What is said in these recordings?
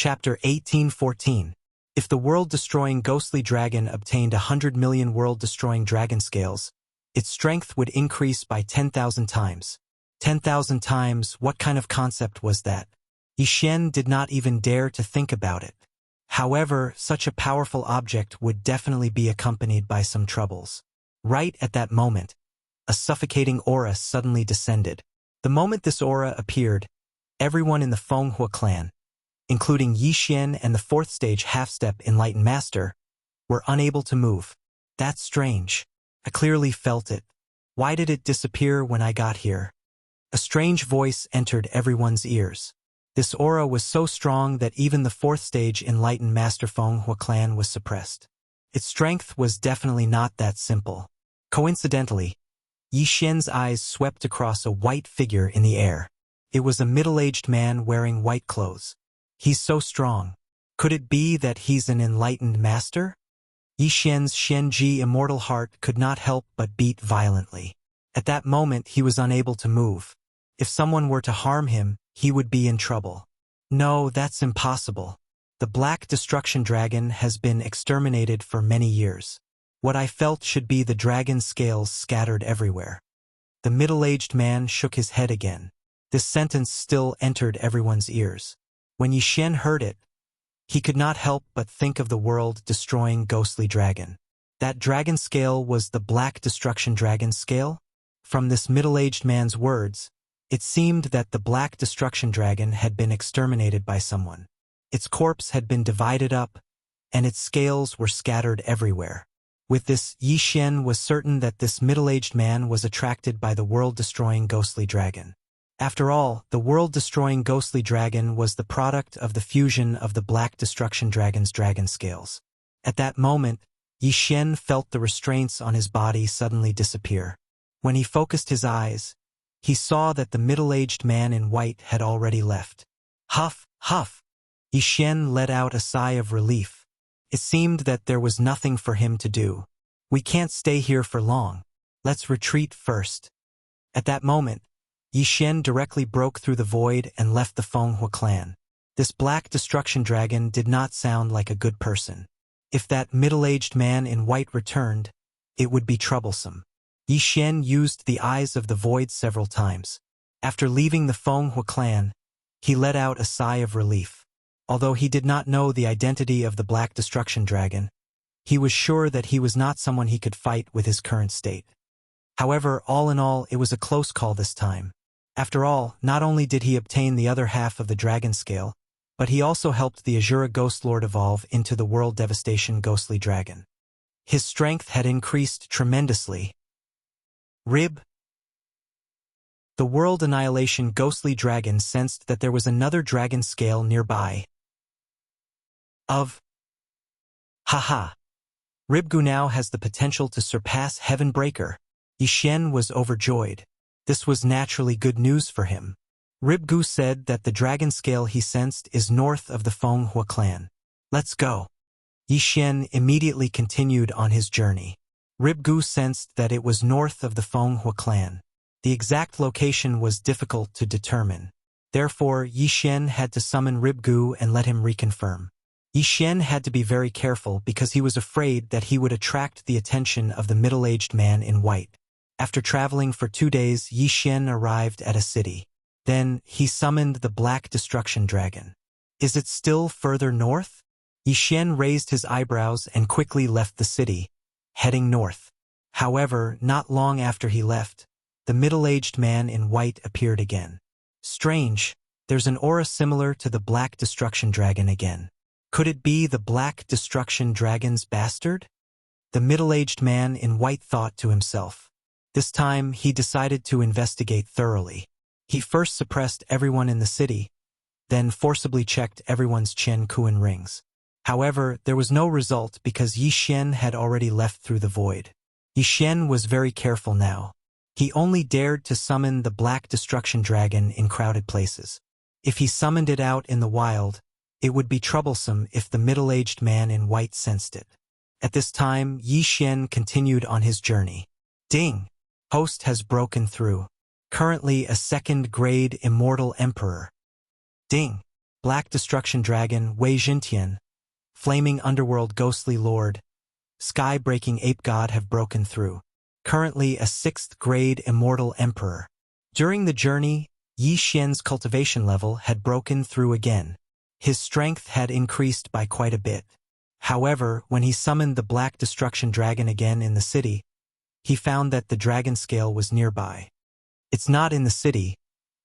Chapter 1814. If the world-destroying ghostly dragon obtained 100 million world-destroying dragon scales, its strength would increase by 10,000 times. 10,000 times, what kind of concept was that? Yi Xian did not even dare to think about it. However, such a powerful object would definitely be accompanied by some troubles. Right at that moment, a suffocating aura suddenly descended. The moment this aura appeared, everyone in the Fenghua clan, including Yi Xian and the fourth stage half-step enlightened master, were unable to move. That's strange. I clearly felt it. Why did it disappear when I got here? A strange voice entered everyone's ears. This aura was so strong that even the fourth stage enlightened master Fenghua clan was suppressed. Its strength was definitely not that simple. Coincidentally, Yi Xian's eyes swept across a white figure in the air. It was a middle-aged man wearing white clothes. He's so strong. Could it be that he's an enlightened master? Yi Xian's Shenji immortal heart could not help but beat violently. At that moment he was unable to move. If someone were to harm him, he would be in trouble. No, that's impossible. The Black Destruction Dragon has been exterminated for many years. What I felt should be the dragon scales scattered everywhere. The middle-aged man shook his head again. This sentence still entered everyone's ears. When Yi Xian heard it, he could not help but think of the world-destroying ghostly dragon. That dragon scale was the Black Destruction Dragon scale? From this middle-aged man's words, it seemed that the Black Destruction Dragon had been exterminated by someone. Its corpse had been divided up, and its scales were scattered everywhere. With this, Yi Xian was certain that this middle-aged man was attracted by the world-destroying ghostly dragon. After all, the world-destroying ghostly dragon was the product of the fusion of the Black Destruction Dragon's dragon scales. At that moment, Yi Xian felt the restraints on his body suddenly disappear. When he focused his eyes, he saw that the middle-aged man in white had already left. Huff, huff! Yi Xian let out a sigh of relief. It seemed that there was nothing for him to do. We can't stay here for long. Let's retreat first. At that moment, Yi Xian directly broke through the void and left the Fenghua clan. This Black Destruction Dragon did not sound like a good person. If that middle-aged man in white returned, it would be troublesome. Yi Xian used the eyes of the void several times. After leaving the Fenghua clan, he let out a sigh of relief. Although he did not know the identity of the Black Destruction Dragon, he was sure that he was not someone he could fight with his current state. However, all in all, it was a close call this time. After all, not only did he obtain the other half of the dragon scale, but he also helped the Azura Ghost Lord evolve into the World Devastation Ghostly Dragon. His strength had increased tremendously. Rib. The World Annihilation Ghostly Dragon sensed that there was another dragon scale nearby. Haha. Ribgu now has the potential to surpass Heaven Breaker. Yi Xian was overjoyed. This was naturally good news for him. Ribgu said that the dragon scale he sensed is north of the Fenghua clan. Let's go. Yi Xian immediately continued on his journey. Ribgu sensed that it was north of the Fenghua clan. The exact location was difficult to determine. Therefore, Yi Xian had to summon Ribgu and let him reconfirm. Yi Xian had to be very careful because he was afraid that he would attract the attention of the middle-aged man in white. After traveling for 2 days, Yi Xian arrived at a city. Then, he summoned the Black Destruction Dragon. Is it still further north? Yi Xian raised his eyebrows and quickly left the city, heading north. However, not long after he left, the middle-aged man in white appeared again. Strange, there's an aura similar to the Black Destruction Dragon again. Could it be the Black Destruction Dragon's bastard? The middle-aged man in white thought to himself. This time, he decided to investigate thoroughly. He first suppressed everyone in the city, then forcibly checked everyone's Chen Kuan rings. However, there was no result because Yi Xian had already left through the void. Yi Xian was very careful now. He only dared to summon the Black Destruction Dragon in crowded places. If he summoned it out in the wild, it would be troublesome if the middle-aged man in white sensed it. At this time, Yi Xian continued on his journey. Ding! Host has broken through. Currently a second-grade immortal emperor. Ding! Black Destruction Dragon Wei Jintian, Flaming Underworld Ghostly Lord, Sky-Breaking Ape God have broken through. Currently a 6th grade Immortal Emperor. During the journey, Yi Xian's cultivation level had broken through again. His strength had increased by quite a bit. However, when he summoned the Black Destruction Dragon again in the city, he found that the dragon scale was nearby. It's not in the city,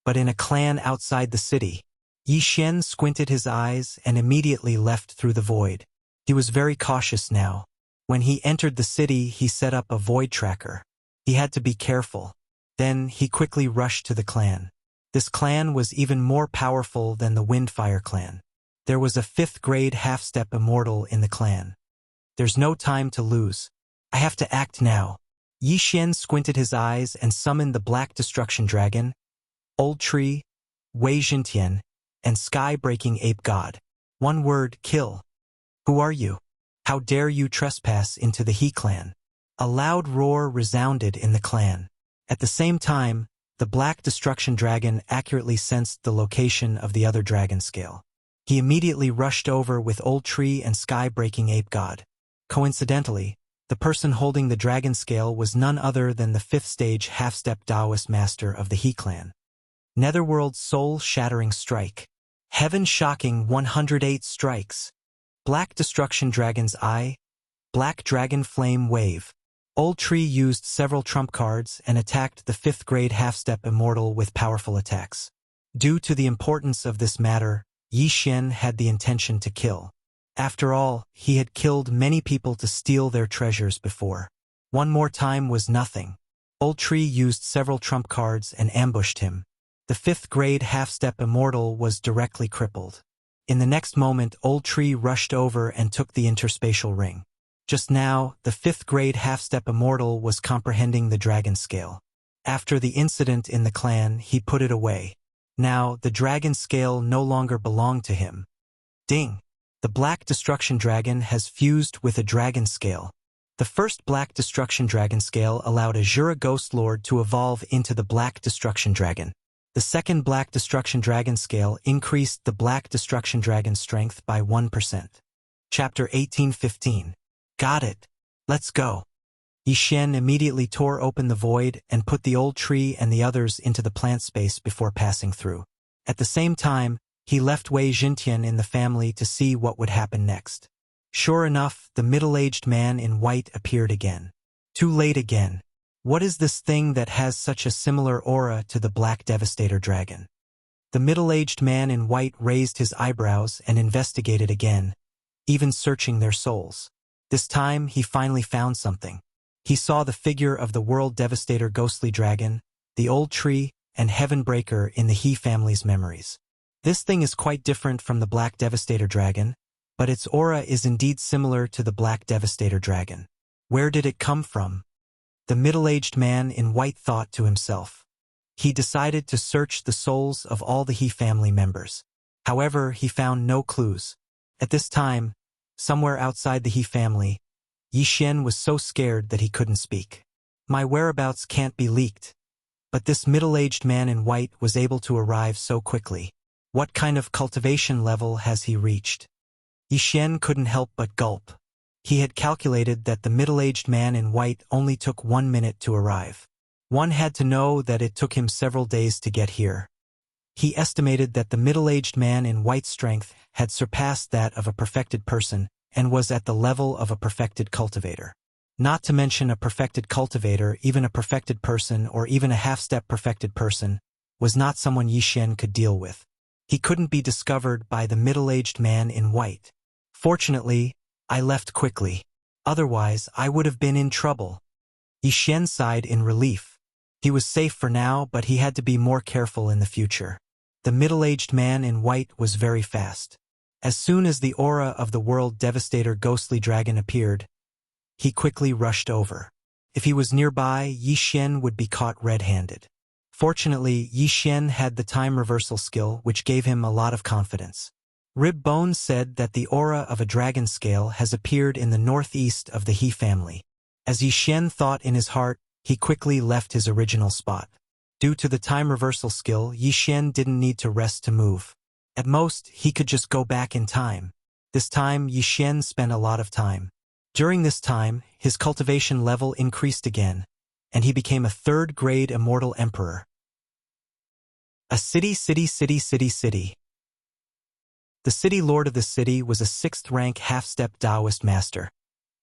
but in a clan outside the city. Yi Xian squinted his eyes and immediately left through the void. He was very cautious now. When he entered the city, he set up a void tracker. He had to be careful. Then he quickly rushed to the clan. This clan was even more powerful than the Windfire clan. There was a 5th grade half-step immortal in the clan. There's no time to lose. I have to act now. Yi Xian squinted his eyes and summoned the Black Destruction Dragon, Old Tree, Wei Jintian, and Sky-Breaking Ape God. One word, kill. Who are you? How dare you trespass into the He clan? A loud roar resounded in the clan. At the same time, the Black Destruction Dragon accurately sensed the location of the other dragon scale. He immediately rushed over with Old Tree and Sky-Breaking Ape God. Coincidentally, the person holding the dragon scale was none other than the 5th stage half-step Taoist master of the He clan. Netherworld Soul-Shattering Strike. Heaven-Shocking 108 Strikes. Black Destruction Dragon's Eye, Black Dragon Flame Wave. Old Tree used several trump cards and attacked the 5th grade half-step immortal with powerful attacks. Due to the importance of this matter, Yi Xian had the intention to kill. After all, he had killed many people to steal their treasures before. One more time was nothing. Old Tree used several trump cards and ambushed him. The 5th grade half-step immortal was directly crippled. In the next moment, Old Tree rushed over and took the interspatial ring. Just now, the 5th grade half-step immortal was comprehending the dragon scale. After the incident in the clan, he put it away. Now, the dragon scale no longer belonged to him. Ding! The Black Destruction Dragon has fused with a dragon scale. The first Black Destruction Dragon scale allowed Azura Ghost Lord to evolve into the Black Destruction Dragon. The second Black Destruction Dragon scale increased the Black Destruction Dragon's strength by 1%. Chapter 1815. Got it. Let's go. Yi Xian immediately tore open the void and put the Old Tree and the others into the plant space before passing through. At the same time, he left Wei Jintian in the family to see what would happen next. Sure enough, the middle-aged man in white appeared again. Too late again. What is this thing that has such a similar aura to the Black Devastator Dragon? The middle-aged man in white raised his eyebrows and investigated again, even searching their souls. This time, he finally found something. He saw the figure of the World Devastator Ghostly Dragon, the Old Tree, and Heaven Breaker in the He family's memories. This thing is quite different from the Black Devastator Dragon, but its aura is indeed similar to the Black Devastator Dragon. Where did it come from? The middle-aged man in white thought to himself. He decided to search the souls of all the He family members. However, he found no clues. At this time, somewhere outside the He family, Yi Xian was so scared that he couldn't speak. My whereabouts can't be leaked. But this middle-aged man in white was able to arrive so quickly. What kind of cultivation level has he reached? Yi Xian couldn't help but gulp. He had calculated that the middle-aged man in white only took 1 minute to arrive. One had to know that it took him several days to get here. He estimated that the middle-aged man in white's strength had surpassed that of a perfected person and was at the level of a perfected cultivator. Not to mention a perfected cultivator, even a perfected person or even a half-step perfected person, was not someone Yi Xian could deal with. He couldn't be discovered by the middle-aged man in white. Fortunately, I left quickly. Otherwise, I would have been in trouble. Yi Xian sighed in relief. He was safe for now, but he had to be more careful in the future. The middle-aged man in white was very fast. As soon as the aura of the World Devastator Ghostly Dragon appeared, he quickly rushed over. If he was nearby, Yi Xian would be caught red-handed. Fortunately, Yi Xian had the time reversal skill, which gave him a lot of confidence. Rib Bone said that the aura of a dragon scale has appeared in the northeast of the He family. As Yi Xian thought in his heart, he quickly left his original spot. Due to the time reversal skill, Yi Xian didn't need to rest to move. At most, he could just go back in time. This time, Yi Xian spent a lot of time. During this time, his cultivation level increased again, and he became a third-grade immortal emperor. A city. The city lord of the city was a 6th-rank half-step Taoist master,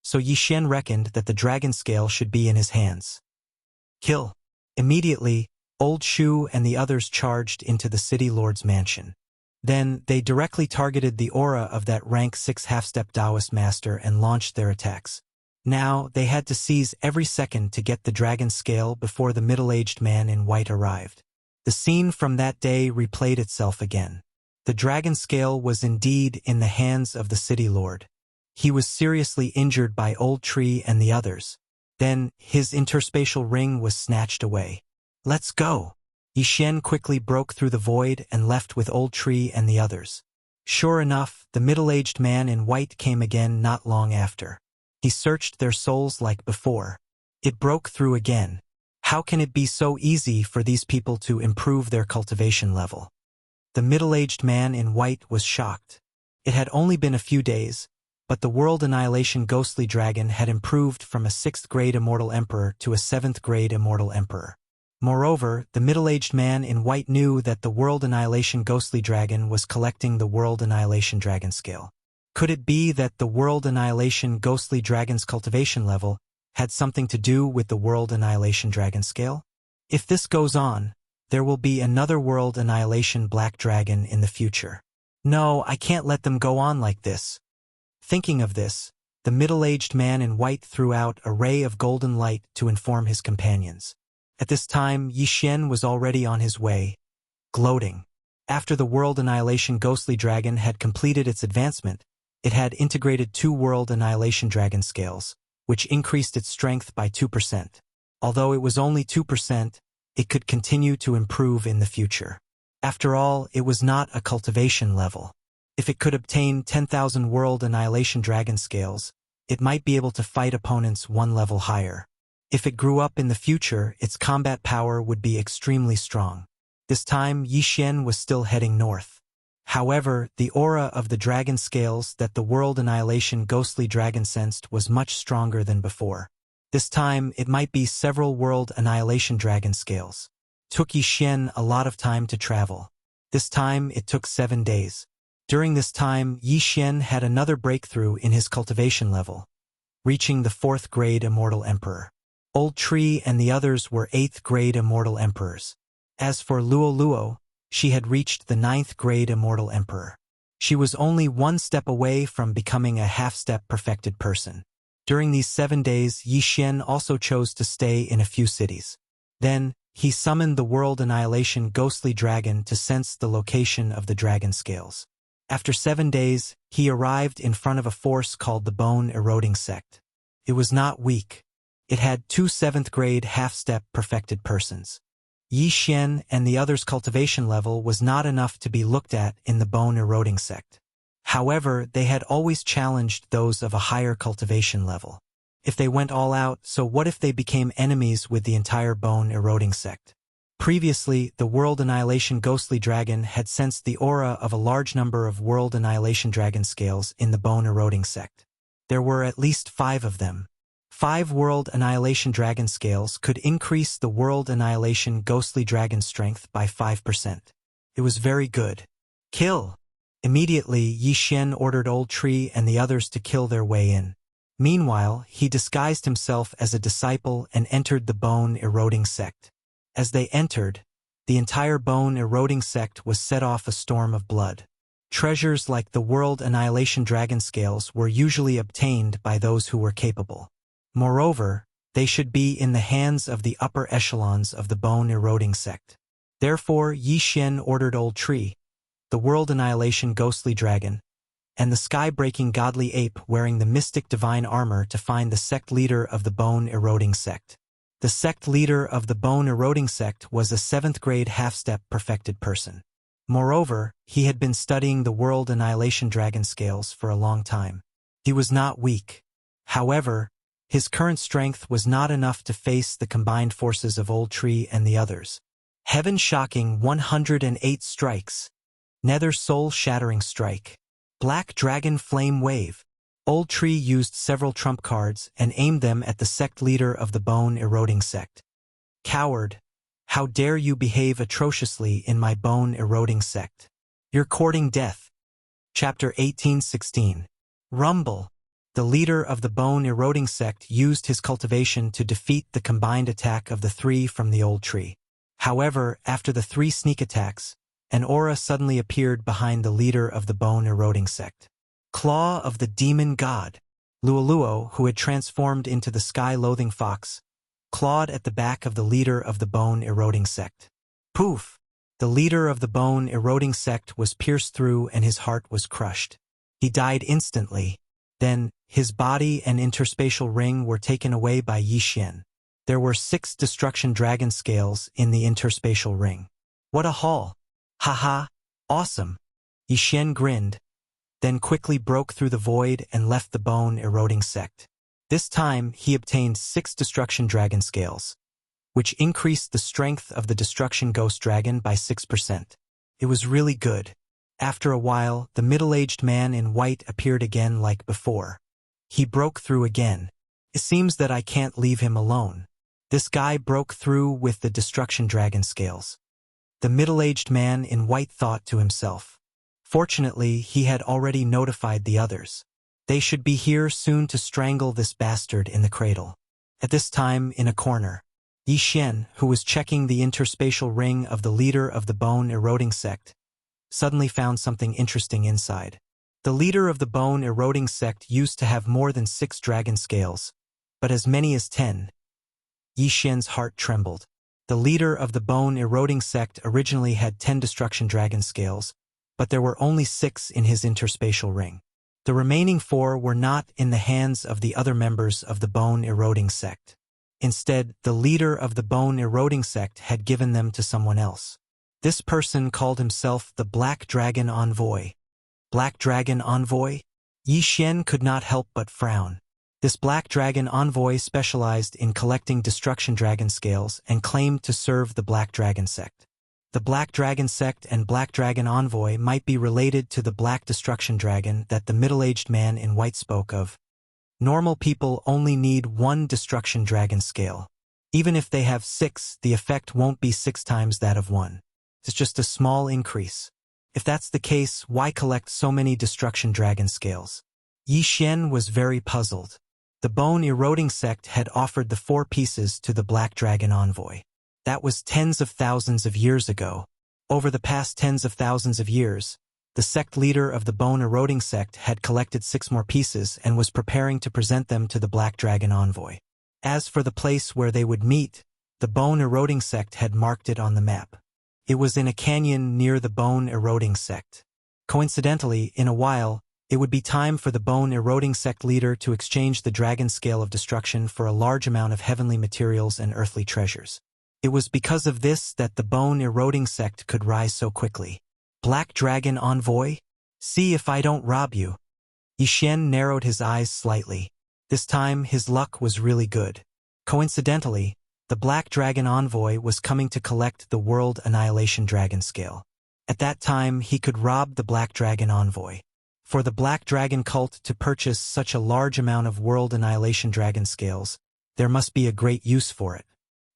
so Yi Xian reckoned that the dragon scale should be in his hands. Kill. Immediately, Old Shu and the others charged into the city lord's mansion. Then, they directly targeted the aura of that rank 6 half-step Taoist master and launched their attacks. Now, they had to seize every second to get the dragon scale before the middle-aged man in white arrived. The scene from that day replayed itself again. The dragon scale was indeed in the hands of the city lord. He was seriously injured by Old Tree and the others. Then, his interspatial ring was snatched away. Let's go! Yi Xian quickly broke through the void and left with Old Tree and the others. Sure enough, the middle-aged man in white came again not long after. He searched their souls like before. It broke through again. How can it be so easy for these people to improve their cultivation level? The middle-aged man in white was shocked. It had only been a few days, but the World Annihilation Ghostly Dragon had improved from a 6th-grade Immortal Emperor to a 7th-grade Immortal Emperor. Moreover, the middle-aged man in white knew that the World Annihilation Ghostly Dragon was collecting the World Annihilation Dragon Scale. Could it be that the World Annihilation Ghostly Dragon's cultivation level had something to do with the World Annihilation Dragon Scale? If this goes on, there will be another World Annihilation Black Dragon in the future. No, I can't let them go on like this. Thinking of this, the middle-aged man in white threw out a ray of golden light to inform his companions. At this time, Yi Xian was already on his way, gloating. After the World Annihilation Ghostly Dragon had completed its advancement, it had integrated 2 World Annihilation Dragon Scales, which increased its strength by 2%. Although it was only 2%, it could continue to improve in the future. After all, it was not a cultivation level. If it could obtain 10,000 World Annihilation Dragon Scales, it might be able to fight opponents 1 level higher. If it grew up in the future, its combat power would be extremely strong. This time, Yi Xian was still heading north. However, the aura of the dragon scales that the World Annihilation Ghostly Dragon sensed was much stronger than before. This time, it might be several World Annihilation Dragon Scales. Took Yi Xian a lot of time to travel. This time, it took 7 days. During this time, Yi Xian had another breakthrough in his cultivation level, reaching the 4th-grade Immortal Emperor. Old Tree and the others were 8th-grade Immortal Emperors. As for Luo Luo, she had reached the 9th-grade Immortal Emperor. She was only 1 step away from becoming a half-step perfected person. During these 7 days, Yi Xian also chose to stay in a few cities. Then, he summoned the World Annihilation Ghostly Dragon to sense the location of the dragon scales. After 7 days, he arrived in front of a force called the Bone Eroding Sect. It was not weak. It had 2 7th-grade half-step perfected persons. Yi Xian and the others' cultivation level was not enough to be looked at in the Bone Eroding Sect. However, they had always challenged those of a higher cultivation level. If they went all out, so what if they became enemies with the entire Bone Eroding Sect? Previously, the World Annihilation Ghostly Dragon had sensed the aura of a large number of World Annihilation Dragon Scales in the Bone Eroding Sect. There were at least 5 of them. 5 World Annihilation Dragon Scales could increase the World Annihilation Ghostly Dragon strength by 5%. It was very good. Kill! Immediately, Yi Xian ordered Old Tree and the others to kill their way in. Meanwhile, he disguised himself as a disciple and entered the Bone Eroding Sect. As they entered, the entire Bone Eroding Sect was set off a storm of blood. Treasures like the World Annihilation Dragon Scales were usually obtained by those who were capable. Moreover, they should be in the hands of the upper echelons of the Bone Eroding Sect. Therefore, Yi Xian ordered Old Tree, the World Annihilation Ghostly Dragon, and the sky-breaking godly ape wearing the mystic divine armor to find the sect leader of the Bone Eroding Sect. The sect leader of the Bone Eroding Sect was a 7th-grade half-step perfected person. Moreover, he had been studying the World Annihilation Dragon Scales for a long time. He was not weak. However, his current strength was not enough to face the combined forces of Old Tree and the others. Heaven-shocking 108 strikes. Nether soul-shattering strike. Black dragon flame wave. Old Tree used several trump cards and aimed them at the sect leader of the bone-eroding sect. Coward! How dare you behave atrociously in my bone-eroding sect? You're courting death. Chapter 1816. Rumble. The leader of the bone-eroding sect used his cultivation to defeat the combined attack of the three from the Old Tree. However, after the three sneak attacks, an aura suddenly appeared behind the leader of the bone-eroding sect. Claw of the Demon God. Luoluo, who had transformed into the sky-loathing fox, clawed at the back of the leader of the bone-eroding sect. Poof! The leader of the bone-eroding sect was pierced through and his heart was crushed. He died instantly. Then, his body and interspatial ring were taken away by Yi Xian. There were 6 destruction dragon scales in the interspatial ring. What a haul! Haha! Awesome! Yi Xian grinned, then quickly broke through the void and left the bone-eroding sect. This time, he obtained 6 destruction dragon scales, which increased the strength of the destruction ghost dragon by 6%. It was really good. After a while, the middle-aged man in white appeared again like before. He broke through again. It seems that I can't leave him alone. This guy broke through with the destruction dragon scales. The middle-aged man in white thought to himself. Fortunately, he had already notified the others. They should be here soon to strangle this bastard in the cradle. At this time, in a corner, Yi Xian, who was checking the interspatial ring of the leader of the bone-eroding sect, suddenly found something interesting inside. The leader of the bone-eroding sect used to have more than 6 dragon scales, but as many as 10. Yi Xian's heart trembled. The leader of the bone-eroding sect originally had 10 destruction dragon scales, but there were only 6 in his interspatial ring. The remaining 4 were not in the hands of the other members of the bone-eroding sect. Instead, the leader of the bone-eroding sect had given them to someone else. This person called himself the Black Dragon Envoy. Black Dragon Envoy? Yi Xian could not help but frown. This Black Dragon Envoy specialized in collecting destruction dragon scales and claimed to serve the Black Dragon sect. The Black Dragon sect and Black Dragon Envoy might be related to the Black Destruction Dragon that the middle-aged man in white spoke of. Normal people only need 1 destruction dragon scale. Even if they have 6, the effect won't be 6 times that of 1. It's just a small increase. If that's the case, why collect so many destruction dragon scales? Yi Xian was very puzzled. The bone-eroding sect had offered the 4 pieces to the Black Dragon Envoy. That was tens of thousands of years ago. Over the past tens of thousands of years, the sect leader of the bone-eroding sect had collected 6 more pieces and was preparing to present them to the Black Dragon Envoy. As for the place where they would meet, the bone-eroding sect had marked it on the map. It was in a canyon near the bone-eroding sect. Coincidentally, in a while, it would be time for the bone-eroding sect leader to exchange the dragon scale of destruction for a large amount of heavenly materials and earthly treasures. It was because of this that the bone-eroding sect could rise so quickly. Black Dragon Envoy? See if I don't rob you. Yi Xian narrowed his eyes slightly. This time, his luck was really good. Coincidentally, the Black Dragon Envoy was coming to collect the World Annihilation Dragon Scale. At that time, he could rob the Black Dragon Envoy. For the Black Dragon cult to purchase such a large amount of World Annihilation Dragon Scales, there must be a great use for it.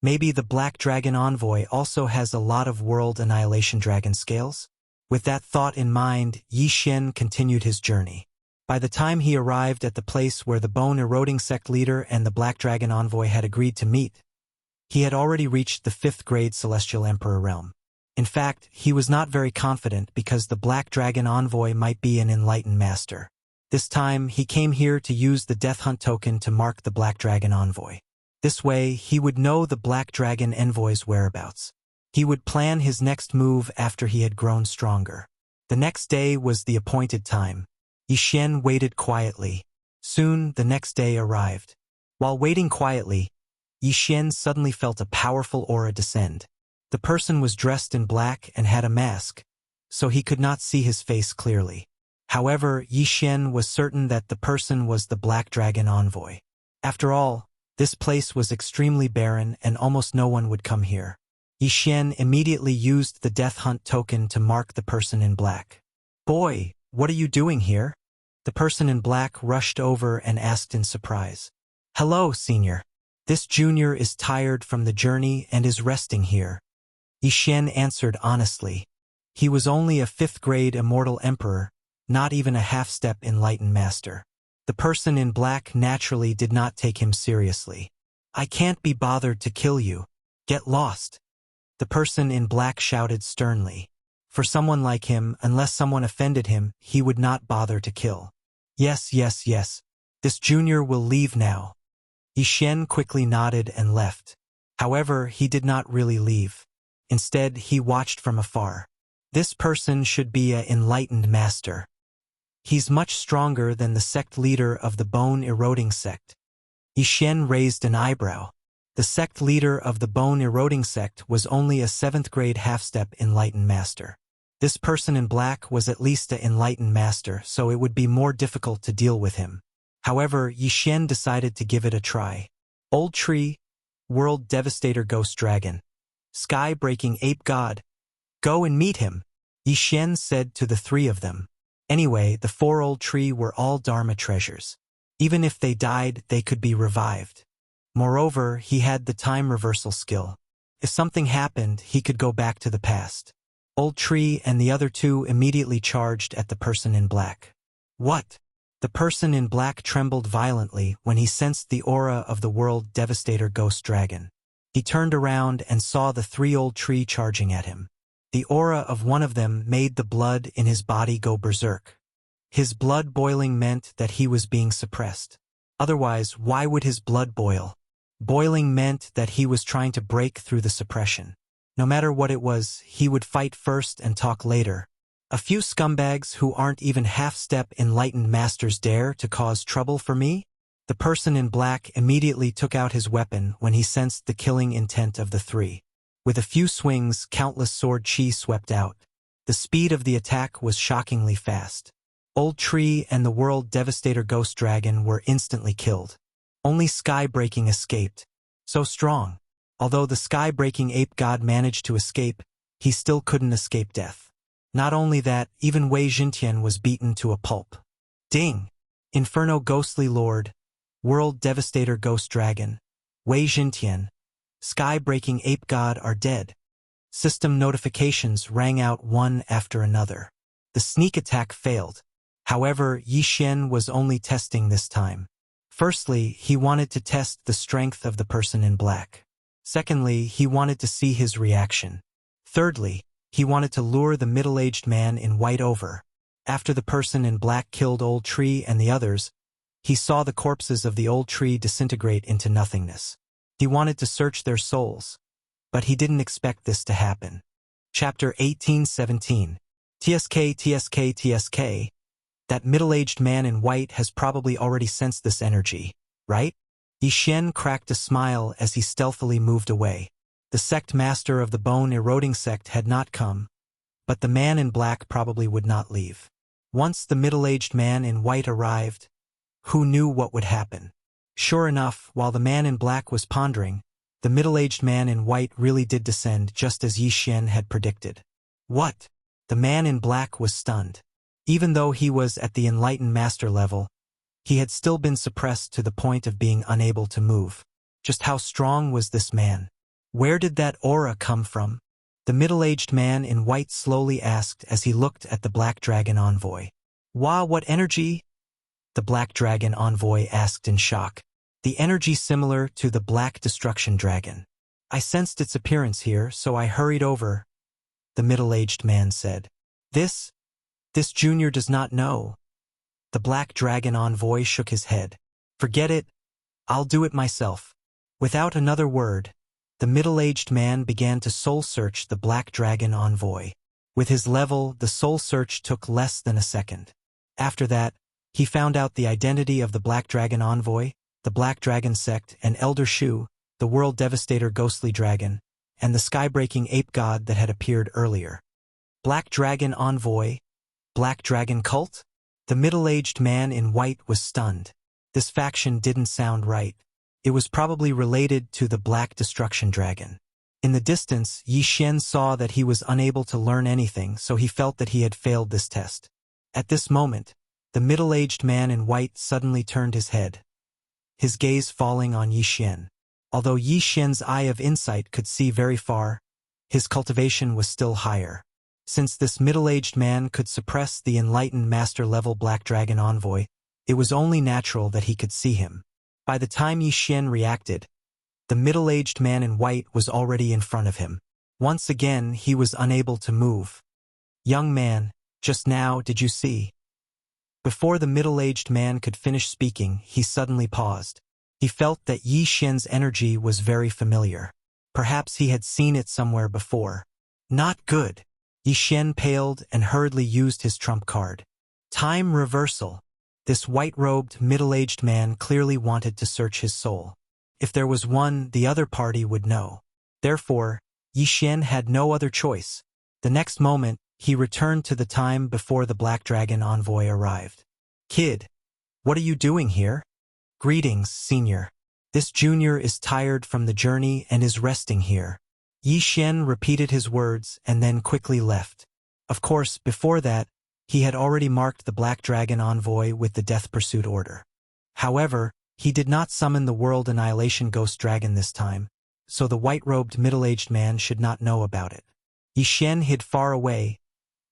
Maybe the Black Dragon Envoy also has a lot of World Annihilation Dragon Scales? With that thought in mind, Yi Xian continued his journey. By the time he arrived at the place where the bone-eroding sect leader and the Black Dragon Envoy had agreed to meet, he had already reached the 5th grade Celestial Emperor realm. In fact, he was not very confident because the Black Dragon Envoy might be an enlightened master. This time, he came here to use the Death Hunt token to mark the Black Dragon Envoy. This way, he would know the Black Dragon Envoy's whereabouts. He would plan his next move after he had grown stronger. The next day was the appointed time. Yi Xian waited quietly. Soon, the next day arrived. While waiting quietly, Yi Xian suddenly felt a powerful aura descend. The person was dressed in black and had a mask, so he could not see his face clearly. However, Yi Xian was certain that the person was the Black Dragon Envoy. After all, this place was extremely barren and almost no one would come here. Yi Xian immediately used the death hunt token to mark the person in black. "Boy, what are you doing here?" The person in black rushed over and asked in surprise. "Hello, senior. This junior is tired from the journey and is resting here." Yi Xian answered honestly. He was only a 5th-grade immortal emperor, not even a half-step enlightened master. The person in black naturally did not take him seriously. "I can't be bothered to kill you. Get lost." The person in black shouted sternly. For someone like him, unless someone offended him, he would not bother to kill. Yes. This junior will leave now." Yi Xian quickly nodded and left. However, he did not really leave. Instead, he watched from afar. This person should be an enlightened master. He's much stronger than the sect leader of the bone-eroding sect. Yi Xian raised an eyebrow. The sect leader of the bone-eroding sect was only a 7th-grade half-step enlightened master. This person in black was at least an enlightened master, so it would be more difficult to deal with him. However, Yi Xian decided to give it a try. Old Tree, World Devastator Ghost Dragon, Sky-Breaking Ape God. "Go and meet him," Yi Xian said to the 3 of them. Anyway, the 4 Old Tree were all Dharma treasures. Even if they died, they could be revived. Moreover, he had the time reversal skill. If something happened, he could go back to the past. Old Tree and the other 2 immediately charged at the person in black. "What?" The person in black trembled violently when he sensed the aura of the World Devastator Ghost Dragon. He turned around and saw the 3 Old Tree charging at him. The aura of one of them made the blood in his body go berserk. His blood boiling meant that he was being suppressed. Otherwise, why would his blood boil? Boiling meant that he was trying to break through the suppression. No matter what it was, he would fight first and talk later. A few scumbags who aren't even half-step enlightened masters dare to cause trouble for me? The person in black immediately took out his weapon when he sensed the killing intent of the 3. With a few swings, countless sword chi swept out. The speed of the attack was shockingly fast. Old Tree and the World Devastator Ghost Dragon were instantly killed. Only Sky-Breaking escaped. So strong. Although the Sky-Breaking Ape God managed to escape, he still couldn't escape death. Not only that, even Wei Jintian was beaten to a pulp. Ding! Inferno Ghostly Lord, World Devastator Ghost Dragon, Wei Jintian, Sky-Breaking Ape God are dead. System notifications rang out one after another. The sneak attack failed. However, Yi Xian was only testing this time. Firstly, he wanted to test the strength of the person in black. Secondly, he wanted to see his reaction. Thirdly, he wanted to lure the middle-aged man in white over. After the person in black killed Old Tree and the others, he saw the corpses of the Old Tree disintegrate into nothingness. He wanted to search their souls, but he didn't expect this to happen. Chapter 1817. TSK. That middle-aged man in white has probably already sensed this energy, right? Yi Xian cracked a smile as he stealthily moved away. The sect master of the bone-eroding sect had not come, but the man in black probably would not leave. Once the middle-aged man in white arrived, who knew what would happen? Sure enough, while the man in black was pondering, the middle-aged man in white really did descend just as Yi Xian had predicted. What? The man in black was stunned. Even though he was at the enlightened master level, he had still been suppressed to the point of being unable to move. Just how strong was this man? Where did that aura come from? The middle-aged man in white slowly asked as he looked at the Black Dragon Envoy. Wow, what energy? The Black Dragon Envoy asked in shock. The energy similar to the Black Destruction Dragon. I sensed its appearance here, so I hurried over, the middle-aged man said. This junior does not know. The Black Dragon Envoy shook his head. Forget it. I'll do it myself. Without another word, the middle-aged man began to soul-search the Black Dragon Envoy. With his level, the soul-search took less than a second. After that, he found out the identity of the Black Dragon Envoy, the Black Dragon Sect, and Elder Shu, the World Devastator Ghostly Dragon, and the Sky-Breaking Ape God that had appeared earlier. Black Dragon Envoy, Black Dragon Cult? The middle-aged man in white was stunned. This faction didn't sound right. It was probably related to the Black Destruction Dragon. In the distance, Yi Xian saw that he was unable to learn anything, so he felt that he had failed this test. At this moment, the middle-aged man in white suddenly turned his head, his gaze falling on Yi Xian. Although Yi Xian's eye of insight could see very far, his cultivation was still higher. Since this middle-aged man could suppress the enlightened master-level Black Dragon envoy, it was only natural that he could see him. By the time Yi Xian reacted, the middle-aged man in white was already in front of him. Once again, he was unable to move. "Young man, just now did you see?" Before the middle-aged man could finish speaking, he suddenly paused. He felt that Yi Xian's energy was very familiar. Perhaps he had seen it somewhere before. Not good. Yi Xian paled and hurriedly used his trump card. Time reversal. This white-robed, middle-aged man clearly wanted to search his soul. If there was one, the other party would know. Therefore, Yi Xian had no other choice. The next moment, he returned to the time before the Black Dragon envoy arrived. "Kid, what are you doing here?" "Greetings, senior. This junior is tired from the journey and is resting here." Yi Xian repeated his words and then quickly left. Of course, before that, he had already marked the Black Dragon envoy with the Death Pursuit order. However, he did not summon the World Annihilation Ghost Dragon this time, so the white-robed middle-aged man should not know about it. Yi Xian hid far away,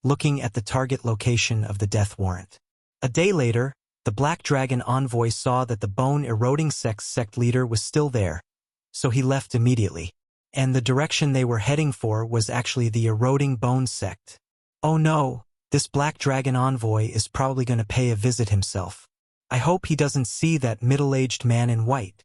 looking at the target location of the death warrant. A day later, the Black Dragon envoy saw that the bone-eroding sect leader was still there, so he left immediately. And the direction they were heading for was actually the eroding bone sect. Oh no, this Black Dragon envoy is probably going to pay a visit himself. I hope he doesn't see that middle-aged man in white.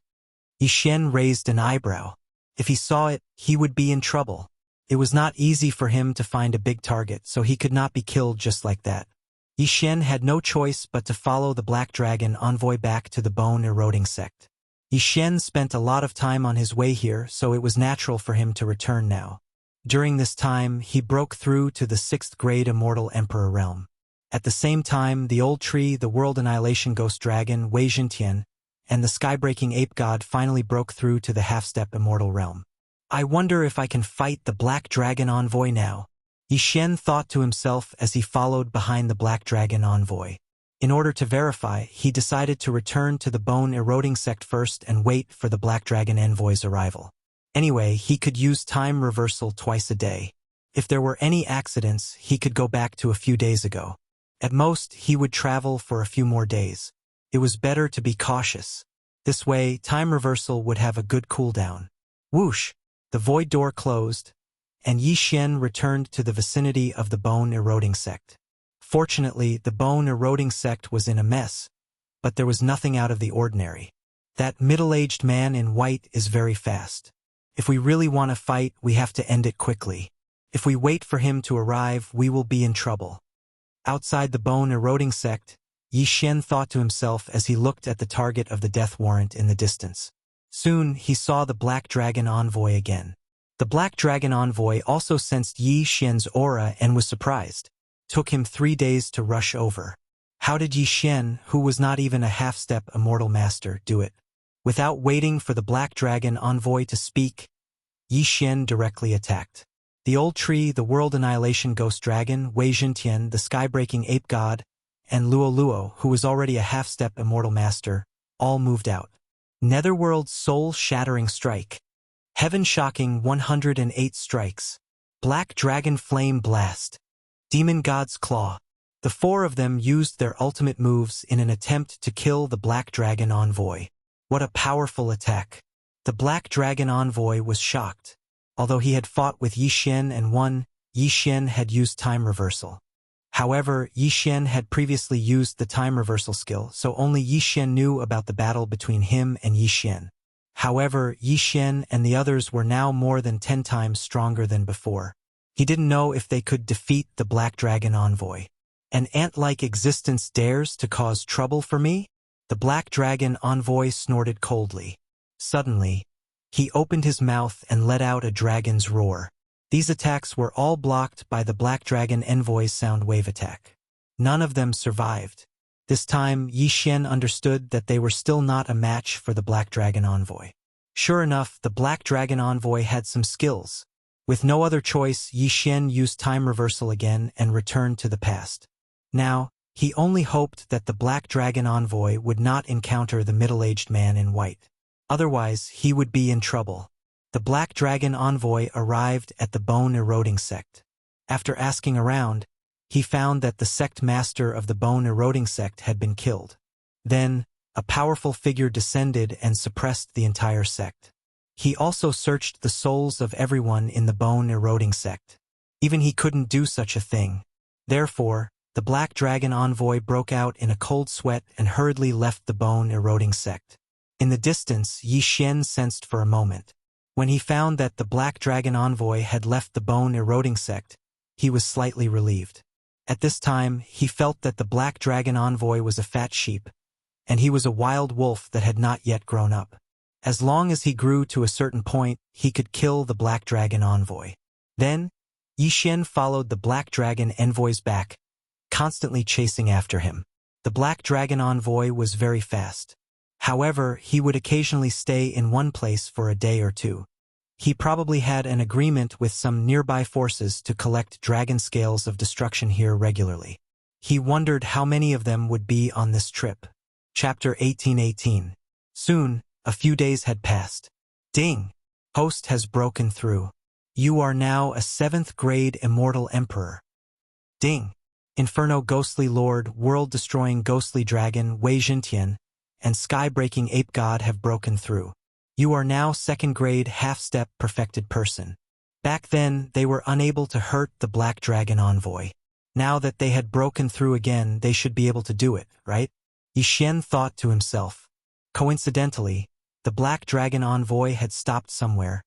Yi Xian raised an eyebrow. If he saw it, he would be in trouble. It was not easy for him to find a big target, so he could not be killed just like that. Yi Xian had no choice but to follow the Black Dragon envoy back to the bone-eroding sect. Yi Xian spent a lot of time on his way here, so it was natural for him to return now. During this time, he broke through to the 6th grade Immortal Emperor realm. At the same time, the old tree, the World Annihilation Ghost Dragon, Wei Zhentian, and the sky-breaking ape god finally broke through to the half-step Immortal realm. I wonder if I can fight the Black Dragon envoy now. Yi Xian thought to himself as he followed behind the Black Dragon envoy. In order to verify, he decided to return to the bone-eroding sect first and wait for the Black Dragon envoy's arrival. Anyway, he could use time reversal twice a day. If there were any accidents, he could go back to a few days ago. At most, he would travel for a few more days. It was better to be cautious. This way, time reversal would have a good cooldown. Whoosh! The void door closed, and Yi Xian returned to the vicinity of the bone-eroding sect. Fortunately, the bone-eroding sect was in a mess, but there was nothing out of the ordinary. That middle-aged man in white is very fast. If we really want to fight, we have to end it quickly. If we wait for him to arrive, we will be in trouble. Outside the bone-eroding sect, Yi Xian thought to himself as he looked at the target of the death warrant in the distance. Soon, he saw the Black Dragon envoy again. The Black Dragon envoy also sensed Yi Xian's aura and was surprised. Took him 3 days to rush over. How did Yi Xian, who was not even a half-step Immortal Master, do it? Without waiting for the Black Dragon envoy to speak, Yi Xian directly attacked. The old tree, the World Annihilation Ghost Dragon, Wei Zhentian, the sky-breaking ape god, and Luo Luo, who was already a half-step Immortal Master, all moved out. Netherworld Soul-Shattering Strike. Heaven-Shocking 108 Strikes. Black Dragon Flame Blast. Demon God's Claw. The 4 of them used their ultimate moves in an attempt to kill the Black Dragon envoy. What a powerful attack. The Black Dragon envoy was shocked. Although he had fought with Yi Xian and won, Yi Xian had used time reversal. However, Yi Xian had previously used the time reversal skill, so only Yi Xian knew about the battle between him and Yi Xian. However, Yi Xian and the others were now more than 10 times stronger than before. He didn't know if they could defeat the Black Dragon envoy. An ant-like existence dares to cause trouble for me? The Black Dragon envoy snorted coldly. Suddenly, he opened his mouth and let out a dragon's roar. These attacks were all blocked by the Black Dragon envoy's sound wave attack. None of them survived. This time, Yi Xian understood that they were still not a match for the Black Dragon envoy. Sure enough, the Black Dragon Envoy had some skills. With no other choice, Yi Xian used time reversal again and returned to the past. Now, he only hoped that the Black Dragon Envoy would not encounter the middle-aged man in white. Otherwise, he would be in trouble. The Black Dragon Envoy arrived at the bone-eroding sect. After asking around, he found that the sect master of the bone-eroding sect had been killed. Then, a powerful figure descended and suppressed the entire sect. He also searched the souls of everyone in the bone-eroding sect. Even he couldn't do such a thing. Therefore, the Black Dragon Envoy broke out in a cold sweat and hurriedly left the bone-eroding sect. In the distance, Yi Xian sensed for a moment. When he found that the Black Dragon Envoy had left the bone-eroding sect, he was slightly relieved. At this time, he felt that the Black Dragon Envoy was a fat sheep, and he was a wild wolf that had not yet grown up. As long as he grew to a certain point, he could kill the Black Dragon Envoy. Then, Yi Xian followed the Black Dragon Envoy's back, constantly chasing after him. The Black Dragon Envoy was very fast. However, he would occasionally stay in one place for a day or two. He probably had an agreement with some nearby forces to collect dragon scales of destruction here regularly. He wondered how many of them would be on this trip. Chapter 1818. Soon, a few days had passed. Ding! Host has broken through. You are now a 7th grade immortal emperor. Ding! Inferno Ghostly Lord, World-Destroying Ghostly Dragon Wei Jintian, and Sky-Breaking Ape God have broken through. You are now 2nd grade half-step perfected person. Back then, they were unable to hurt the Black Dragon Envoy. Now that they had broken through again, they should be able to do it, right? Yi Xian thought to himself. Coincidentally, the Black Dragon Envoy had stopped somewhere,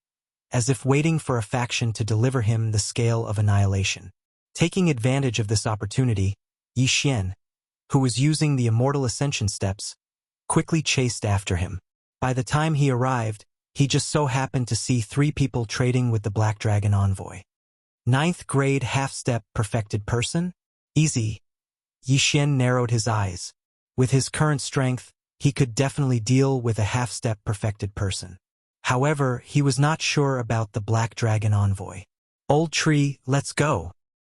as if waiting for a faction to deliver him the scale of annihilation. Taking advantage of this opportunity, Yi Xian, who was using the Immortal Ascension steps, quickly chased after him. By the time he arrived, he just so happened to see 3 people trading with the Black Dragon Envoy. 9th grade half-step perfected person? Easy. Yi Xian narrowed his eyes. With his current strength, he could definitely deal with a half-step perfected person. However, he was not sure about the Black Dragon Envoy. Old Tree, let's go.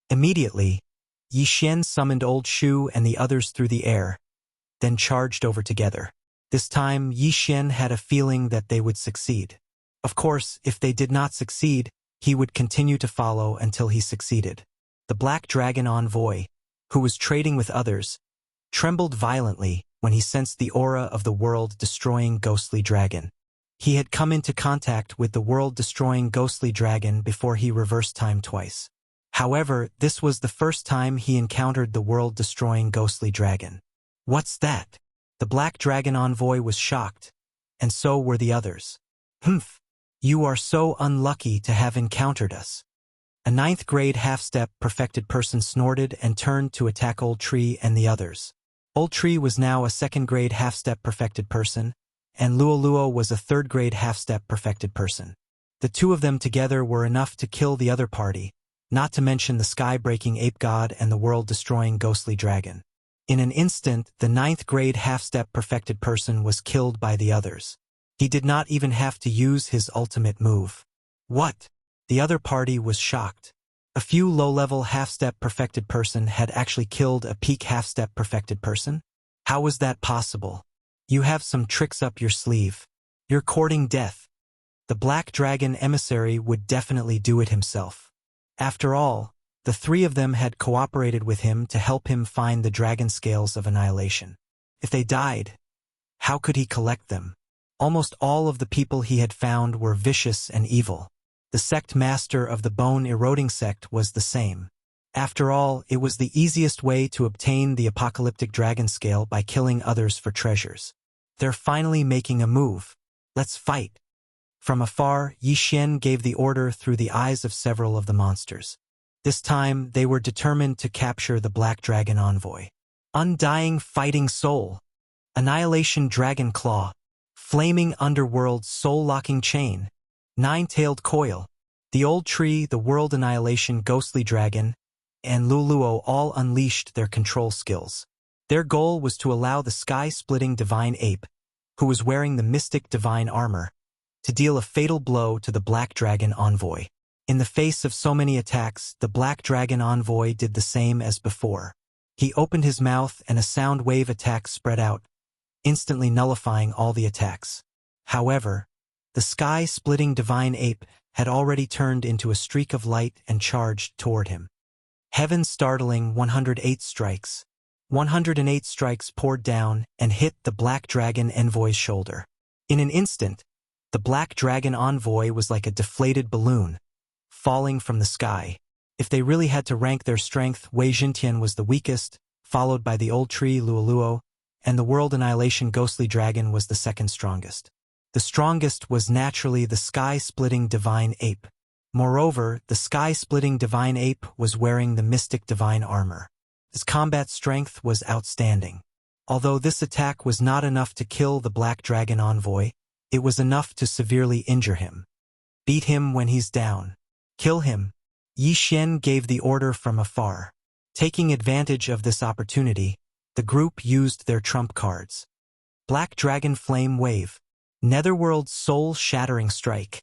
Immediately, Yi Xian summoned Old Shu and the others through the air, then charged over together. This time, Yi Xian had a feeling that they would succeed. Of course, if they did not succeed, he would continue to follow until he succeeded. The Black Dragon Envoy, who was trading with others, trembled violently when he sensed the aura of the world-destroying ghostly dragon. He had come into contact with the world-destroying ghostly dragon before he reversed time twice. However, this was the first time he encountered the world-destroying ghostly dragon. What's that? The Black Dragon Envoy was shocked, and so were the others. Humph! You are so unlucky to have encountered us. A 9th grade half-step perfected person snorted and turned to attack Old Tree and the others. Old Tree was now a 2nd grade half-step perfected person, and Luo was a 3rd grade half-step perfected person. The 2 of them together were enough to kill the other party, not to mention the sky-breaking ape god and the world-destroying ghostly dragon. In an instant, the 9th grade half-step perfected person was killed by the others. He did not even have to use his ultimate move. What? The other party was shocked. A few low-level half-step perfected person had actually killed a peak half-step perfected person? How was that possible? You have some tricks up your sleeve. You're courting death. The Black Dragon emissary would definitely do it himself. After all, the 3 of them had cooperated with him to help him find the dragon scales of annihilation. If they died, how could he collect them? Almost all of the people he had found were vicious and evil. The sect master of the bone-eroding sect was the same. After all, it was the easiest way to obtain the apocalyptic dragon scale by killing others for treasures. They're finally making a move. Let's fight. From afar, Yi Xian gave the order through the eyes of several of the monsters. This time, they were determined to capture the Black Dragon Envoy. Undying Fighting Soul. Annihilation Dragon Claw. Flaming Underworld Soul-Locking Chain. 9-Tailed Coil. The Old Tree, the World Annihilation Ghostly Dragon, and Luo all unleashed their control skills. Their goal was to allow the sky-splitting Divine Ape, who was wearing the mystic divine armor, to deal a fatal blow to the Black Dragon envoy. In the face of so many attacks, the Black Dragon envoy did the same as before. He opened his mouth and a sound wave attack spread out, instantly nullifying all the attacks. However, the sky-splitting divine ape had already turned into a streak of light and charged toward him. Heaven-startling 108 strikes. 108 strikes poured down and hit the Black Dragon envoy's shoulder. In an instant, the Black Dragon envoy was like a deflated balloon, falling from the sky. If they really had to rank their strength, Wei Jintian was the weakest, followed by the old tree Luoluo, and the world annihilation ghostly dragon was the second strongest. The strongest was naturally the sky-splitting divine ape. Moreover, the sky-splitting divine ape was wearing the mystic divine armor. His combat strength was outstanding. Although this attack was not enough to kill the Black Dragon envoy, it was enough to severely injure him. Beat him when he's down. Kill him. Yi Xian gave the order from afar. Taking advantage of this opportunity, the group used their trump cards. Black Dragon Flame Wave. Netherworld Soul-Shattering Strike.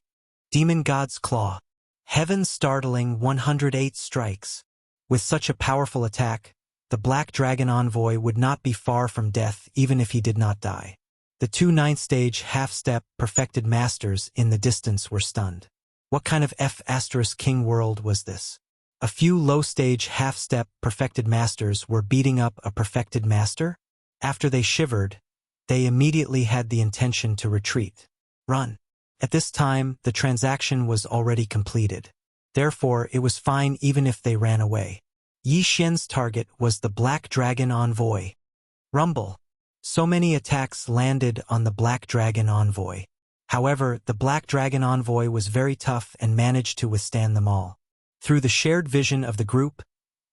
Demon God's Claw. Heaven-startling 108 strikes. With such a powerful attack, the Black Dragon envoy would not be far from death even if he did not die. The two 9th stage half-step perfected masters in the distance were stunned. What kind of F***king world was this? A few low-stage half-step perfected masters were beating up a perfected master? After they shivered, they immediately had the intention to retreat. Run. At this time, the transaction was already completed. Therefore, it was fine even if they ran away. Yi Xian's target was the Black Dragon envoy. Rumble. So many attacks landed on the Black Dragon envoy. However, the Black Dragon envoy was very tough and managed to withstand them all. Through the shared vision of the group,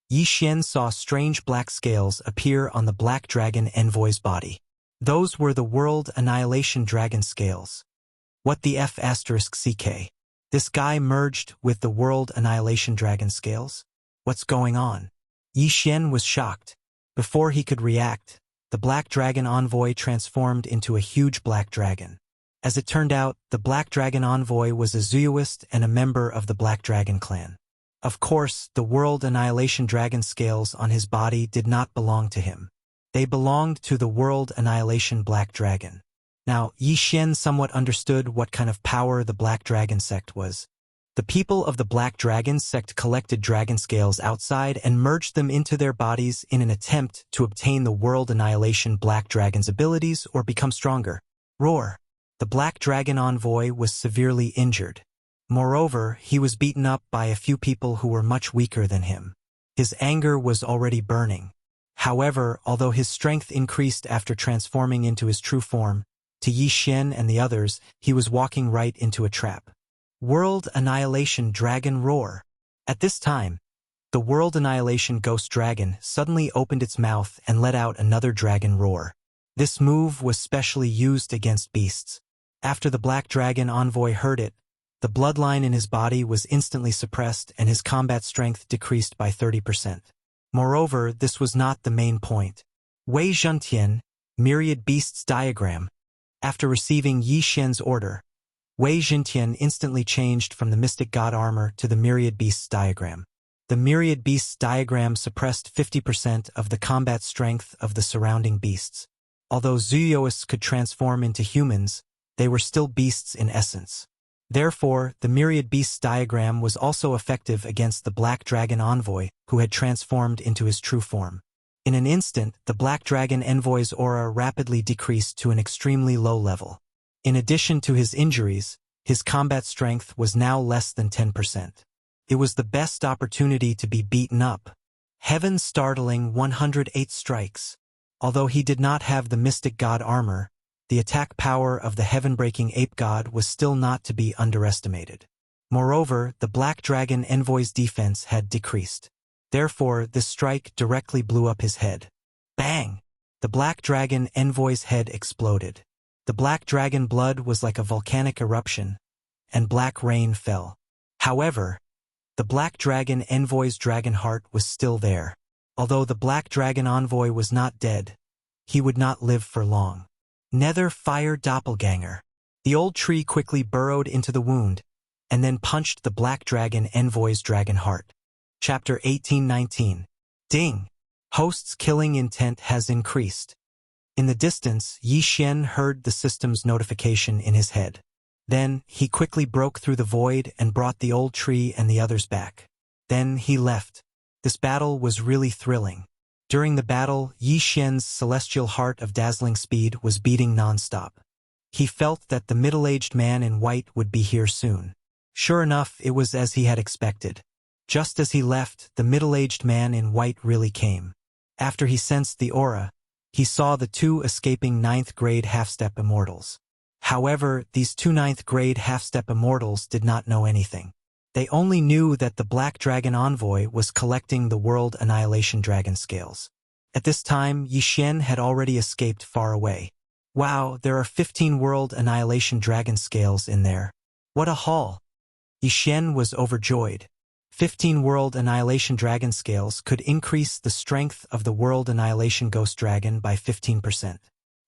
Yi Xian saw strange black scales appear on the Black Dragon envoy's body. Those were the World Annihilation Dragon scales. What the F***ck? This guy merged with the World Annihilation Dragon scales? What's going on? Yi Xian was shocked. Before he could react, the Black Dragon envoy transformed into a huge black dragon. As it turned out, the Black Dragon envoy was a Zuyuist and a member of the Black Dragon clan. Of course, the World Annihilation Dragon scales on his body did not belong to him. They belonged to the World Annihilation Black Dragon. Now, Yi Xian somewhat understood what kind of power the Black Dragon sect was. The people of the Black Dragon sect collected dragon scales outside and merged them into their bodies in an attempt to obtain the World Annihilation Black Dragon's abilities or become stronger. Roar. The Black Dragon envoy was severely injured. Moreover, he was beaten up by a few people who were much weaker than him. His anger was already burning. However, although his strength increased after transforming into his true form, to Yi Xian and the others, he was walking right into a trap. World Annihilation Dragon Roar. At this time, the World Annihilation Ghost Dragon suddenly opened its mouth and let out another dragon roar. This move was specially used against beasts. After the Black Dragon envoy heard it, the bloodline in his body was instantly suppressed and his combat strength decreased by 30%. Moreover, this was not the main point. Wei Jintian, Myriad Beasts Diagram. After receiving Yi Xian's order, Wei Jintian instantly changed from the Mystic God armor to the Myriad Beasts Diagram. The Myriad Beasts Diagram suppressed 50% of the combat strength of the surrounding beasts. Although Zuyuists could transform into humans, they were still beasts in essence. Therefore, the Myriad Beasts Diagram was also effective against the Black Dragon envoy, who had transformed into his true form. In an instant, the Black Dragon envoy's aura rapidly decreased to an extremely low level. In addition to his injuries, his combat strength was now less than 10%. It was the best opportunity to be beaten up. Heaven-startling 108 strikes. Although he did not have the Mystic God armor, the attack power of the heaven-breaking ape god was still not to be underestimated. Moreover, the Black Dragon envoy's defense had decreased. Therefore, this strike directly blew up his head. Bang! The Black Dragon envoy's head exploded. The Black Dragon blood was like a volcanic eruption, and black rain fell. However, the Black Dragon envoy's dragon heart was still there. Although the Black Dragon envoy was not dead, he would not live for long. Nether Fire Doppelganger. The old tree quickly burrowed into the wound, and then punched the Black Dragon Envoy's dragon heart. Chapter 18-19. Ding! Host's killing intent has increased. In the distance, Yi Xian heard the system's notification in his head. Then, he quickly broke through the void and brought the old tree and the others back. Then he left. This battle was really thrilling. During the battle, Yi Xian's celestial heart of dazzling speed was beating non-stop. He felt that the middle-aged man in white would be here soon. Sure enough, it was as he had expected. Just as he left, the middle-aged man in white really came. After he sensed the aura, he saw the two escaping 9th-grade half-step immortals. However, these two 9th-grade half-step immortals did not know anything. They only knew that the Black Dragon Envoy was collecting the World Annihilation Dragon Scales. At this time, Yi Xian had already escaped far away. Wow, there are 15 World Annihilation Dragon Scales in there. What a haul! Yi Xian was overjoyed. 15 World Annihilation Dragon Scales could increase the strength of the World Annihilation Ghost Dragon by 15%.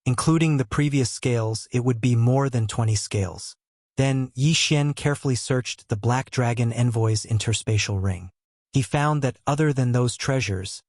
Including the previous scales, it would be more than 20 scales. Then, Yi Xian carefully searched the Black Dragon Envoy's interspatial ring. He found that other than those treasures,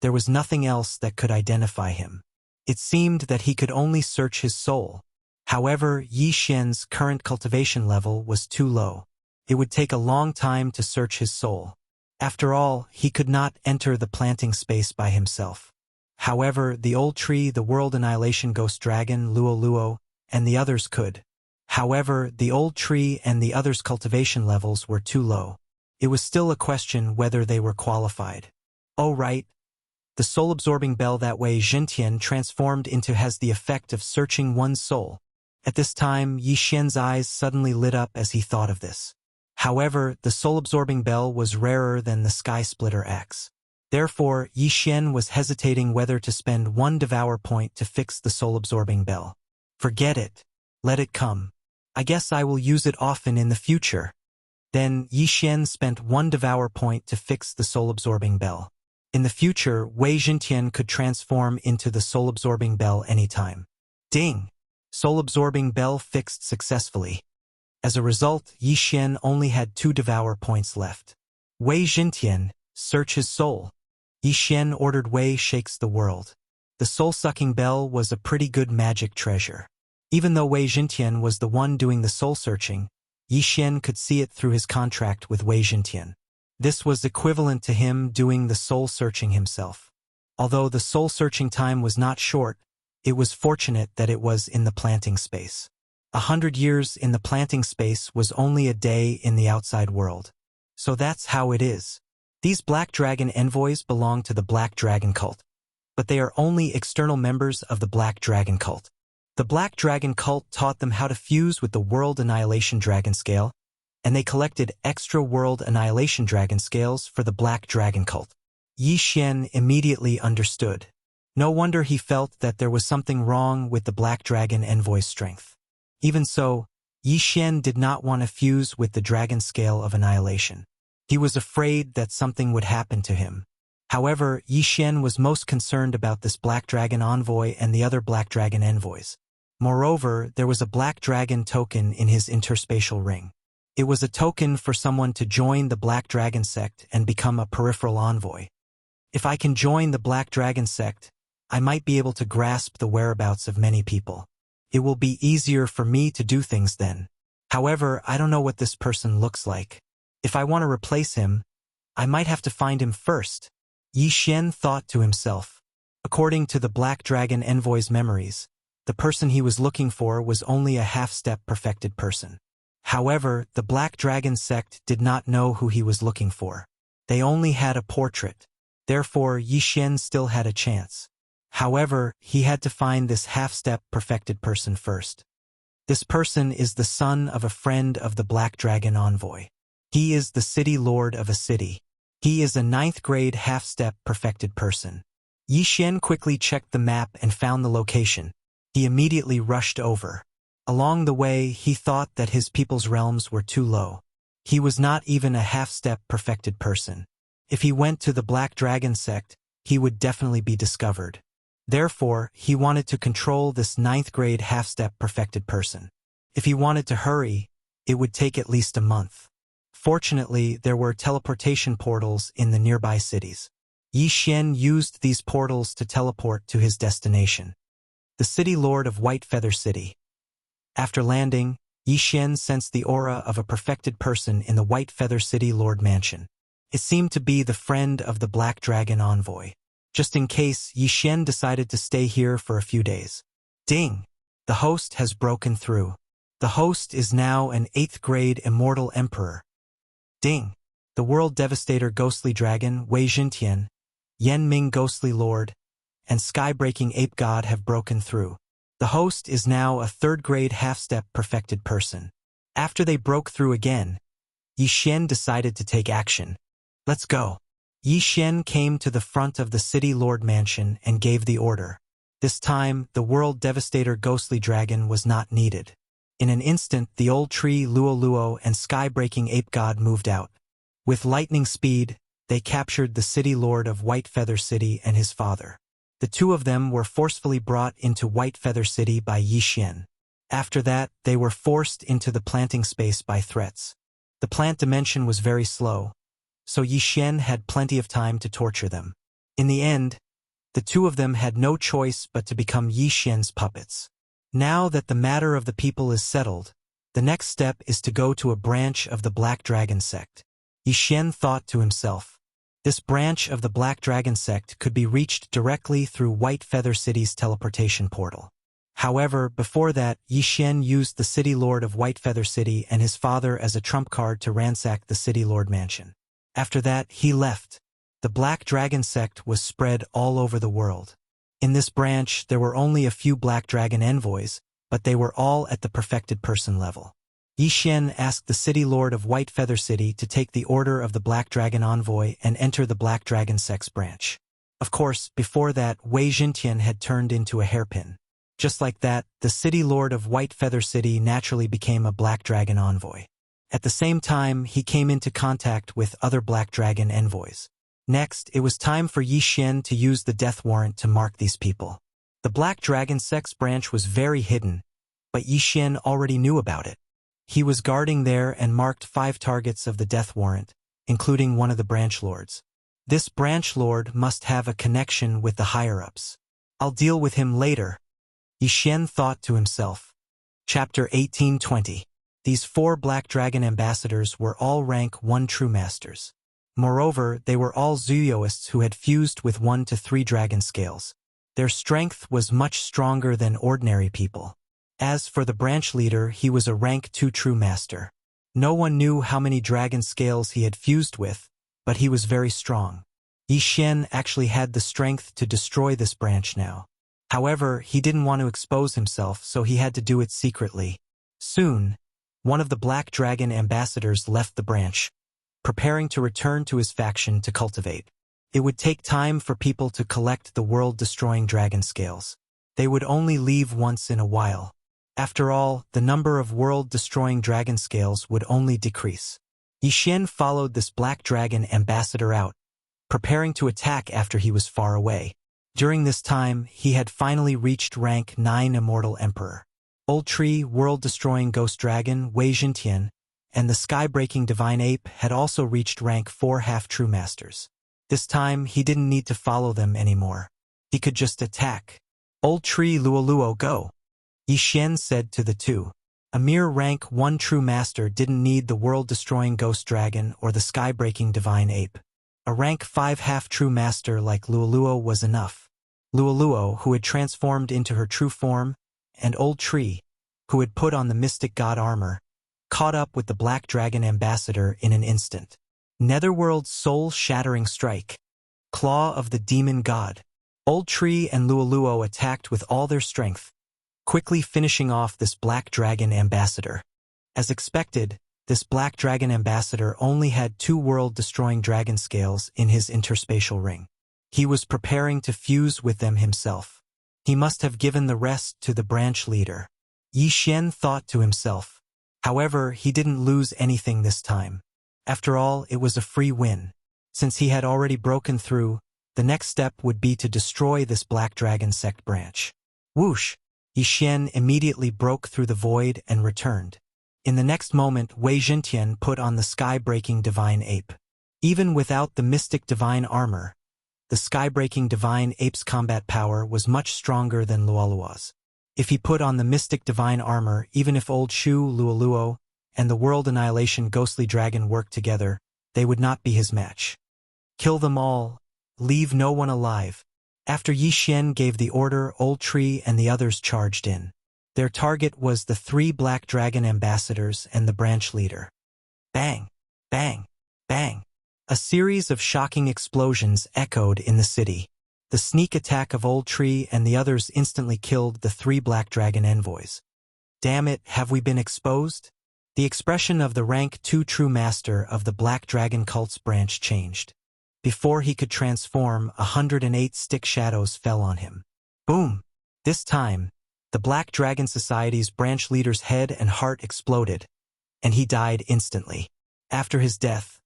there was nothing else that could identify him. It seemed that he could only search his soul. However, Yi Xian's current cultivation level was too low. It would take a long time to search his soul. After all, he could not enter the planting space by himself. However, the old tree, the World Annihilation Ghost Dragon, Luo Luo, and the others could. However, the old tree and the others' cultivation levels were too low. It was still a question whether they were qualified. Oh right. The soul-absorbing bell that Wei Zhentian transformed into has the effect of searching one's soul. At this time, Yi Xian's eyes suddenly lit up as he thought of this. However, the soul-absorbing bell was rarer than the Sky Splitter axe. Therefore, Yi Xian was hesitating whether to spend 1 devour point to fix the soul-absorbing bell. Forget it. Let it come. I guess I will use it often in the future. Then, Yi Xian spent 1 devour point to fix the soul-absorbing bell. In the future, Wei Zhentian could transform into the soul-absorbing bell anytime. Ding! Soul-absorbing bell fixed successfully. As a result, Yi Xian only had 2 devour points left. Wei Zhentian, search his soul. Yi Xian ordered Wei shakes the world. The soul-sucking bell was a pretty good magic treasure. Even though Wei Zhentian was the one doing the soul-searching, Yi Xian could see it through his contract with Wei Zhentian. This was equivalent to him doing the soul-searching himself. Although the soul-searching time was not short, it was fortunate that it was in the planting space. 100 years in the planting space was only a day in the outside world. So that's how it is. These Black Dragon Envoys belong to the Black Dragon Cult, but they are only external members of the Black Dragon Cult. The Black Dragon Cult taught them how to fuse with the World Annihilation Dragon Scale, and they collected extra World Annihilation Dragon Scales for the Black Dragon Cult. Yi Xian immediately understood. No wonder he felt that there was something wrong with the Black Dragon Envoy's strength. Even so, Yi Xian did not want to fuse with the Dragon Scale of Annihilation. He was afraid that something would happen to him. However, Yi Xian was most concerned about this Black Dragon Envoy and the other Black Dragon Envoys. Moreover, there was a Black Dragon token in his interspatial ring. It was a token for someone to join the Black Dragon sect and become a peripheral envoy. If I can join the Black Dragon sect, I might be able to grasp the whereabouts of many people. It will be easier for me to do things then. However, I don't know what this person looks like. If I want to replace him, I might have to find him first. Yi Xian thought to himself. According to the Black Dragon Envoy's memories, the person he was looking for was only a half-step perfected person. However, the Black Dragon sect did not know who he was looking for. They only had a portrait. Therefore, Yi Xian still had a chance. However, he had to find this half-step perfected person first. This person is the son of a friend of the Black Dragon Envoy. He is the city lord of a city. He is a 9th grade half-step perfected person. Yi Xian quickly checked the map and found the location. He immediately rushed over. Along the way, he thought that his people's realms were too low. He was not even a half-step perfected person. If he went to the Black Dragon sect, he would definitely be discovered. Therefore, he wanted to control this 9th grade half-step perfected person. If he wanted to hurry, it would take at least a month. Fortunately, there were teleportation portals in the nearby cities. Yi Xian used these portals to teleport to his destination, the city lord of White Feather City. After landing, Yi Xian sensed the aura of a perfected person in the White Feather City Lord Mansion. It seemed to be the friend of the Black Dragon envoy. Just in case, Yi Xian decided to stay here for a few days. Ding! The host has broken through. The host is now an 8th grade immortal emperor. Ding! The world devastator ghostly dragon, Wei Jintian, Yan Ming ghostly lord, and sky-breaking ape god have broken through. The host is now a 3rd grade half-step perfected person. After they broke through again, Yi Xian decided to take action. Let's go. Yi Xian came to the front of the city lord mansion and gave the order. This time, the world devastator ghostly dragon was not needed. In an instant, the old tree Luo and sky-breaking ape god moved out. With lightning speed, they captured the city lord of White Feather City and his father. The two of them were forcefully brought into White Feather City by Yi Xian. After that, they were forced into the planting space by threats. The plant dimension was very slow, so Yi Xian had plenty of time to torture them. In the end, the two of them had no choice but to become Yi Xian's puppets. Now that the matter of the people is settled, the next step is to go to a branch of the Black Dragon sect. Yi Xian thought to himself. This branch of the Black Dragon sect could be reached directly through White Feather City's teleportation portal. However, before that, Yi Xian used the city lord of White Feather City and his father as a trump card to ransack the city lord mansion. After that, he left. The Black Dragon sect was spread all over the world. In this branch, there were only a few Black Dragon envoys, but they were all at the perfected person level. Yi Xian asked the city lord of White Feather City to take the order of the Black Dragon envoy and enter the Black Dragon sect's branch. Of course, before that, Wei Jintian had turned into a hairpin. Just like that, the city lord of White Feather City naturally became a Black Dragon envoy. At the same time, he came into contact with other Black Dragon envoys. Next, it was time for Yi Xian to use the death warrant to mark these people. The Black Dragon sect's branch was very hidden, but Yi Xian already knew about it. He was guarding there and marked 5 targets of the death warrant, including one of the branch lords. This branch lord must have a connection with the higher-ups. I'll deal with him later, Yi Xian thought to himself. Chapter 1820. These 4 Black Dragon ambassadors were all rank 1 true masters. Moreover, they were all Zuyoists who had fused with 1 to 3 dragon scales. Their strength was much stronger than ordinary people. As for the branch leader, he was a rank 2 true master. No one knew how many dragon scales he had fused with, but he was very strong. Yi Xian actually had the strength to destroy this branch now. However, he didn't want to expose himself, so he had to do it secretly. Soon, one of the Black Dragon ambassadors left the branch, preparing to return to his faction to cultivate. It would take time for people to collect the world-destroying dragon scales. They would only leave once in a while. After all, the number of world-destroying dragon scales would only decrease. Yi Xian followed this Black Dragon ambassador out, preparing to attack after he was far away. During this time, he had finally reached rank 9 Immortal Emperor. Old Tree, world-destroying Ghost Dragon, Wei Jintian, and the sky-breaking Divine Ape had also reached rank 4 half-true masters. This time, he didn't need to follow them anymore. He could just attack. Old Tree Luo, go! Yi Xian said to the two. A mere rank 1 true master didn't need the world-destroying Ghost Dragon or the sky-breaking Divine Ape. A rank 5 half-true master like Luo was enough. Luo, who had transformed into her true form, and Old Tree, who had put on the mystic god armor, caught up with the Black Dragon ambassador in an instant. Netherworld's soul-shattering strike. Claw of the demon god. Old Tree and Luo attacked with all their strength, quickly finishing off this Black Dragon ambassador. As expected, this Black Dragon ambassador only had 2 world-destroying dragon scales in his interspatial ring. He was preparing to fuse with them himself. He must have given the rest to the branch leader. Yi Xian thought to himself. However, he didn't lose anything this time. After all, it was a free win. Since he had already broken through, the next step would be to destroy this Black Dragon sect branch. Whoosh! Yi Xian immediately broke through the void and returned. In the next moment, Wei Zhentian put on the sky-breaking divine ape. Even without the mystic divine armor, the sky-breaking divine ape's combat power was much stronger than Luoluo's. If he put on the mystic divine armor, even if old Shu Luoluo and the world annihilation ghostly dragon worked together, they would not be his match. Kill them all, leave no one alive. After Yi Xian gave the order, Old Tree and the others charged in. Their target was the 3 black dragon ambassadors and the branch leader. Bang! Bang! Bang! A series of shocking explosions echoed in the city. The sneak attack of Old Tree and the others instantly killed the 3 black dragon envoys. Damn it, have we been exposed? The expression of the rank 2 true master of the Black Dragon cult's branch changed. Before he could transform, 108 stick shadows fell on him. Boom! This time, the Black Dragon Society's branch leader's head and heart exploded, and he died instantly. After his death,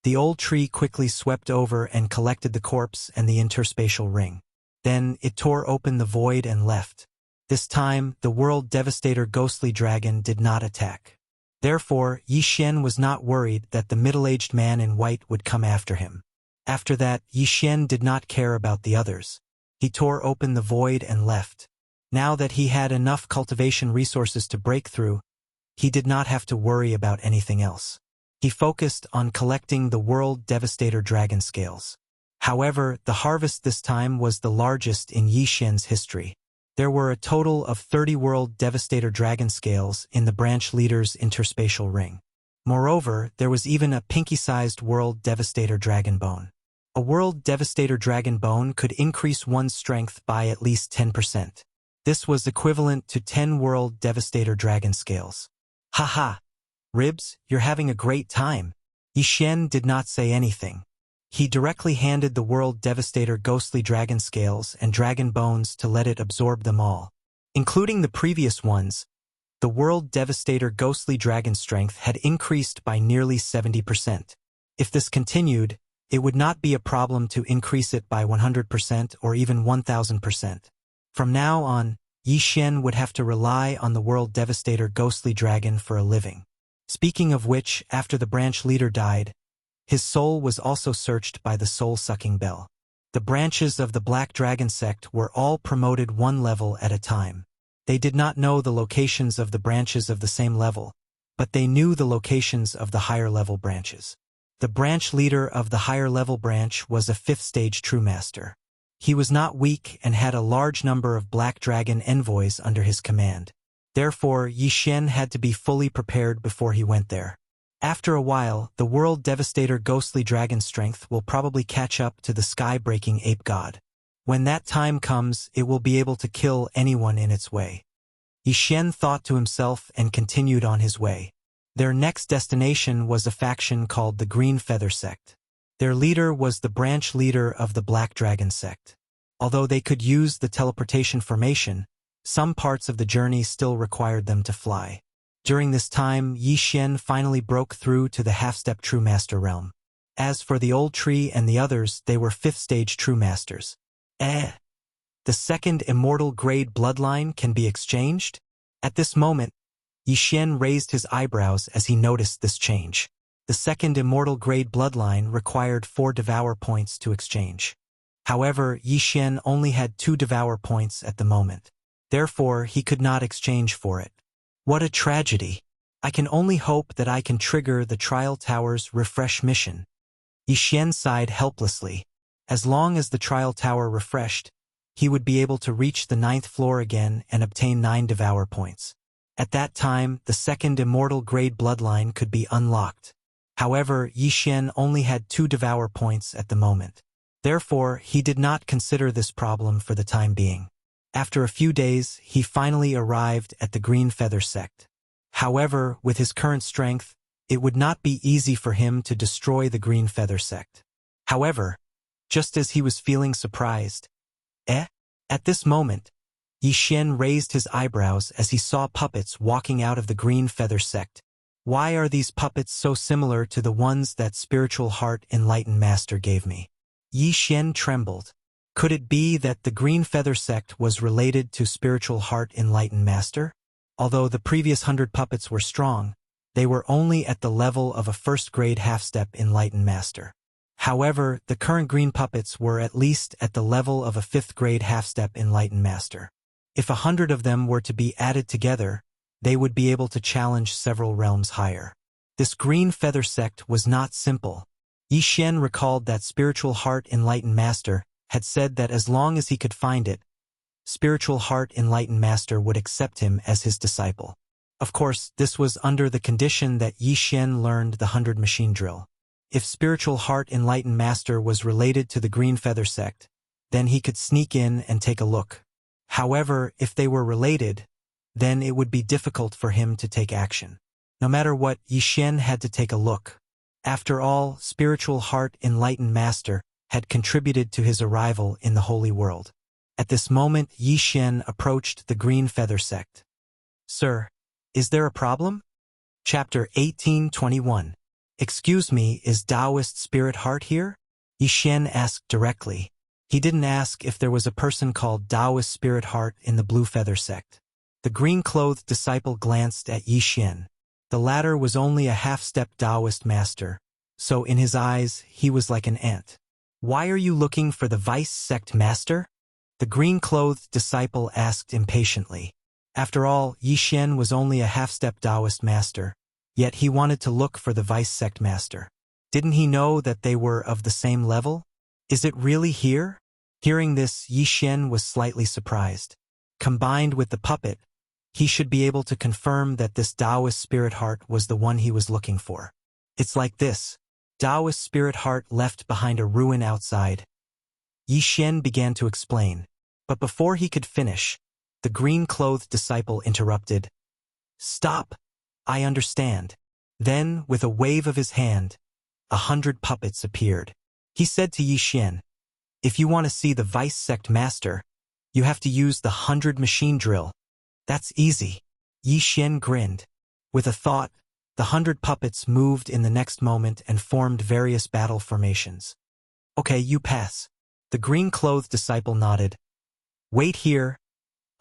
the Old Tree quickly swept over and collected the corpse and the interspatial ring. Then it tore open the void and left. This time, the World Devastator ghostly dragon did not attack. Therefore, Yi Xian was not worried that the middle-aged man in white would come after him. After that, Yi Xian did not care about the others. He tore open the void and left. Now that he had enough cultivation resources to break through, he did not have to worry about anything else. He focused on collecting the World Devastator dragon scales. However, the harvest this time was the largest in Yi Xian's history. There were a total of 30 World Devastator dragon scales in the branch leader's interspatial ring. Moreover, there was even a pinky-sized World Devastator dragon bone. A World Devastator dragon bone could increase one's strength by at least 10%. This was equivalent to 10 World Devastator dragon scales. Haha! Ribs, you're having a great time. Yi Xian did not say anything. He directly handed the World Devastator ghostly dragon scales and dragon bones to let it absorb them all. Including the previous ones, the World Devastator ghostly dragon strength had increased by nearly 70%. If this continued, it would not be a problem to increase it by 100% or even 1000%. From now on, Yi Xian would have to rely on the World Devastator ghostly dragon for a living. Speaking of which, after the branch leader died, his soul was also searched by the soul-sucking bell. The branches of the Black Dragon sect were all promoted 1 level at a time. They did not know the locations of the branches of the same level, but they knew the locations of the higher-level branches. The branch leader of the higher-level branch was a 5th-stage true master. He was not weak and had a large number of Black Dragon envoys under his command. Therefore, Yi Xian had to be fully prepared before he went there. After a while, the World Devastator ghostly dragon strength will probably catch up to the sky-breaking ape god. When that time comes, it will be able to kill anyone in its way. Yi Xian thought to himself and continued on his way. Their next destination was a faction called the Green Feather Sect. Their leader was the branch leader of the Black Dragon sect. Although they could use the teleportation formation, some parts of the journey still required them to fly. During this time, Yi Xian finally broke through to the half-step True Master realm. As for the Old Tree and the others, they were 5th-stage True Masters. The second immortal grade bloodline can be exchanged? At this moment, Yi Xian raised his eyebrows as he noticed this change. The second immortal grade bloodline required 4 devour points to exchange. However, Yi Xian only had 2 devour points at the moment. Therefore, he could not exchange for it. What a tragedy. I can only hope that I can trigger the Trial Tower's refresh mission. Yi Xian sighed helplessly. As long as the Trial Tower refreshed, he would be able to reach the 9th floor again and obtain 9 devour points. At that time, the second immortal grade bloodline could be unlocked. However, Yi Xian only had 2 devour points at the moment. Therefore, he did not consider this problem for the time being. After a few days, he finally arrived at the Green Feather sect. However, with his current strength, it would not be easy for him to destroy the Green Feather sect. However, just as he was feeling surprised, at this moment, Yi Xian raised his eyebrows as he saw puppets walking out of the Green Feather sect. Why are these puppets so similar to the ones that Spiritual Heart Enlightened Master gave me? Yi Xian trembled. Could it be that the Green Feather sect was related to Spiritual Heart Enlightened Master? Although the previous 100 puppets were strong, they were only at the level of a first-grade half-step Enlightened Master. However, the current green puppets were at least at the level of a 5th-grade half-step Enlightened Master. If 100 of them were to be added together, they would be able to challenge several realms higher. This Green Feather sect was not simple. Yi Xian recalled that Spiritual Heart Enlightened Master had said that as long as he could find it, Spiritual Heart Enlightened Master would accept him as his disciple. Of course, this was under the condition that Yi Xian learned the 100 machine drill. If Spiritual Heart Enlightened Master was related to the Green Feather sect, then he could sneak in and take a look. However, if they were related, then it would be difficult for him to take action. No matter what, Yi Xian had to take a look. After all, Spiritual Heart Enlightened Master had contributed to his arrival in the Holy World. At this moment, Yi Xian approached the Green Feather sect. "Sir, is there a problem?" Chapter 18:21. "Excuse me, is Taoist Spirit Heart here?" Yi Xian asked directly. He didn't ask if there was a person called Taoist Spirit Heart in the Blue Feather sect. The green-clothed disciple glanced at Yi Xian. The latter was only a half-step Taoist master, so in his eyes, he was like an ant. "Why are you looking for the Vice Sect Master?" The green-clothed disciple asked impatiently. After all, Yi Xian was only a half-step Taoist master, yet he wanted to look for the Vice Sect Master. Didn't he know that they were of the same level? Is it really here? Hearing this, Yi Xian was slightly surprised. Combined with the puppet, he should be able to confirm that this Taoist Spirit Heart was the one he was looking for. It's like this. Taoist Spirit Heart left behind a ruin outside. Yi Xian began to explain, but before he could finish, the green-clothed disciple interrupted. "Stop! I understand." Then, with a wave of his hand, 100 puppets appeared. He said to Yi Xian, "If you want to see the Vice Sect Master, you have to use the 100 machine drill. That's easy." Yi Xian grinned. With a thought, the 100 puppets moved in the next moment and formed various battle formations. "Okay, you pass." The green-clothed disciple nodded. "Wait here.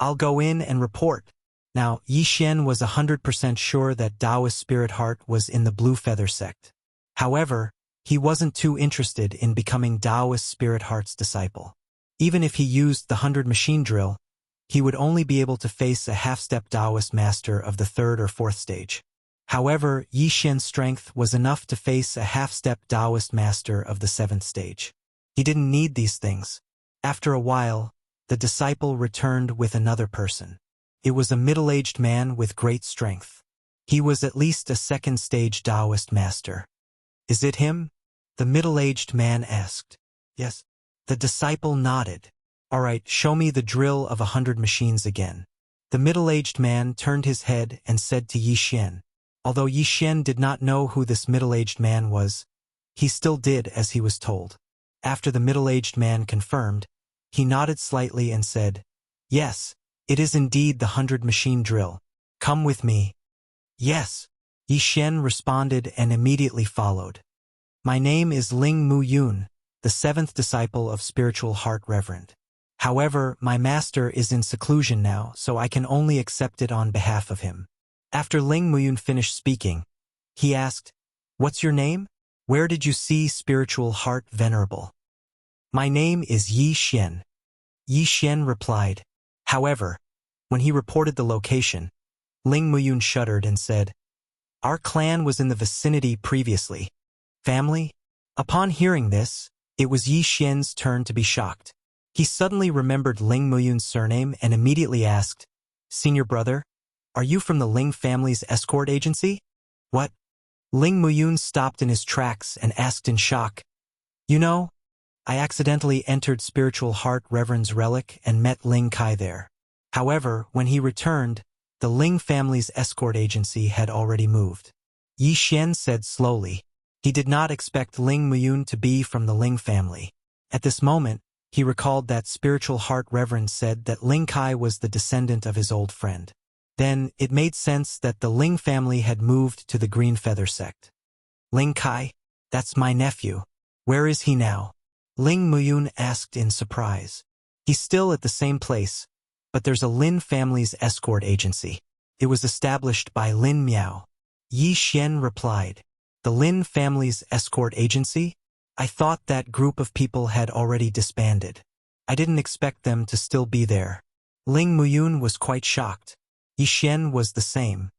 I'll go in and report." Now, Yi Xian was 100% sure that Taoist Spirit Heart was in the Blue Feather sect. However, he wasn't too interested in becoming Taoist Spirit Heart's disciple. Even if he used the 100 machine drill, he would only be able to face a half-step Taoist master of the 3rd or 4th stage. However, Yi Xian's strength was enough to face a half-step Taoist master of the 7th stage. He didn't need these things. After a while, the disciple returned with another person. It was a middle-aged man with great strength. He was at least a 2nd-stage Taoist master. "Is it him?" the middle-aged man asked. "Yes." The disciple nodded. "All right, show me the drill of 100 machines again." The middle-aged man turned his head and said to Yi Xian. Although Yi Xian did not know who this middle-aged man was, he still did as he was told. After the middle-aged man confirmed, he nodded slightly and said, "Yes, it is indeed the 100 machine drill. Come with me." "Yes." Yi Xian responded and immediately followed. "My name is Ling Mu Yun, the 7th disciple of Spiritual Heart Reverend. However, my master is in seclusion now, so I can only accept it on behalf of him." After Ling Muyun finished speaking, he asked, "What's your name? Where did you see Spiritual Heart Venerable?" "My name is Yi Xian." Yi Xian replied. However, when he reported the location, Ling Muyun shuddered and said, "Our clan was in the vicinity previously. Family?" Upon hearing this, it was Yi Xian's turn to be shocked. He suddenly remembered Ling Muyun's surname and immediately asked, "Senior brother, are you from the Ling family's escort agency?" "What?" Ling Muyun stopped in his tracks and asked in shock. "You know, I accidentally entered Spiritual Heart Reverend's relic and met Ling Kai there. However, when he returned, the Ling family's escort agency had already moved." Yi Xian said slowly. He did not expect Ling Muyun to be from the Ling family. At this moment, he recalled that Spiritual Heart Reverend said that Ling Kai was the descendant of his old friend. Then, it made sense that the Ling family had moved to the Green Feather sect. "Ling Kai? That's my nephew. Where is he now?" Ling Muyun asked in surprise. He's still at the same place, but there's a Lin family's escort agency. It was established by Lin Miao. Yi Xian replied. The Lin family's escort agency? I thought that group of people had already disbanded. I didn't expect them to still be there. Ling Muyun was quite shocked. Yi Xian was the same.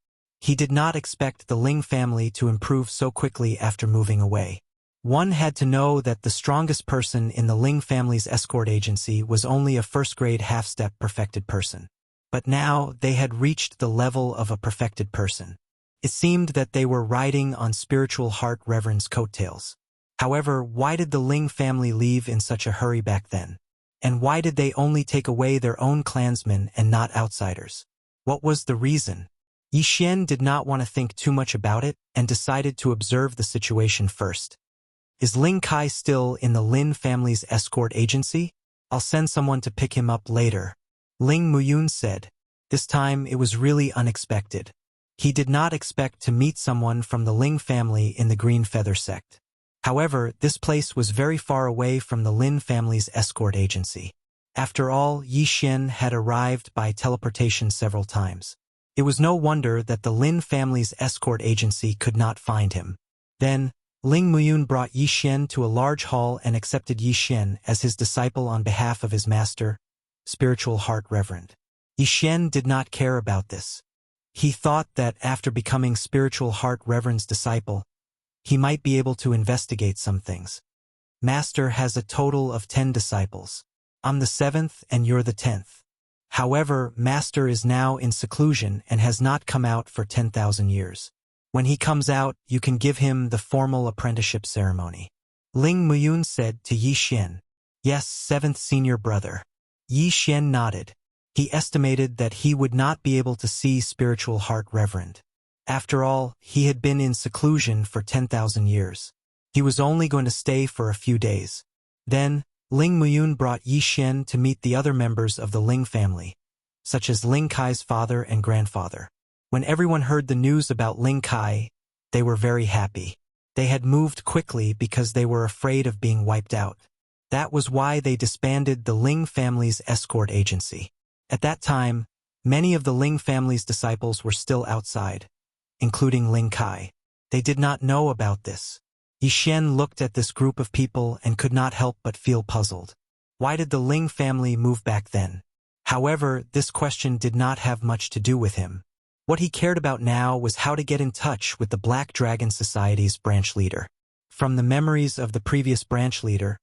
He did not expect the Ling family to improve so quickly after moving away. One had to know that the strongest person in the Ling family's escort agency was only a first-grade half-step perfected person. But now they had reached the level of a perfected person. It seemed that they were riding on spiritual heart reverend's coattails. However, why did the Ling family leave in such a hurry back then? And why did they only take away their own clansmen and not outsiders? What was the reason? Yi Xian did not want to think too much about it and decided to observe the situation first. Is Ling Kai still in the Lin family's escort agency? I'll send someone to pick him up later. Ling Muyun said. This time it was really unexpected. He did not expect to meet someone from the Ling family in the Green Feather sect. However, this place was very far away from the Lin family's escort agency. After all, Yi Xian had arrived by teleportation several times. It was no wonder that the Lin family's escort agency could not find him. Then, Ling Muyun brought Yi Xian to a large hall and accepted Yi Xian as his disciple on behalf of his master, Spiritual Heart Reverend. Yi Xian did not care about this. He thought that after becoming Spiritual Heart Reverend's disciple, he might be able to investigate some things. Master has a total of 10 disciples. I'm the 7th and you're the 10th. However, Master is now in seclusion and has not come out for 10,000 years. When he comes out, you can give him the formal apprenticeship ceremony. Ling Muyun said to Yi Xian. Yes, 7th senior brother. Yi Xian nodded. He estimated that he would not be able to see Spiritual Heart Reverend. After all, he had been in seclusion for 10,000 years. He was only going to stay for a few days. Then, Ling Muyun brought Yi Xian to meet the other members of the Ling family, such as Ling Kai's father and grandfather. When everyone heard the news about Ling Kai, they were very happy. They had moved quickly because they were afraid of being wiped out. That was why they disbanded the Ling family's escort agency. At that time, many of the Ling family's disciples were still outside, including Ling Kai. They did not know about this. Yi Xian looked at this group of people and could not help but feel puzzled. Why did the Ling family move back then? However, this question did not have much to do with him. What he cared about now was how to get in touch with the Black Dragon Society's branch leader. From the memories of the previous branch leader,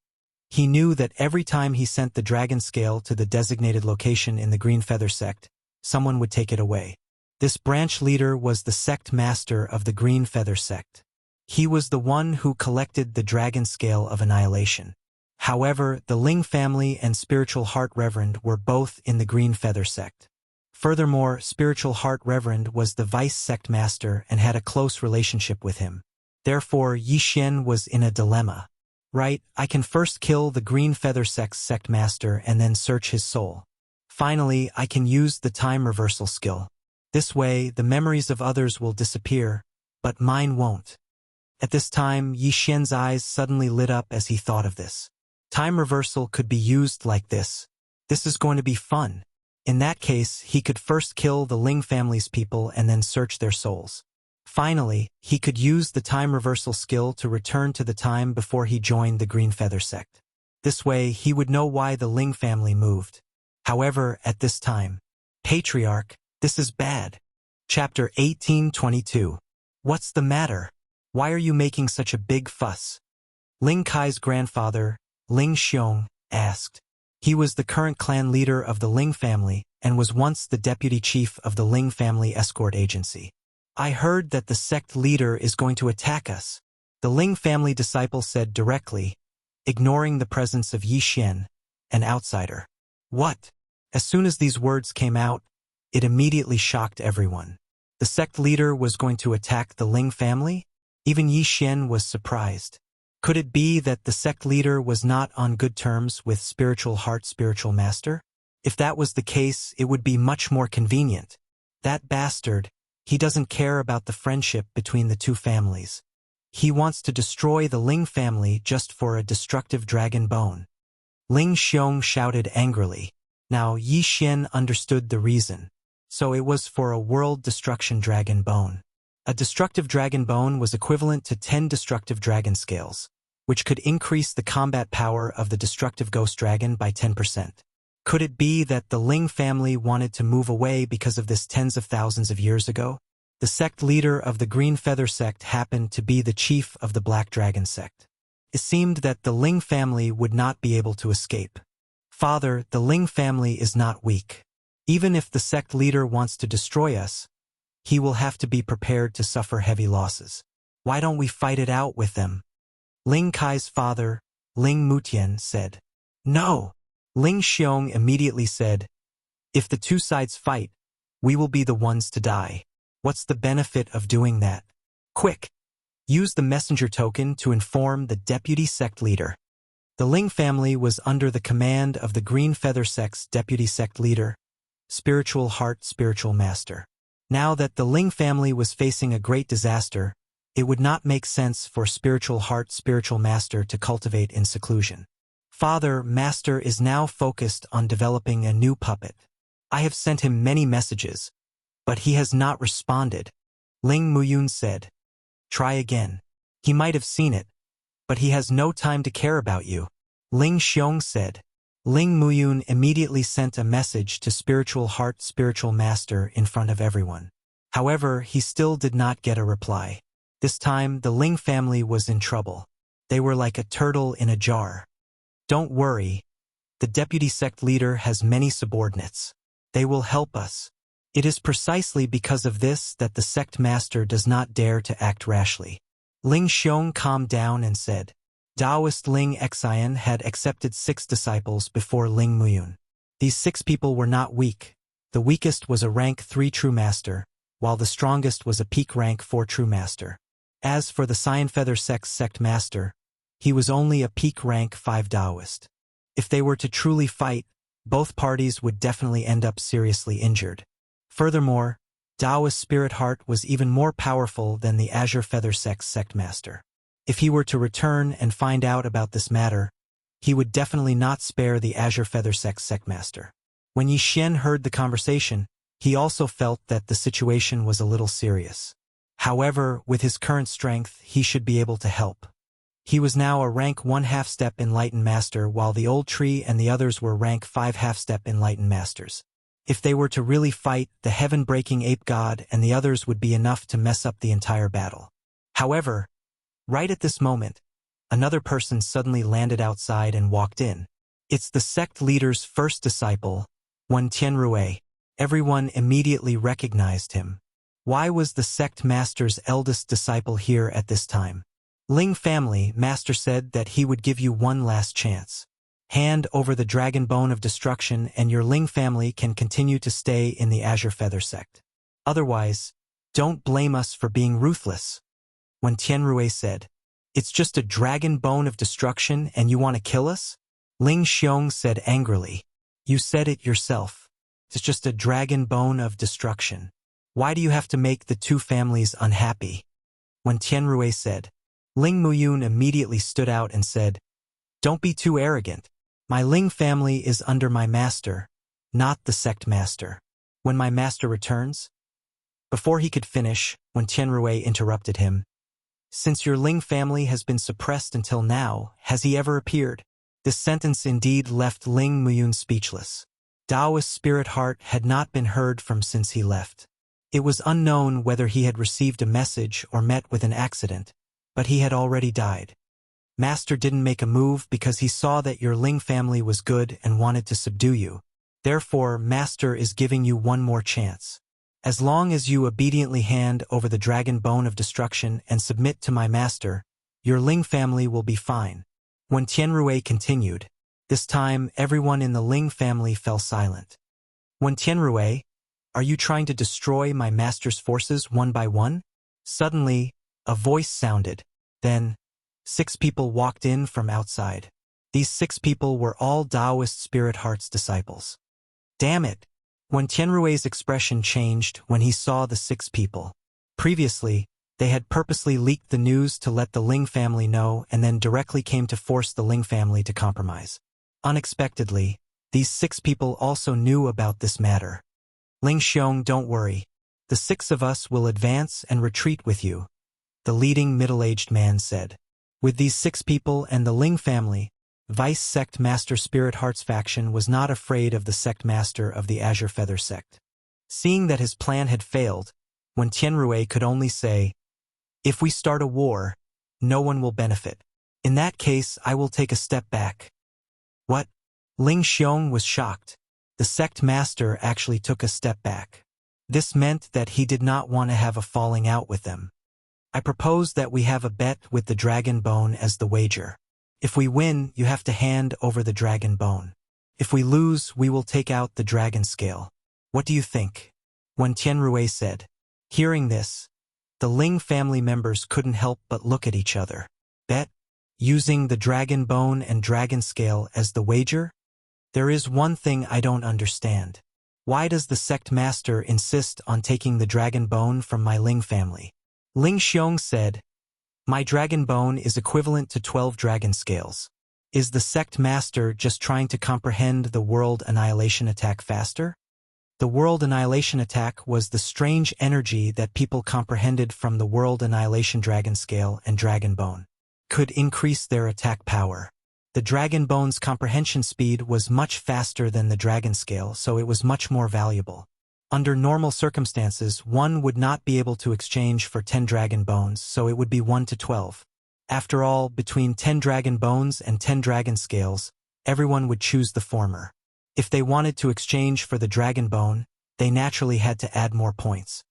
he knew that every time he sent the dragon scale to the designated location in the Green Feather sect, someone would take it away. This branch leader was the sect master of the Green Feather sect. He was the one who collected the dragon scale of annihilation. However, the Ling family and Spiritual Heart Reverend were both in the Green Feather sect. Furthermore, Spiritual Heart Reverend was the vice sect master and had a close relationship with him. Therefore, Yi Xian was in a dilemma. Right, I can first kill the Green Feather sect's sect master and then search his soul. Finally, I can use the time reversal skill. This way, the memories of others will disappear, but mine won't. At this time, Yi Xian's eyes suddenly lit up as he thought of this. Time reversal could be used like this. This is going to be fun. In that case, he could first kill the Ling family's people and then search their souls. Finally, he could use the time reversal skill to return to the time before he joined the Green Feather sect. This way, he would know why the Ling family moved. However, at this time, Patriarch, this is bad. Chapter 1822. What's the matter? Why are you making such a big fuss? Ling Kai's grandfather, Ling Xiong, asked. He was the current clan leader of the Ling family and was once the deputy chief of the Ling family escort agency. I heard that the sect leader is going to attack us, the Ling family disciple said directly, ignoring the presence of Yi Xian, an outsider. What? As soon as these words came out, it immediately shocked everyone. The sect leader was going to attack the Ling family? Even Yi Xian was surprised. Could it be that the sect leader was not on good terms with Spiritual Heart Spiritual Master? If that was the case, it would be much more convenient. That bastard, he doesn't care about the friendship between the two families. He wants to destroy the Ling family just for a destructive dragon bone. Ling Xiong shouted angrily. Now Yi Xian understood the reason. So it was for a world destruction dragon bone. A destructive dragon bone was equivalent to 10 destructive dragon scales, which could increase the combat power of the destructive ghost dragon by 10%. Could it be that the Ling family wanted to move away because of this tens of thousands of years ago? The sect leader of the Green Feather sect happened to be the chief of the Black Dragon sect. It seemed that the Ling family would not be able to escape. Father, the Ling family is not weak. Even if the sect leader wants to destroy us, he will have to be prepared to suffer heavy losses. Why don't we fight it out with them? Ling Kai's father, Ling Mutian, said. No. Ling Xiong immediately said, if the two sides fight, we will be the ones to die. What's the benefit of doing that? Quick! Use the messenger token to inform the deputy sect leader. The Ling family was under the command of the Green Feather sect's deputy sect leader, Spiritual Heart Spiritual Master. Now that the Ling family was facing a great disaster, it would not make sense for Spiritual Heart Spiritual Master to cultivate in seclusion. Father, Master is now focused on developing a new puppet. I have sent him many messages, but he has not responded. Ling Muyun said. Try again. He might have seen it, but he has no time to care about you. Ling Xiong said. Ling Muyun immediately sent a message to Spiritual Heart Spiritual Master in front of everyone. However, he still did not get a reply. This time, the Ling family was in trouble. They were like a turtle in a jar. Don't worry. The deputy sect leader has many subordinates. They will help us. It is precisely because of this that the sect master does not dare to act rashly. Ling Xiong calmed down and said, Taoist Ling Xian had accepted 6 disciples before Ling Muyun. These 6 people were not weak. The weakest was a rank 3 true master, while the strongest was a peak rank 4 true master. As for the Cyan Feather sect's sect master, he was only a peak rank 5 Taoist. If they were to truly fight, both parties would definitely end up seriously injured. Furthermore, Taoist Spirit Heart was even more powerful than the Azure Feather sect's sect master. If he were to return and find out about this matter, he would definitely not spare the Azure Feather sect's sect master. When Yi Xian heard the conversation, he also felt that the situation was a little serious. However, with his current strength, he should be able to help. He was now a rank 1 half-step Enlightened Master, while the Old Tree and the others were rank 5 half-step Enlightened Masters. If they were to really fight, the heaven-breaking Ape God and the others would be enough to mess up the entire battle. However, right at this moment, another person suddenly landed outside and walked in. It's the sect leader's first disciple, Wen Tianrui. Everyone immediately recognized him. Why was the sect master's eldest disciple here at this time? Ling family, Master said that he would give you one last chance. Hand over the Dragon Bone of Destruction and your Ling family can continue to stay in the Azure Feather sect. Otherwise, don't blame us for being ruthless. When Tianrui said, it's just a Dragon Bone of Destruction and you want to kill us? Ling Xiong said angrily. You said it yourself. It's just a Dragon Bone of Destruction. Why do you have to make the two families unhappy? When Tianrui said, Ling Muyun immediately stood out and said, don't be too arrogant. My Ling family is under my master, not the sect master. When my master returns? Before he could finish, when Tianrui interrupted him, since your Ling family has been suppressed until now, has he ever appeared? This sentence indeed left Ling Muyun speechless. Taoist Spirit Heart had not been heard from since he left. It was unknown whether he had received a message or met with an accident, but he had already died. Master didn't make a move because he saw that your Ling family was good and wanted to subdue you. Therefore, Master is giving you one more chance. As long as you obediently hand over the Dragon Bone of Destruction and submit to my master, your Ling family will be fine. When Tianrui continued, this time everyone in the Ling family fell silent. When Tianrui, are you trying to destroy my master's forces one by one? Suddenly, a voice sounded. Then, 6 people walked in from outside. These 6 people were all Taoist Spirit Heart's disciples. Damn it! When Tianrui's expression changed when he saw the 6 people. Previously, They had purposely leaked the news to let the Ling family know and then directly came to force the Ling family to compromise. Unexpectedly, these 6 people also knew about this matter. Ling Xiong, don't worry. The 6 of us will advance and retreat with you, the leading middle-aged man said. With these 6 people and the Ling family, Vice Sect Master Spirit Heart's faction was not afraid of the sect master of the Azure Feather sect. Seeing that his plan had failed, when Tianrui could only say, "If we start a war, no one will benefit. In that case, I will take a step back." What? Ling Xiong was shocked. The sect master actually took a step back. This meant that he did not want to have a falling out with them. "I propose that we have a bet with the dragon bone as the wager. If we win, you have to hand over the dragon bone. If we lose, we will take out the dragon scale. What do you think?" When Tianrui said. Hearing this, the Ling family members couldn't help but look at each other. Bet? Using the dragon bone and dragon scale as the wager? There is one thing I don't understand. Why does the sect master insist on taking the dragon bone from my Ling family? Ling Xiong said, "My dragon bone is equivalent to 12 dragon scales. Is the sect master just trying to comprehend the world annihilation attack faster?" The world annihilation attack was the strange energy that people comprehended from the world annihilation dragon scale and dragon bone. Could increase their attack power. The dragon bone's comprehension speed was much faster than the dragon scale, so it was much more valuable. Under normal circumstances, one would not be able to exchange for 10 dragon bones, so it would be 1 to 12. After all, between 10 dragon bones and 10 dragon scales, everyone would choose the former. If they wanted to exchange for the dragon bone, they naturally had to add more points.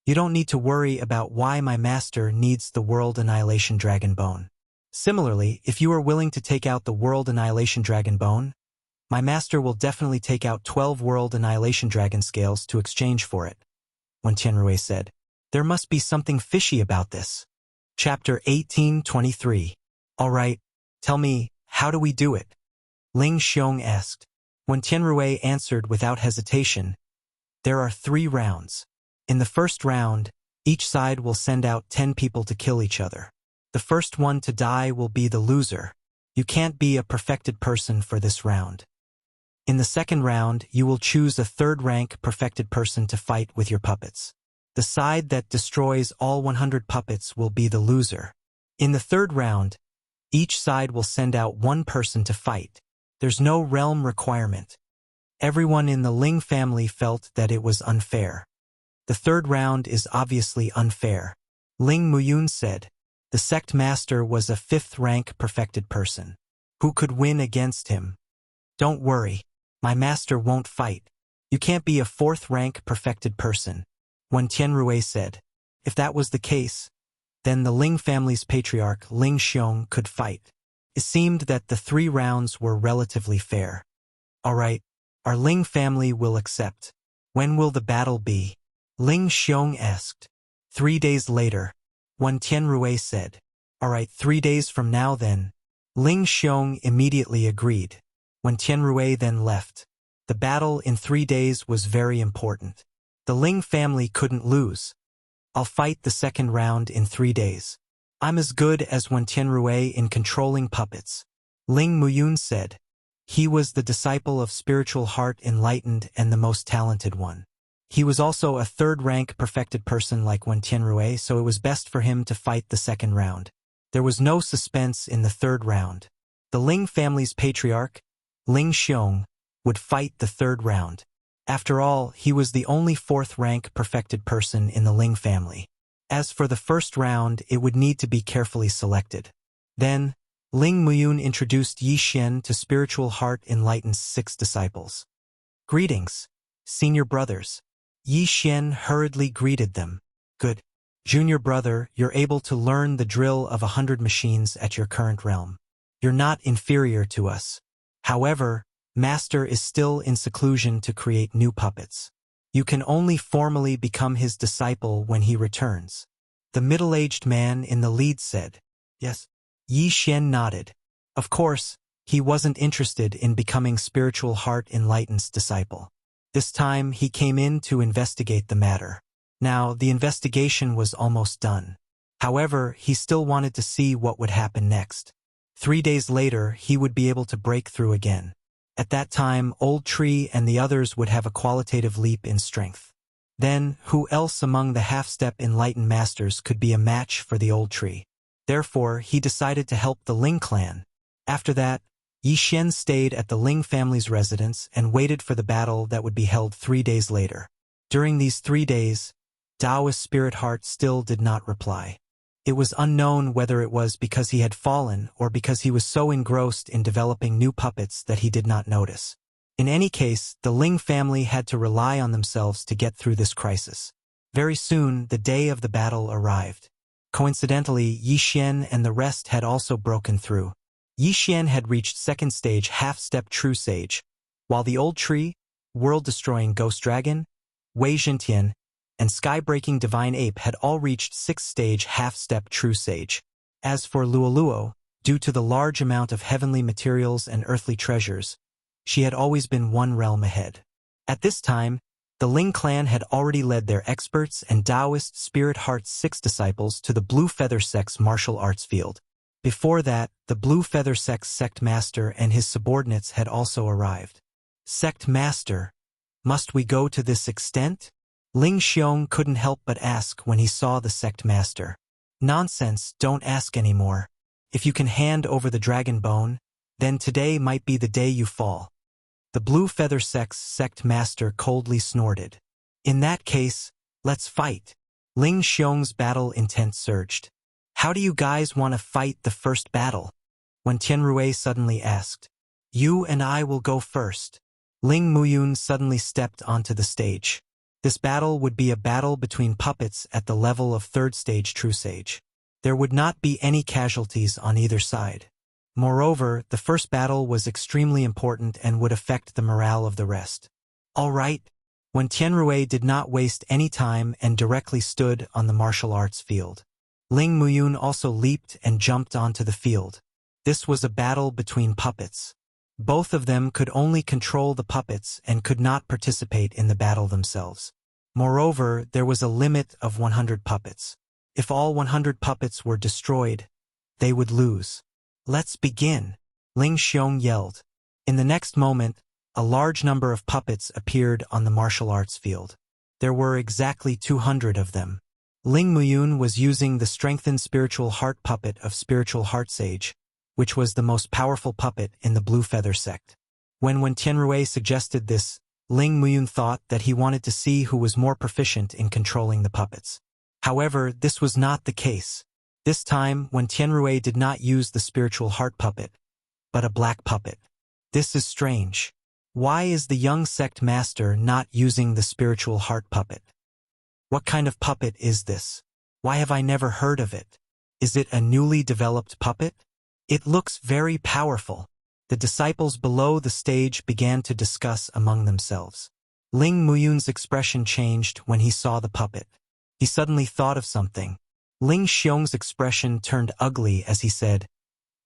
You don't need to worry about why my master needs the world annihilation dragon bone. Similarly, if you are willing to take out the world annihilation dragon bone, my master will definitely take out 12 world annihilation dragon scales to exchange for it. When Tianrui said, "There must be something fishy about this." Chapter 18:23. All right, tell me, how do we do it? Ling Xiong asked. When Tianrui answered without hesitation, "There are 3 rounds. In the first round, each side will send out 10 people to kill each other. The first one to die will be the loser. You can't be a perfected person for this round. In the second round, you will choose a 3rd-rank perfected person to fight with your puppets. The side that destroys all 100 puppets will be the loser. In the 3rd round, each side will send out 1 person to fight. There's no realm requirement. Everyone in the Ling family felt that it was unfair. The 3rd round is obviously unfair. Ling Muyun said. The sect master was a 5th-rank perfected person. Who could win against him? Don't worry. My master won't fight. You can't be a 4th-rank perfected person. When Tianrui said. If that was the case, then the Ling family's patriarch Ling Xiong could fight. It seemed that the 3 rounds were relatively fair. All right, our Ling family will accept. When will the battle be? Ling Xiong asked. 3 days later. When Tianrui said. All right, 3 days from now then. Ling Xiong immediately agreed. When Tianrui then left. The battle in 3 days was very important. The Ling family couldn't lose. I'll fight the second round in 3 days. I'm as good as when Tianrui in controlling puppets. Ling Muyun said. He was the disciple of Spiritual Heart Enlightened and the most talented one. He was also a 3rd-rank perfected person like Wen Tianrui, so it was best for him to fight the second round. There was no suspense in the 3rd round. The Ling family's patriarch, Ling Xiong, would fight the 3rd round. After all, he was the only 4th-rank perfected person in the Ling family. As for the first round, it would need to be carefully selected. Then, Ling Muyun introduced Yi Xian to Spiritual Heart Enlightened's 6 disciples. Greetings, senior brothers. Yi Xian hurriedly greeted them. Good. Junior brother, you're able to learn the drill of 100 machines at your current realm. You're not inferior to us. However, Master is still in seclusion to create new puppets. You can only formally become his disciple when he returns. The middle-aged man in the lead said. Yes. Yi Xian nodded. Of course, he wasn't interested in becoming Spiritual Heart Enlightened's disciple. This time, he came in to investigate the matter. Now, the investigation was almost done. However, he still wanted to see what would happen next. 3 days later, he would be able to break through again. At that time, Old Tree and the others would have a qualitative leap in strength. Then, who else among the half-step enlightened masters could be a match for the Old Tree? Therefore, he decided to help the Ling clan. After that, Yi Xian stayed at the Ling family's residence and waited for the battle that would be held 3 days later. During these 3 days, Daoist Spirit Heart still did not reply. It was unknown whether it was because he had fallen or because he was so engrossed in developing new puppets that he did not notice. In any case, the Ling family had to rely on themselves to get through this crisis. Very soon, the day of the battle arrived. Coincidentally, Yi Xian and the rest had also broken through. Yi Xian had reached 2nd stage half-step true sage, while the Old Tree, world-destroying ghost dragon, Wei Zhentian, and sky-breaking divine ape had all reached 6th stage half-step true sage. As for Luoluo, due to the large amount of heavenly materials and earthly treasures, she had always been one realm ahead. At this time, the Ling clan had already led their experts and Taoist Spirit Heart's 6 disciples to the Blue Feather Sect's martial arts field. Before that, the Blue Feather Sect's sect master and his subordinates had also arrived. Sect master, must we go to this extent? Ling Xiong couldn't help but ask when he saw the sect master. Nonsense, don't ask anymore. If you can hand over the dragon bone, then today might be the day you fall. The Blue Feather Sect's sect master coldly snorted. In that case, let's fight. Ling Xiong's battle intent surged. How do you guys want to fight the first battle? When Tianrui suddenly asked. You and I will go first. Ling Muyun suddenly stepped onto the stage. This battle would be a battle between puppets at the level of 3rd stage true sage. There would not be any casualties on either side. Moreover, the first battle was extremely important and would affect the morale of the rest. All right. When Tianrui did not waste any time and directly stood on the martial arts field. Ling Muyun also leaped and jumped onto the field. This was a battle between puppets. Both of them could only control the puppets and could not participate in the battle themselves. Moreover, there was a limit of 100 puppets. If all 100 puppets were destroyed, they would lose. Let's begin, Ling Xiong yelled. In the next moment, a large number of puppets appeared on the martial arts field. There were exactly 200 of them. Ling Muyun was using the strengthened spiritual heart puppet of Spiritual Heart Sage, which was the most powerful puppet in the Blue Feather Sect. When Tianrui suggested this, Ling Muyun thought that he wanted to see who was more proficient in controlling the puppets. However, this was not the case. This time, when Tianrui did not use the spiritual heart puppet, but a black puppet. This is strange. Why is the young sect master not using the spiritual heart puppet? What kind of puppet is this? Why have I never heard of it? Is it a newly developed puppet? It looks very powerful. The disciples below the stage began to discuss among themselves. Ling Muyun's expression changed when he saw the puppet. He suddenly thought of something. Ling Xiong's expression turned ugly as he said,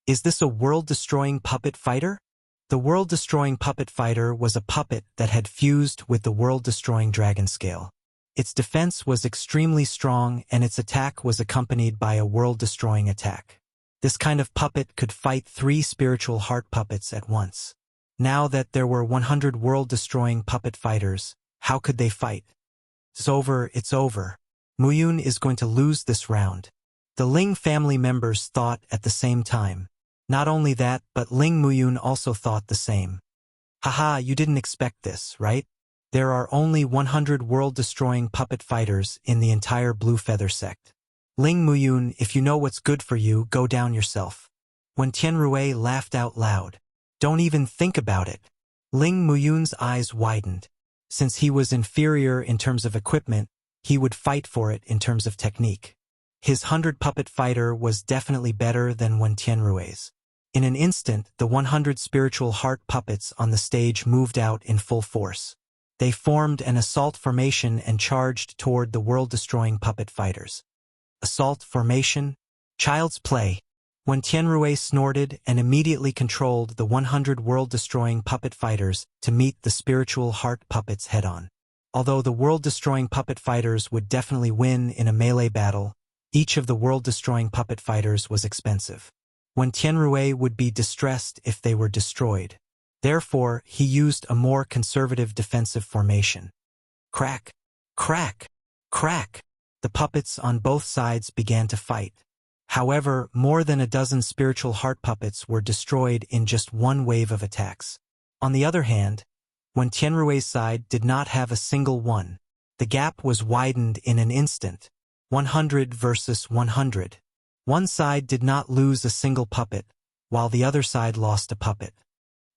"Is this a world-destroying puppet fighter?" The world-destroying puppet fighter was a puppet that had fused with the world-destroying dragon scale. Its defense was extremely strong and its attack was accompanied by a world-destroying attack. This kind of puppet could fight 3 spiritual heart puppets at once. Now that there were 100 world-destroying puppet fighters, how could they fight? It's over. Muyun is going to lose this round. The Ling family members thought at the same time. Not only that, but Ling Muyun also thought the same. Haha, you didn't expect this, right? There are only 100 world-destroying puppet fighters in the entire Blue Feather Sect. Ling Muyun, if you know what's good for you, go down yourself. When Tianrui laughed out loud. Don't even think about it. Ling Muyun's eyes widened. Since he was inferior in terms of equipment, he would fight for it in terms of technique. His 100 puppet fighter was definitely better than Tianrui's. In an instant, the 100 spiritual heart puppets on the stage moved out in full force. They formed an assault formation and charged toward the world-destroying puppet fighters. Assault formation? Child's play. When Tianrui snorted and immediately controlled the 100 world-destroying puppet fighters to meet the spiritual heart puppets head-on. Although the world-destroying puppet fighters would definitely win in a melee battle, Each of the world-destroying puppet fighters was expensive. Wen Tianrui would be distressed if they were destroyed. Therefore, he used a more conservative defensive formation. Crack! Crack! Crack! The puppets on both sides began to fight. However, more than a dozen spiritual heart puppets were destroyed in just one wave of attacks. On the other hand, when Tianrui's side did not have a single one, the gap was widened in an instant. 100 versus 100. One side did not lose a single puppet, while the other side lost a puppet.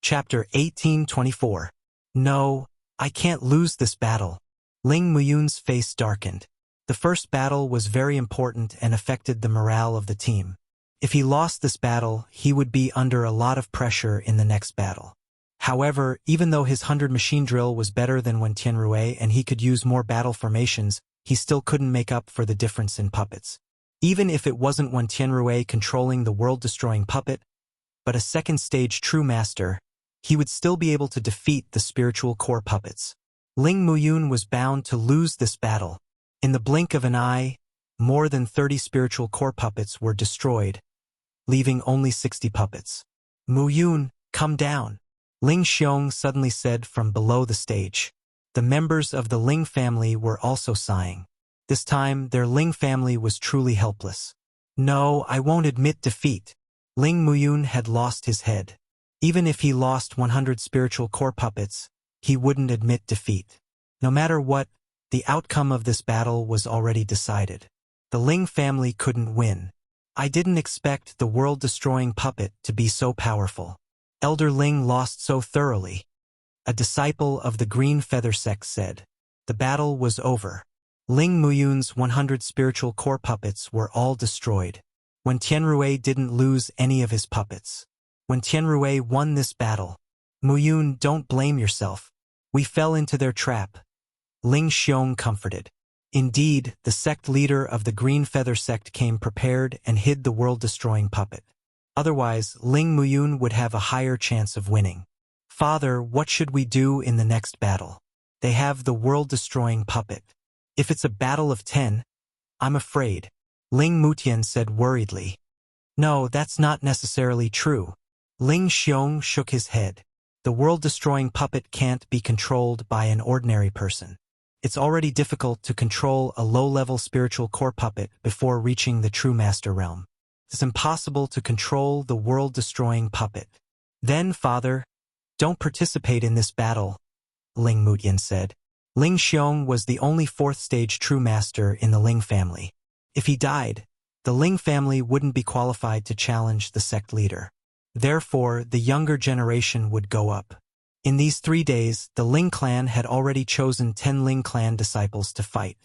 Chapter 1824. No, I can't lose this battle. Ling Muyun's face darkened. The first battle was very important and affected the morale of the team. If he lost this battle, he would be under a lot of pressure in the next battle. However, even though his 100 machine drill was better than Wen Tianrui and he could use more battle formations, he still couldn't make up for the difference in puppets. Even if it wasn't Wen Tianrui controlling the world-destroying puppet, but a second-stage true master, he would still be able to defeat the spiritual core puppets. Ling Muyun was bound to lose this battle. In the blink of an eye, more than 30 spiritual core puppets were destroyed, leaving only 60 puppets. Muyun, come down, Ling Xiong suddenly said from below the stage. The members of the Ling family were also sighing. This time, their Ling family was truly helpless. No, I won't admit defeat. Ling Muyun had lost his head. Even if he lost 100 spiritual core puppets, he wouldn't admit defeat. No matter what, the outcome of this battle was already decided. The Ling family couldn't win. I didn't expect the world-destroying puppet to be so powerful. Elder Ling lost so thoroughly. A disciple of the Green Feather sect said. The battle was over. Ling Muyun's 100 spiritual core puppets were all destroyed. Wen Tianrui didn't lose any of his puppets. Wen Tianrui won this battle. Muyun, don't blame yourself. We fell into their trap. Ling Xiong comforted. Indeed, the sect leader of the Green Feather sect came prepared and hid the world-destroying puppet. Otherwise, Ling Muyun would have a higher chance of winning. Father, what should we do in the next battle? They have the world-destroying puppet. If it's a battle of 10, I'm afraid. Ling Mutian said worriedly. No, that's not necessarily true. Ling Xiong shook his head. The world-destroying puppet can't be controlled by an ordinary person. It's already difficult to control a low-level spiritual core puppet before reaching the true master realm. It's impossible to control the world-destroying puppet. Then, Father, don't participate in this battle, Ling Mutian said. Ling Xiong was the only fourth-stage true master in the Ling family. If he died, the Ling family wouldn't be qualified to challenge the sect leader. Therefore, the younger generation would go up. In these 3 days, the Ling clan had already chosen 10 Ling clan disciples to fight.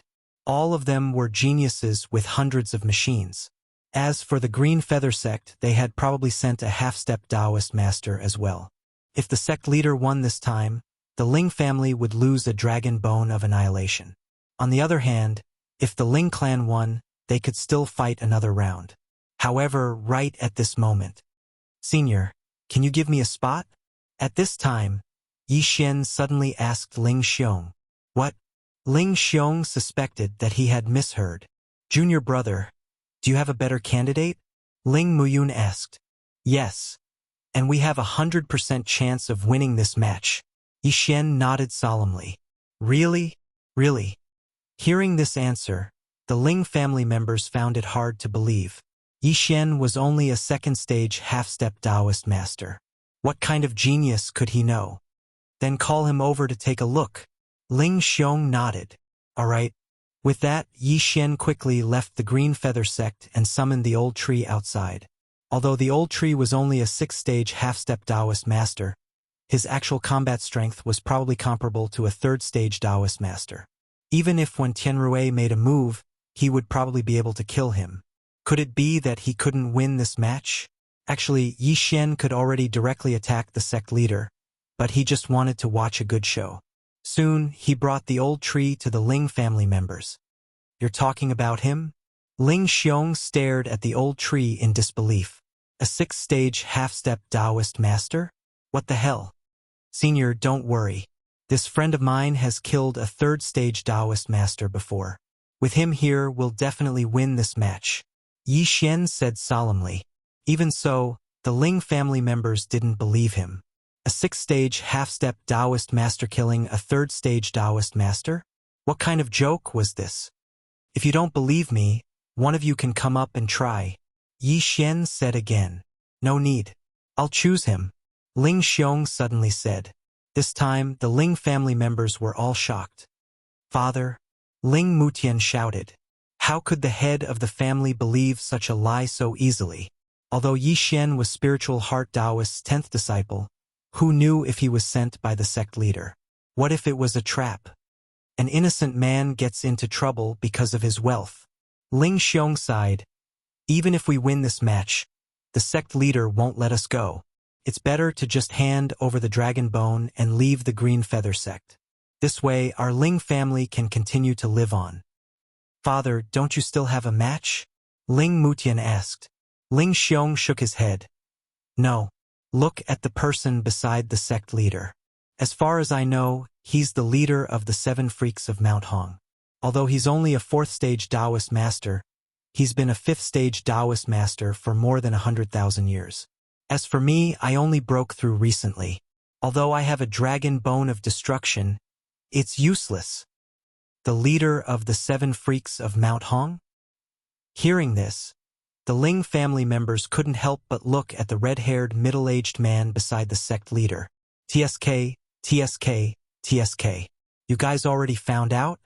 All of them were geniuses with hundreds of machines. As for the Green Feather sect, they had probably sent a half-step Taoist master as well. If the sect leader won this time, the Ling family would lose a dragon bone of annihilation. On the other hand, if the Ling clan won, they could still fight another round. However, right at this moment, Senior, can you give me a spot? At this time, Yi Xian suddenly asked Ling Xiong. What? Ling Xiong suspected that he had misheard. Junior brother, do you have a better candidate? Ling Muyun asked. Yes. And we have 100% chance of winning this match. Yi Xian nodded solemnly. Really? Really? Hearing this answer, the Ling family members found it hard to believe. Yi Xian was only a second-stage half-step Taoist master. What kind of genius could he know? Then call him over to take a look. Ling Xiong nodded. All right. With that, Yi Xian quickly left the Green Feather sect and summoned the old tree outside. Although the old tree was only a 6th-stage half-step Taoist master, his actual combat strength was probably comparable to a 3rd-stage Taoist master. Even if when Tianrui made a move, he would probably be able to kill him. Could it be that he couldn't win this match? Actually, Yi Xian could already directly attack the sect leader, but he just wanted to watch a good show. Soon, he brought the old tree to the Ling family members. You're talking about him? Ling Xiong stared at the old tree in disbelief. A 6th-stage half-step Taoist master? What the hell? Senior, don't worry. This friend of mine has killed a 3rd-stage Taoist master before. With him here, we'll definitely win this match, Yi Xian said solemnly. Even so, the Ling family members didn't believe him. A 6th-stage half-step Taoist master killing a 3rd-stage Taoist master? What kind of joke was this? If you don't believe me, one of you can come up and try, Yi Xian said again. No need. I'll choose him, Ling Xiong suddenly said. This time, the Ling family members were all shocked. Father, Ling Mutian shouted. How could the head of the family believe such a lie so easily? Although Yi Xian was Spiritual Heart Taoist's 10th disciple, who knew if he was sent by the sect leader? What if it was a trap? An innocent man gets into trouble because of his wealth. Ling Xiong sighed. Even if we win this match, the sect leader won't let us go. It's better to just hand over the dragon bone and leave the green feather sect. This way, our Ling family can continue to live on. Father, don't you still have a match? Ling Mutian asked. Ling Xiong shook his head. No. Look at the person beside the sect leader. As far as I know, he's the leader of the 7 freaks of Mount Hong. Although he's only a 4th-stage Taoist master, he's been a 5th-stage Taoist master for more than 100,000 years. As for me, I only broke through recently. Although I have a dragon bone of destruction, it's useless. The leader of the 7 freaks of Mount Hong? Hearing this, the Ling family members couldn't help but look at the red-haired, middle-aged man beside the sect leader. TSK, TSK, TSK. You guys already found out?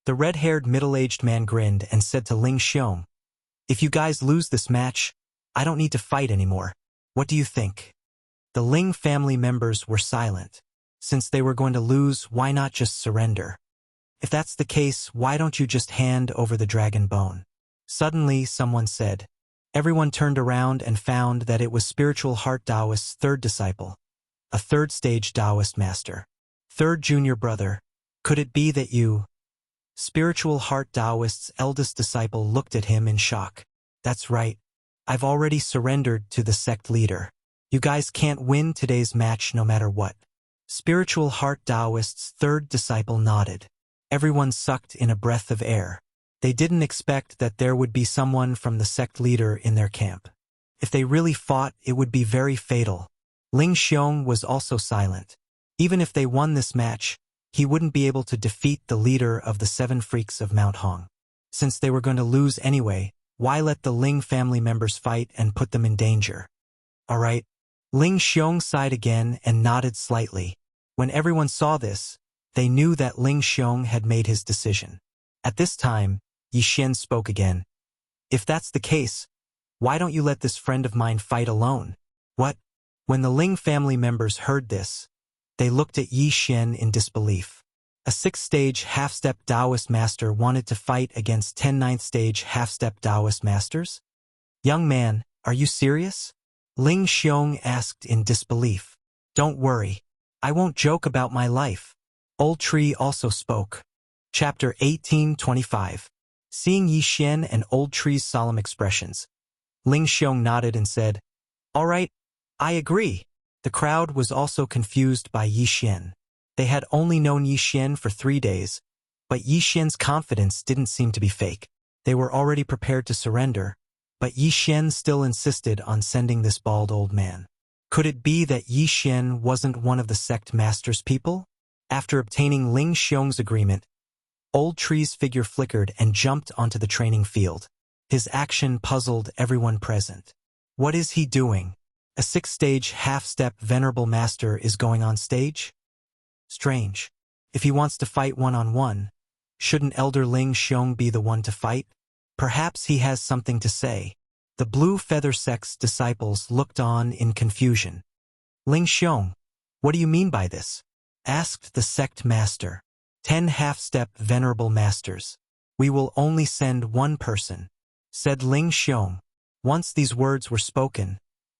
The red-haired, middle-aged man grinned and said to Ling Xiong, if you guys lose this match, I don't need to fight anymore. What do you think? The Ling family members were silent. Since they were going to lose, why not just surrender? If that's the case, why don't you just hand over the dragon bone? Suddenly, someone said. Everyone turned around and found that it was Spiritual Heart Taoist's 3rd disciple, a 3rd-stage Taoist master. 3rd junior brother, could it be that you? Spiritual Heart Taoist's eldest disciple looked at him in shock. That's right. I've already surrendered to the sect leader. You guys can't win today's match no matter what. Spiritual Heart Taoist's 3rd disciple nodded. Everyone sucked in a breath of air. They didn't expect that there would be someone from the sect leader in their camp. If they really fought, it would be very fatal. Ling Xiong was also silent. Even if they won this match, he wouldn't be able to defeat the leader of the 7 freaks of Mount Hong. Since they were going to lose anyway, why let the Ling family members fight and put them in danger? All right. Ling Xiong sighed again and nodded slightly. When everyone saw this, they knew that Ling Xiong had made his decision. At this time, Yi Xian spoke again. If that's the case, why don't you let this friend of mine fight alone? What? When the Ling family members heard this, they looked at Yi Xian in disbelief. A 6th-stage half-step Taoist master wanted to fight against 10 9th-stage half-step Taoist masters? Young man, are you serious? Ling Xiong asked in disbelief. Don't worry. I won't joke about my life. Old Tree also spoke. Chapter 1825. Seeing Yi Xian and Old Tree's solemn expressions, Ling Xiong nodded and said, All right, I agree. The crowd was also confused by Yi Xian. They had only known Yi Xian for 3 days, but Yi Xian's confidence didn't seem to be fake. They were already prepared to surrender, but Yi Xian still insisted on sending this bald old man. Could it be that Yi Xian wasn't one of the sect master's people? After obtaining Ling Xiong's agreement, Old Tree's figure flickered and jumped onto the training field. His action puzzled everyone present. What is he doing? A 6th-stage half-step venerable master is going on stage? Strange. If he wants to fight one-on-one, shouldn't Elder Ling Xiong be the one to fight? Perhaps he has something to say. The Blue Feather Sect's disciples looked on in confusion. Ling Xiong, what do you mean by this? Asked the sect master. 10 half-step venerable masters. We will only send one person, said Ling Xiong. Once these words were spoken,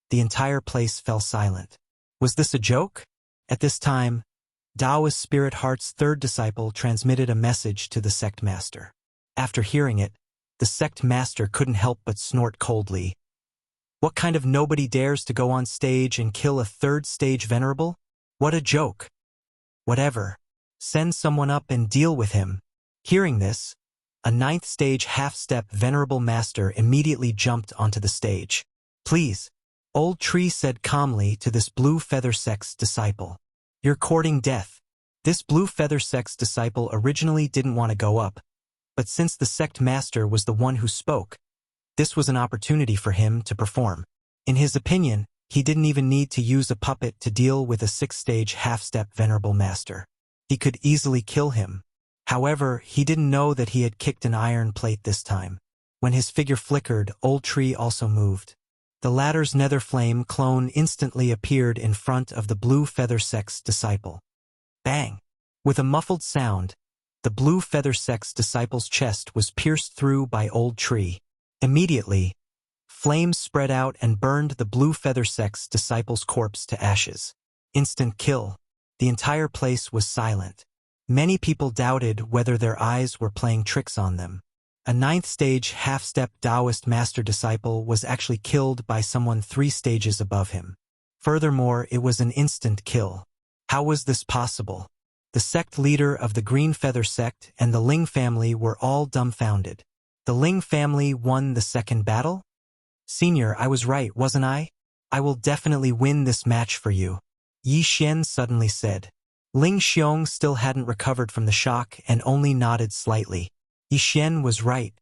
the entire place fell silent. Was this a joke? At this time, Taoist Spirit Heart's 3rd disciple transmitted a message to the sect master. After hearing it, the sect master couldn't help but snort coldly. What kind of nobody dares to go on stage and kill a 3rd-stage venerable? What a joke. Whatever. Send someone up and deal with him. Hearing this, A ninth stage half-step venerable master immediately jumped onto the stage. "Please," Old Tree said calmly to this blue feather sect's disciple. "You're courting death." This blue feather sect's disciple originally didn't want to go up, but since the sect master was the one who spoke, this was an opportunity for him to perform. In his opinion, he didn't even need to use a puppet to deal with a sixth-stage half-step venerable master. He could easily kill him. However, he didn't know that he had kicked an iron plate this time. When his figure flickered, Old Tree also moved. The latter's nether flame clone instantly appeared in front of the blue feather sect's disciple. Bang! With a muffled sound, the blue feather sect's disciple's chest was pierced through by Old Tree. Immediately, flames spread out and burned the blue feather sect's disciple's corpse to ashes. Instant kill. The entire place was silent. Many people doubted whether their eyes were playing tricks on them. A ninth-stage half-step Taoist master disciple was actually killed by someone 3 stages above him. Furthermore, it was an instant kill. How was this possible? The sect leader of the Green Feather sect and the Ling family were all dumbfounded. The Ling family won the second battle? "Senior, I was right, wasn't I? I will definitely win this match for you," Yi Xian suddenly said. Ling Xiong still hadn't recovered from the shock and only nodded slightly. Yi Xian was right.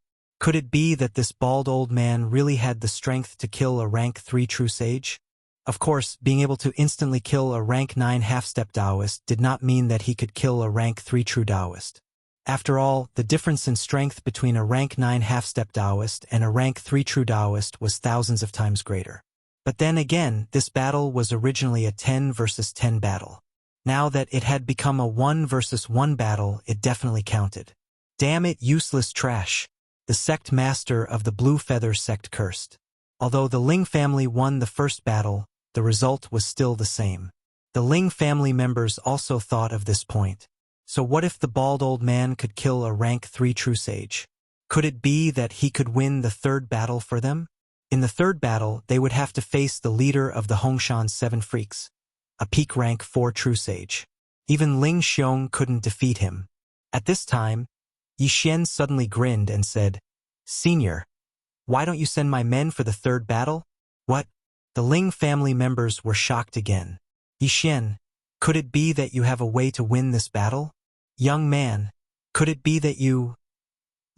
Could it be that this bald old man really had the strength to kill a rank 3 true sage? Of course, being able to instantly kill a rank 9 half-step Taoist did not mean that he could kill a rank 3 true Taoist. After all, the difference in strength between a rank 9 half-step Taoist and a rank 3 true Taoist was thousands of times greater. But then again, this battle was originally a 10 versus 10 battle. Now that it had become a 1 versus 1 battle, it definitely counted. "Damn it, useless trash," the sect master of the Blue Feather sect cursed. Although the Ling family won the first battle, the result was still the same. The Ling family members also thought of this point. So what if the bald old man could kill a rank 3 true sage? Could it be that he could win the third battle for them? In the third battle, they would have to face the leader of the Hongshan's 7 freaks, a peak rank 4 true sage. Even Ling Xiong couldn't defeat him. At this time, Yi Xian suddenly grinned and said, "Senior, why don't you send my men for the third battle?" "What?" The Ling family members were shocked again. "Yi Xian, could it be that you have a way to win this battle? Young man, could it be that you—"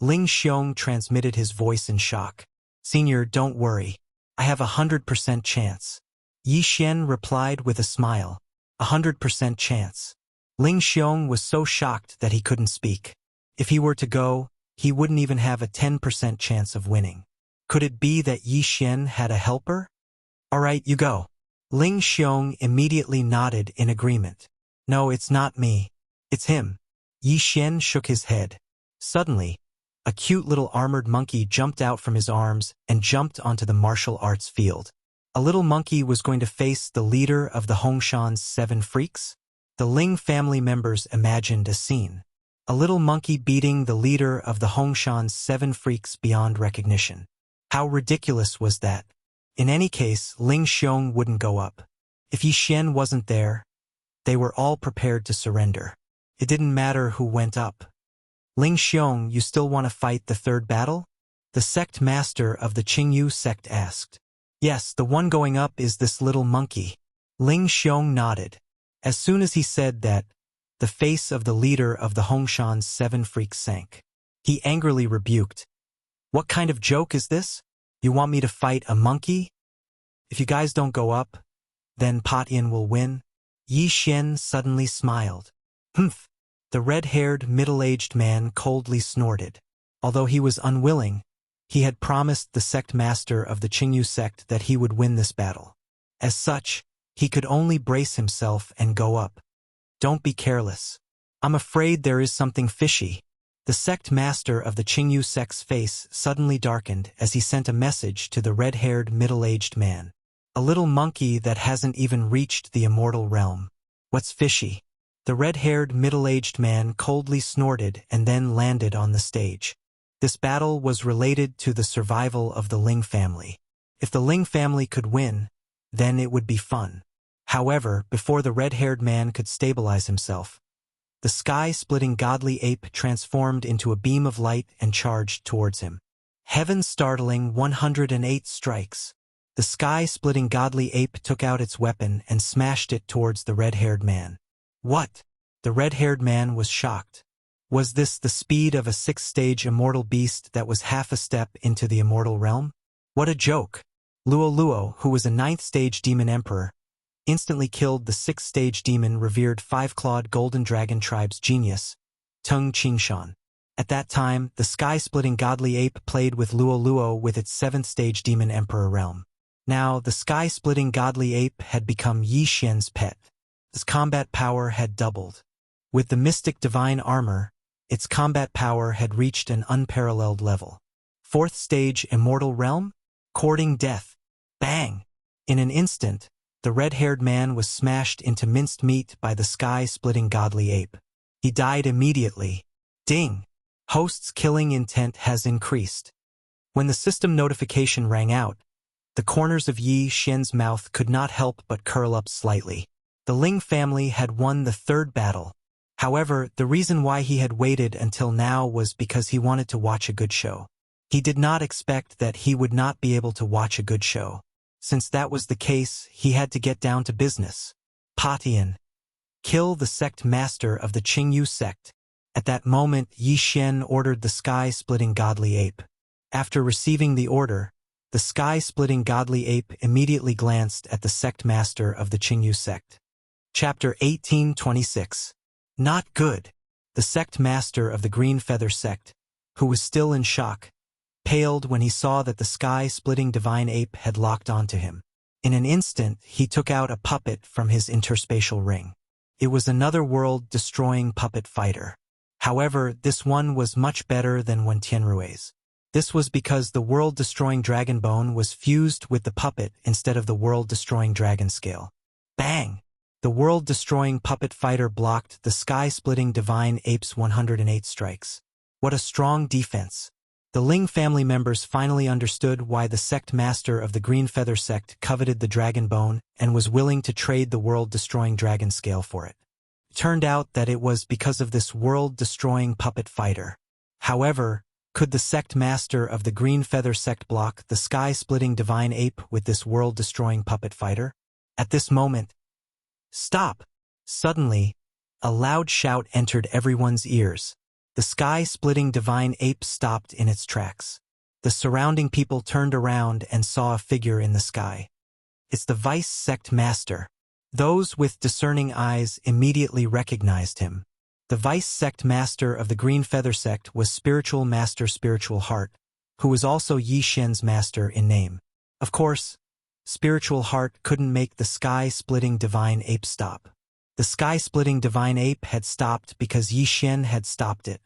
Ling Xiong transmitted his voice in shock. "Senior, don't worry. I have 100% chance." Yi Xian replied with a smile. 100% chance. Ling Xiong was so shocked that he couldn't speak. If he were to go, he wouldn't even have a 10% chance of winning. Could it be that Yi Xian had a helper? "All right, you go." Ling Xiong immediately nodded in agreement. "No, it's not me. It's him." Yi Xian shook his head. Suddenly, a cute little armored monkey jumped out from his arms and jumped onto the martial arts field. A little monkey was going to face the leader of the Hongshan's 7 freaks? The Ling family members imagined a scene. A little monkey beating the leader of the Hongshan's 7 freaks beyond recognition. How ridiculous was that? In any case, Ling Xiong wouldn't go up. If Yi Xian wasn't there, they were all prepared to surrender. It didn't matter who went up. "Ling Xiong, you still want to fight the third battle?" the sect master of the Qingyu sect asked. "Yes, the one going up is this little monkey." Ling Xiong nodded. As soon as he said that, the face of the leader of the Hongshan's 7 freaks sank. He angrily rebuked. "What kind of joke is this? You want me to fight a monkey? If you guys don't go up, then Potyin will win?" Yi Xian suddenly smiled. "Humph." The red-haired, middle-aged man coldly snorted. Although he was unwilling, he had promised the sect master of the Qingyu sect that he would win this battle. As such, he could only brace himself and go up. "Don't be careless. I'm afraid there is something fishy." The sect master of the Qingyu sect's face suddenly darkened as he sent a message to the red-haired, middle-aged man. "A little monkey that hasn't even reached the immortal realm. What's fishy?" The red-haired, middle-aged man coldly snorted and then landed on the stage. This battle was related to the survival of the Ling family. If the Ling family could win, then it would be fun. However, before the red-haired man could stabilize himself, The sky-splitting godly ape transformed into a beam of light and charged towards him. Heaven's startling 108 strikes. The sky-splitting godly ape took out its weapon and smashed it towards the red-haired man. What? The red-haired man was shocked. Was this the speed of a sixth-stage immortal beast that was half a step into the immortal realm? What a joke! Luo, who was a ninth-stage demon emperor, instantly killed the sixth-stage demon revered five-clawed golden dragon tribe's genius, Tung Qingshan. At that time, the sky-splitting godly ape played with Luo with its seventh-stage demon emperor realm. Now, the sky-splitting godly ape had become Yi Xian's pet. Its combat power had doubled. With the mystic divine armor, its combat power had reached an unparalleled level. Fourth stage immortal realm? Courting death. Bang! In an instant, the red-haired man was smashed into minced meat by the sky-splitting godly ape. He died immediately. Ding! Host's killing intent has increased. When the system notification rang out, the corners of Yi Xian's mouth could not help but curl up slightly. The Ling family had won the third battle. However, the reason why he had waited until now was because he wanted to watch a good show. He did not expect that he would not be able to watch a good show. Since that was the case, he had to get down to business. Patian. Kill the sect master of the Qingyu sect. At that moment, Yi Xian ordered the sky-splitting godly ape. After receiving the order, the sky-splitting godly ape immediately glanced at the sect master of the Qingyu sect. Chapter 1826. Not good. The sect master of the Green Feather sect, who was still in shock, paled when he saw that the sky-splitting divine ape had locked onto him. In an instant, he took out a puppet from his interspatial ring. It was another world-destroying puppet fighter. However, this one was much better than Wen Tianrui's. This was because the world-destroying dragon bone was fused with the puppet instead of the world-destroying dragon scale. Bang! The world-destroying puppet fighter blocked the sky-splitting divine ape's 108 strikes. What a strong defense! The Ling family members finally understood why the sect master of the Green Feather sect coveted the dragon bone and was willing to trade the world-destroying dragon scale for it. It turned out that it was because of this world-destroying puppet fighter. However, could the sect master of the Green Feather sect block the sky-splitting divine ape with this world-destroying puppet fighter? At this moment, stop! Suddenly, a loud shout entered everyone's ears. The sky-splitting divine ape stopped in its tracks. The surrounding people turned around and saw a figure in the sky. It's the vice sect master. Those with discerning eyes immediately recognized him. The vice sect master of the Green Feather sect was Spiritual Master Spiritual Heart, who was also Yi Xian's master in name. Of course, Spiritual Heart couldn't make the sky-splitting divine ape stop. The sky-splitting divine ape had stopped because Yi Xian had stopped it.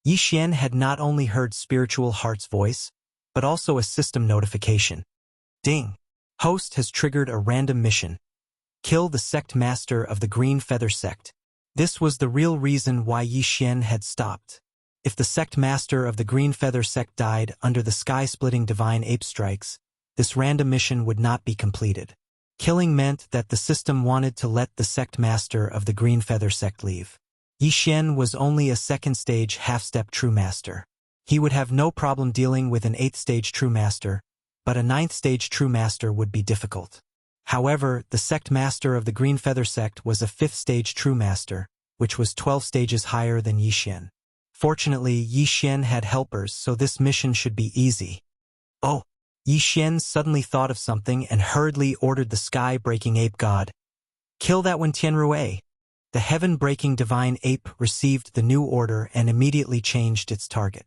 Yi Xian had not only heard Spiritual Heart's voice, but also a system notification. Ding! Host has triggered a random mission. Kill the sect master of the Green Feather sect. This was the real reason why Yi Xian had stopped. If the sect master of the Green Feather sect died under the sky-splitting divine ape strikes, this random mission would not be completed. Killing meant that the system wanted to let the sect master of the Green Feather sect leave. Yi Xian was only a second-stage half-step true master. He would have no problem dealing with an eighth-stage true master, but a ninth-stage true master would be difficult. However, the sect master of the Green Feather sect was a fifth-stage true master, which was 12 stages higher than Yi Xian. Fortunately, Yi Xian had helpers, so this mission should be easy. Oh! Yi Xian suddenly thought of something and hurriedly ordered the sky-breaking ape god. Kill that Wen Tianrui! The heaven-breaking divine ape received the new order and immediately changed its target.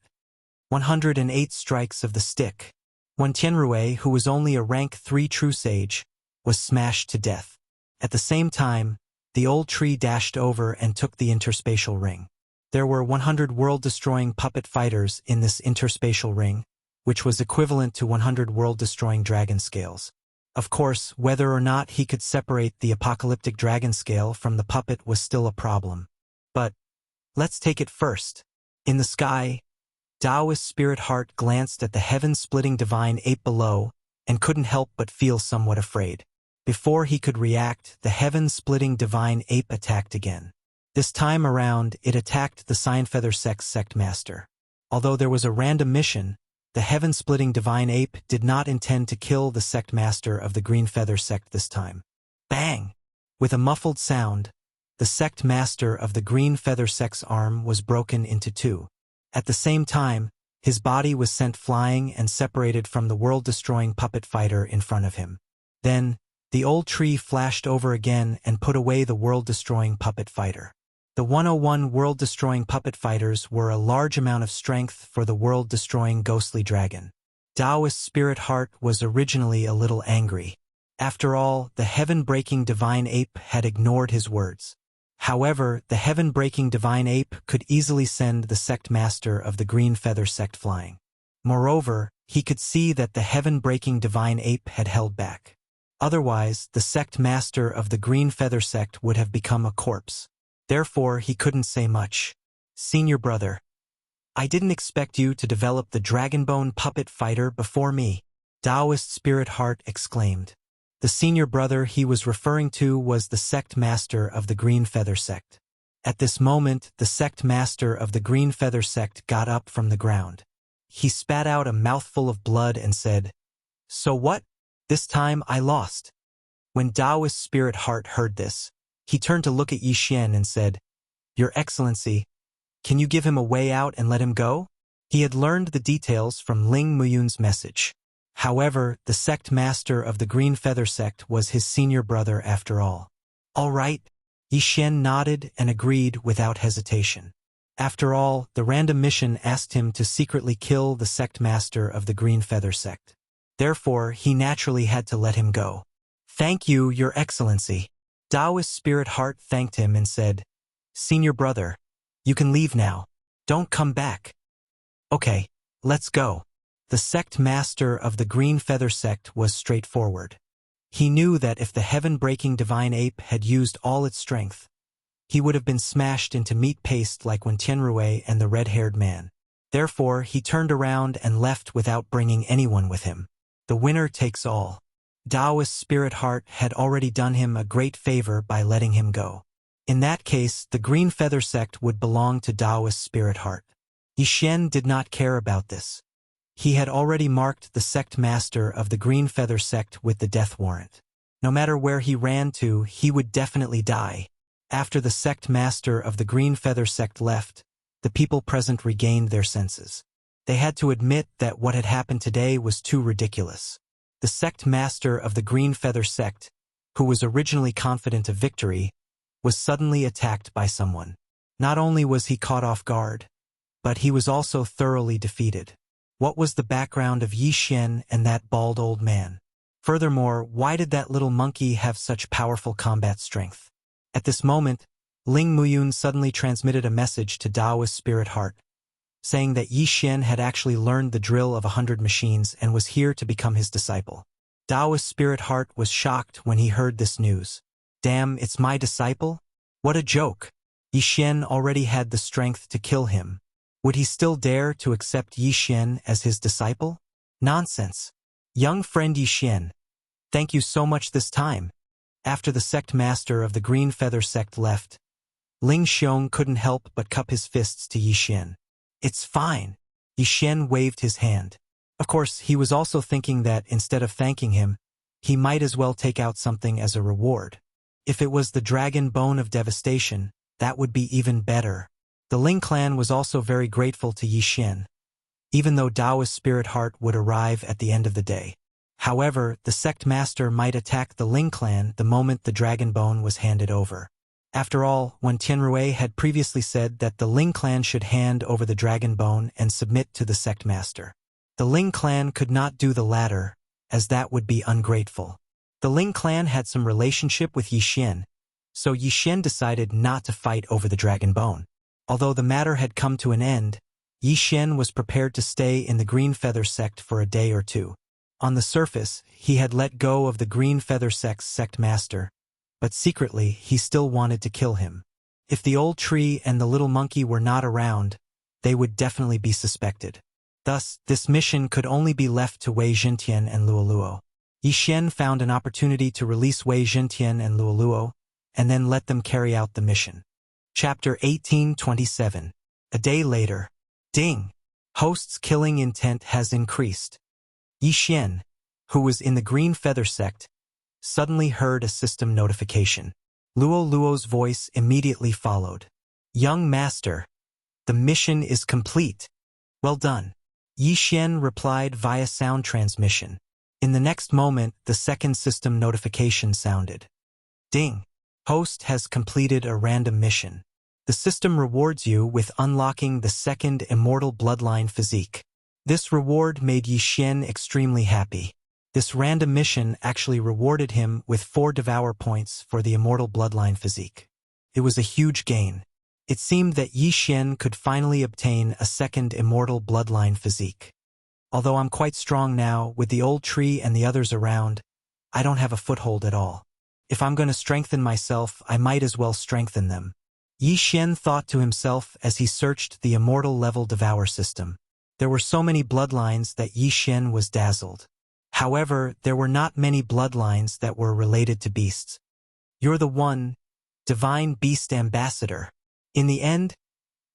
108 strikes of the stick. Wen Tianrui, who was only a rank 3 true sage, was smashed to death. At the same time, the old tree dashed over and took the interspatial ring. There were 100 world-destroying puppet fighters in this interspatial ring, which was equivalent to 100 world-destroying dragon scales. Of course, whether or not he could separate the apocalyptic dragon scale from the puppet was still a problem. But let's take it first. In the sky, Taoist Spirit Heart glanced at the heaven-splitting divine ape below and couldn't help but feel somewhat afraid. Before he could react, the heaven-splitting divine ape attacked again. This time around, it attacked the Cyanfeather sect's sect master. Although there was a random mission, the heaven-splitting divine ape did not intend to kill the sect master of the Green Feather sect this time. Bang! With a muffled sound, the sect master of the Green Feather sect's arm was broken into two. At the same time, his body was sent flying and separated from the world-destroying puppet fighter in front of him. Then, the old tree flashed over again and put away the world-destroying puppet fighter. The 101 world-destroying puppet fighters were a large amount of strength for the world-destroying ghostly dragon. Taoist Spirit Heart was originally a little angry. After all, the heaven-breaking divine ape had ignored his words. However, the heaven-breaking divine ape could easily send the sect master of the Green Feather sect flying. Moreover, he could see that the heaven-breaking divine ape had held back. Otherwise, the sect master of the Green Feather sect would have become a corpse. Therefore, he couldn't say much. Senior brother, I didn't expect you to develop the Dragonbone puppet fighter before me, Taoist Spirit Heart exclaimed. The senior brother he was referring to was the sect master of the Green Feather sect. At this moment, the sect master of the Green Feather sect got up from the ground. He spat out a mouthful of blood and said, "So what? This time I lost." When Taoist Spirit Heart heard this, he turned to look at Yi Xian and said, "Your Excellency, can you give him a way out and let him go?" He had learned the details from Ling Muyun's message. However, the sect master of the Green Feather sect was his senior brother after all. "All right." Yi Xian nodded and agreed without hesitation. After all, the random mission asked him to secretly kill the sect master of the Green Feather sect. Therefore, he naturally had to let him go. "Thank you, Your Excellency." Taoist Spirit Heart thanked him and said, "Senior brother, you can leave now. Don't come back." "Okay, let's go." The sect master of the Green Feather sect was straightforward. He knew that if the heaven-breaking divine ape had used all its strength, he would have been smashed into meat paste like when Tianrui and the red-haired man. Therefore, he turned around and left without bringing anyone with him. The winner takes all. Taoist Spirit Heart had already done him a great favor by letting him go. In that case, the Green Feather sect would belong to Taoist Spirit Heart. Yi Xian did not care about this. He had already marked the sect master of the Green Feather sect with the death warrant. No matter where he ran to, he would definitely die. After the sect master of the Green Feather sect left, the people present regained their senses. They had to admit that what had happened today was too ridiculous. The sect master of the Green Feather sect, who was originally confident of victory, was suddenly attacked by someone. Not only was he caught off guard, but he was also thoroughly defeated. What was the background of Yi Xian and that bald old man? Furthermore, why did that little monkey have such powerful combat strength? At this moment, Ling Muyun suddenly transmitted a message to Taoist Spirit Heart, saying that Yi Xian had actually learned the drill of 100 machines and was here to become his disciple. Taoist Spirit Heart was shocked when he heard this news. Damn, it's my disciple? What a joke! Yi Xian already had the strength to kill him. Would he still dare to accept Yi Xian as his disciple? Nonsense. Young friend Yi Xian, thank you so much this time. After the sect master of the Green Feather sect left, Ling Xiong couldn't help but cup his fists to Yi Xian. It's fine. Yi Xian waved his hand. Of course, he was also thinking that instead of thanking him, he might as well take out something as a reward. If it was the Dragon Bone of Devastation, that would be even better. The Ling clan was also very grateful to Yi Xian, even though Taoist Spirit Heart would arrive at the end of the day. However, the sect master might attack the Ling clan the moment the Dragon Bone was handed over. After all, when Tianrui had previously said that the Ling clan should hand over the Dragon Bone and submit to the sect master, the Ling clan could not do the latter, as that would be ungrateful. The Ling clan had some relationship with Yi Xian, so Yi Xian decided not to fight over the Dragon Bone. Although the matter had come to an end, Yi Xian was prepared to stay in the Green Feather sect for a day or two. On the surface, he had let go of the Green Feather sect's sect master, but secretly he still wanted to kill him. If the old tree and the little monkey were not around, they would definitely be suspected. Thus, this mission could only be left to Wei Zhentian and Luoluo. Yi Xian found an opportunity to release Wei Zhentian and Luoluo, and then let them carry out the mission. Chapter 1827. A day later. Ding! Host's killing intent has increased. Yi Xian, who was in the Green Feather sect, suddenly heard a system notification. Luo Luo's voice immediately followed. Young Master, the mission is complete. Well done. Yi Xian replied via sound transmission. In the next moment, the second system notification sounded. Ding! Host has completed a random mission. The system rewards you with unlocking the second immortal bloodline physique. This reward made Yi Xian extremely happy. This random mission actually rewarded him with 4 devour points for the immortal bloodline physique. It was a huge gain. It seemed that Yi Xian could finally obtain a second immortal bloodline physique. Although I'm quite strong now, with the old tree and the others around, I don't have a foothold at all. If I'm going to strengthen myself, I might as well strengthen them. Yi Xian thought to himself as he searched the immortal level devour system. There were so many bloodlines that Yi Xian was dazzled. However, there were not many bloodlines that were related to beasts. You're the one, Divine Beast Ambassador. In the end,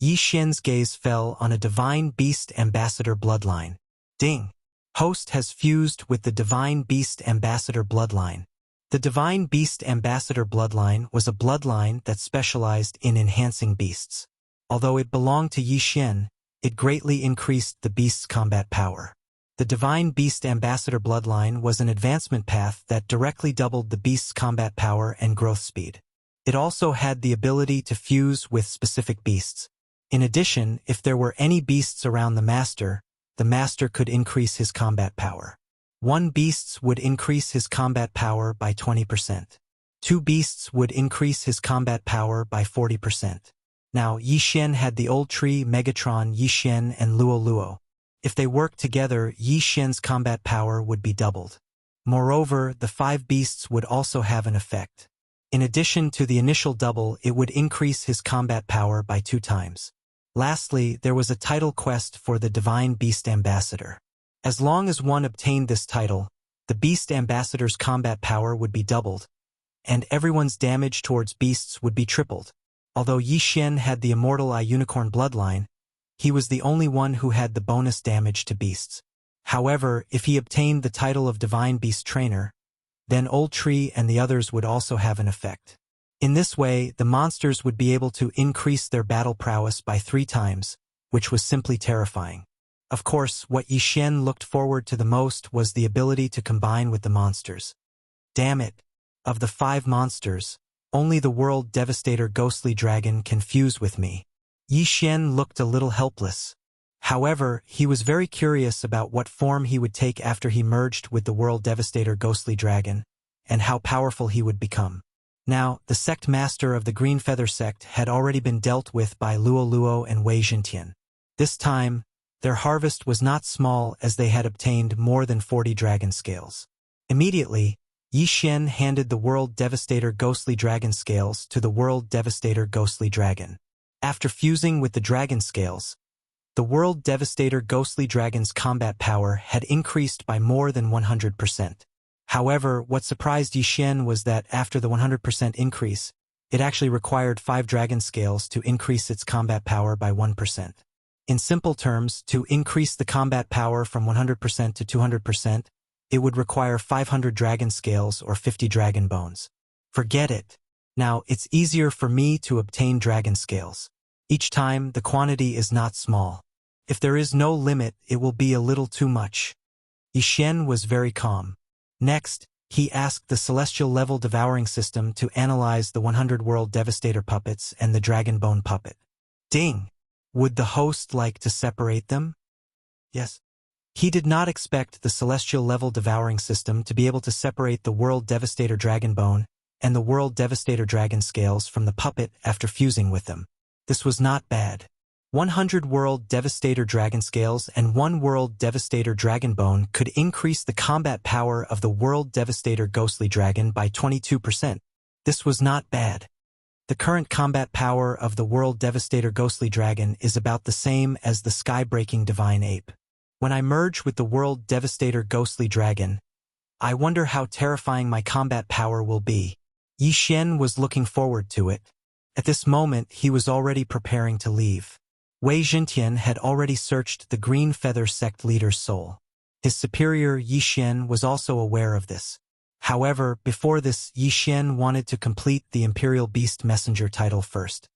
Yi Xian's gaze fell on a Divine Beast Ambassador bloodline. Ding! Host has fused with the Divine Beast Ambassador bloodline. The Divine Beast Ambassador bloodline was a bloodline that specialized in enhancing beasts. Although it belonged to Yi Xian, it greatly increased the beast's combat power. The Divine Beast Ambassador bloodline was an advancement path that directly doubled the beast's combat power and growth speed. It also had the ability to fuse with specific beasts. In addition, if there were any beasts around the master could increase his combat power. 1 beast would increase his combat power by 20%. 2 beasts would increase his combat power by 40%. Now, Yi Xian had the old tree, Megatron, Yi Xian, and Luo Luo. If they worked together, Yi Xian's combat power would be doubled. Moreover, the 5 beasts would also have an effect. In addition to the initial double, it would increase his combat power by 2 times. Lastly, there was a title quest for the Divine Beast Ambassador. As long as one obtained this title, the Beast Ambassador's combat power would be doubled, and everyone's damage towards beasts would be tripled. Although Yi Xian had the Immortal Eye Unicorn bloodline, he was the only one who had the bonus damage to beasts. However, if he obtained the title of Divine Beast Trainer, then Old Tree and the others would also have an effect. In this way, the monsters would be able to increase their battle prowess by 3 times, which was simply terrifying. Of course, what Yi Xian looked forward to the most was the ability to combine with the monsters. Damn it! Of the 5 monsters, only the World Devastator Ghostly Dragon can fuse with me. Yi Xian looked a little helpless. However, he was very curious about what form he would take after he merged with the World Devastator Ghostly Dragon, and how powerful he would become. Now, the sect master of the Green Feather sect had already been dealt with by Luo Luo and Wei Jintian. This time, their harvest was not small as they had obtained more than 40 dragon scales. Immediately, Yi Xian handed the World Devastator Ghostly Dragon scales to the World Devastator Ghostly Dragon. After fusing with the dragon scales, the World Devastator Ghostly Dragon's combat power had increased by more than 100%. However, what surprised Yi Xian was that after the 100% increase, it actually required 5 dragon scales to increase its combat power by 1%. In simple terms, to increase the combat power from 100% to 200%, it would require 500 dragon scales or 50 dragon bones. Forget it. Now, it's easier for me to obtain dragon scales. Each time, the quantity is not small. If there is no limit, it will be a little too much. Yi Xian was very calm. Next, he asked the Celestial Level Devouring System to analyze the 100 World Devastator puppets and the Dragon Bone puppet. Ding! Would the host like to separate them? Yes. He did not expect the Celestial Level Devouring System to be able to separate the World Devastator Dragon Bone and the World Devastator Dragon Scales from the puppet after fusing with them. This was not bad. 100 World Devastator Dragon Scales and 1 World Devastator Dragon Bone could increase the combat power of the World Devastator Ghostly Dragon by 22%. This was not bad. The current combat power of the World Devastator Ghostly Dragon is about the same as the Sky-Breaking Divine Ape. When I merge with the World Devastator Ghostly Dragon, I wonder how terrifying my combat power will be. Yi Xian was looking forward to it. At this moment, he was already preparing to leave. Wei Jintian had already searched the Green Feather sect leader's soul. His superior Yi Xian was also aware of this. However, before this, Yi Xian wanted to complete the Imperial Beast Messenger title first.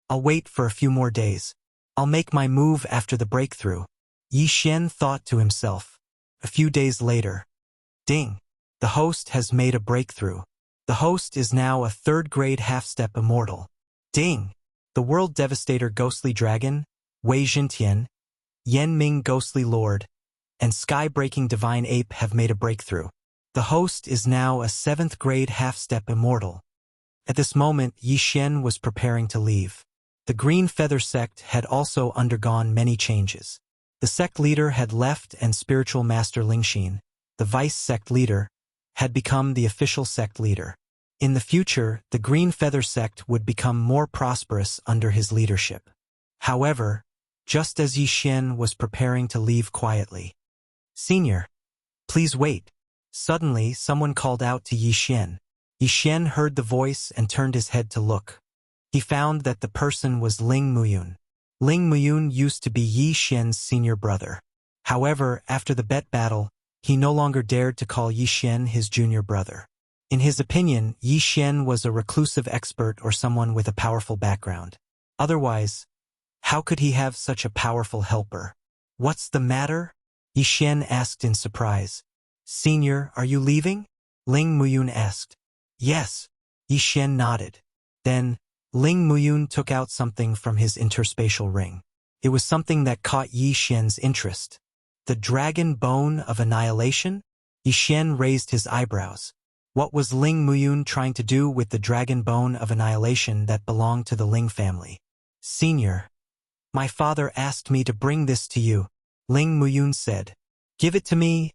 I'll wait for a few more days. I'll make my move after the breakthrough, Yi Xian thought to himself. A few days later. Ding! The host has made a breakthrough. The host is now a third-grade half-step immortal. Ding! The World Devastator Ghostly Dragon, Wei Jintian, Yan Ming Ghostly Lord, and Sky-Breaking Divine Ape have made a breakthrough. The host is now a 7th-grade half-step immortal. At this moment, Yi Xian was preparing to leave. The Green Feather sect had also undergone many changes. The sect leader had left and Spiritual Master Lingxin, the vice sect leader, had become the official sect leader. In the future, the Green Feather sect would become more prosperous under his leadership. However, just as Yi Xian was preparing to leave quietly, "Senior, please wait." Suddenly, someone called out to Yi Xian. Yi Xian heard the voice and turned his head to look. He found that the person was Ling Muyun. Ling Muyun used to be Yi Xian's senior brother. However, after the bet battle, he no longer dared to call Yi Xian his junior brother. In his opinion, Yi Xian was a reclusive expert or someone with a powerful background. Otherwise, how could he have such a powerful helper? "What's the matter?" Yi Xian asked in surprise. "Senior, are you leaving?" Ling Muyun asked. "Yes." Yi Xian nodded. Then, Ling Muyun took out something from his interspatial ring. It was something that caught Yi Xian's interest. The Dragon Bone of Annihilation? Yi Xian raised his eyebrows. What was Ling Muyun trying to do with the Dragon Bone of Annihilation that belonged to the Ling family? "Senior, my father asked me to bring this to you," Ling Muyun said. "Give it to me."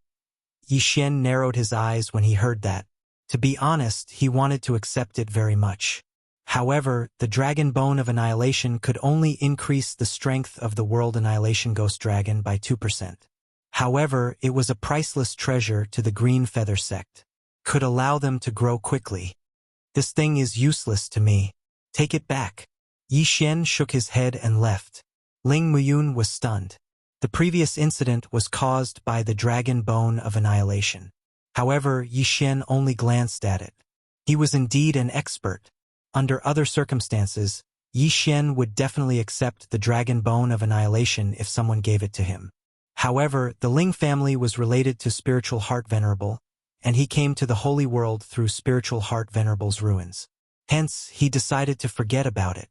Yi Xian narrowed his eyes when he heard that. To be honest, he wanted to accept it very much. However, the Dragon Bone of Annihilation could only increase the strength of the World Annihilation Ghost Dragon by 2%. However, it was a priceless treasure to the Green Feather sect. Could allow them to grow quickly. "This thing is useless to me. Take it back." Yi Xian shook his head and left. Ling Muyun was stunned. The previous incident was caused by the Dragon Bone of Annihilation. However, Yi Xian only glanced at it. He was indeed an expert. Under other circumstances, Yi Xian would definitely accept the Dragon Bone of Annihilation if someone gave it to him. However, the Ling family was related to Spiritual Heart Venerable, and he came to the Holy World through Spiritual Heart Venerable's ruins. Hence, he decided to forget about it.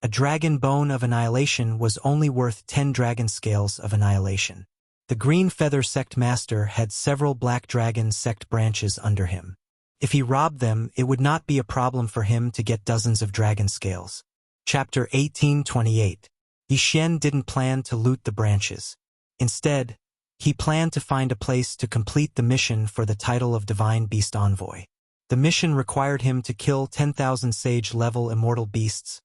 A Dragon Bone of Annihilation was only worth 10 dragon scales of annihilation. The Green Feather sect master had several Black Dragon sect branches under him. If he robbed them, it would not be a problem for him to get dozens of dragon scales. Chapter 1828. Yi Xian didn't plan to loot the branches. Instead, he planned to find a place to complete the mission for the title of Divine Beast Envoy. The mission required him to kill 10,000 sage-level immortal beasts,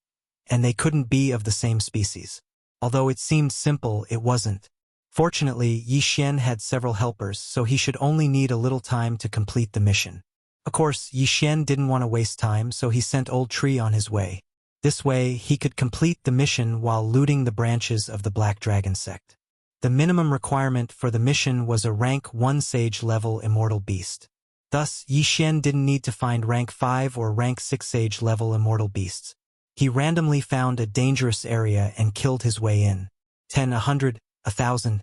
and they couldn't be of the same species. Although it seemed simple, it wasn't. Fortunately, Yi Xian had several helpers, so he should only need a little time to complete the mission. Of course, Yi Xian didn't want to waste time, so he sent Old Tree on his way. This way, he could complete the mission while looting the branches of the Black Dragon sect. The minimum requirement for the mission was a rank 1 sage-level immortal beast. Thus, Yi Xian didn't need to find rank 5 or rank 6 sage-level immortal beasts. He randomly found a dangerous area and killed his way in. 10, 100, 1,000.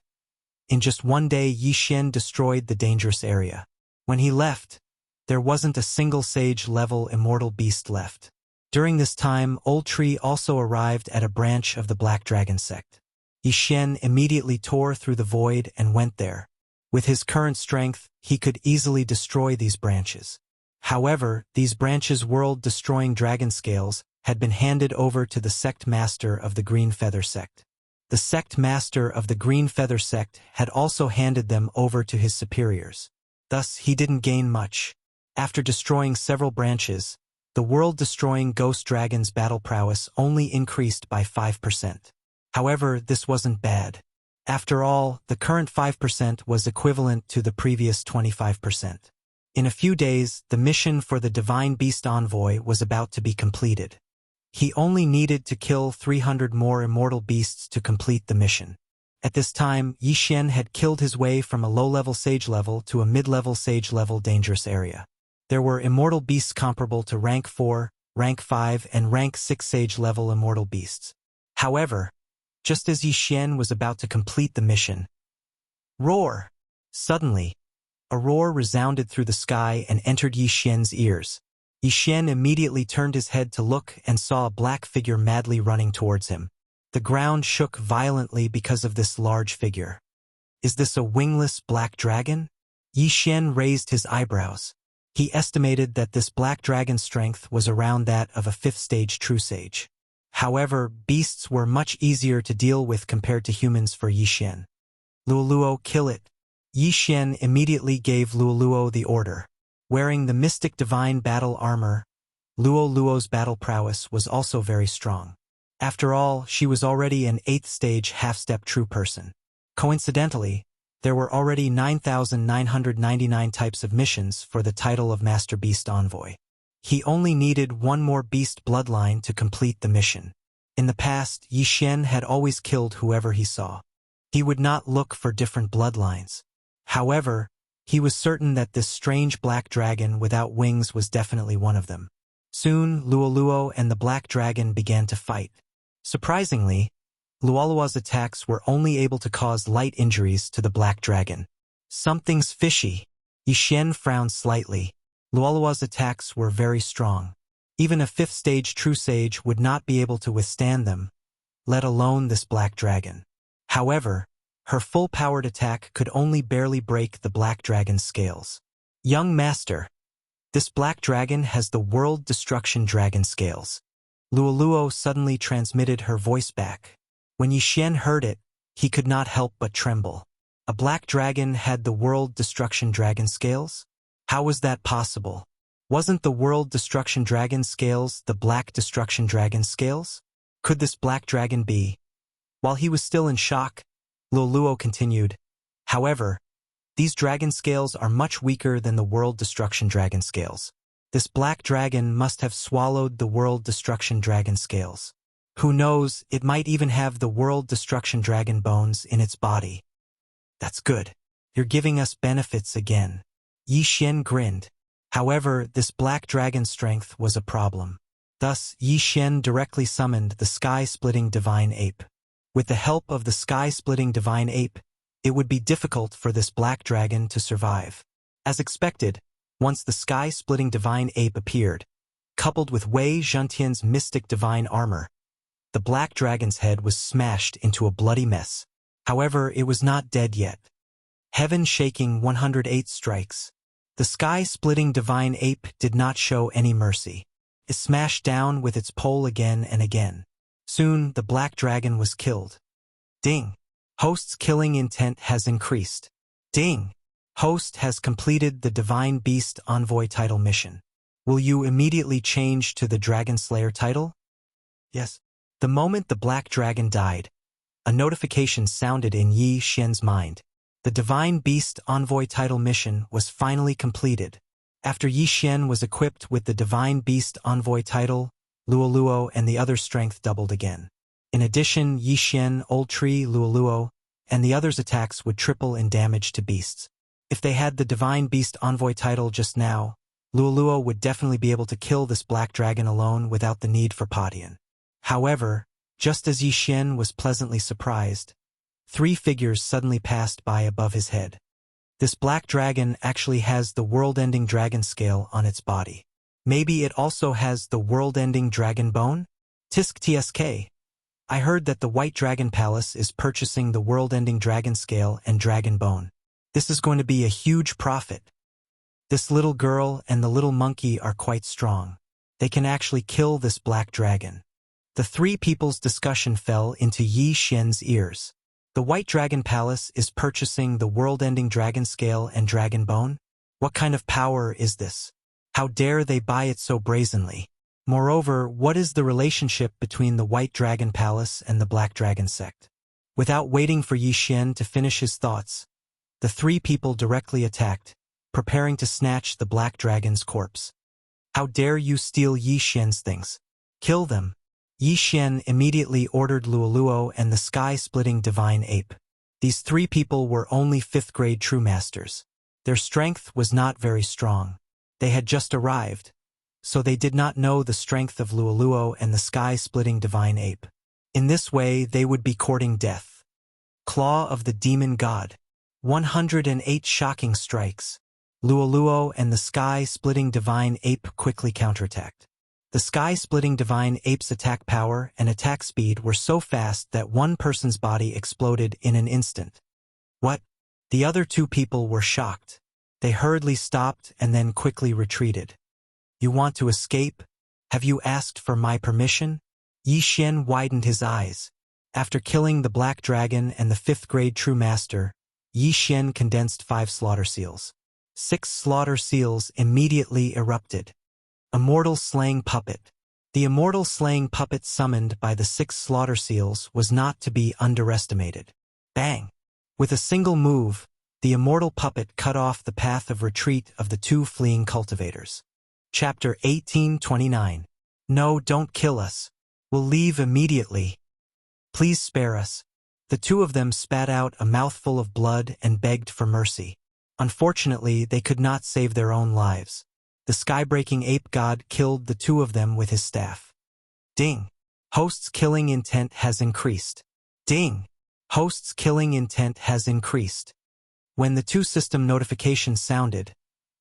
In just one day, Yi Xian destroyed the dangerous area. When he left, there wasn't a single sage-level immortal beast left. During this time, Old Tree also arrived at a branch of the Black Dragon sect. Yi Xian immediately tore through the void and went there. With his current strength, he could easily destroy these branches. However, these branches' world-destroying dragon scales had been handed over to the sect master of the Green Feather sect. The sect master of the Green Feather sect had also handed them over to his superiors. Thus, he didn't gain much. After destroying several branches, the world-destroying ghost dragon's battle prowess only increased by 5%. However, this wasn't bad. After all, the current 5% was equivalent to the previous 25%. In a few days, the mission for the Divine Beast Envoy was about to be completed. He only needed to kill 300 more immortal beasts to complete the mission. At this time, Yi Xian had killed his way from a low-level sage level to a mid-level sage level dangerous area. There were immortal beasts comparable to rank 4, rank 5, and rank 6 sage level immortal beasts. However, just as Yi Xian was about to complete the mission, roar! Suddenly, a roar resounded through the sky and entered Yi Xian's ears. Yi Xian immediately turned his head to look and saw a black figure madly running towards him. The ground shook violently because of this large figure. Is this a wingless black dragon? Yi Xian raised his eyebrows. He estimated that this black dragon's strength was around that of a 5th stage true sage. However, beasts were much easier to deal with compared to humans for Yi Xian. Luoluo, kill it. Yi Xian immediately gave Luoluo the order. Wearing the mystic divine battle armor, Luoluo's battle prowess was also very strong. After all, she was already an 8th stage half-step true person. Coincidentally, there were already 9,999 types of missions for the title of Master Beast Envoy. He only needed one more beast bloodline to complete the mission. In the past, Yi Xian had always killed whoever he saw. He would not look for different bloodlines. However, he was certain that this strange black dragon without wings was definitely one of them. Soon, Luoluo and the black dragon began to fight. Surprisingly, Luoluo's attacks were only able to cause light injuries to the black dragon. Something's fishy. Yi Xian frowned slightly. Luoluo's attacks were very strong. Even a 5th stage true sage would not be able to withstand them, let alone this black dragon. However, her full-powered attack could only barely break the black dragon's scales. Young master, this black dragon has the world destruction dragon scales. Luoluo suddenly transmitted her voice back. When Yi Xian heard it, he could not help but tremble. A black dragon had the world destruction dragon scales? How was that possible? Wasn't the world destruction dragon scales the black destruction dragon scales? Could this black dragon be? While he was still in shock, Luoluo continued, however, these dragon scales are much weaker than the world destruction dragon scales. This black dragon must have swallowed the world destruction dragon scales. Who knows, it might even have the world destruction dragon bones in its body. That's good. You're giving us benefits again. Yi Xian grinned. However, this black dragon's strength was a problem. Thus, Yi Xian directly summoned the sky-splitting divine ape. With the help of the sky-splitting divine ape, it would be difficult for this black dragon to survive. As expected, once the sky-splitting divine ape appeared, coupled with Wei Zhentian's mystic divine armor, the black dragon's head was smashed into a bloody mess. However, it was not dead yet. Heaven shaking 108 strikes. The sky-splitting divine ape did not show any mercy. It smashed down with its pole again and again. Soon, the black dragon was killed. Ding! Host's killing intent has increased. Ding! Host has completed the Divine Beast Envoy title mission. Will you immediately change to the Dragon Slayer title? Yes. The moment the black dragon died, a notification sounded in Yi Xian's mind. The Divine Beast Envoy title mission was finally completed. After Yi Xian was equipped with the Divine Beast Envoy title, Luoluo and the other strength doubled again. In addition, Yi Xian, Old Tree, Luoluo, and the others' attacks would triple in damage to beasts. If they had the Divine Beast Envoy title just now, Luoluo would definitely be able to kill this black dragon alone without the need for Padian. However, just as Yi Xian was pleasantly surprised, 3 figures suddenly passed by above his head. This black dragon actually has the world-ending dragon scale on its body. Maybe it also has the world-ending dragon bone? Tisk TSK. I heard that the White Dragon Palace is purchasing the world-ending dragon scale and dragon bone. This is going to be a huge profit. This little girl and the little monkey are quite strong. They can actually kill this black dragon. The 3 people's discussion fell into Yi Xian's ears. The White Dragon Palace is purchasing the world-ending dragon scale and dragon bone? What kind of power is this? How dare they buy it so brazenly? Moreover, what is the relationship between the White Dragon Palace and the Black Dragon sect? Without waiting for Yi Xian to finish his thoughts, the 3 people directly attacked, preparing to snatch the black dragon's corpse. How dare you steal Yi Xian's things? Kill them. Yi Xian immediately ordered Luoluo and the sky-splitting divine ape. These three people were only 5th grade true masters. Their strength was not very strong. They had just arrived, so they did not know the strength of Luoluo and the sky-splitting divine ape. In this way, they would be courting death. Claw of the Demon God. 108 shocking strikes. Luoluo and the sky-splitting divine ape quickly counterattacked. The sky-splitting divine ape's attack power and attack speed were so fast that one person's body exploded in an instant. What? The other two people were shocked. They hurriedly stopped and then quickly retreated. You want to escape? Have you asked for my permission? Yi Xian widened his eyes. After killing the black dragon and the 5th grade true master, Yi Xian condensed 5 slaughter seals. 6 slaughter seals immediately erupted. Immortal Slaying Puppet. The immortal slaying puppet summoned by the 6 slaughter seals was not to be underestimated. Bang! With a single move, the immortal puppet cut off the path of retreat of the 2 fleeing cultivators. Chapter 1829. No, don't kill us. We'll leave immediately. Please spare us. The 2 of them spat out a mouthful of blood and begged for mercy. Unfortunately, they could not save their own lives. The sky-breaking ape god killed the 2 of them with his staff. Ding! Host's killing intent has increased. Ding! Host's killing intent has increased. When the 2 system notifications sounded,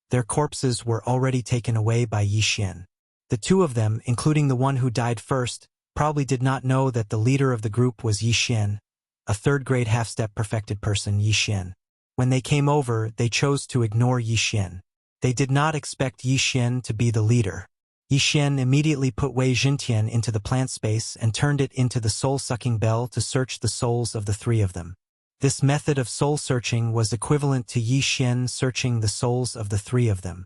their corpses were already taken away by Yi Xian. The 2 of them, including the one who died first, probably did not know that the leader of the group was Yi Xian, a 3rd grade half-step perfected person, Yi Xian. When they came over, they chose to ignore Yi Xian. They did not expect Yi Xian to be the leader. Yi Xian immediately put Wei Jintian into the plant space and turned it into the soul-sucking bell to search the souls of the 3 of them. This method of soul-searching was equivalent to Yi Xian searching the souls of the 3 of them.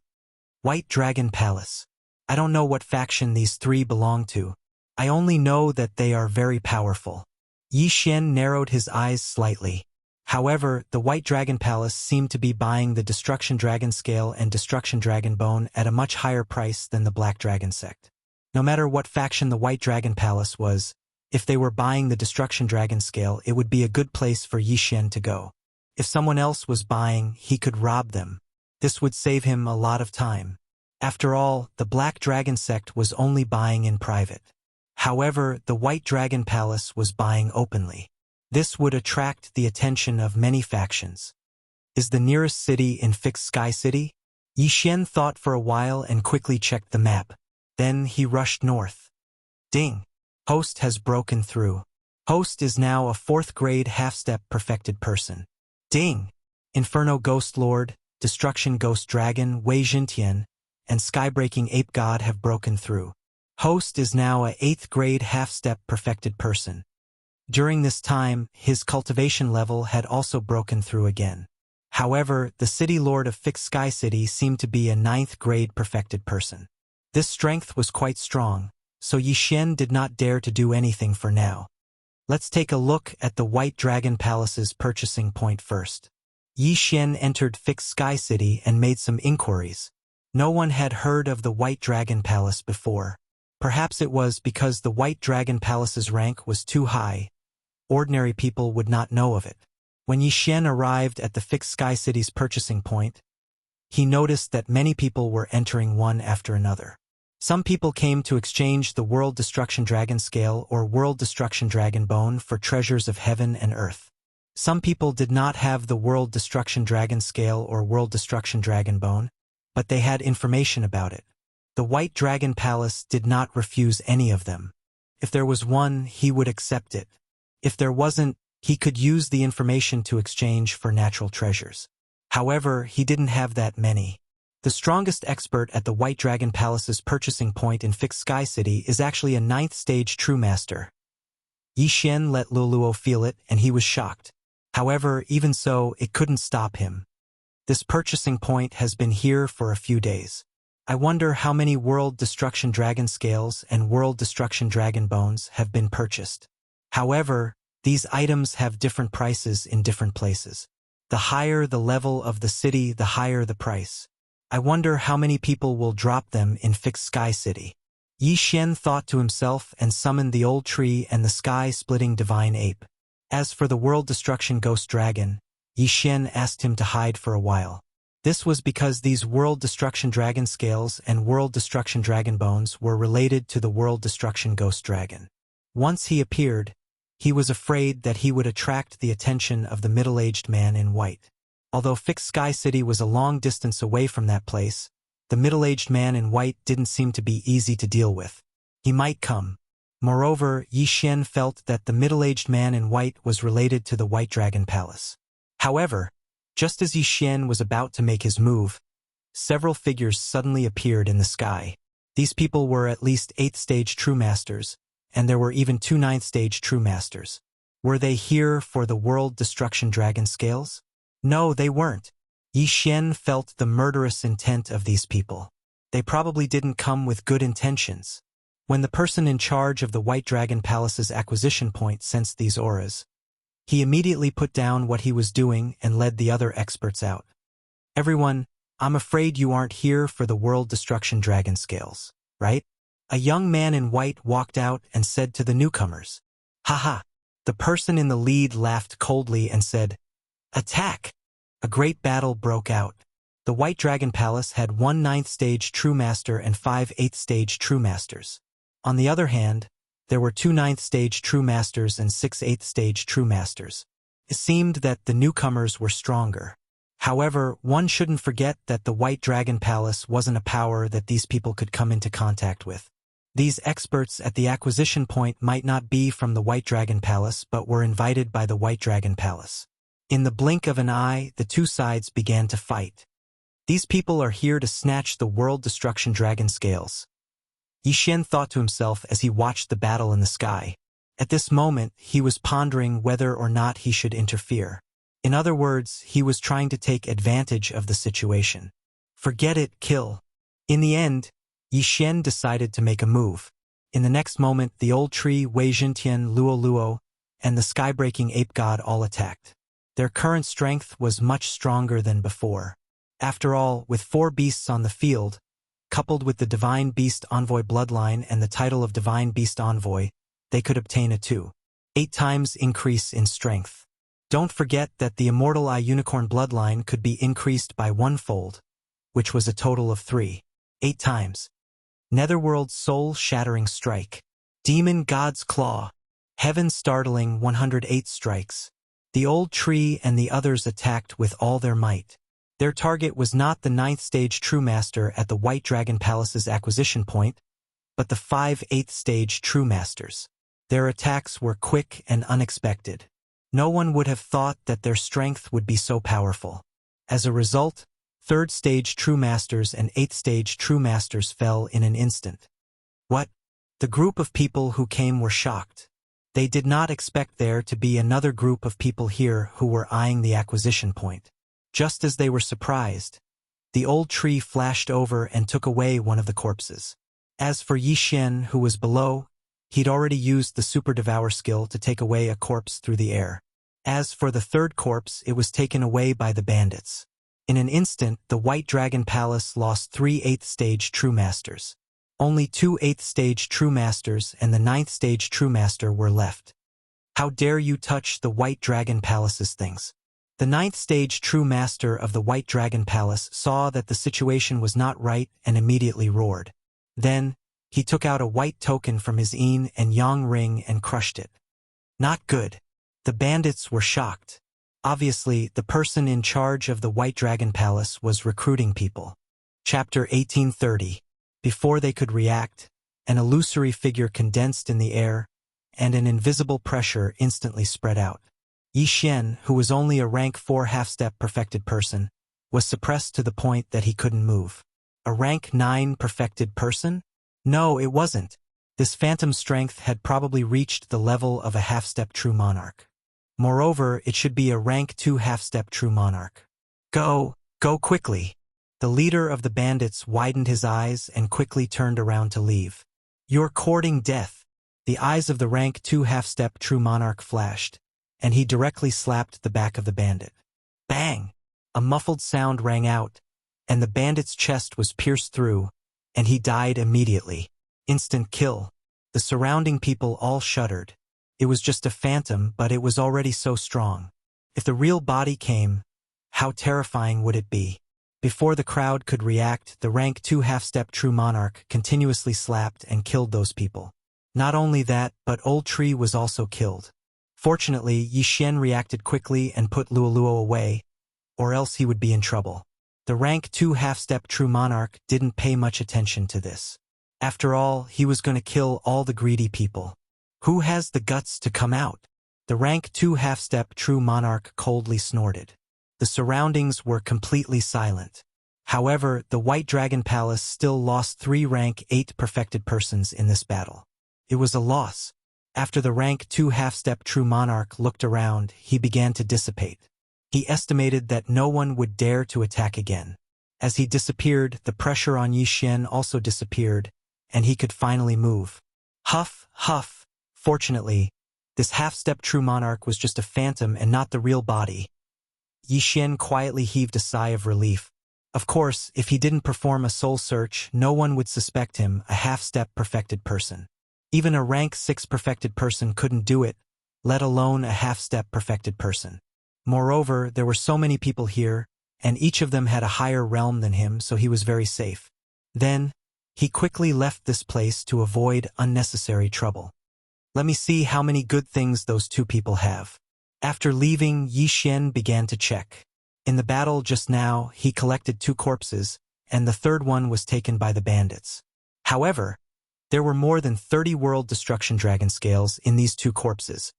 White Dragon Palace. I don't know what faction these 3 belong to. I only know that they are very powerful. Yi Xian narrowed his eyes slightly. However, the White Dragon Palace seemed to be buying the Destruction Dragon Scale and Destruction Dragon Bone at a much higher price than the Black Dragon Sect. No matter what faction the White Dragon Palace was, if they were buying the Destruction Dragon Scale, it would be a good place for Yi Xian to go. If someone else was buying, he could rob them. This would save him a lot of time. After all, the Black Dragon Sect was only buying in private. However, the White Dragon Palace was buying openly. This would attract the attention of many factions. Is the nearest city in Fixed Sky City? Yi Xian thought for a while and quickly checked the map. Then he rushed north. Ding! Host has broken through. Host is now a 4th grade half-step perfected person. Ding! Inferno Ghost Lord, Destruction Ghost Dragon, Wei Jintian, and Skybreaking Ape God have broken through. Host is now a 8th grade half-step perfected person. During this time, his cultivation level had also broken through again. However, the City Lord of Fixed Sky City seemed to be a 9th grade perfected person. This strength was quite strong, so Yi Xian did not dare to do anything for now. Let's take a look at the White Dragon Palace's purchasing point first. Yi Xian entered Fixed Sky City and made some inquiries. No one had heard of the White Dragon Palace before. Perhaps it was because the White Dragon Palace's rank was too high. Ordinary people would not know of it. When Yi Xian arrived at the Fixed Sky City's purchasing point, he noticed that many people were entering one after another. Some people came to exchange the World Destruction Dragon Scale or World Destruction Dragon Bone for treasures of heaven and earth. Some people did not have the World Destruction Dragon Scale or World Destruction Dragon Bone, but they had information about it. The White Dragon Palace did not refuse any of them. If there was one, he would accept it. If there wasn't, he could use the information to exchange for natural treasures. However, he didn't have that many. The strongest expert at the White Dragon Palace's purchasing point in Fixed Sky City is actually a 9th stage True Master. Yi Xian let Luoluo feel it, and he was shocked. However, even so, it couldn't stop him. This purchasing point has been here for a few days. I wonder how many World Destruction Dragon Scales and World Destruction Dragon Bones have been purchased. However, these items have different prices in different places. The higher the level of the city, the higher the price. I wonder how many people will drop them in Fixed Sky City. Yi Xian thought to himself and summoned the old tree and the sky-splitting divine ape. As for the world destruction ghost dragon, Yi Xian asked him to hide for a while. This was because these world destruction dragon scales and world destruction dragon bones were related to the world destruction ghost dragon. Once he appeared, he was afraid that he would attract the attention of the middle-aged man in white. Although Fixed Sky City was a long distance away from that place, the middle-aged man in white didn't seem to be easy to deal with. He might come. Moreover, Yi Xian felt that the middle-aged man in white was related to the White Dragon Palace. However, just as Yi Xian was about to make his move, several figures suddenly appeared in the sky. These people were at least 8th stage True Masters, and there were even 2 9th stage True Masters. Were they here for the world destruction dragon scales? No, they weren't. Yi Xian felt the murderous intent of these people. They probably didn't come with good intentions. When the person in charge of the White Dragon Palace's acquisition point sensed these auras, he immediately put down what he was doing and led the other experts out. Everyone, I'm afraid you aren't here for the world destruction dragon scales, right? A young man in white walked out and said to the newcomers. Haha. The person in the lead laughed coldly and said, Attack! A great battle broke out. The White Dragon Palace had 1 9th stage True Master and 5 8th stage True Masters. On the other hand, there were 2 9th stage True Masters and 6 8th stage True Masters. It seemed that the newcomers were stronger. However, one shouldn't forget that the White Dragon Palace wasn't a power that these people could come into contact with. These experts at the acquisition point might not be from the White Dragon Palace but were invited by the White Dragon Palace. In the blink of an eye, the two sides began to fight. These people are here to snatch the world destruction dragon scales. Yi Xian thought to himself as he watched the battle in the sky. At this moment, he was pondering whether or not he should interfere. In other words, he was trying to take advantage of the situation. Forget it, kill. In the end, Yi Xian decided to make a move. In the next moment, the old tree, Wei Jintian, Luo Luo, and the sky-breaking ape god all attacked. Their current strength was much stronger than before. After all, with 4 beasts on the field, coupled with the Divine Beast Envoy bloodline and the title of Divine Beast Envoy, they could obtain a 2.8 times increase in strength. Don't forget that the Immortal Eye Unicorn bloodline could be increased by 1-fold, which was a total of 3.8 times. Netherworld Soul-Shattering Strike. Demon God's Claw. Heaven-Startling 108 strikes. The old tree and the others attacked with all their might. Their target was not the 9th stage True Master at the White Dragon Palace's acquisition point, but the 5 8th stage True Masters. Their attacks were quick and unexpected. No one would have thought that their strength would be so powerful. As a result, 3rd stage True Masters and 8th stage True Masters fell in an instant. What? The group of people who came were shocked. They did not expect there to be another group of people here who were eyeing the acquisition point. Just as they were surprised, the old tree flashed over and took away one of the corpses. As for Yi Xian, who was below, he'd already used the Super Devour skill to take away a corpse through the air. As for the 3rd corpse, it was taken away by the bandits. In an instant, the White Dragon Palace lost 3 8th stage True Masters. Only 2 8th stage True Masters and the 9th stage True Master were left. How dare you touch the White Dragon Palace's things? The 9th stage True Master of the White Dragon Palace saw that the situation was not right and immediately roared. Then, he took out a white token from his yin and yang ring and crushed it. Not good. The bandits were shocked. Obviously, the person in charge of the White Dragon Palace was recruiting people. Chapter 1830. Before they could react, an illusory figure condensed in the air, and an invisible pressure instantly spread out. Yi Xian, who was only a rank 4 half-step perfected person, was suppressed to the point that he couldn't move. A rank 9 perfected person? No, it wasn't. This phantom strength had probably reached the level of a half-step true monarch. Moreover, it should be a rank 2 half-step true monarch. Go quickly. The leader of the bandits widened his eyes and quickly turned around to leave. You're courting death. The eyes of the rank 2 half-step true monarch flashed, and he directly slapped the back of the bandit. Bang! A muffled sound rang out, and the bandit's chest was pierced through, and he died immediately. Instant kill. The surrounding people all shuddered. It was just a phantom, but it was already so strong. If the real body came, how terrifying would it be? Before the crowd could react, the rank 2 half-step true monarch continuously slapped and killed those people. Not only that, but Old Tree was also killed. Fortunately, Yi Xian reacted quickly and put Luoluo away, or else he would be in trouble. The rank 2 half-step true monarch didn't pay much attention to this. After all, he was going to kill all the greedy people. Who has the guts to come out? The rank 2 half-step true monarch coldly snorted. The surroundings were completely silent. However, the White Dragon Palace still lost 3 rank 8 perfected persons in this battle. It was a loss. After the rank 2 half-step true monarch looked around, he began to dissipate. He estimated that no one would dare to attack again. As he disappeared, the pressure on Yi Xian also disappeared, and he could finally move. Huff, huff. Fortunately, this half-step true monarch was just a phantom and not the real body. Yi Xian quietly heaved a sigh of relief. Of course, if he didn't perform a soul search, no one would suspect him a half-step perfected person. Even a rank 6 perfected person couldn't do it, let alone a half-step perfected person. Moreover, there were so many people here, and each of them had a higher realm than him, so he was very safe. Then, he quickly left this place to avoid unnecessary trouble. Let me see how many good things those 2 people have. After leaving, Yi Xian began to check. In the battle just now, he collected 2 corpses, and the third one was taken by the bandits. However, there were more than 30 World Destruction Dragon scales in these 2 corpses,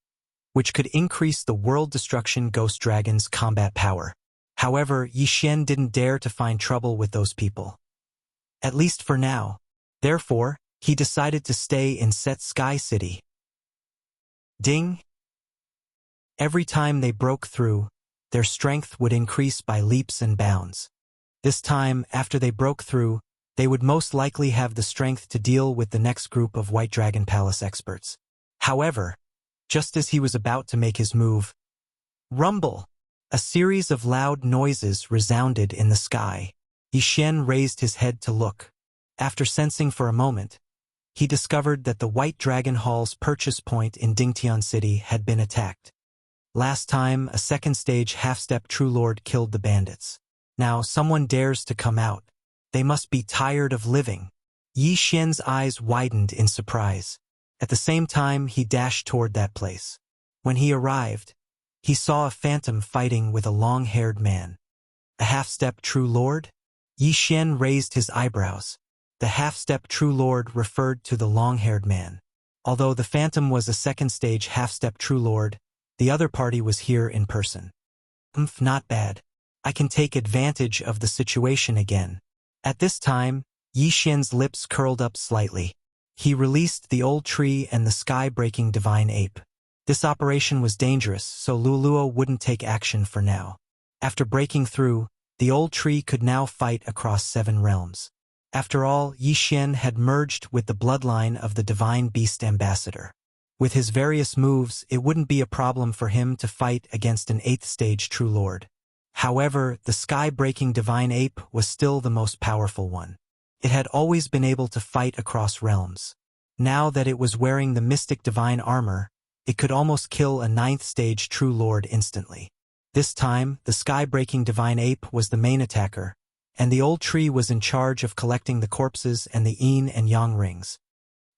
which could increase the World Destruction Ghost Dragon's combat power. However, Yi Xian didn't dare to find trouble with those people. At least for now. Therefore, he decided to stay in Set Sky City. Ding! Every time they broke through, their strength would increase by leaps and bounds. This time, after they broke through, they would most likely have the strength to deal with the next group of White Dragon Palace experts. However, just as he was about to make his move, rumble! A series of loud noises resounded in the sky. Yi Xian raised his head to look. After sensing for a moment, he discovered that the White Dragon Hall's purchase point in Dingtian City had been attacked. Last time, a second stage half-step True Lord killed the bandits. Now, someone dares to come out. They must be tired of living. Yi Xian's eyes widened in surprise. At the same time, he dashed toward that place. When he arrived, he saw a phantom fighting with a long-haired man. A half-step True Lord? Yi Xian raised his eyebrows. The half-step True Lord referred to the long-haired man. Although the phantom was a second-stage half-step True Lord, the other party was here in person. Not bad. I can take advantage of the situation again. At this time, Yi Xian's lips curled up slightly. He released the Old Tree and the sky-breaking Divine Ape. This operation was dangerous, so Luoluo wouldn't take action for now. After breaking through, the Old Tree could now fight across 7 realms. After all, Yi Xian had merged with the bloodline of the Divine Beast Ambassador. With his various moves, it wouldn't be a problem for him to fight against an 8th stage True Lord. However, the sky-breaking Divine Ape was still the most powerful one. It had always been able to fight across realms. Now that it was wearing the mystic divine armor, it could almost kill a 9th stage True Lord instantly. This time, the sky-breaking Divine Ape was the main attacker, and the Old Tree was in charge of collecting the corpses and the Yin and Yang rings.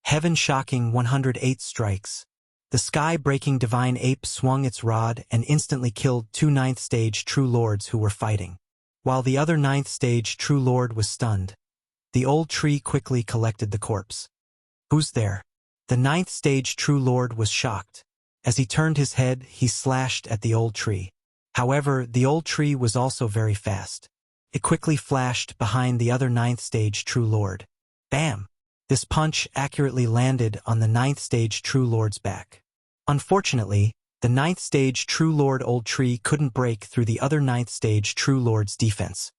Heaven-shocking 108 strikes. The sky-breaking Divine Ape swung its rod and instantly killed 2 9th stage True Lords who were fighting. While the other 9th stage True Lord was stunned, the Old Tree quickly collected the corpse. Who's there? The 9th stage True Lord was shocked. As he turned his head, he slashed at the Old Tree. However, the Old Tree was also very fast. It quickly flashed behind the other 9th stage True Lord. Bam! This punch accurately landed on the 9th stage True Lord's back. Unfortunately, the 9th stage True Lord Old Tree couldn't break through the other 9th stage True Lord's defense.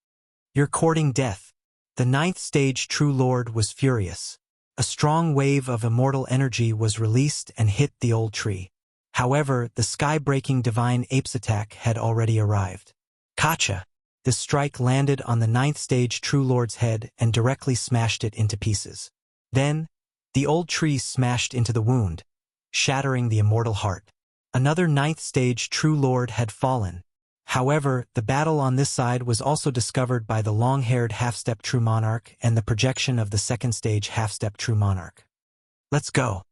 You're courting death. The 9th stage True Lord was furious. A strong wave of immortal energy was released and hit the Old Tree. However, the sky-breaking Divine Ape's attack had already arrived. Gotcha! This strike landed on the 9th stage True Lord's head and directly smashed it into pieces. Then, The old tree smashed into the wound, shattering the immortal heart. Another ninth stage true lord had fallen. However, the battle on this side was also discovered by the long-haired half-step true monarch and the projection of the second stage half-step true monarch. Let's go.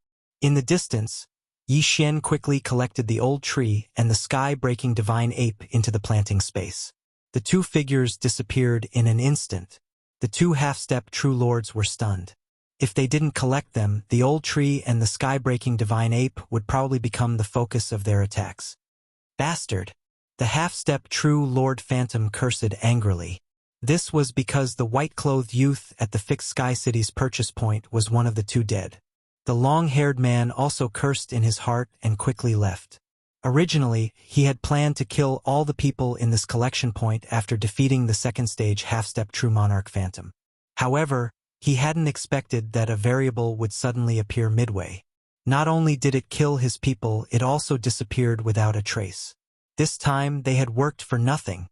In the distance, Yi Xian quickly collected the old tree and the sky-breaking divine ape into the planting space. The two figures disappeared in an instant. The two half-step true lords were stunned. If they didn't collect them, the old tree and the sky-breaking divine ape would probably become the focus of their attacks. Bastard! The half-step true Lord Phantom cursed angrily. This was because the white-clothed youth at the fixed Sky City's purchase point was one of the two dead. The long-haired man also cursed in his heart and quickly left. Originally, he had planned to kill all the people in this collection point after defeating the second stage half-step true monarch Phantom. However, he hadn't expected that a variable would suddenly appear midway. Not only did it kill his people, it also disappeared without a trace. This time they had worked for nothing.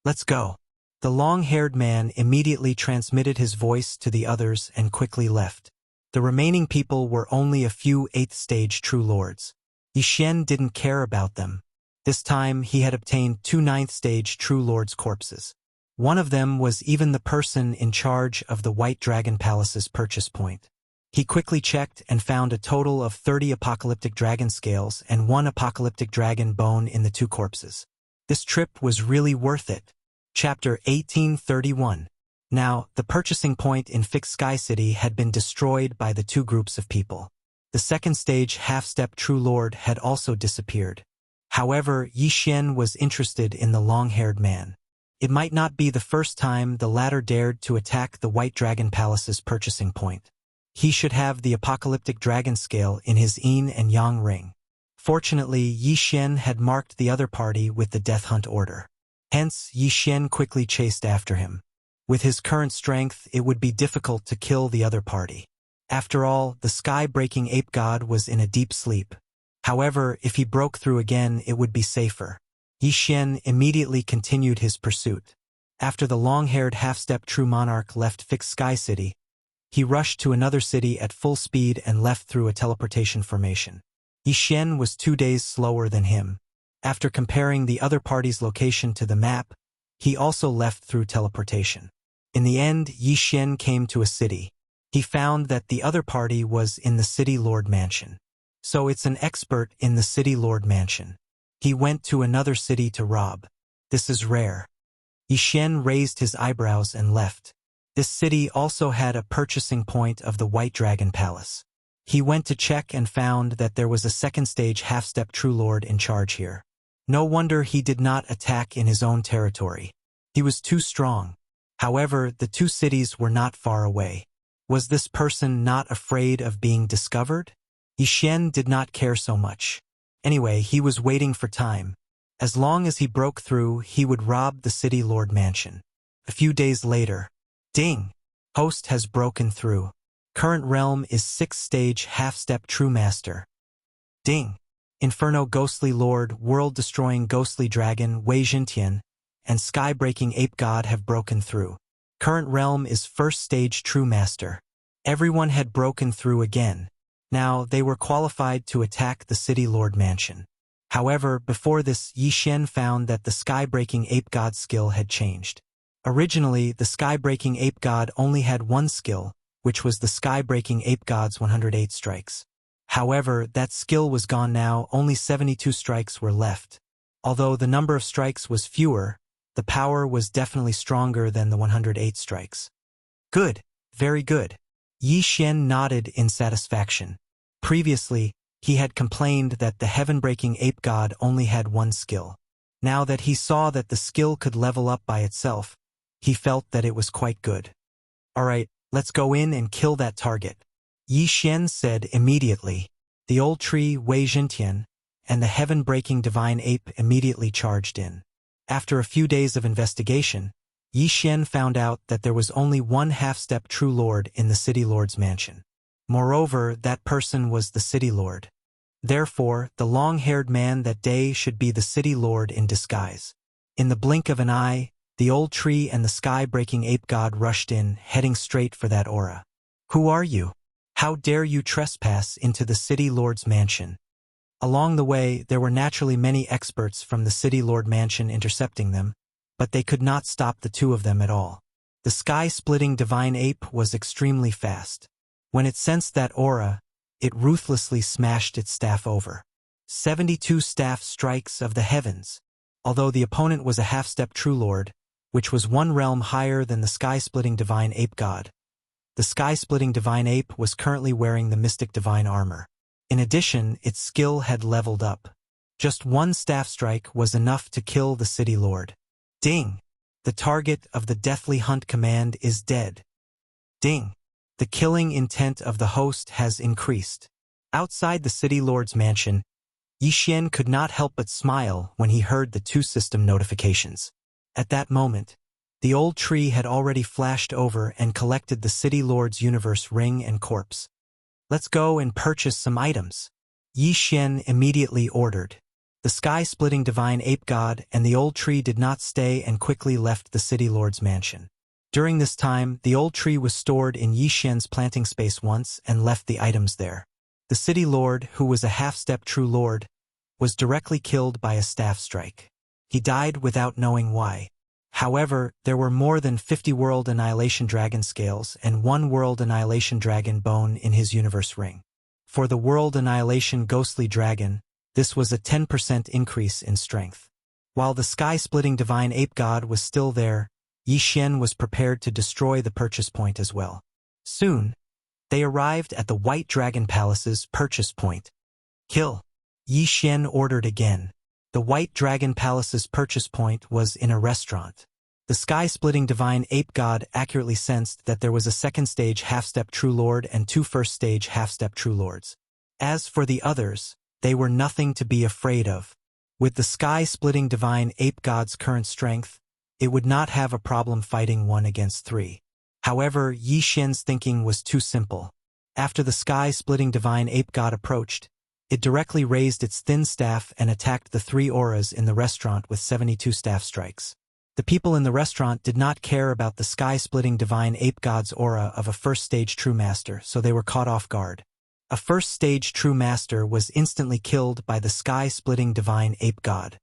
Let's go. The long-haired man immediately transmitted his voice to the others and quickly left. The remaining people were only a few 8th stage true lords. Yi Xian didn't care about them. This time he had obtained 2 9th stage true lords' corpses. One of them was even the person in charge of the White Dragon Palace's purchase point. He quickly checked and found a total of 30 apocalyptic dragon scales and 1 apocalyptic dragon bone in the 2 corpses. This trip was really worth it. Chapter 1831. Now, the purchasing point in Fixed Sky City had been destroyed by the 2 groups of people. The second stage half-step true lord had also disappeared. However, Yi Xian was interested in the long-haired man. It might not be the first time the latter dared to attack the White Dragon Palace's purchasing point. He should have the apocalyptic dragon scale in his yin and yang ring. Fortunately, Yi Xian had marked the other party with the death hunt order. Hence, Yi Xian quickly chased after him. With his current strength, it would be difficult to kill the other party. After all, the sky-breaking ape god was in a deep sleep. However, if he broke through again, it would be safer. Yi Xian immediately continued his pursuit. After the long-haired half-step true monarch left Fixed Sky City, he rushed to another city at full speed and left through a teleportation formation. Yi Xian was 2 days slower than him. After comparing the other party's location to the map, he also left through teleportation. In the end, Yi Xian came to a city. He found that the other party was in the City Lord Mansion. So it's an expert in the City Lord Mansion. He went to another city to rob. This is rare. Yi Xian raised his eyebrows and left. This city also had a purchasing point of the White Dragon Palace. He went to check and found that there was a second stage half-step true lord in charge here. No wonder he did not attack in his own territory. He was too strong. However, the 2 cities were not far away. Was this person not afraid of being discovered? Yi Xian did not care so much. Anyway, he was waiting for time. As long as he broke through, he would rob the City Lord Mansion. A few days later, ding! Host has broken through. Current realm is 6th stage half-step true master. Ding! Inferno Ghostly Lord, World-Destroying Ghostly Dragon, Wei Jintian, and Sky-Breaking Ape God have broken through. Current realm is 1st stage true master. Everyone had broken through again. Now, they were qualified to attack the City Lord Mansion. However, before this, Yi Xian found that the Sky-Breaking Ape God skill had changed. Originally, the Sky-Breaking Ape God only had 1 skill, which was the Sky-Breaking Ape God's 108 strikes. However, that skill was gone now, only 72 strikes were left. Although the number of strikes was fewer, the power was definitely stronger than the 108 strikes. Good, very good. Yi Xian nodded in satisfaction. Previously, he had complained that the Heaven-Breaking Ape God only had 1 skill. Now that he saw that the skill could level up by itself, he felt that it was quite good. Alright, let's go in and kill that target. Yi Xian said immediately. The old tree Wei Jintian and the heaven-breaking divine ape immediately charged in. After a few days of investigation, Yi Xian found out that there was only 1 half-step true lord in the City Lord's mansion. Moreover, that person was the City Lord. Therefore, the long-haired man that day should be the City Lord in disguise. In the blink of an eye, the old tree and the sky-breaking ape god rushed in, heading straight for that aura. Who are you? How dare you trespass into the city lord's mansion? Along the way, there were naturally many experts from the city lord mansion intercepting them, but they could not stop the two of them at all. The sky-splitting divine ape was extremely fast. When it sensed that aura, it ruthlessly smashed its staff over. 72 staff strikes of the heavens. Although the opponent was a half-step true lord, which was one realm higher than the sky-splitting divine ape god, the sky-splitting divine ape was currently wearing the mystic divine armor. In addition, its skill had leveled up. Just one staff strike was enough to kill the city lord. Ding! The target of the deathly hunt command is dead. Ding! The killing intent of the host has increased. Outside the city lord's mansion, Yixian could not help but smile when he heard the two system notifications. At that moment, the old tree had already flashed over and collected the city lord's universe ring and corpse. Let's go and purchase some items. Yixian immediately ordered. The sky-splitting divine ape god and the old tree did not stay and quickly left the city lord's mansion. During this time, the old tree was stored in Yixian's planting space once and left the items there. The city lord, who was a half-step true lord, was directly killed by a staff strike. He died without knowing why. However, there were more than 50 World Annihilation Dragon scales and 1 World Annihilation Dragon bone in his universe ring. For the World Annihilation Ghostly Dragon, this was a 10% increase in strength. While the sky-splitting divine ape god was still there, Yixian was prepared to destroy the purchase point as well. Soon, they arrived at the White Dragon Palace's purchase point. Kill! Yixian ordered again. The White Dragon Palace's purchase point was in a restaurant. The sky-splitting divine ape god accurately sensed that there was a second-stage half-step true lord and 2 first-stage half-step true lords. As for the others, they were nothing to be afraid of. With the sky-splitting divine ape god's current strength, it would not have a problem fighting 1 against 3. However, Yixian's thinking was too simple. After the sky-splitting divine ape god approached, it directly raised its thin staff and attacked the 3 auras in the restaurant with 72 staff strikes. The people in the restaurant did not care about the sky-splitting divine ape god's aura of a first-stage true master, so they were caught off guard. A first-stage true master was instantly killed by the sky-splitting divine ape god.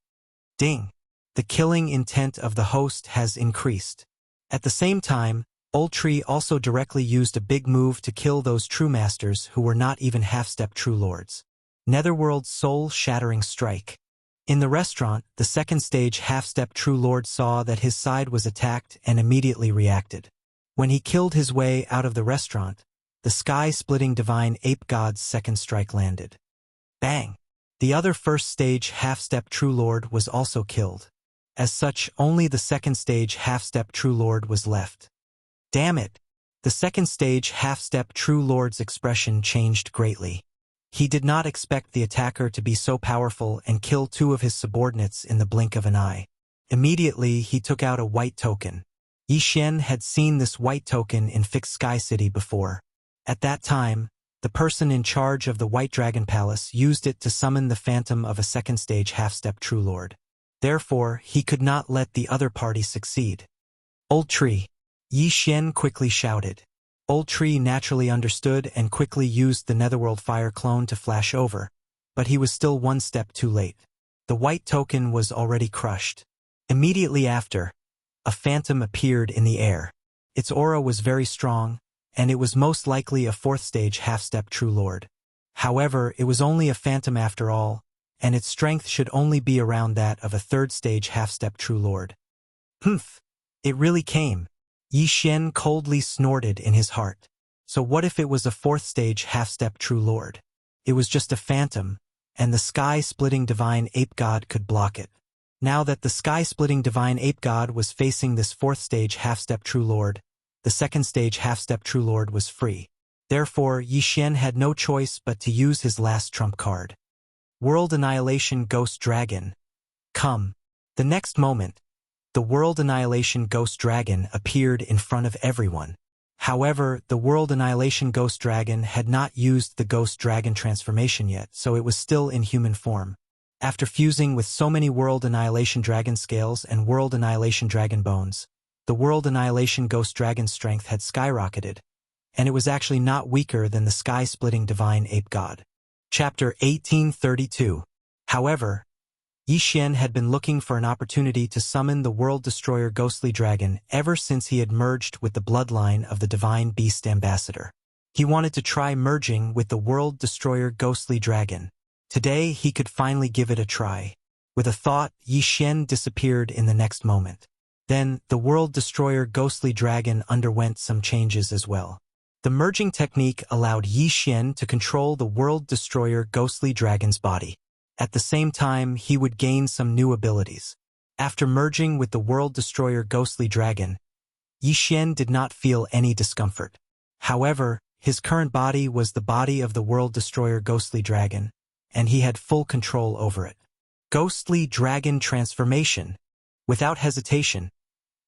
Ding! The killing intent of the host has increased. At the same time, Old Tree also directly used a big move to kill those true masters who were not even half-step true lords. Netherworld's soul-shattering strike. In the restaurant, the second-stage half-step true lord saw that his side was attacked and immediately reacted. When he killed his way out of the restaurant, the sky-splitting divine ape god's second strike landed. Bang! The other first-stage half-step true lord was also killed. As such, only the second-stage half-step true lord was left. Damn it! The second-stage half-step true lord's expression changed greatly. He did not expect the attacker to be so powerful and kill 2 of his subordinates in the blink of an eye. Immediately, he took out a white token. Yixian had seen this white token in Fixed Sky City before. At that time, the person in charge of the White Dragon Palace used it to summon the phantom of a second-stage half-step true lord. Therefore, he could not let the other party succeed. Old Tree! Yixian quickly shouted. Old Tree naturally understood and quickly used the Netherworld Fire clone to flash over, but he was still 1 step too late. The white token was already crushed. Immediately after, a phantom appeared in the air. Its aura was very strong, and it was most likely a 4th-stage half-step true lord. However, it was only a phantom after all, and its strength should only be around that of a 3rd-stage half-step true lord. Humph! It really came. Yixian coldly snorted in his heart. So what if it was a 4th-stage half-step true lord? It was just a phantom, and the sky-splitting divine ape god could block it. Now that the sky-splitting divine ape god was facing this 4th-stage half-step true lord, the 2nd-stage half-step true lord was free. Therefore, Yixian had no choice but to use his last trump card. World Annihilation Ghost Dragon. Come. The next moment, the World Annihilation Ghost Dragon appeared in front of everyone. However, the World Annihilation Ghost Dragon had not used the Ghost Dragon transformation yet, so it was still in human form. After fusing with so many World Annihilation Dragon scales and World Annihilation Dragon bones, the World Annihilation Ghost Dragon's strength had skyrocketed, and it was actually not weaker than the sky-splitting divine ape god. Chapter 1832. However, Yi Xian had been looking for an opportunity to summon the world-destroyer ghostly dragon ever since he had merged with the bloodline of the divine beast ambassador. He wanted to try merging with the world-destroyer ghostly dragon. Today he could finally give it a try. With a thought, Yi Xian disappeared in the next moment. Then, the world-destroyer ghostly dragon underwent some changes as well. The merging technique allowed Yi Xian to control the world-destroyer ghostly dragon's body. At the same time, he would gain some new abilities. After merging with the world-destroyer ghostly dragon, Yi Xian did not feel any discomfort. However, his current body was the body of the world-destroyer ghostly dragon, and he had full control over it. Ghostly dragon transformation. Without hesitation,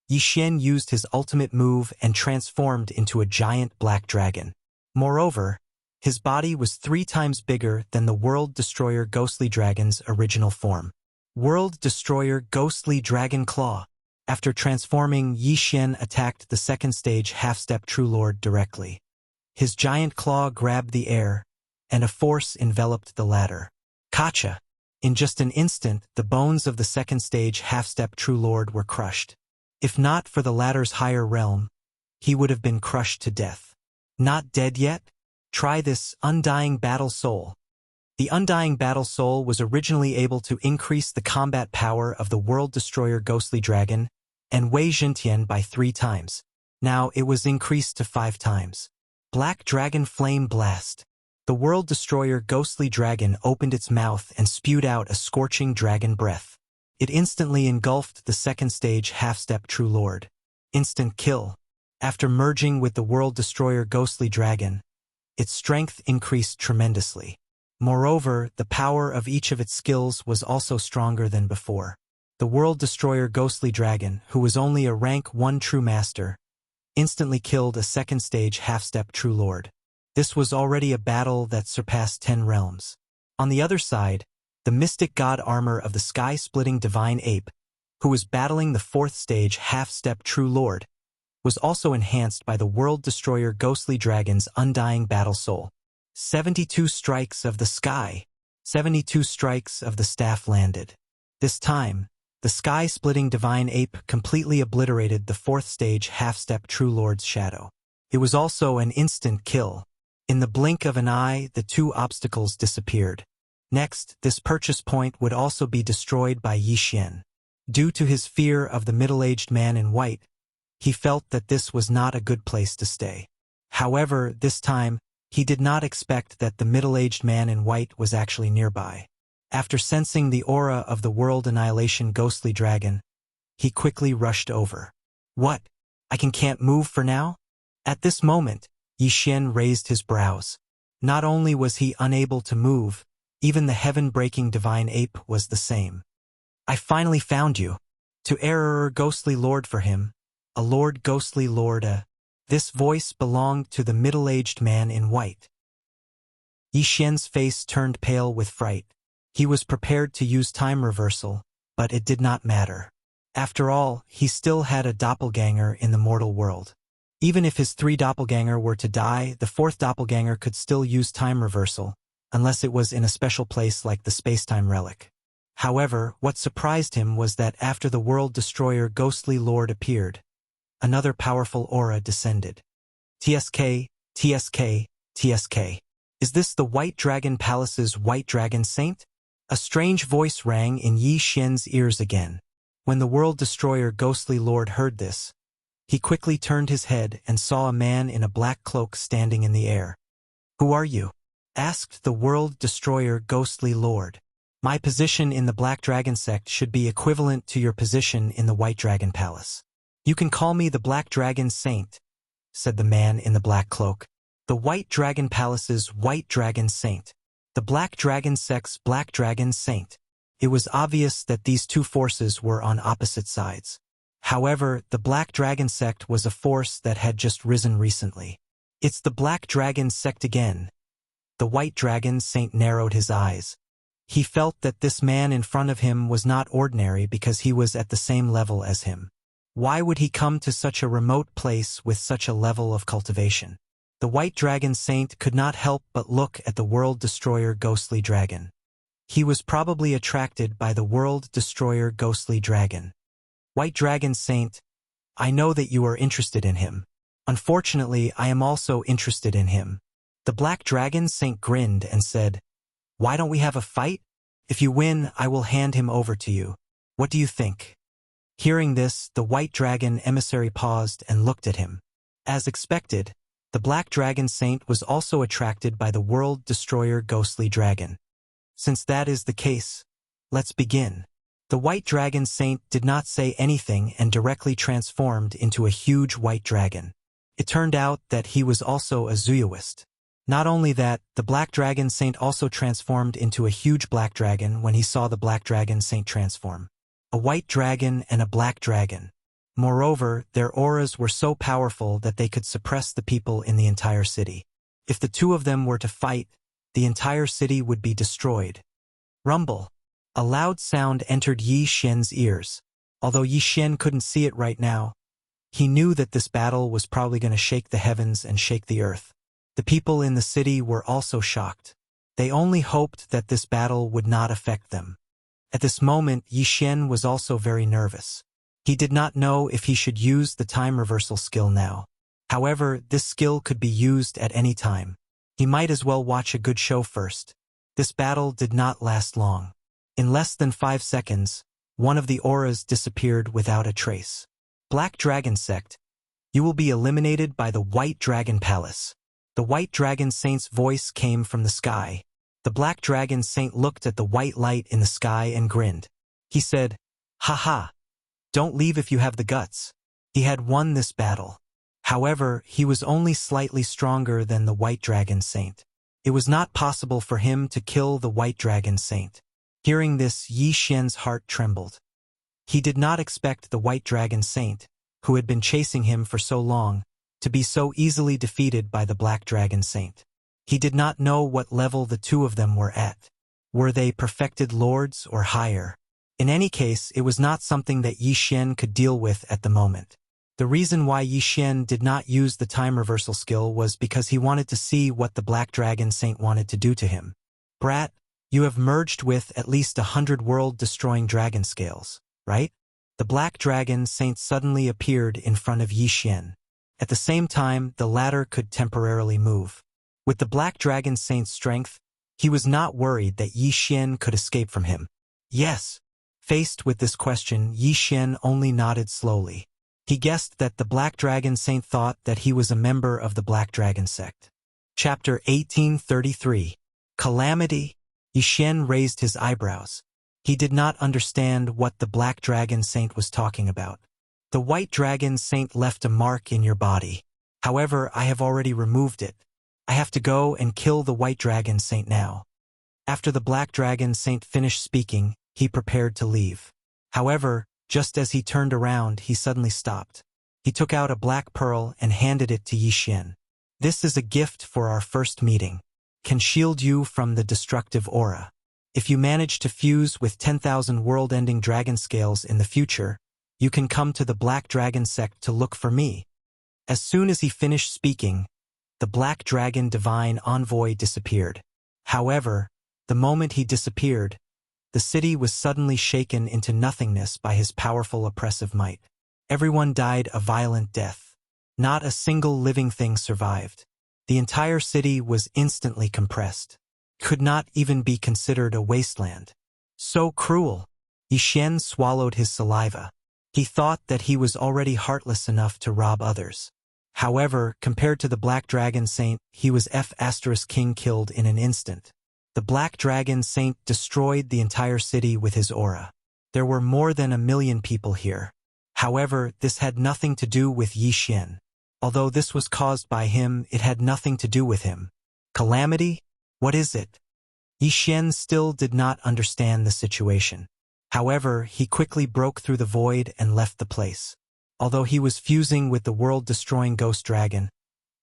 Yi Xian used his ultimate move and transformed into a giant black dragon. Moreover, his body was 3 times bigger than the World Destroyer Ghostly Dragon's original form. World Destroyer Ghostly Dragon Claw. After transforming, Yi Xian attacked the second stage half-step True Lord directly. His giant claw grabbed the air, and a force enveloped the latter. Kacha! In just an instant, the bones of the second stage half-step True Lord were crushed. If not for the latter's higher realm, he would have been crushed to death. Not dead yet? Try this Undying Battle Soul. The Undying Battle Soul was originally able to increase the combat power of the World Destroyer Ghostly Dragon and Wei Zhentian by 3 times. Now it was increased to 5 times. Black Dragon Flame Blast. The World Destroyer Ghostly Dragon opened its mouth and spewed out a scorching dragon breath. It instantly engulfed the second stage half-step True Lord. Instant kill. After merging with the World Destroyer Ghostly Dragon, its strength increased tremendously. Moreover, the power of each of its skills was also stronger than before. The World Destroyer Ghostly Dragon, who was only a rank 1 True Master, instantly killed a second stage half-step True Lord. This was already a battle that surpassed 10 realms. On the other side, the Mystic God armor of the sky-splitting divine ape, who was battling the 4th stage half-step True Lord, was also enhanced by the World Destroyer Ghostly Dragon's Undying Battle Soul. 72 strikes of the sky. 72 strikes of the staff landed. This time, the sky-splitting divine ape completely obliterated the 4th stage half-step True Lord's shadow. It was also an instant kill. In the blink of an eye, the 2 obstacles disappeared. Next, this purchase point would also be destroyed by Yi Xian. Due to his fear of the middle-aged man in white, he felt that this was not a good place to stay. However, this time, he did not expect that the middle-aged man in white was actually nearby. After sensing the aura of the World Annihilation Ghostly Dragon, he quickly rushed over. What? I can't move for now? At this moment, Yi Xian raised his brows. Not only was he unable to move, even the heaven-breaking divine ape was the same. I finally found you. To error ghostly lord for him, a lord ghostly lord This voice belonged to the middle-aged man in white. Yi Xian's face turned pale with fright. He was prepared to use time reversal, but it did not matter. After all, he still had a doppelganger in the mortal world. Even if his 3 doppelganger were to die, the 4th doppelganger could still use time reversal, unless it was in a special place like the space-time relic. However, what surprised him was that after the World Destroyer Ghostly Lord appeared, another powerful aura descended. TSK, TSK, TSK. Is this the White Dragon Palace's White Dragon Saint? A strange voice rang in Yi Xian's ears again. When the World Destroyer Ghostly Lord heard this, he quickly turned his head and saw a man in a black cloak standing in the air. Who are you? Asked the World Destroyer Ghostly Lord. My position in the Black Dragon sect should be equivalent to your position in the White Dragon Palace. You can call me the Black Dragon Saint, said the man in the black cloak. The White Dragon Palace's White Dragon Saint. The Black Dragon sect's Black Dragon Saint. It was obvious that these 2 forces were on opposite sides. However, the Black Dragon sect was a force that had just risen recently. It's the Black Dragon sect again. The White Dragon Saint narrowed his eyes. He felt that this man in front of him was not ordinary because he was at the same level as him. Why would he come to such a remote place with such a level of cultivation? The White Dragon Saint could not help but look at the World Destroyer Ghostly Dragon. He was probably attracted by the World Destroyer Ghostly Dragon. White Dragon Saint, I know that you are interested in him. Unfortunately, I am also interested in him. The Black Dragon Saint grinned and said, Why don't we have a fight? If you win, I will hand him over to you. What do you think? Hearing this, the White Dragon emissary paused and looked at him. As expected, the Black Dragon Saint was also attracted by the World Destroyer Ghostly Dragon. Since that is the case, let's begin. The White Dragon Saint did not say anything and directly transformed into a huge white dragon. It turned out that he was also a Zooist. Not only that, the Black Dragon Saint also transformed into a huge black dragon when he saw the Black Dragon Saint transform. A white dragon and a black dragon. Moreover, their auras were so powerful that they could suppress the people in the entire city. If the two of them were to fight, the entire city would be destroyed. Rumble. A loud sound entered Yi Xian's ears. Although Yi Xian couldn't see it right now, he knew that this battle was probably going to shake the heavens and shake the earth. The people in the city were also shocked. They only hoped that this battle would not affect them. At this moment, Yi Xian was also very nervous. He did not know if he should use the time reversal skill now. However, this skill could be used at any time. He might as well watch a good show first. This battle did not last long. In less than 5 seconds, one of the auras disappeared without a trace. Black Dragon Sect, you will be eliminated by the White Dragon Palace. The White Dragon Saint's voice came from the sky. The Black Dragon Saint looked at the white light in the sky and grinned. He said, Haha, don't leave if you have the guts. He had won this battle. However, he was only slightly stronger than the White Dragon Saint. It was not possible for him to kill the White Dragon Saint. Hearing this, Yi Xian's heart trembled. He did not expect the White Dragon Saint, who had been chasing him for so long, to be so easily defeated by the Black Dragon Saint. He did not know what level the two of them were at. Were they perfected lords or higher? In any case, it was not something that Yi Xian could deal with at the moment. The reason why Yi Xian did not use the time reversal skill was because he wanted to see what the Black Dragon Saint wanted to do to him. Brat, you have merged with at least 100 world-destroying dragon scales, right? The Black Dragon Saint suddenly appeared in front of Yi Xian. At the same time, the latter could temporarily move. With the Black Dragon Saint's strength, he was not worried that Yi Xian could escape from him. Yes. Faced with this question, Yi Xian only nodded slowly. He guessed that the Black Dragon Saint thought that he was a member of the Black Dragon Sect. Chapter 1833. Calamity? Yi Xian raised his eyebrows. He did not understand what the Black Dragon Saint was talking about. The White Dragon Saint left a mark in your body. However, I have already removed it. I have to go and kill the White Dragon Saint now. After the Black Dragon Saint finished speaking, he prepared to leave. However, just as he turned around, he suddenly stopped. He took out a black pearl and handed it to Yi Xian. This is a gift for our first meeting. Can shield you from the destructive aura. If you manage to fuse with 10,000 world-ending dragon scales in the future, you can come to the Black Dragon Sect to look for me. As soon as he finished speaking, the Black Dragon Divine Envoy disappeared. However, the moment he disappeared, the city was suddenly shaken into nothingness by his powerful oppressive might. Everyone died a violent death. Not a single living thing survived. The entire city was instantly compressed. Could not even be considered a wasteland. So cruel. Yi Xian swallowed his saliva. He thought that he was already heartless enough to rob others. However, compared to the Black Dragon Saint, he was King killed in an instant. The Black Dragon Saint destroyed the entire city with his aura. There were more than 1 million people here. However, this had nothing to do with Yi Xian. Although this was caused by him, it had nothing to do with him. Calamity? What is it? Yi Xian still did not understand the situation. However, he quickly broke through the void and left the place. Although he was fusing with the world-destroying ghost dragon,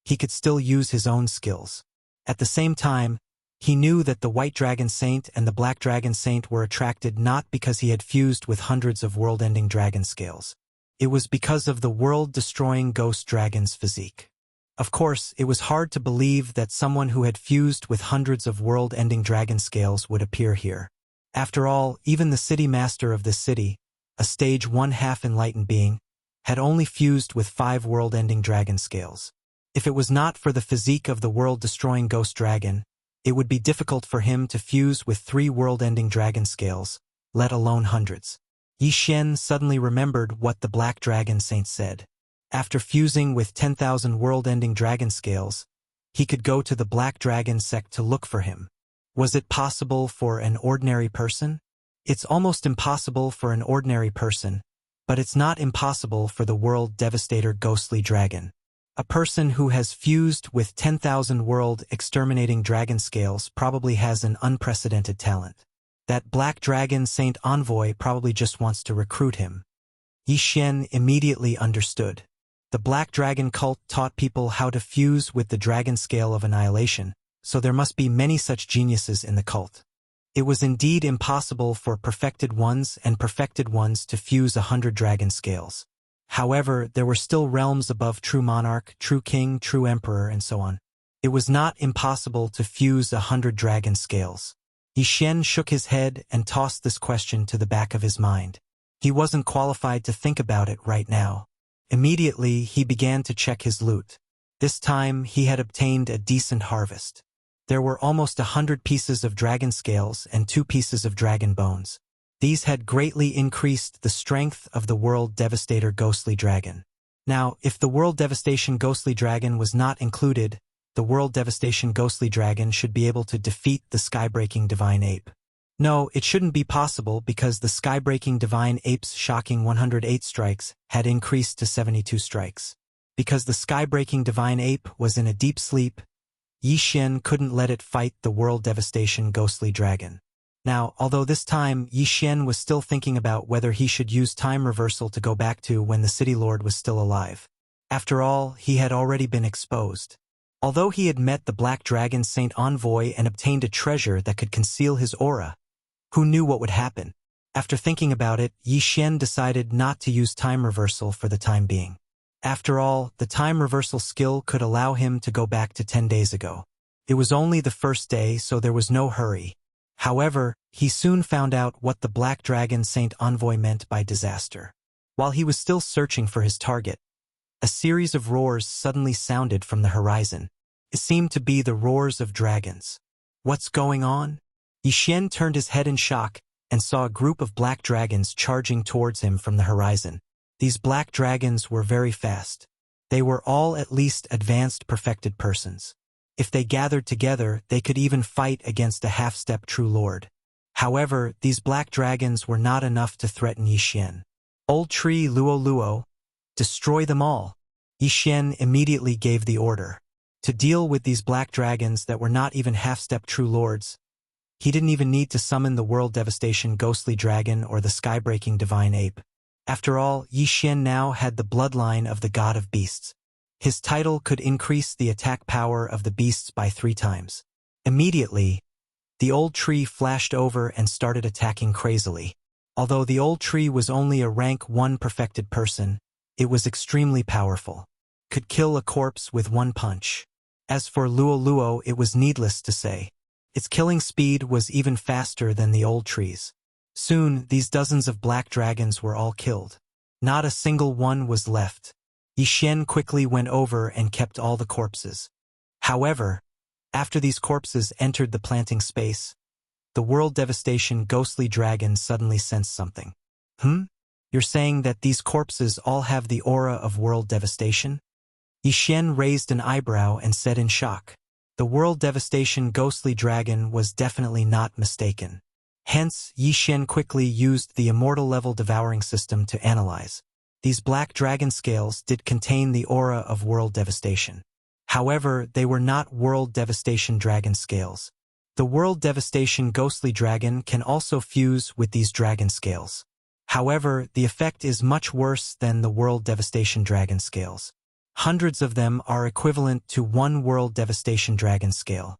he could still use his own skills. At the same time, he knew that the White Dragon Saint and the Black Dragon Saint were attracted not because he had fused with hundreds of world-ending dragon scales. It was because of the world-destroying ghost dragon's physique. Of course, it was hard to believe that someone who had fused with hundreds of world-ending dragon scales would appear here. After all, even the city master of this city, a stage 1/2 enlightened being, had only fused with 5 world-ending dragon scales. If it was not for the physique of the world-destroying ghost dragon, it would be difficult for him to fuse with 3 world-ending dragon scales, let alone hundreds. Yi Xian suddenly remembered what the Black Dragon Saint said. After fusing with 10,000 world-ending dragon scales, he could go to the Black Dragon sect to look for him. Was it possible for an ordinary person? It's almost impossible for an ordinary person, but it's not impossible for the world devastator ghostly dragon. A person who has fused with 10,000 world-exterminating dragon scales probably has an unprecedented talent. That Black Dragon Saint envoy probably just wants to recruit him. Yi Xian immediately understood. The Black Dragon cult taught people how to fuse with the dragon scale of annihilation, so there must be many such geniuses in the cult. It was indeed impossible for perfected ones to fuse 100 dragon scales. However, there were still realms above true monarch, true king, true emperor, and so on. It was not impossible to fuse 100 dragon scales. Yi Xian shook his head and tossed this question to the back of his mind. He wasn't qualified to think about it right now. Immediately, he began to check his loot. This time, he had obtained a decent harvest. There were almost 100 pieces of dragon scales and 2 pieces of dragon bones. These had greatly increased the strength of the World Devastator Ghostly Dragon. Now, if the World Devastation Ghostly Dragon was not included, the World Devastation Ghostly Dragon should be able to defeat the Skybreaking Divine Ape. No, it shouldn't be possible because the Skybreaking Divine Ape's shocking 108 strikes had increased to 72 strikes. Because the Skybreaking Divine Ape was in a deep sleep, Yi Xian couldn't let it fight the World Devastation Ghostly Dragon. Now, although this time Yi Xian was still thinking about whether he should use time reversal to go back to when the City Lord was still alive. After all, he had already been exposed. Although he had met the Black Dragon Saint Envoy and obtained a treasure that could conceal his aura, who knew what would happen? After thinking about it, Yi Xian decided not to use time reversal for the time being. After all, the time reversal skill could allow him to go back to 10 days ago. It was only the first day, so there was no hurry. However, he soon found out what the Black Dragon Saint Envoy meant by disaster. While he was still searching for his target, a series of roars suddenly sounded from the horizon. It seemed to be the roars of dragons. What's going on? Yi Xian turned his head in shock and saw a group of black dragons charging towards him from the horizon. These black dragons were very fast. They were all at least advanced perfected persons. If they gathered together, they could even fight against a half-step true lord. However, these black dragons were not enough to threaten Yi Xian. Old tree Luo Luo, destroy them all. Yi Xian immediately gave the order. To deal with these black dragons that were not even half-step true lords, he didn't even need to summon the World Devastation Ghostly Dragon or the Skybreaking Divine Ape. After all, Yi Xian now had the bloodline of the God of Beasts. His title could increase the attack power of the beasts by 3 times. Immediately, the old tree flashed over and started attacking crazily. Although the old tree was only a rank 1 perfected person, it was extremely powerful. Could kill a corpse with 1 punch. As for Luo Luo, it was needless to say. Its killing speed was even faster than the old trees. Soon, these dozens of black dragons were all killed. Not a single one was left. Yi Xian quickly went over and kept all the corpses. However, after these corpses entered the planting space, the World Devastation Ghostly Dragon suddenly sensed something. You're saying that these corpses all have the aura of World Devastation? Yi Xian raised an eyebrow and said in shock. The World Devastation Ghostly Dragon was definitely not mistaken. Hence, Yi Xian quickly used the Immortal Level Devouring System to analyze. These black dragon scales did contain the aura of World Devastation. However, they were not World Devastation Dragon scales. The World Devastation Ghostly Dragon can also fuse with these dragon scales. However, the effect is much worse than the World Devastation Dragon scales. Hundreds of them are equivalent to 1 World Devastation Dragon scale.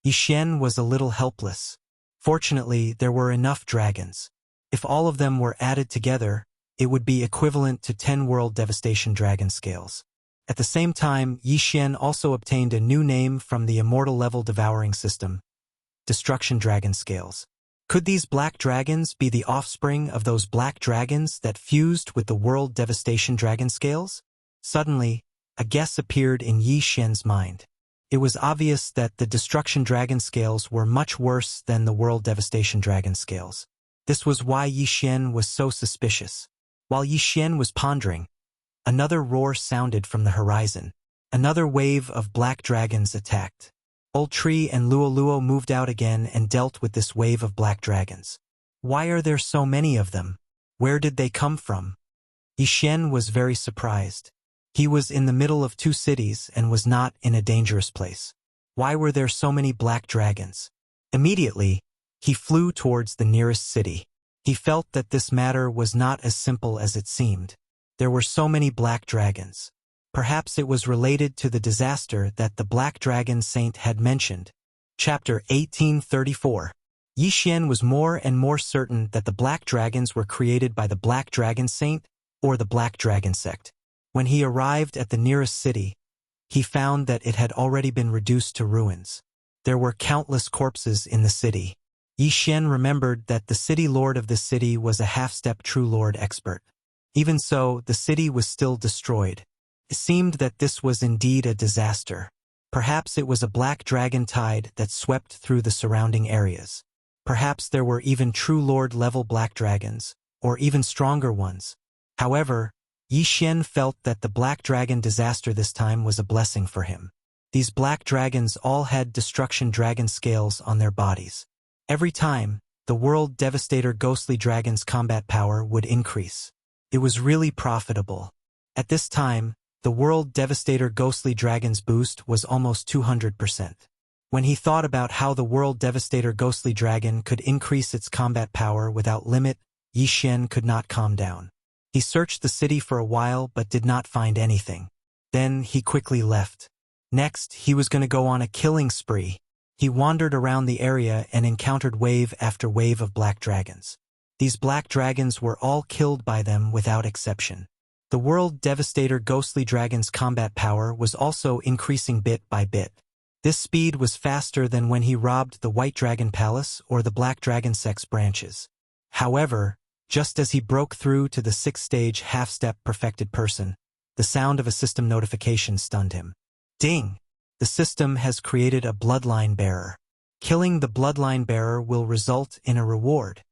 Yi Xian was a little helpless. Fortunately, there were enough dragons. If all of them were added together, it would be equivalent to 10 World Devastation Dragon scales. At the same time, Yi Xian also obtained a new name from the immortal-level devouring system, Destruction Dragon Scales. Could these black dragons be the offspring of those black dragons that fused with the World Devastation Dragon Scales? Suddenly, a guess appeared in Yi Xian's mind. It was obvious that the Destruction Dragon Scales were much worse than the World Devastation Dragon Scales. This was why Yi Xian was so suspicious. While Yi Xian was pondering, another roar sounded from the horizon. Another wave of black dragons attacked. Old Tree and Luo Luo moved out again and dealt with this wave of black dragons. Why are there so many of them? Where did they come from? Yi Xian was very surprised. He was in the middle of two cities and was not in a dangerous place. Why were there so many black dragons? Immediately, he flew towards the nearest city. He felt that this matter was not as simple as it seemed. There were so many black dragons. Perhaps it was related to the disaster that the Black Dragon Saint had mentioned. Chapter 1834. Yi Xian was more and more certain that the black dragons were created by the Black Dragon Saint or the Black Dragon Sect. When he arrived at the nearest city, he found that it had already been reduced to ruins. There were countless corpses in the city. Yi Xian remembered that the city lord of this city was a half-step true lord expert. Even so, the city was still destroyed. It seemed that this was indeed a disaster. Perhaps it was a black dragon tide that swept through the surrounding areas. Perhaps there were even true lord-level black dragons, or even stronger ones. However, Yi Xian felt that the black dragon disaster this time was a blessing for him. These black dragons all had destruction dragon scales on their bodies. Every time, the World Devastator Ghostly Dragon's combat power would increase. It was really profitable. At this time, the World Devastator Ghostly Dragon's boost was almost 200%. When he thought about how the World Devastator Ghostly Dragon could increase its combat power without limit, Yi Xian could not calm down. He searched the city for a while but did not find anything. Then he quickly left. Next, he was going to go on a killing spree. He wandered around the area and encountered wave after wave of black dragons. These black dragons were all killed by them without exception. The World Devastator Ghostly Dragon's combat power was also increasing bit by bit. This speed was faster than when he robbed the White Dragon Palace or the Black Dragon Sect's branches. However, just as he broke through to the 6th-stage half-step perfected person, the sound of a system notification stunned him. Ding! The system has created a bloodline bearer. Killing the bloodline bearer will result in a reward.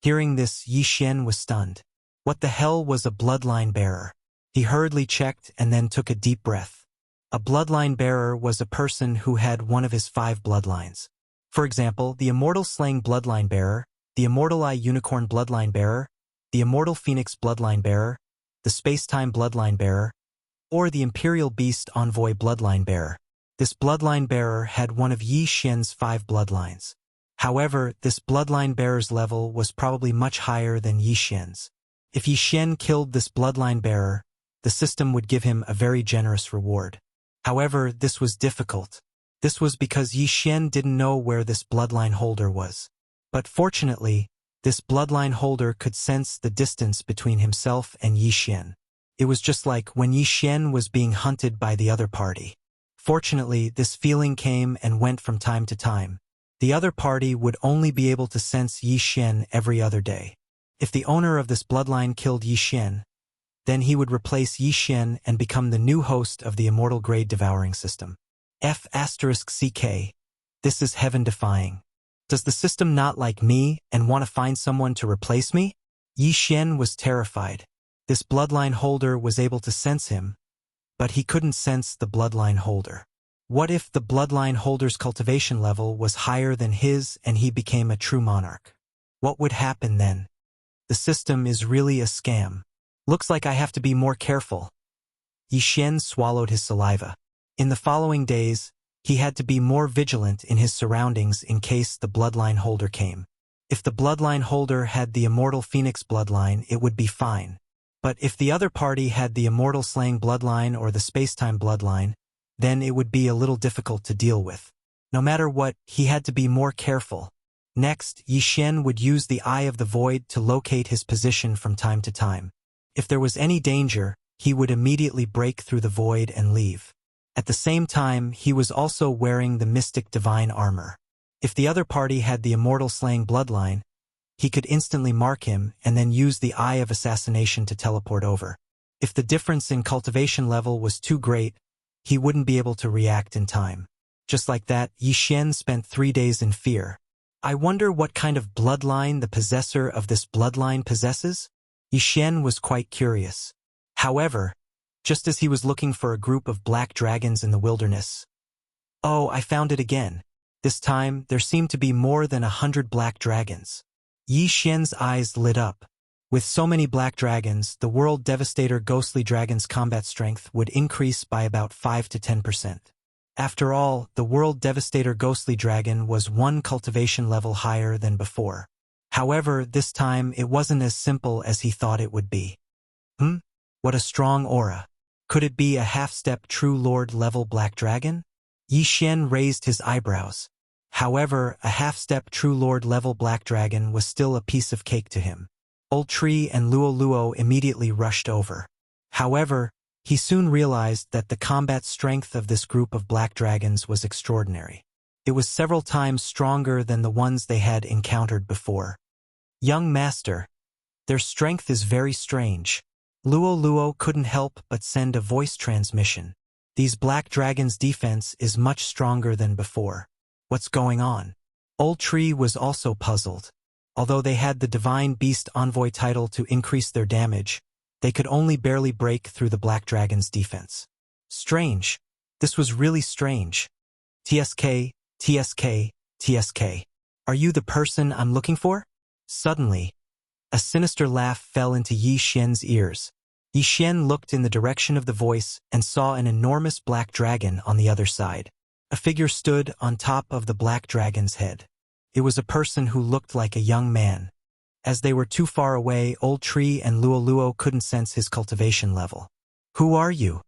Hearing this, Yi Xian was stunned. What the hell was a bloodline bearer? He hurriedly checked and then took a deep breath. A bloodline bearer was a person who had one of his 5 bloodlines. For example, the Immortal Slaying Bloodline Bearer, the Immortal Eye Unicorn Bloodline Bearer, the Immortal Phoenix Bloodline Bearer, the Spacetime Bloodline Bearer, or the Imperial Beast Envoy Bloodline Bearer. This bloodline bearer had one of Yi Xian's 5 bloodlines. However, this bloodline bearer's level was probably much higher than Yi Xian's. If Yi Xian killed this bloodline bearer, the system would give him a very generous reward. However, this was difficult. This was because Yi Xian didn't know where this bloodline holder was. But fortunately, this bloodline holder could sense the distance between himself and Yi Xian. It was just like when Yi Xian was being hunted by the other party. Fortunately, this feeling came and went from time to time. The other party would only be able to sense Yi Xian every other day. If the owner of this bloodline killed Yi Xian, then he would replace Yi Xian and become the new host of the Immortal Grade Devouring System. F***CK. This is heaven-defying. Does the system not like me and want to find someone to replace me? Yi Xian was terrified. This bloodline holder was able to sense him, but he couldn't sense the bloodline holder. What if the bloodline holder's cultivation level was higher than his and he became a true monarch? What would happen then? The system is really a scam. Looks like I have to be more careful. Yi Xian swallowed his saliva. In the following days, he had to be more vigilant in his surroundings in case the bloodline holder came. If the bloodline holder had the Immortal Phoenix bloodline, it would be fine. But if the other party had the Immortal Slaying bloodline or the Spacetime bloodline, then it would be a little difficult to deal with. No matter what, he had to be more careful. Next, Yi Xian would use the Eye of the Void to locate his position from time to time. If there was any danger, he would immediately break through the void and leave. At the same time, he was also wearing the mystic divine armor. If the other party had the immortal slaying bloodline, he could instantly mark him and then use the Eye of Assassination to teleport over. If the difference in cultivation level was too great, he wouldn't be able to react in time. Just like that, Yi Xian spent 3 days in fear. I wonder what kind of bloodline the possessor of this bloodline possesses? Yi Xian was quite curious. However, just as he was looking for a group of black dragons in the wilderness. Oh, I found it again. This time, there seemed to be more than 100 black dragons. Yi Xian's eyes lit up. With so many black dragons, the World Devastator Ghostly Dragon's combat strength would increase by about 5 to 10%. After all, the World Devastator Ghostly Dragon was 1 cultivation level higher than before. However, this time it wasn't as simple as he thought it would be. What a strong aura. Could it be a half-step True Lord level black dragon? Yi Xian raised his eyebrows. However, a half-step True Lord level black dragon was still a piece of cake to him. Old Tree and Luo Luo immediately rushed over. However, he soon realized that the combat strength of this group of black dragons was extraordinary. It was several times stronger than the ones they had encountered before. Young master, their strength is very strange. Luo Luo couldn't help but send a voice transmission. These black dragons' defense is much stronger than before. What's going on? Old Tree was also puzzled. Although they had the Divine Beast Envoy title to increase their damage, they could only barely break through the black dragon's defense. Strange. This was really strange. TSK, TSK, TSK. Are you the person I'm looking for? Suddenly, a sinister laugh fell into Yi Xian's ears. Yi Xian looked in the direction of the voice and saw an enormous black dragon on the other side. A figure stood on top of the black dragon's head. It was a person who looked like a young man. As they were too far away, Old Tree and Luo Luo couldn't sense his cultivation level. Who are you?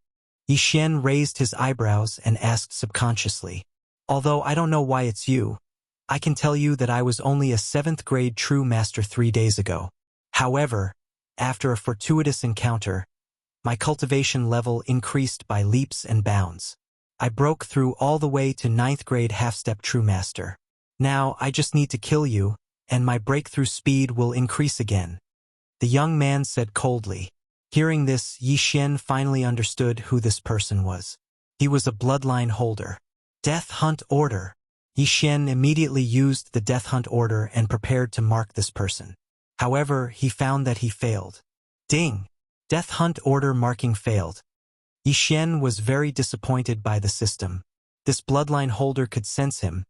Yi Xian raised his eyebrows and asked subconsciously. Although I don't know why it's you, I can tell you that I was only a 7th grade True Master 3 days ago. However, after a fortuitous encounter, my cultivation level increased by leaps and bounds. I broke through all the way to 9th grade half-step True Master. Now I just need to kill you, and my breakthrough speed will increase again. The young man said coldly. Hearing this, Yi Xian finally understood who this person was. He was a bloodline holder. Death Hunt Order. Yi Xian immediately used the Death Hunt Order and prepared to mark this person. However, he found that he failed. Ding! Death Hunt Order marking failed. Yi Xian was very disappointed by the system. This bloodline holder could sense him,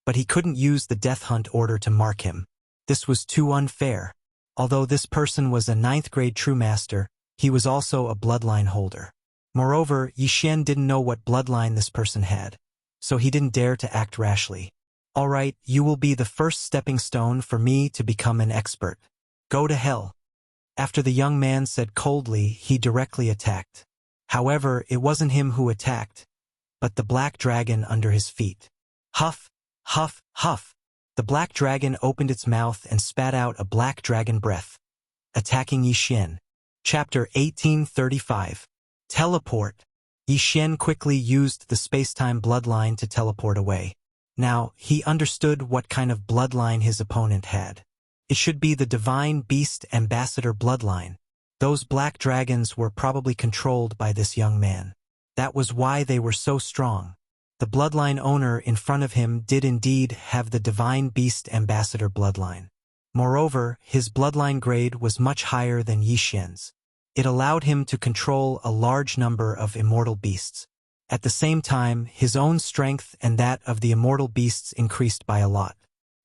but he couldn't use the Death Hunt Order to mark him. This was too unfair. Although this person was a 9th grade True Master, he was also a bloodline holder. Moreover, Yi Xian didn't know what bloodline this person had, so he didn't dare to act rashly. All right, you will be the first stepping stone for me to become an expert. Go to hell. After the young man said coldly, he directly attacked. However, it wasn't him who attacked, but the black dragon under his feet. Huff, huff, huff. The black dragon opened its mouth and spat out a black dragon breath, attacking Yi Xian. Chapter 1835. Teleport. Yi Xian quickly used the space-time bloodline to teleport away. Now, he understood what kind of bloodline his opponent had. It should be the Divine Beast Ambassador bloodline. Those black dragons were probably controlled by this young man. That was why they were so strong. The bloodline owner in front of him did indeed have the Divine Beast Ambassador bloodline. Moreover, his bloodline grade was much higher than Yi Xian's. It allowed him to control a large number of immortal beasts. At the same time, his own strength and that of the immortal beasts increased by a lot.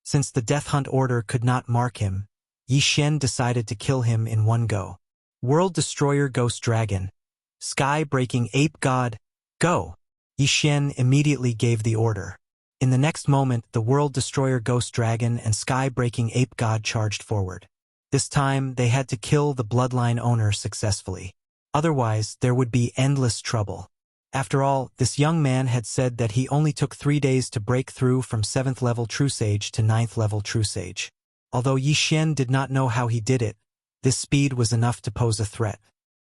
Since the Death Hunt Order could not mark him, Yi Xian decided to kill him in one go. World Destroyer Ghost Dragon. Sky-breaking Ape God. Go! Yi Xian immediately gave the order. In the next moment, the World Destroyer Ghost Dragon and Sky-breaking Ape God charged forward. This time, they had to kill the bloodline owner successfully. Otherwise, there would be endless trouble. After all, this young man had said that he only took 3 days to break through from 7th level True Sage to 9th level True Sage. Although Yi Xian did not know how he did it, this speed was enough to pose a threat.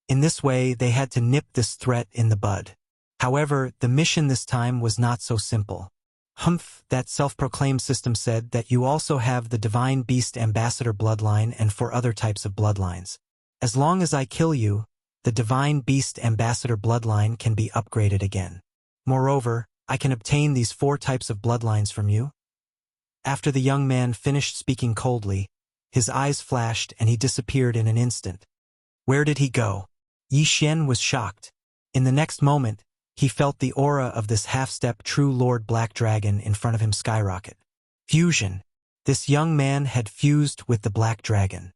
In this way, they had to nip this threat in the bud. However, the mission this time was not so simple. Humph, that self-proclaimed system said that you also have the Divine Beast Ambassador bloodline and 4 other types of bloodlines. As long as I kill you, the Divine Beast Ambassador bloodline can be upgraded again. Moreover, I can obtain these 4 types of bloodlines from you. After the young man finished speaking coldly, his eyes flashed and he disappeared in an instant. Where did he go? Yi Xian was shocked. In the next moment, he felt the aura of this half-step true Lord Black Dragon in front of him skyrocket. Fusion. This young man had fused with the Black Dragon.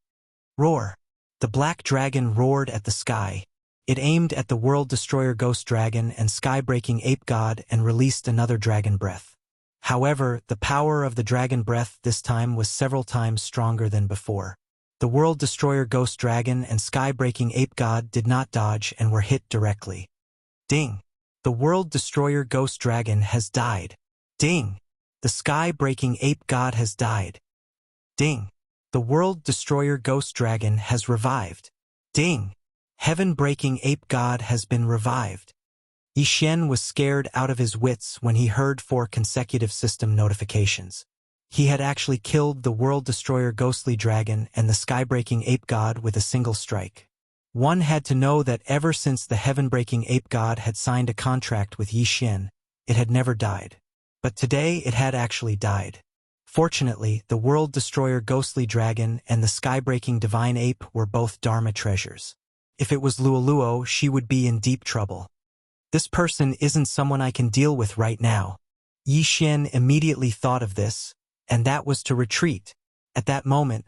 Roar. The Black Dragon roared at the sky. It aimed at the World Destroyer Ghost Dragon and Sky-Breaking Ape God and released another dragon breath. However, the power of the dragon breath this time was several times stronger than before. The World Destroyer Ghost Dragon and Sky-Breaking Ape God did not dodge and were hit directly. Ding! The World Destroyer Ghost Dragon has died. Ding! The Sky-Breaking Ape God has died. Ding! The World Destroyer Ghost Dragon has revived. Ding! Heaven-Breaking Ape God has been revived. Yi Xian was scared out of his wits when he heard 4 consecutive system notifications. He had actually killed the World Destroyer Ghostly Dragon and the Sky-Breaking Ape God with a single strike. One had to know that ever since the Heaven-Breaking Ape God had signed a contract with Yi Xian, it had never died. But today it had actually died. Fortunately, the World Destroyer Ghostly Dragon and the Sky-Breaking Divine Ape were both Dharma treasures. If it was Luoluo, she would be in deep trouble. This person isn't someone I can deal with right now. Yi Xian immediately thought of this, and that was to retreat. At that moment,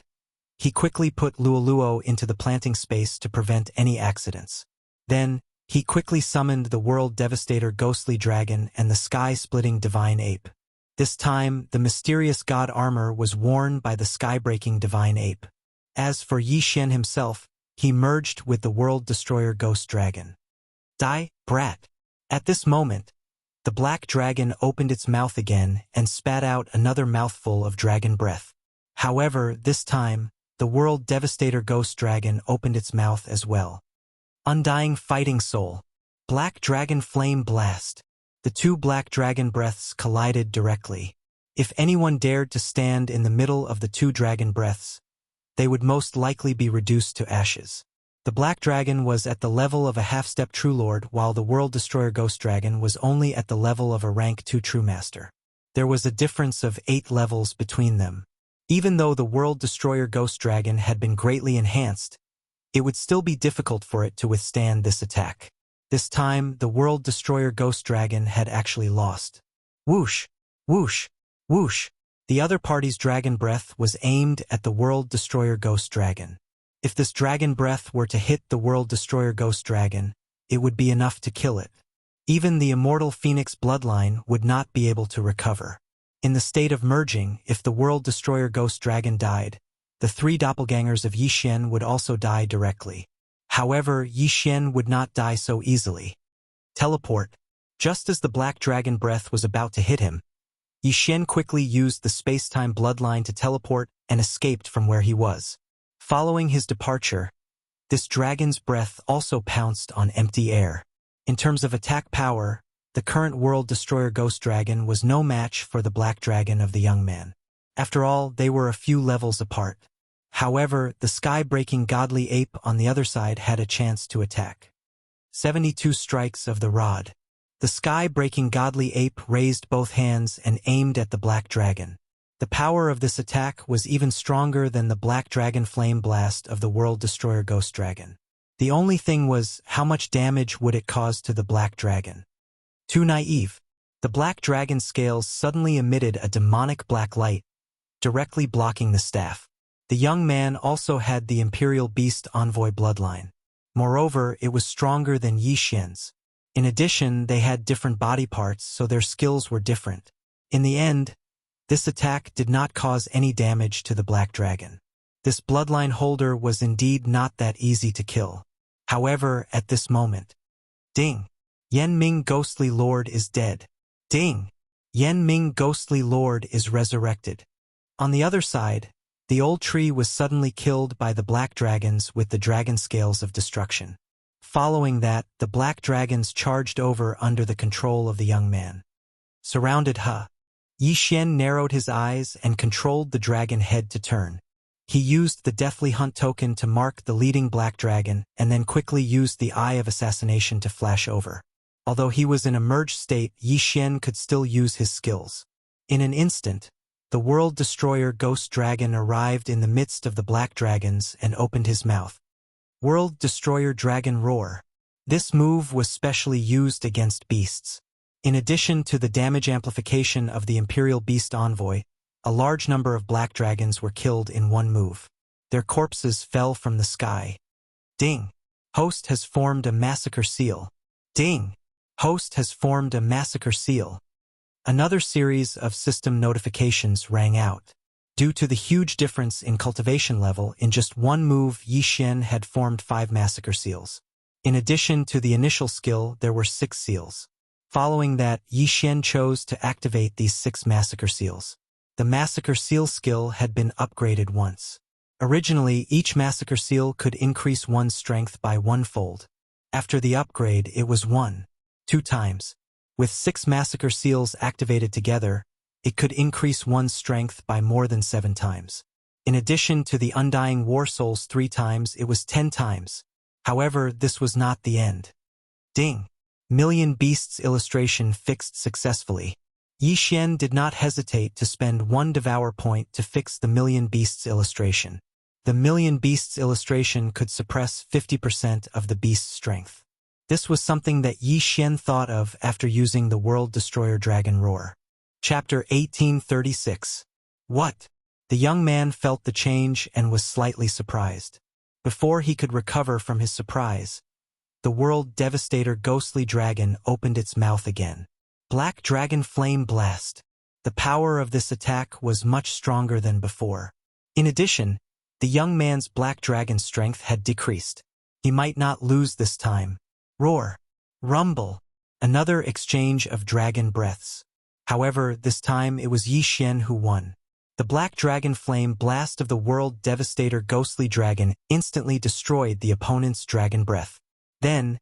he quickly put Luoluo into the planting space to prevent any accidents. Then, he quickly summoned the World Devastator Ghostly Dragon and the Sky-Splitting Divine Ape. This time, the mysterious god armor was worn by the Sky-Breaking Divine Ape. As for Yi Xian himself, he merged with the World Destroyer Ghost Dragon. Die, brat! At this moment, the Black Dragon opened its mouth again and spat out another mouthful of dragon breath. However, this time, the World Devastator Ghost Dragon opened its mouth as well. Undying Fighting Soul. Black Dragon Flame Blast. The 2 Black Dragon breaths collided directly. If anyone dared to stand in the middle of the 2 dragon breaths, they would most likely be reduced to ashes. The Black Dragon was at the level of a half-step True Lord, while the World Destroyer Ghost Dragon was only at the level of a rank 2 True Master. There was a difference of 8 levels between them. Even though the World Destroyer Ghost Dragon had been greatly enhanced, it would still be difficult for it to withstand this attack. This time, the World Destroyer Ghost Dragon had actually lost. Whoosh! Whoosh! Whoosh! The other party's dragon breath was aimed at the World Destroyer Ghost Dragon. If this dragon breath were to hit the World Destroyer Ghost Dragon, it would be enough to kill it. Even the immortal Phoenix bloodline would not be able to recover. In the state of merging, if the World Destroyer Ghost Dragon died, the 3 doppelgangers of Yi Xian would also die directly. However, Yi Xian would not die so easily. Teleport. Just as the Black Dragon breath was about to hit him, Yi Xian quickly used the space-time bloodline to teleport and escaped from where he was. Following his departure, this dragon's breath also pounced on empty air. In terms of attack power, the current World Destroyer Ghost Dragon was no match for the Black Dragon of the young man. After all, they were a few levels apart. However, the Sky-Breaking Godly Ape on the other side had a chance to attack. 72 strikes of the rod. The Sky-Breaking Godly Ape raised both hands and aimed at the Black Dragon. The power of this attack was even stronger than the Black Dragon Flame Blast of the World Destroyer Ghost Dragon. The only thing was, how much damage would it cause to the Black Dragon? Too naive. The Black Dragon's scales suddenly emitted a demonic black light, directly blocking the staff. The young man also had the Imperial Beast Envoy bloodline. Moreover, it was stronger than Yi Xian's. In addition, they had different body parts, so their skills were different. In the end, this attack did not cause any damage to the Black Dragon. This bloodline holder was indeed not that easy to kill. However, at this moment, ding! Yan Ming Ghostly Lord is dead. Ding! Yan Ming Ghostly Lord is resurrected. On the other side, the old tree was suddenly killed by the Black Dragons with the dragon scales of destruction. Following that, the black dragons charged over under the control of the young man. Surrounded Yi Xian narrowed his eyes and controlled the dragon head to turn. He used the Deathly Hunt token to mark the leading black dragon and then quickly used the Eye of Assassination to flash over. Although he was in a merged state, Yi Xian could still use his skills. In an instant, the World Destroyer Ghost Dragon arrived in the midst of the black dragons and opened his mouth. World Destroyer Dragon Roar. This move was specially used against beasts. In addition to the damage amplification of the Imperial Beast Envoy, a large number of black dragons were killed in one move. Their corpses fell from the sky. Ding! Host has formed a massacre seal. Ding! Host has formed a massacre seal. Another series of system notifications rang out. Due to the huge difference in cultivation level, in just one move Yi Xian had formed 5 massacre seals. In addition to the initial skill, there were 6 seals. Following that, Yi Xian chose to activate these 6 massacre seals. The massacre seal skill had been upgraded once. Originally, each massacre seal could increase one's strength by 1-fold. After the upgrade, it was 2 times. With 6 massacre seals activated together, it could increase one's strength by more than 7 times. In addition to the Undying War Souls 3 times, it was 10 times. However, this was not the end. Ding! Million Beasts illustration fixed successfully. Yi Xian did not hesitate to spend 1 Devour point to fix the Million Beasts illustration. The Million Beasts illustration could suppress 50% of the beast's strength. This was something that Yi Xian thought of after using the World Destroyer Dragon Roar. Chapter 1836. What? The young man felt the change and was slightly surprised. Before he could recover from his surprise, the World Devastator Ghostly Dragon opened its mouth again. Black Dragon Flame Blast. The power of this attack was much stronger than before. In addition, the young man's black dragon strength had decreased. He might not lose this time. Roar. Rumble. Another exchange of dragon breaths. However, this time it was Yi Xian who won. The Black Dragon Flame Blast of the World Devastator Ghostly Dragon instantly destroyed the opponent's dragon breath. Then,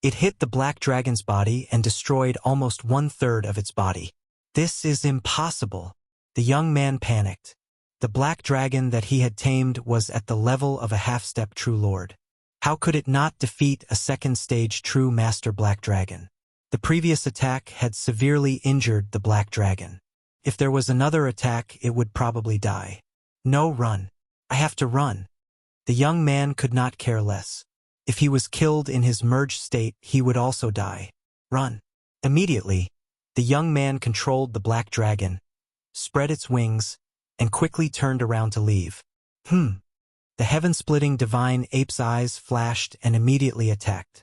it hit the black dragon's body and destroyed almost 1/3 of its body. This is impossible. The young man panicked. The black dragon that he had tamed was at the level of a half-step True Lord. How could it not defeat a second-stage True Master Black Dragon? The previous attack had severely injured the black dragon. If there was another attack, it would probably die. No, run. I have to run. The young man could not care less. If he was killed in his merged state, he would also die. Run. Immediately, the young man controlled the black dragon, spread its wings, and quickly turned around to leave. The heaven-splitting divine ape's eyes flashed and immediately attacked.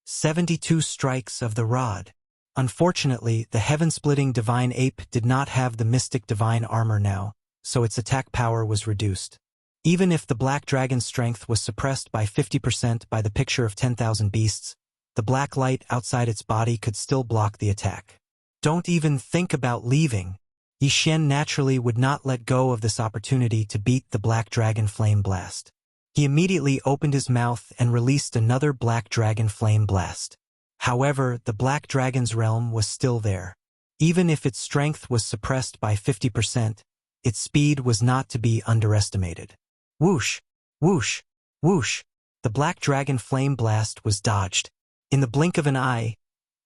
72 strikes of the rod. Unfortunately, the heaven-splitting divine ape did not have the mystic divine armor now, so its attack power was reduced. Even if the black dragon's strength was suppressed by 50% by the picture of 10,000 beasts, the black light outside its body could still block the attack. Don't even think about leaving. Yi Xian naturally would not let go of this opportunity to beat the Black Dragon Flame Blast. He immediately opened his mouth and released another Black Dragon Flame Blast. However, the Black Dragon's realm was still there. Even if its strength was suppressed by 50%, its speed was not to be underestimated. Whoosh! Whoosh! Whoosh! The Black Dragon Flame Blast was dodged. In the blink of an eye,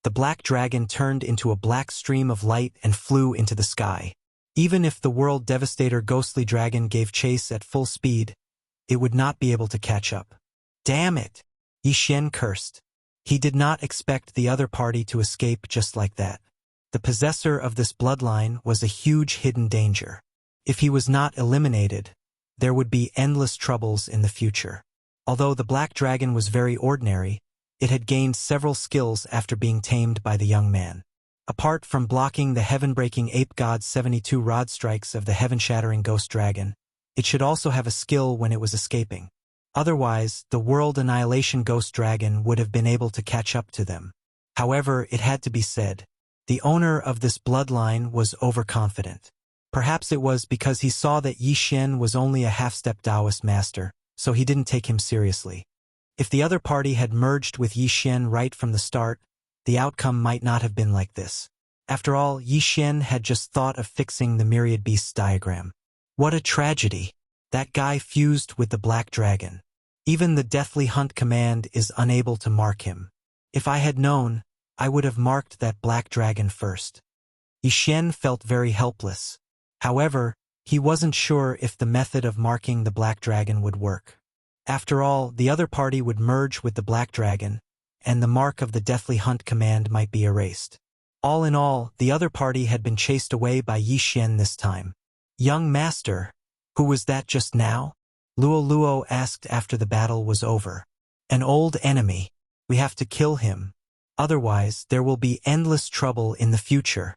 the black dragon turned into a black stream of light and flew into the sky. Even if the World Devastator Ghostly Dragon gave chase at full speed, it would not be able to catch up. Damn it! Yi Xian cursed. He did not expect the other party to escape just like that. The possessor of this bloodline was a huge hidden danger. If he was not eliminated, there would be endless troubles in the future. Although the black dragon was very ordinary, it had gained several skills after being tamed by the young man. Apart from blocking the heaven-breaking ape god's 72 rod strikes of the heaven-shattering ghost dragon, it should also have a skill when it was escaping. Otherwise, the world annihilation ghost dragon would have been able to catch up to them. However, it had to be said, the owner of this bloodline was overconfident. Perhaps it was because he saw that Yi Xian was only a half-step Taoist master, so he didn't take him seriously. If the other party had merged with Yi Xian right from the start, the outcome might not have been like this. After all, Yi Xian had just thought of fixing the myriad beasts diagram. What a tragedy! That guy fused with the black dragon. Even the deathly hunt command is unable to mark him. If I had known, I would have marked that black dragon first. Yi Xian felt very helpless. However, he wasn't sure if the method of marking the black dragon would work. After all, the other party would merge with the black dragon, and the mark of the deathly hunt command might be erased. All in all, the other party had been chased away by Yi Xian this time. Young master, who was that just now? Luo Luo asked after the battle was over. An old enemy. We have to kill him. Otherwise, there will be endless trouble in the future.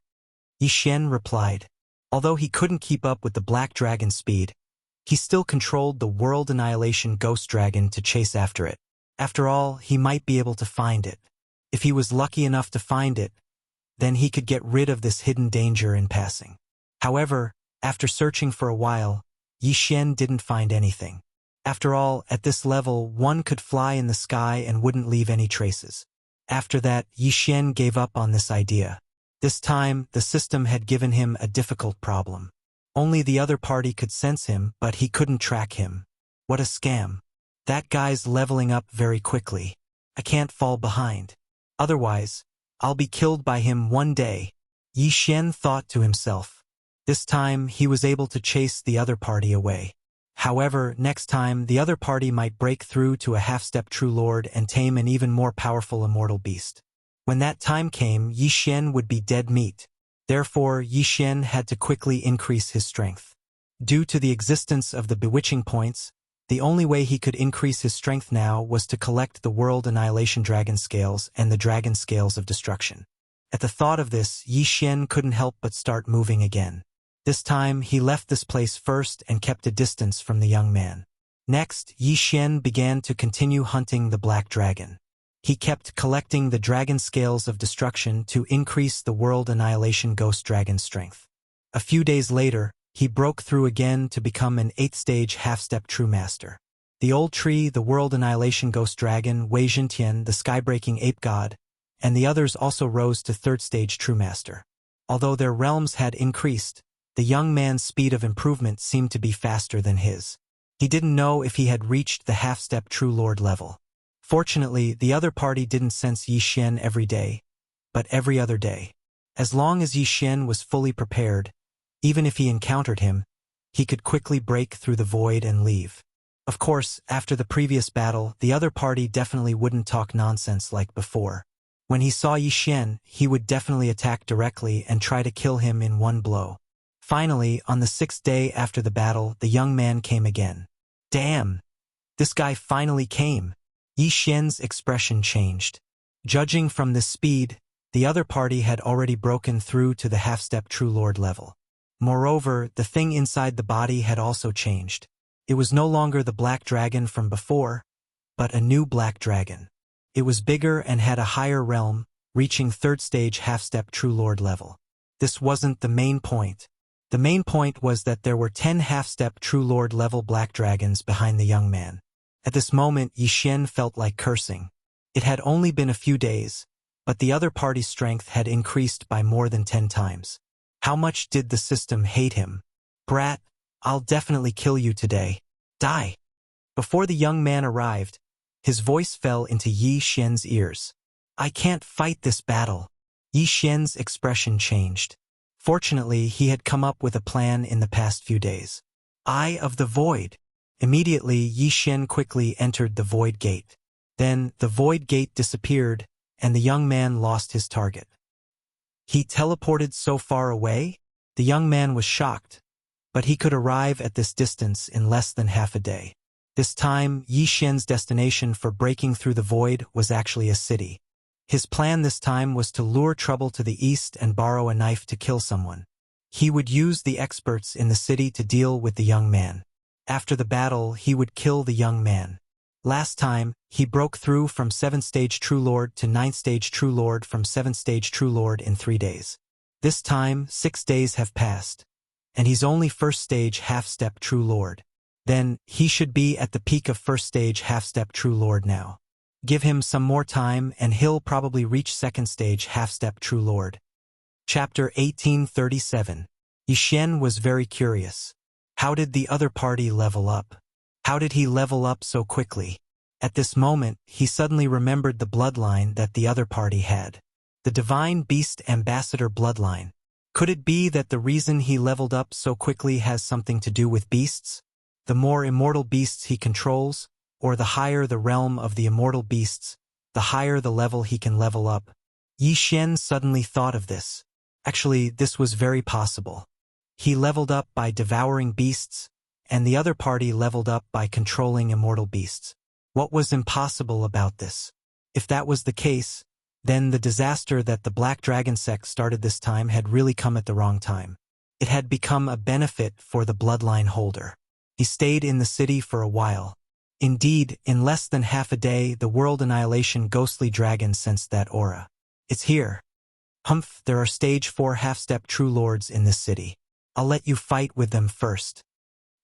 Yi Xian replied. Although he couldn't keep up with the black dragon's speed, he still controlled the world annihilation ghost dragon to chase after it. After all, he might be able to find it. If he was lucky enough to find it, then he could get rid of this hidden danger in passing. However, after searching for a while, Yi Xian didn't find anything. After all, at this level, one could fly in the sky and wouldn't leave any traces. After that, Yi Xian gave up on this idea. This time, the system had given him a difficult problem. Only the other party could sense him, but he couldn't track him. What a scam. That guy's leveling up very quickly. I can't fall behind. Otherwise, I'll be killed by him one day, Yi Xian thought to himself. This time, he was able to chase the other party away. However, next time, the other party might break through to a half-step true lord and tame an even more powerful immortal beast. When that time came, Yi Xian would be dead meat. Therefore, Yi Xian had to quickly increase his strength. Due to the existence of the bewitching points, the only way he could increase his strength now was to collect the World Annihilation Dragon Scales and the Dragon Scales of Destruction. At the thought of this, Yi Xian couldn't help but start moving again. This time, he left this place first and kept a distance from the young man. Next, Yi Xian began to continue hunting the Black Dragon. He kept collecting the Dragon Scales of Destruction to increase the World Annihilation Ghost Dragon's strength. A few days later, he broke through again to become an 8th-stage half-step true master. The old tree, the World Annihilation Ghost Dragon, Wei Zhentian, the sky-breaking ape god, and the others also rose to 3rd-stage true master. Although their realms had increased, the young man's speed of improvement seemed to be faster than his. He didn't know if he had reached the half-step true lord level. Fortunately, the other party didn't sense Yi Xian every day, but every other day. As long as Yi Xian was fully prepared, even if he encountered him, he could quickly break through the void and leave. Of course, after the previous battle, the other party definitely wouldn't talk nonsense like before. When he saw Yi Xian, he would definitely attack directly and try to kill him in one blow. Finally, on the 6th day after the battle, the young man came again. Damn! This guy finally came! Yi Xian's expression changed. Judging from this speed, the other party had already broken through to the half-step true lord level. Moreover, the thing inside the body had also changed. It was no longer the black dragon from before, but a new black dragon. It was bigger and had a higher realm, reaching 3rd-stage half-step true lord level. This wasn't the main point. The main point was that there were 10 half-step true lord level black dragons behind the young man. At this moment, Yi Xian felt like cursing. It had only been a few days, but the other party's strength had increased by more than 10 times. How much did the system hate him? Brat, I'll definitely kill you today. Die! Before the young man arrived, his voice fell into Yi Xian's ears. I can't fight this battle. Yi Xian's expression changed. Fortunately, he had come up with a plan in the past few days. Eye of the Void. Immediately, Yi Xian quickly entered the Void Gate. Then, the Void Gate disappeared, and the young man lost his target. He teleported so far away? The young man was shocked, but he could arrive at this distance in less than half a day. This time, Yi Xian's destination for breaking through the void was actually a city. His plan this time was to lure trouble to the east and borrow a knife to kill someone. He would use the experts in the city to deal with the young man. After the battle, he would kill the young man. Last time, he broke through from 7th-stage True Lord to 9th-stage True Lord from 7th-stage True Lord in 3 days. This time, 6 days have passed, and he's only 1st-stage half-step True Lord. then he should be at the peak of first stage half-step True Lord now. Give him some more time and he'll probably reach second stage half-step True Lord. Chapter 1837. Yixian was very curious. How did the other party level up? How did he level up so quickly? At this moment, he suddenly remembered the bloodline that the other party had. The Divine Beast Ambassador bloodline. Could it be that the reason he leveled up so quickly has something to do with beasts? The more immortal beasts he controls, or the higher the realm of the immortal beasts, the higher the level he can level up. Yixian suddenly thought of this. Actually, this was very possible. He leveled up by devouring beasts, and the other party leveled up by controlling immortal beasts. What was impossible about this? If that was the case, then the disaster that the Black Dragon sect started this time had really come at the wrong time. It had become a benefit for the bloodline holder. He stayed in the city for a while. Indeed, in less than half a day, the World Annihilation Ghostly Dragon sensed that aura. It's here. Humph, there are stage 4 half-step True Lords in this city. I'll let you fight with them first.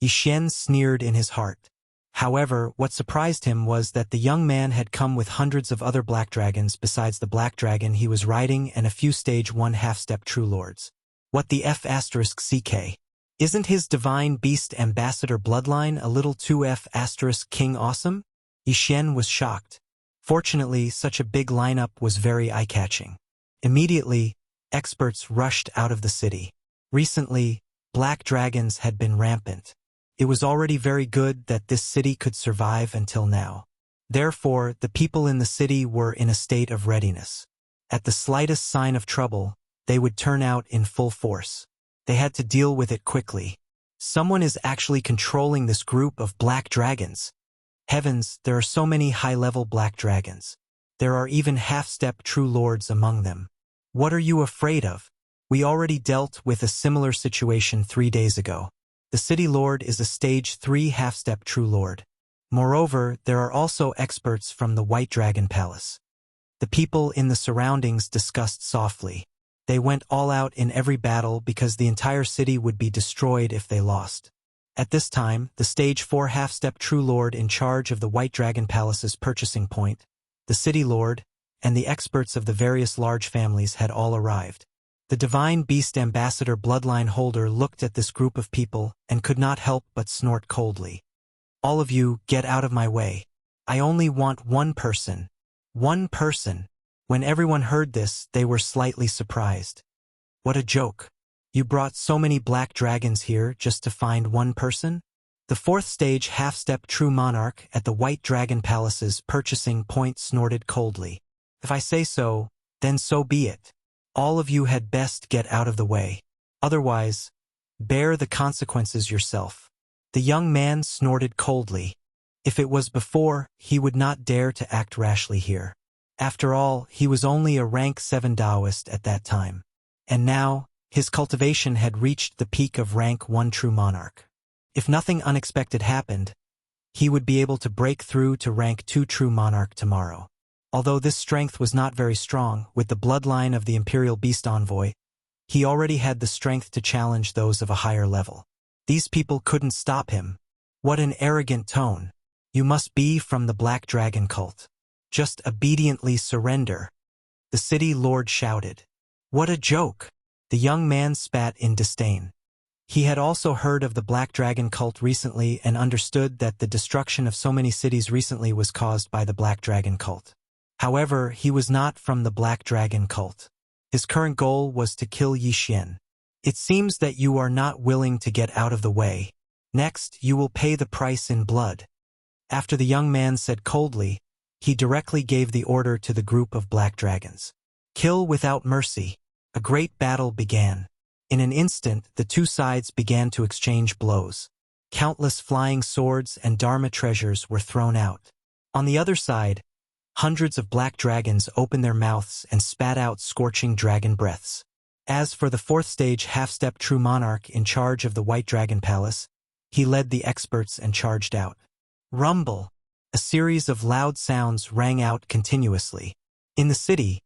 Yixian sneered in his heart. However, what surprised him was that the young man had come with hundreds of other black dragons besides the black dragon he was riding and a few stage 1 half-step True Lords. What the F***CK? Isn't his Divine Beast Ambassador bloodline a little too F***King awesome? Yixian was shocked. Fortunately, such a big lineup was very eye-catching. Immediately, experts rushed out of the city. Recently, black dragons had been rampant. It was already very good that this city could survive until now. Therefore, the people in the city were in a state of readiness. At the slightest sign of trouble, they would turn out in full force. They had to deal with it quickly. Someone is actually controlling this group of black dragons. Heavens, there are so many high-level black dragons. There are even half-step True Lords among them. What are you afraid of? We already dealt with a similar situation 3 days ago. The City Lord is a stage 3 half-step True Lord. Moreover, there are also experts from the White Dragon Palace. The people in the surroundings discussed softly. They went all out in every battle because the entire city would be destroyed if they lost. At this time, the stage 4 half-step True Lord in charge of the White Dragon Palace's purchasing point, the City Lord, and the experts of the various large families had all arrived. The Divine Beast Ambassador bloodline holder looked at this group of people and could not help but snort coldly. All of you, get out of my way. I only want one person. One person. When everyone heard this, they were slightly surprised. What a joke. You brought so many black dragons here just to find one person? The 4th stage half-step True Monarch at the White Dragon Palace's purchasing point snorted coldly. If I say so, then so be it. All of you had best get out of the way. Otherwise, bear the consequences yourself. The young man snorted coldly. If it was before, he would not dare to act rashly here. After all, he was only a rank 7 Taoist at that time. And now, his cultivation had reached the peak of rank 1 True Monarch. If nothing unexpected happened, he would be able to break through to rank 2 True Monarch tomorrow. Although this strength was not very strong, with the bloodline of the Imperial Beast Envoy, he already had the strength to challenge those of a higher level. These people couldn't stop him. What an arrogant tone. You must be from the Black Dragon cult. Just obediently surrender. The City Lord shouted. What a joke! The young man spat in disdain. He had also heard of the Black Dragon cult recently and understood that the destruction of so many cities recently was caused by the Black Dragon cult. However, he was not from the Black Dragon cult. His current goal was to kill Yixian. It seems that you are not willing to get out of the way. Next, you will pay the price in blood. After the young man said coldly, he directly gave the order to the group of black dragons. Kill without mercy. A great battle began. In an instant, the two sides began to exchange blows. Countless flying swords and Dharma treasures were thrown out. On the other side, hundreds of black dragons opened their mouths and spat out scorching dragon breaths. As for the 4th stage half-step True Monarch in charge of the White Dragon Palace, he led the experts and charged out. Rumble! A series of loud sounds rang out continuously. In the city,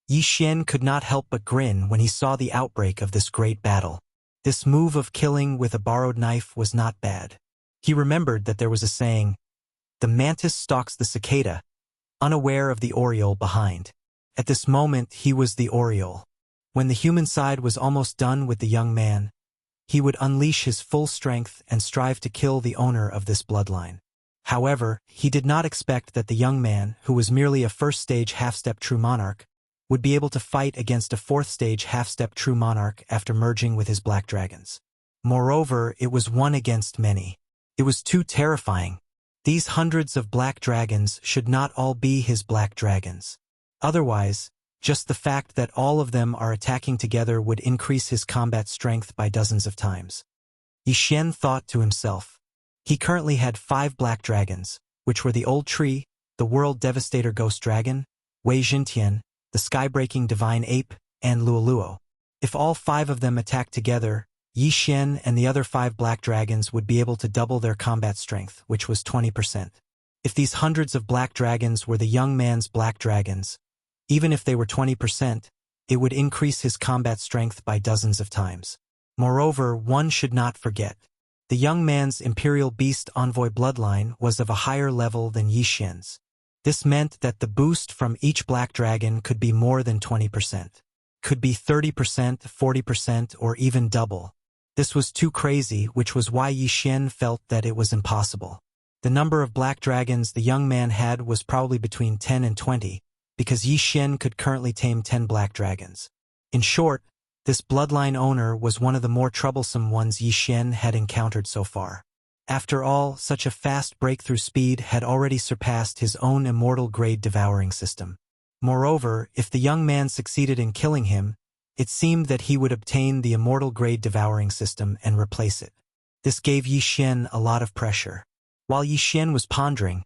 Yixian could not help but grin when he saw the outbreak of this great battle. This move of killing with a borrowed knife was not bad. He remembered that there was a saying, "The mantis stalks the cicada," unaware of the oriole behind. At this moment he was the oriole. When the human side was almost done with the young man, he would unleash his full strength and strive to kill the owner of this bloodline. However, he did not expect that the young man, who was merely a first-stage half-step true monarch, would be able to fight against a fourth-stage half-step true monarch after merging with his black dragons. Moreover, it was one against many. It was too terrifying. These hundreds of black dragons should not all be his black dragons. Otherwise, just the fact that all of them are attacking together would increase his combat strength by dozens of times. Yi Xian thought to himself. He currently had 5 black dragons, which were the Old Tree, the World Devastator Ghost Dragon, Wei Jintian, the Sky-Breaking Divine Ape, and Luoluo. If all 5 of them attacked together, Yi Xian and the other 5 black dragons would be able to double their combat strength, which was 20%. If these hundreds of black dragons were the young man's black dragons, even if they were 20%, it would increase his combat strength by dozens of times. Moreover, one should not forget. The young man's Imperial Beast Envoy bloodline was of a higher level than Yi Xian's. This meant that the boost from each black dragon could be more than 20%. Could be 30%, 40%, or even double. This was too crazy, which was why Yi Xian felt that it was impossible. The number of black dragons the young man had was probably between 10 and 20, because Yi Xian could currently tame 10 black dragons. In short, this bloodline owner was one of the more troublesome ones Yi Xian had encountered so far. After all, such a fast breakthrough speed had already surpassed his own immortal-grade devouring system. Moreover, if the young man succeeded in killing him, it seemed that he would obtain the immortal-grade devouring system and replace it. This gave Yi Xian a lot of pressure. While Yi Xian was pondering,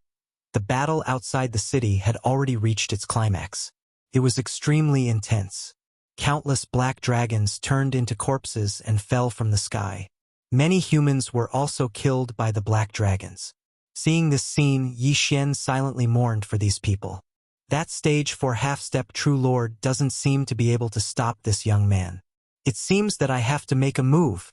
the battle outside the city had already reached its climax. It was extremely intense. Countless black dragons turned into corpses and fell from the sky. Many humans were also killed by the black dragons. Seeing this scene, Yi Xian silently mourned for these people. That stage 4 half-step true lord doesn't seem to be able to stop this young man. It seems that I have to make a move.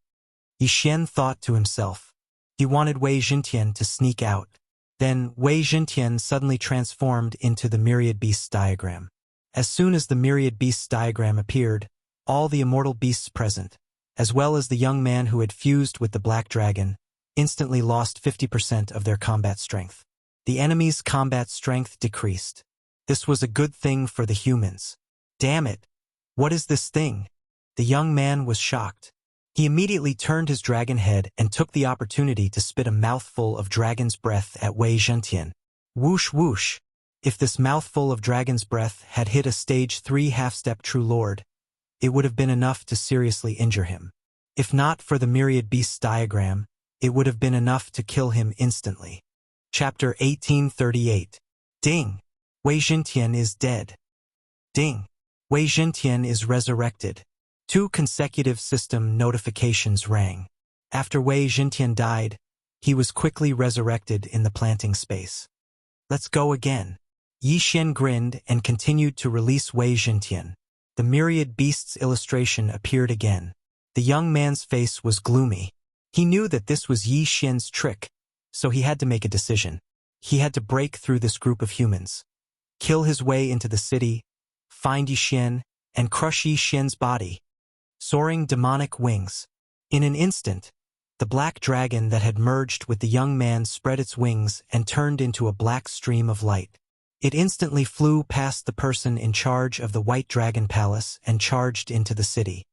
Yi Xian thought to himself. He wanted Wei Jintian to sneak out. Then Wei Jintian suddenly transformed into the Myriad Beasts diagram. As soon as the Myriad Beasts diagram appeared, all the immortal beasts present, as well as the young man who had fused with the black dragon, instantly lost 50% of their combat strength. The enemy's combat strength decreased. This was a good thing for the humans. Damn it! What is this thing? The young man was shocked. He immediately turned his dragon head and took the opportunity to spit a mouthful of dragon's breath at Wei Jintian. Whoosh whoosh! If this mouthful of dragon's breath had hit a stage 3 half-step true lord, it would have been enough to seriously injure him. If not for the Myriad Beasts diagram, it would have been enough to kill him instantly. Chapter 1838. Ding! Wei Jintian is dead. Ding! Wei Jintian is resurrected. 2 consecutive system notifications rang. After Wei Jintian died, he was quickly resurrected in the planting space. Let's go again. Yi Xian grinned and continued to release Wei Jintian. The Myriad Beasts illustration appeared again. The young man's face was gloomy. He knew that this was Yi Xian's trick, so he had to make a decision. He had to break through this group of humans, kill his way into the city, find Yi Xian, and crush Yi Xian's body. Soaring demonic wings. In an instant, the black dragon that had merged with the young man spread its wings and turned into a black stream of light. It instantly flew past the person in charge of the White Dragon Palace and charged into the city.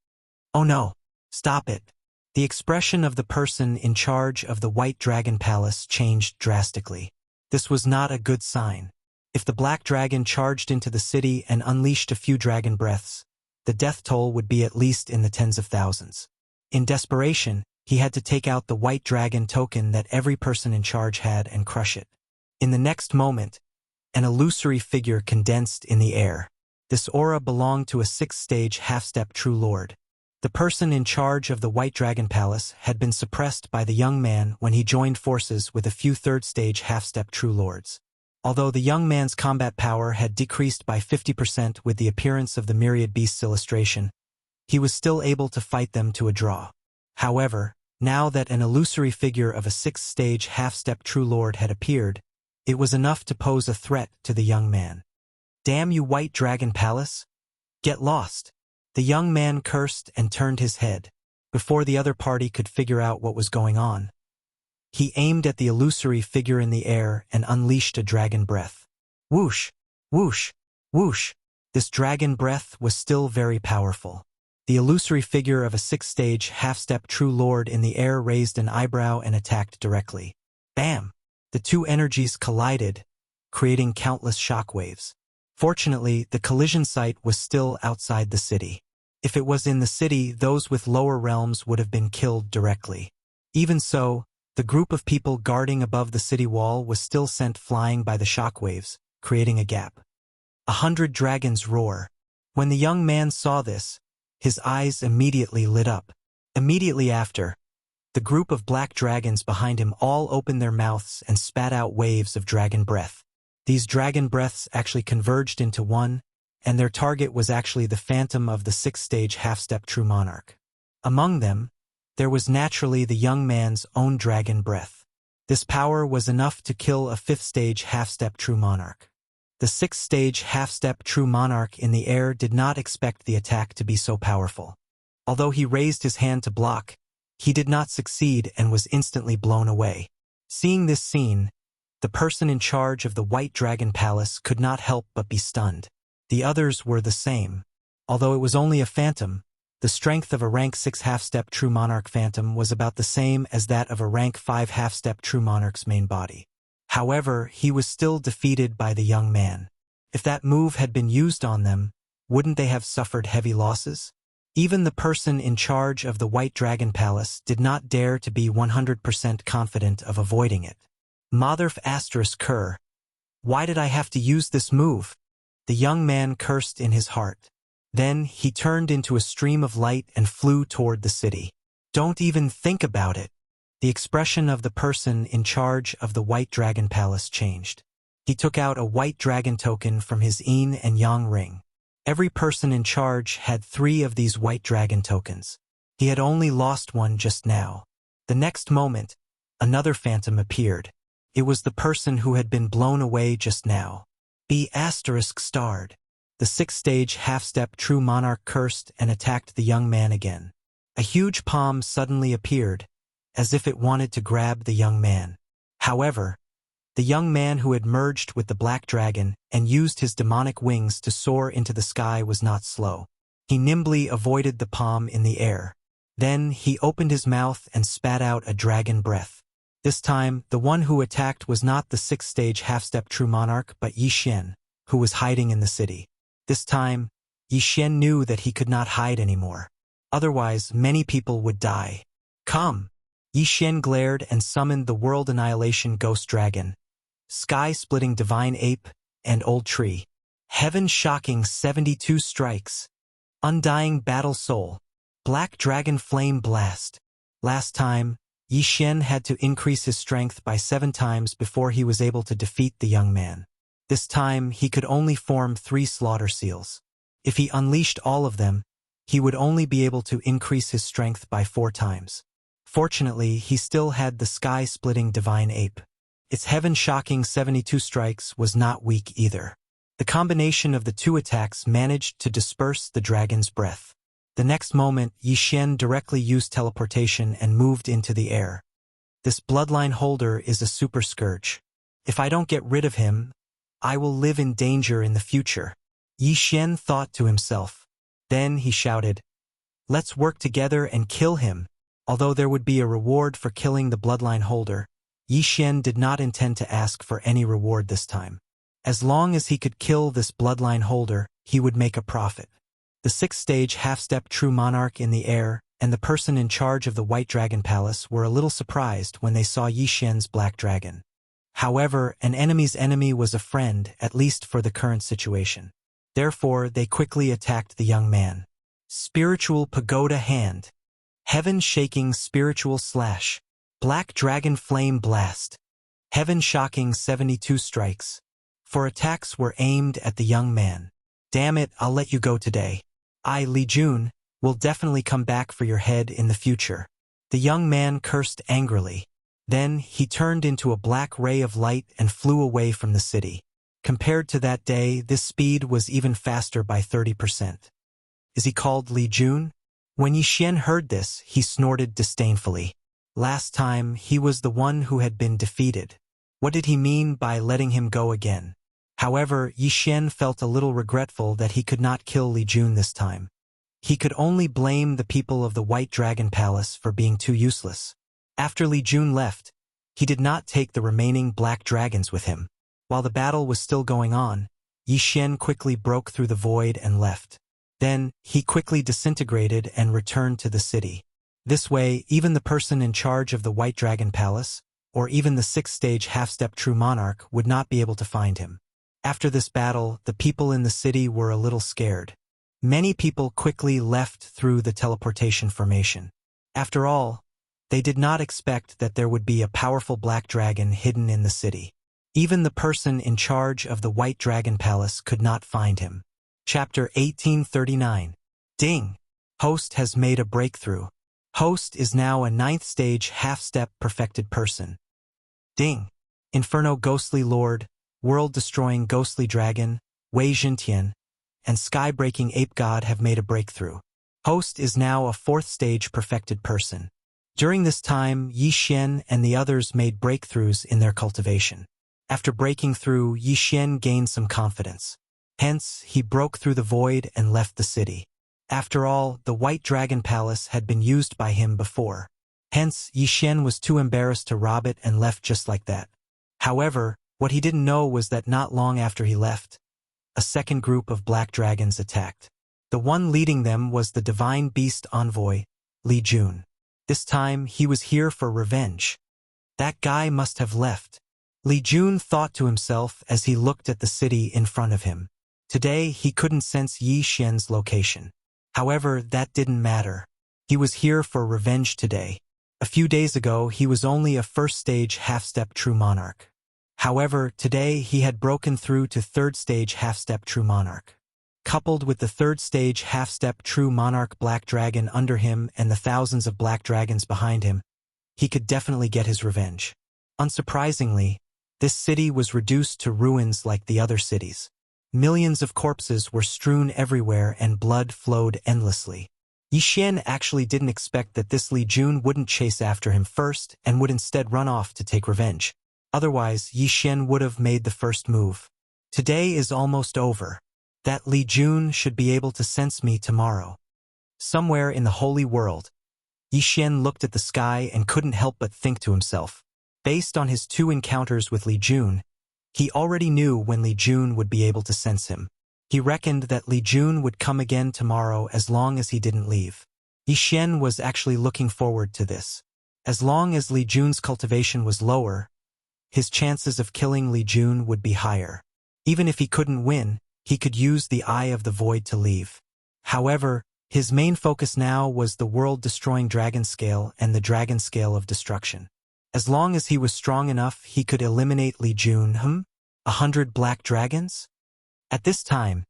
Oh no! Stop it! The expression of the person in charge of the White Dragon Palace changed drastically. This was not a good sign. If the black dragon charged into the city and unleashed a few dragon breaths, the death toll would be at least in the tens of thousands. In desperation, he had to take out the white dragon token that every person in charge had and crush it. In the next moment, an illusory figure condensed in the air. This aura belonged to a 6th-stage half-step true lord. The person in charge of the White Dragon Palace had been suppressed by the young man when he joined forces with a few 3rd-stage half-step true lords. Although the young man's combat power had decreased by 50% with the appearance of the Myriad Beasts illustration, he was still able to fight them to a draw. However, Now that an illusory figure of a sixth-stage half-step true lord had appeared, it was enough to pose a threat to the young man. "Damn you, White Dragon Palace! Get lost!" The young man cursed and turned his head. Before the other party could figure out what was going on, he aimed at the illusory figure in the air and unleashed a dragon breath. Whoosh! Whoosh! Whoosh! This dragon breath was still very powerful. The illusory figure of a sixth-stage half-step true lord in the air raised an eyebrow and attacked directly. Bam! The two energies collided, creating countless shockwaves. Fortunately, the collision site was still outside the city. If it was in the city, those with lower realms would have been killed directly. Even so, the group of people guarding above the city wall was still sent flying by the shockwaves, creating a gap. 100 dragons roar. When the young man saw this, his eyes immediately lit up. Immediately after, the group of black dragons behind him all opened their mouths and spat out waves of dragon breath. These dragon breaths actually converged into one, and their target was actually the phantom of the sixth-stage half-step true monarch. Among them, there was naturally the young man's own dragon breath. This power was enough to kill a fifth-stage half-step true monarch. The sixth-stage half-step true monarch in the air did not expect the attack to be so powerful. Although he raised his hand to block, he did not succeed and was instantly blown away. Seeing this scene, the person in charge of the White Dragon Palace could not help but be stunned. The others were the same. Although it was only a phantom, the strength of a rank 6 half-step true monarch phantom was about the same as that of a rank 5 half-step true monarch's main body. However, he was still defeated by the young man. If that move had been used on them, wouldn't they have suffered heavy losses? Even the person in charge of the White Dragon Palace did not dare to be 100% confident of avoiding it. Motherf asterisk cur. Why did I have to use this move? The young man cursed in his heart. Then he turned into a stream of light and flew toward the city. Don't even think about it. The expression of the person in charge of the White Dragon Palace changed. He took out a white dragon token from his yin and yang ring. Every person in charge had 3 of these white dragon tokens. He had only lost one just now. The next moment, another phantom appeared. It was the person who had been blown away just now. B asterisk starred. The sixth-stage half-step true monarch cursed and attacked the young man again. A huge palm suddenly appeared, as if it wanted to grab the young man. However, the young man who had merged with the black dragon and used his demonic wings to soar into the sky was not slow. He nimbly avoided the palm in the air. Then he opened his mouth and spat out a dragon breath. This time, the one who attacked was not the sixth-stage half-step true monarch but Yi Xian, who was hiding in the city. This time, Yi Xian knew that he could not hide anymore. Otherwise, many people would die. Come! Yi Xian glared and summoned the World Annihilation Ghost Dragon, Sky-Splitting Divine Ape, and Old Tree. Heaven-Shocking 72 Strikes. Undying Battle Soul. Black Dragon Flame Blast. Last time, Yi Xian had to increase his strength by 7 times before he was able to defeat the young man. This time, he could only form 3 slaughter seals. If he unleashed all of them, he would only be able to increase his strength by 4 times. Fortunately, he still had the Sky-Splitting Divine Ape. Its heaven-shocking 72 strikes was not weak either. The combination of the 2 attacks managed to disperse the dragon's breath. The next moment, Yi Xian directly used teleportation and moved into the air. This bloodline holder is a super scourge. If I don't get rid of him, I will live in danger in the future. Yi Xian thought to himself. Then he shouted, "Let's work together and kill him." Although there would be a reward for killing the bloodline holder, Yi Xian did not intend to ask for any reward this time. As long as he could kill this bloodline holder, he would make a profit. The sixth-stage half-step true monarch in the air and the person in charge of the White Dragon Palace were a little surprised when they saw Yi Xian's black dragon. However, an enemy's enemy was a friend, at least for the current situation. Therefore, they quickly attacked the young man. Spiritual Pagoda Hand. Heaven-Shaking Spiritual Slash. Black Dragon Flame Blast. Heaven-Shocking 72 Strikes. 4 attacks were aimed at the young man. Damn it, I'll let you go today. Li Jun will definitely come back for your head in the future. The young man cursed angrily. Then he turned into a black ray of light and flew away from the city. Compared to that day, this speed was even faster by 30%. Is he called Li Jun? When Yi Xian heard this, he snorted disdainfully. Last time, he was the one who had been defeated. What did he mean by letting him go again? However, Yi Xian felt a little regretful that he could not kill Li Jun this time. He could only blame the people of the White Dragon Palace for being too useless. After Li Jun left, he did not take the remaining black dragons with him. While the battle was still going on, Yi Xian quickly broke through the void and left. Then, he quickly disintegrated and returned to the city. This way, even the person in charge of the White Dragon Palace, or even the 6th-stage half-step true monarch, would not be able to find him. After this battle, the people in the city were a little scared. Many people quickly left through the teleportation formation. After all, they did not expect that there would be a powerful black dragon hidden in the city. Even the person in charge of the White Dragon Palace could not find him. Chapter 1839. Ding! Host has made a breakthrough. Host is now a 9th-stage half-step perfected person. Ding! Inferno Ghostly Lord, World-Destroying Ghostly Dragon, Wei Zhentian, and Sky-Breaking Ape God have made a breakthrough. Host is now a 4th-stage perfected person. During this time, Yi Xian and the others made breakthroughs in their cultivation. After breaking through, Yi Xian gained some confidence. Hence, he broke through the void and left the city. After all, the White Dragon Palace had been used by him before. Hence, Yi Xian was too embarrassed to rob it and left just like that. However, what he didn't know was that not long after he left, a second group of black dragons attacked. The one leading them was the divine beast envoy, Li Jun. This time, he was here for revenge. That guy must have left. Li Jun thought to himself as he looked at the city in front of him. Today, he couldn't sense Yi Xian's location. However, that didn't matter. He was here for revenge today. A few days ago, he was only a 1st-stage half-step true monarch. However, today he had broken through to 3rd-stage half-step true monarch. Coupled with the 3rd-stage half-step true monarch black dragon under him and the thousands of black dragons behind him, he could definitely get his revenge. Unsurprisingly, this city was reduced to ruins like the other cities. Millions of corpses were strewn everywhere and blood flowed endlessly. Yi Xian actually didn't expect that this Li Jun wouldn't chase after him first and would instead run off to take revenge. Otherwise, Yi Xian would have made the first move. Today is almost over. That Li Jun should be able to sense me tomorrow. Somewhere in the holy world, Yi Xian looked at the sky and couldn't help but think to himself. Based on his 2 encounters with Li Jun, he already knew when Li Jun would be able to sense him. He reckoned that Li Jun would come again tomorrow as long as he didn't leave. Yi Xian was actually looking forward to this. As long as Li Jun's cultivation was lower, his chances of killing Li Jun would be higher. Even if he couldn't win, he could use the Eye of the Void to leave. However, his main focus now was the world-destroying dragon scale and the dragon scale of destruction. As long as he was strong enough, he could eliminate Li Jun. 100 black dragons? At this time,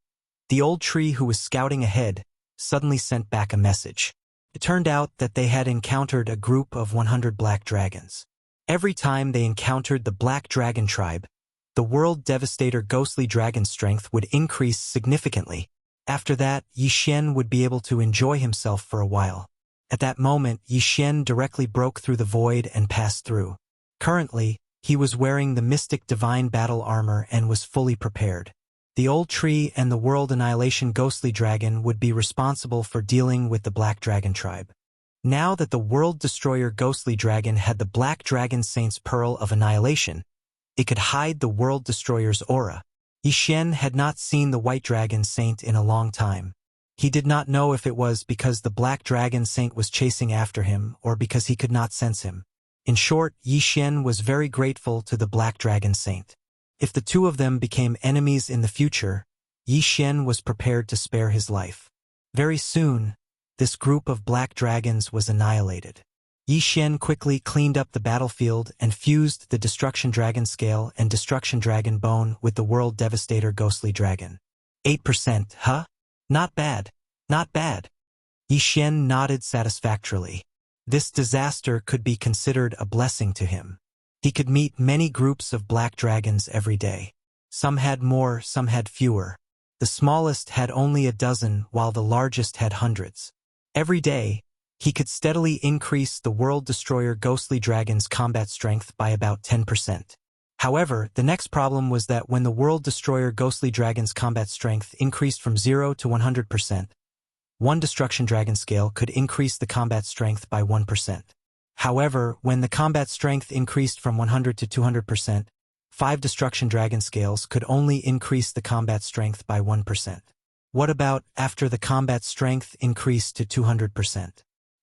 the old tree who was scouting ahead suddenly sent back a message. It turned out that they had encountered a group of 100 black dragons. Every time they encountered the Black Dragon Tribe, the World Devastator ghostly dragon strength would increase significantly. After that, Yi Xian would be able to enjoy himself for a while. At that moment, Yi Xian directly broke through the void and passed through. Currently, he was wearing the Mystic Divine Battle Armor and was fully prepared. The old tree and the World Annihilation Ghostly Dragon would be responsible for dealing with the Black Dragon Tribe. Now that the World Destroyer Ghostly Dragon had the Black Dragon Saint's Pearl of Annihilation, it could hide the World Destroyer's aura. Yi Xian had not seen the White Dragon Saint in a long time. He did not know if it was because the Black Dragon Saint was chasing after him or because he could not sense him. In short, Yi Xian was very grateful to the Black Dragon Saint. If the two of them became enemies in the future, Yi Xian was prepared to spare his life. Very soon, this group of black dragons was annihilated. Yi Xian quickly cleaned up the battlefield and fused the Destruction Dragon Scale and Destruction Dragon Bone with the World Devastator Ghostly Dragon. 8%, huh? Not bad. Not bad. Yi Xian nodded satisfactorily. This disaster could be considered a blessing to him. He could meet many groups of black dragons every day. Some had more, some had fewer. The smallest had only a dozen, while the largest had hundreds. Every day, he could steadily increase the World Destroyer Ghostly Dragon's combat strength by about 10%. However, the next problem was that when the World Destroyer Ghostly Dragon's combat strength increased from 0 to 100%, one Destruction Dragon scale could increase the combat strength by 1%. However, when the combat strength increased from 100 to 200%, 5 Destruction Dragon scales could only increase the combat strength by 1%. What about after the combat strength increased to 200%?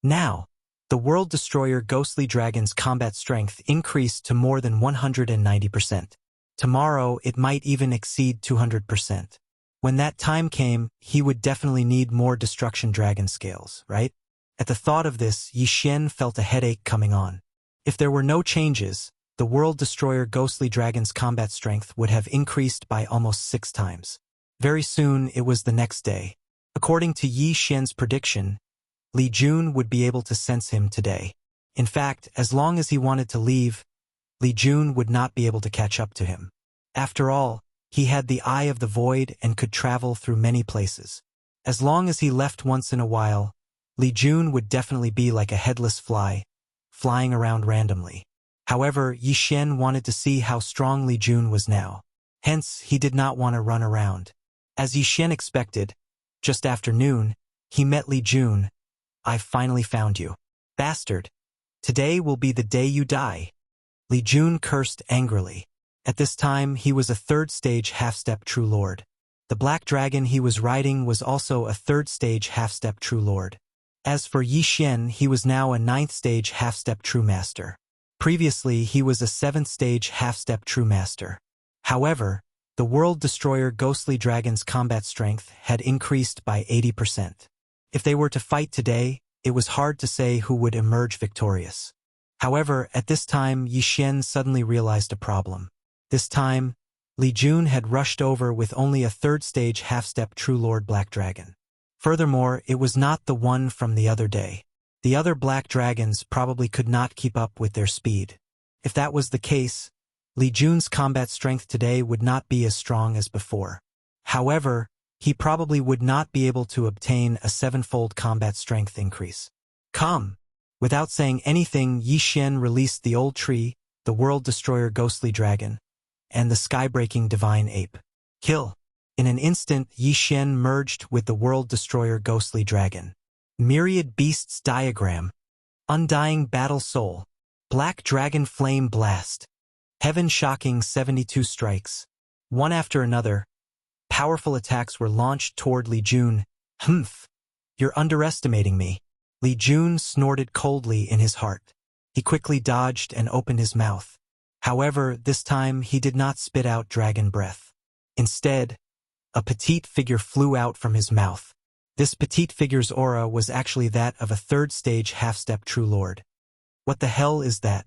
Now, the World Destroyer Ghostly Dragon's combat strength increased to more than 190%. Tomorrow, it might even exceed 200%. When that time came, he would definitely need more Destruction Dragon scales, right? At the thought of this, Yi Xian felt a headache coming on. If there were no changes, the World Destroyer Ghostly Dragon's combat strength would have increased by almost 6 times. Very soon, it was the next day. According to Yi Xian's prediction, Li Jun would be able to sense him today. In fact, as long as he wanted to leave, Li Jun would not be able to catch up to him. After all, he had the Eye of the Void and could travel through many places. As long as he left once in a while, Li Jun would definitely be like a headless fly, flying around randomly. However, Yi Xian wanted to see how strong Li Jun was now. Hence, he did not want to run around. As Yi Xian expected, just after noon, he met Li Jun. "I finally found you. Bastard. Today will be the day you die." Li Jun cursed angrily. At this time, he was a 3rd stage half-step True Lord. The black dragon he was riding was also a 3rd stage half-step True Lord. As for Yi Xian, he was now a 9th stage half-step True Master. Previously, he was a 7th stage half-step True Master. However, the World Destroyer Ghostly Dragon's combat strength had increased by 80%. If they were to fight today, it was hard to say who would emerge victorious. However, at this time, Yi Xian suddenly realized a problem. This time, Li Jun had rushed over with only a 3rd stage half-step True Lord Black Dragon. Furthermore, it was not the one from the other day. The other black dragons probably could not keep up with their speed. If that was the case, Li Jun's combat strength today would not be as strong as before. However, he probably would not be able to obtain a 7-fold combat strength increase. Come! Without saying anything, Yi Xian released the old tree, the World Destroyer Ghostly Dragon, and the sky-breaking Divine Ape. Kill! In an instant, Yi Xian merged with the World Destroyer Ghostly Dragon. Myriad Beasts Diagram. Undying Battle Soul. Black Dragon Flame Blast. Heaven-shocking 72 strikes. One after another, powerful attacks were launched toward Li Jun. "Humph! You're underestimating me." Li Jun snorted coldly in his heart. He quickly dodged and opened his mouth. However, this time he did not spit out dragon breath. Instead, a petite figure flew out from his mouth. This petite figure's aura was actually that of a 3rd stage half-step True Lord. What the hell is that?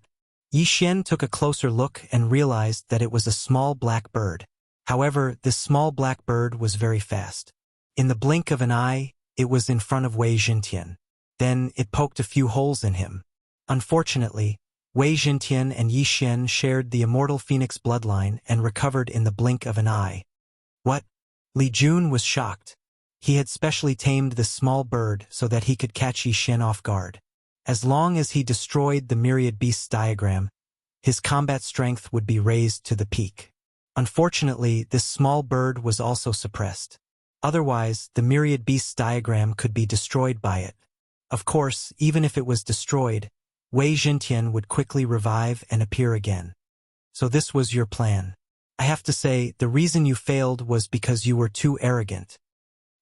Yi Xian took a closer look and realized that it was a small black bird. However, this small black bird was very fast. In the blink of an eye, it was in front of Wei Jintian. Then it poked a few holes in him. Unfortunately, Wei Jintian and Yi Xian shared the immortal phoenix bloodline and recovered in the blink of an eye. What? Li Jun was shocked. He had specially tamed this small bird so that he could catch Yi Xian off guard. As long as he destroyed the Myriad Beasts diagram, his combat strength would be raised to the peak. Unfortunately, this small bird was also suppressed. Otherwise, the Myriad Beasts diagram could be destroyed by it. Of course, even if it was destroyed, Wei Jintian would quickly revive and appear again. So this was your plan. I have to say, the reason you failed was because you were too arrogant.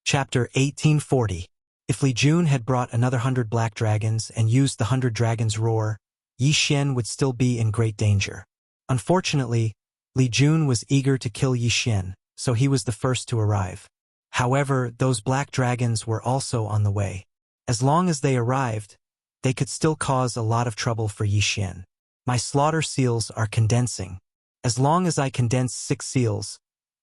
Chapter 1840. If Li Jun had brought another 100 black dragons and used the 100 dragons' roar, Yi Xian would still be in great danger. Unfortunately, Li Jun was eager to kill Yi Xian, so he was the first to arrive. However, those black dragons were also on the way. As long as they arrived, they could still cause a lot of trouble for Yi Xian. My slaughter seals are condensing. As long as I condense 6 seals,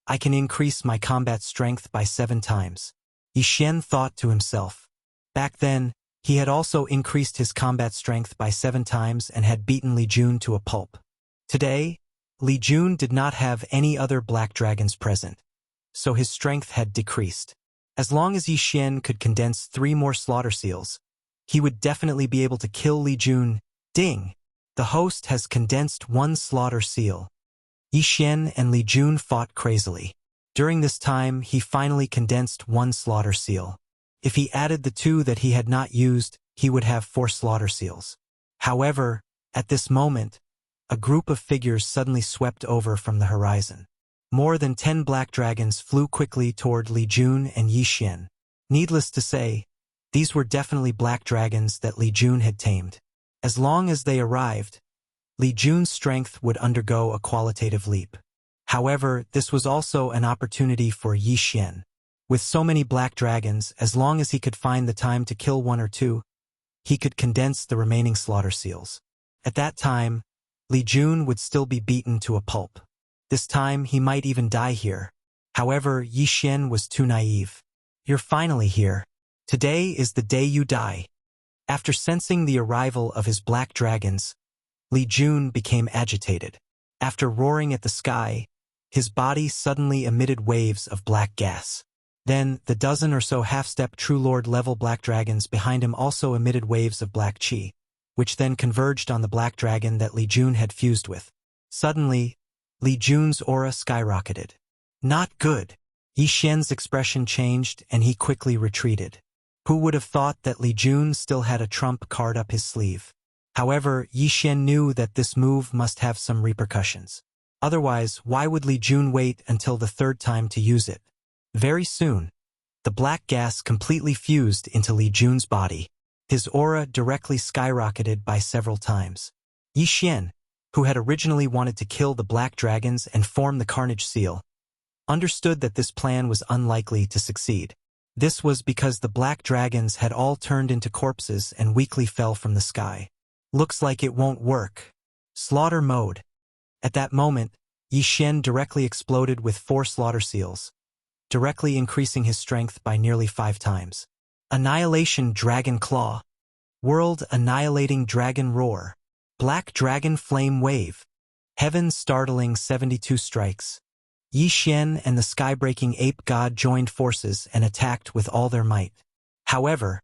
I can increase my combat strength by 7 times. Yi Xian thought to himself. Back then, He had also increased his combat strength by 7 times and had beaten Li Jun to a pulp. Today, Li Jun did not have any other black dragons present, so his strength had decreased. As long as Yi Xian could condense 3 more slaughter seals, he would definitely be able to kill Li Jun. Ding! The host has condensed 1 slaughter seal. Yi Xian and Li Jun fought crazily. During this time, he finally condensed 1 slaughter seal. If he added the 2 that he had not used, he would have 4 slaughter seals. However, at this moment, a group of figures suddenly swept over from the horizon. More than 10 black dragons flew quickly toward Li Jun and Yi Xian. Needless to say, these were definitely black dragons that Li Jun had tamed. As long as they arrived, Li Jun's strength would undergo a qualitative leap. However, this was also an opportunity for Yi Xian. With so many black dragons, as long as he could find the time to kill 1 or 2, he could condense the remaining slaughter seals. At that time, Li Jun would still be beaten to a pulp. This time, he might even die here. However, Yi Xian was too naive. "You're finally here. Today is the day you die." After sensing the arrival of his black dragons, Li Jun became agitated. After roaring at the sky, his body suddenly emitted waves of black gas. Then, the dozen or so half-step True Lord-level black dragons behind him also emitted waves of black chi, which then converged on the black dragon that Li Jun had fused with. Suddenly, Li Jun's aura skyrocketed. "Not good." Yi Xian's expression changed and he quickly retreated. Who would have thought that Li Jun still had a trump card up his sleeve? However, Yi Xian knew that this move must have some repercussions. Otherwise, why would Li Jun wait until the 3rd time to use it? Very soon, the black gas completely fused into Li Jun's body. His aura directly skyrocketed by several times. Yi Xian, who had originally wanted to kill the black dragons and form the Carnage Seal, understood that this plan was unlikely to succeed. This was because the black dragons had all turned into corpses and weakly fell from the sky. "Looks like it won't work." Slaughter mode. At that moment, Yi Xian directly exploded with 4 slaughter seals, directly increasing his strength by nearly 5 times. Annihilation Dragon Claw. World Annihilating Dragon Roar. Black Dragon Flame Wave. Heaven Startling 72 Strikes. Yi Xian and the sky-breaking ape god joined forces and attacked with all their might. However,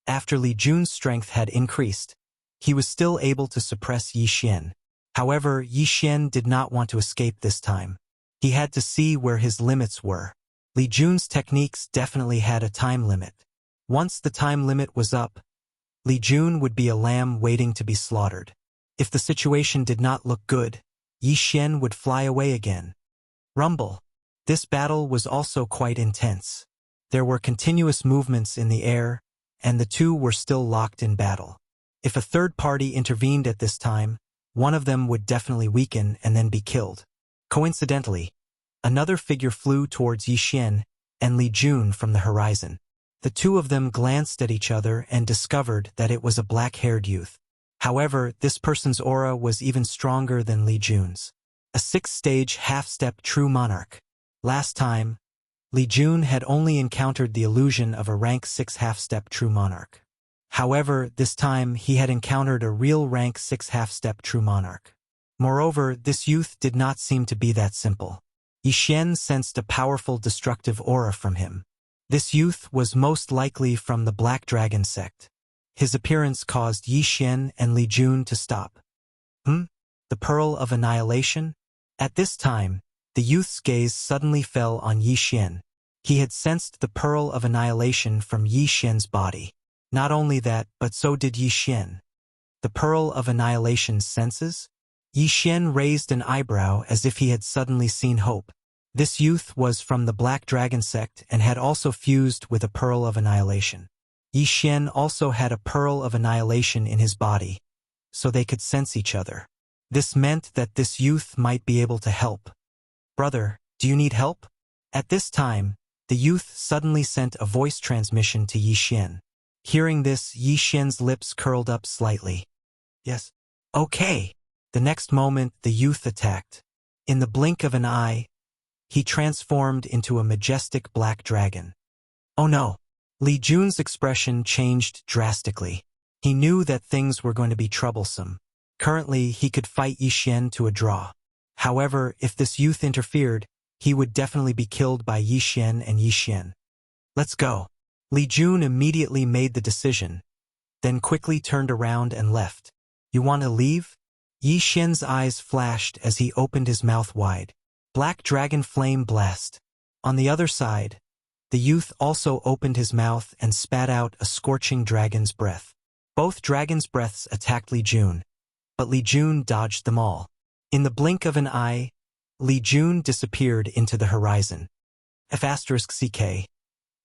after Li Jun's strength had increased, he was still able to suppress Yi Xian. However, Yi Xian did not want to escape this time. He had to see where his limits were. Li Jun's techniques definitely had a time limit. Once the time limit was up, Li Jun would be a lamb waiting to be slaughtered. If the situation did not look good, Yi Xian would fly away again. Rumble. This battle was also quite intense. There were continuous movements in the air, and the two were still locked in battle. If a third party intervened at this time, one of them would definitely weaken and then be killed. Coincidentally, another figure flew towards Yi Xian and Li Jun from the horizon. The two of them glanced at each other and discovered that it was a black-haired youth. However, this person's aura was even stronger than Li Jun's. A 6th-stage half-step true monarch. Last time, Li Jun had only encountered the illusion of a rank 6 half-step true monarch. However, this time he had encountered a real rank 6 half-step true monarch. Moreover, this youth did not seem to be that simple. Yi Xian sensed a powerful destructive aura from him. This youth was most likely from the Black Dragon sect. His appearance caused Yi Xian and Li Jun to stop. The Pearl of Annihilation? At this time, the youth's gaze suddenly fell on Yi Xian. He had sensed the Pearl of Annihilation from Yi Xian's body. Not only that, but so did Yi Xian. The Pearl of Annihilation's senses? Yi Xian raised an eyebrow as if he had suddenly seen hope. This youth was from the Black Dragon sect and had also fused with a Pearl of Annihilation. Yi Xian also had a Pearl of Annihilation in his body, so they could sense each other. This meant that this youth might be able to help. "Brother, do you need help?" At this time, the youth suddenly sent a voice transmission to Yi Xian. Hearing this, Yi Xian's lips curled up slightly. "Yes." "Okay." The next moment, the youth attacked. In the blink of an eye, he transformed into a majestic black dragon. "Oh no!" Li Jun's expression changed drastically. He knew that things were going to be troublesome. Currently, he could fight Yi Xian to a draw. However, if this youth interfered, he would definitely be killed by Yi Xian and Yi Xian. Let's go. Li Jun immediately made the decision, then quickly turned around and left. You want to leave? Yi Xian's eyes flashed as he opened his mouth wide. Black dragon flame blast. On the other side, the youth also opened his mouth and spat out a scorching dragon's breath. Both dragon's breaths attacked Li Jun, but Li Jun dodged them all. In the blink of an eye, Li Jun disappeared into the horizon. F*CK.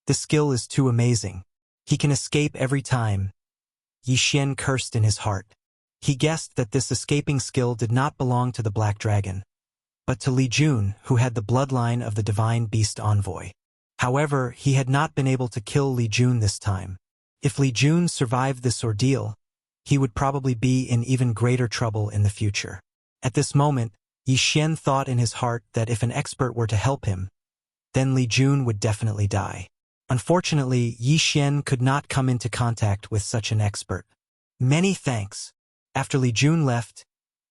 This skill is too amazing. He can escape every time. Yi Xian cursed in his heart. He guessed that this escaping skill did not belong to the Black Dragon, but to Li Jun, who had the bloodline of the Divine Beast Envoy. However, he had not been able to kill Li Jun this time. If Li Jun survived this ordeal, he would probably be in even greater trouble in the future. At this moment, Yi Xian thought in his heart that if an expert were to help him, then Li Jun would definitely die. Unfortunately, Yi Xian could not come into contact with such an expert. Many thanks. After Li Jun left,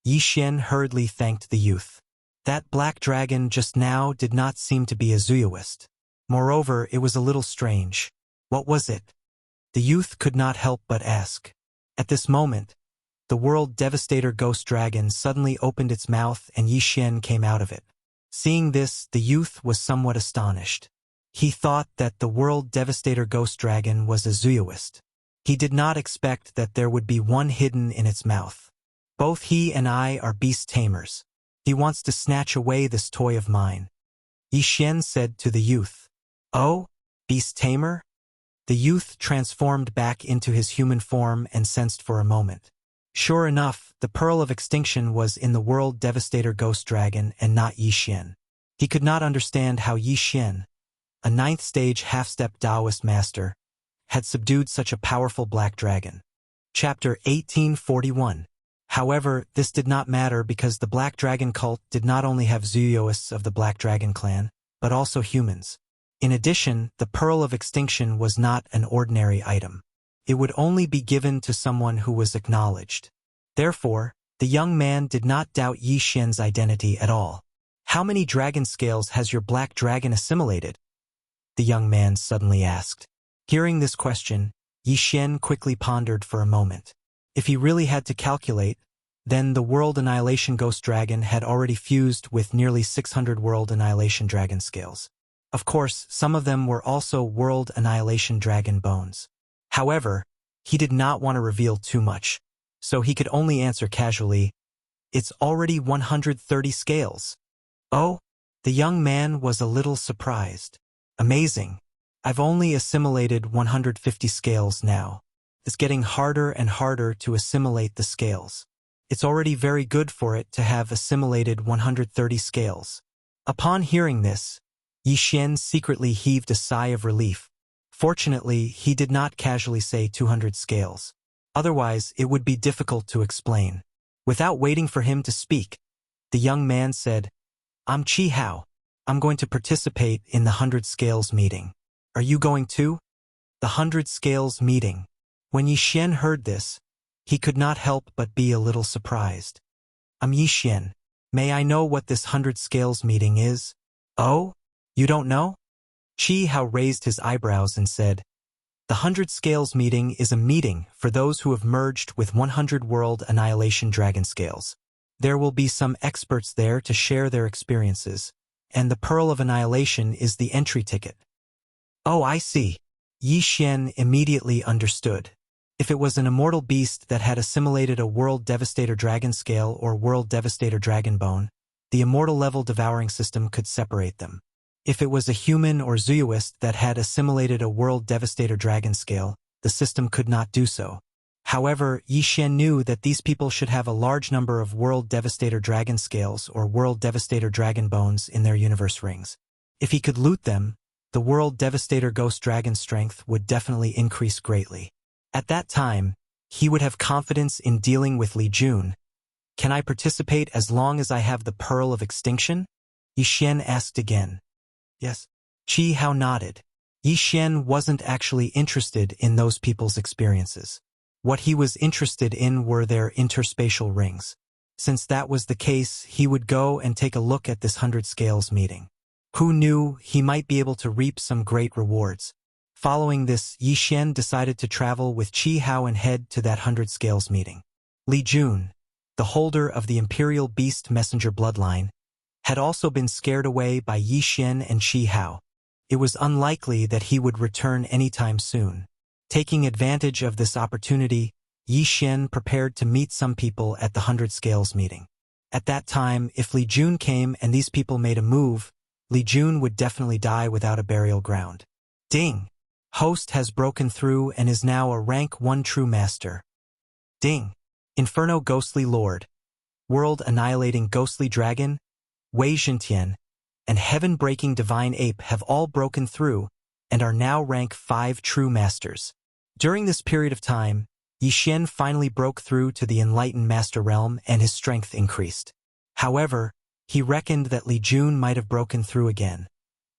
Yi Xian hurriedly thanked the youth. That black dragon just now did not seem to be a Zuyoist. Moreover, it was a little strange. What was it? The youth could not help but ask. At this moment, the World Devastator Ghost Dragon suddenly opened its mouth and Yi Xian came out of it. Seeing this, the youth was somewhat astonished. He thought that the World Devastator Ghost Dragon was a Zuyoist. He did not expect that there would be one hidden in its mouth. Both he and I are beast tamers. He wants to snatch away this toy of mine. Yi Xian said to the youth. Oh, beast tamer? The youth transformed back into his human form and sensed for a moment. Sure enough, the Pearl of Extinction was in the World Devastator Ghost Dragon and not Yi Xian. He could not understand how Yi Xian, a 9th stage half-step Taoist master, had subdued such a powerful black dragon. Chapter 1841. However, this did not matter because the Black Dragon cult did not only have Zuyoists of the Black Dragon clan, but also humans. In addition, the Pearl of Extinction was not an ordinary item. It would only be given to someone who was acknowledged. Therefore, the young man did not doubt Yi Xian's identity at all. How many dragon scales has your black dragon assimilated? The young man suddenly asked. Hearing this question, Yi Xian quickly pondered for a moment. If he really had to calculate, then the World Annihilation Ghost Dragon had already fused with nearly 600 World Annihilation Dragon scales. Of course, some of them were also World Annihilation Dragon bones. However, he did not want to reveal too much, so he could only answer casually, "It's already 130 scales." Oh, the young man was a little surprised. Amazing. I've only assimilated 150 scales now. It's getting harder and harder to assimilate the scales. It's already very good for it to have assimilated 130 scales. Upon hearing this, Yi Xian secretly heaved a sigh of relief. Fortunately, he did not casually say 200 scales. Otherwise, it would be difficult to explain. Without waiting for him to speak, the young man said, I'm Chi Hao. I'm going to participate in the 100 Scales meeting. Are you going too? The 100 Scales meeting. When Yi Xian heard this, he could not help but be a little surprised. I'm Yi Xian. May I know what this 100 Scales meeting is? Oh? You don't know? Chi Hao raised his eyebrows and said, The 100 Scales meeting is a meeting for those who have merged with 100 World Annihilation Dragon Scales. There will be some experts there to share their experiences, and the Pearl of Annihilation is the entry ticket. Oh, I see. Yi Xian immediately understood. If it was an immortal beast that had assimilated a World Devastator Dragon Scale or World Devastator Dragon Bone, the immortal level devouring system could separate them. If it was a human or Zuyoist that had assimilated a World Devastator Dragon Scale, the system could not do so. However, Yi Xian knew that these people should have a large number of World Devastator Dragon Scales or World Devastator Dragon Bones in their universe rings. If he could loot them, the World Devastator Ghost Dragon strength would definitely increase greatly. At that time, he would have confidence in dealing with Li Jun. Can I participate as long as I have the Pearl of Extinction? Yi Xian asked again. Yes. Chi Hao nodded. Yi Xian wasn't actually interested in those people's experiences. What he was interested in were their interspatial rings. Since that was the case, he would go and take a look at this 100 Scales meeting. Who knew, he might be able to reap some great rewards. Following this, Yi Xian decided to travel with Qi Hao and head to that 100 Scales meeting. Li Jun, the holder of the Imperial Beast Messenger bloodline, had also been scared away by Yi Xian and Qi Hao. It was unlikely that he would return anytime soon. Taking advantage of this opportunity, Yi Xian prepared to meet some people at the 100 Scales meeting. At that time, if Li Jun came and these people made a move, Li Jun would definitely die without a burial ground. Ding! Host has broken through and is now a rank 1 true master. Ding! Inferno Ghostly Lord, World Annihilating Ghostly Dragon, Wei Zhentian, and Heaven-Breaking Divine Ape have all broken through and are now rank 5 true masters. During this period of time, Yi Xian finally broke through to the Enlightened Master Realm and his strength increased. However, he reckoned that Li Jun might have broken through again,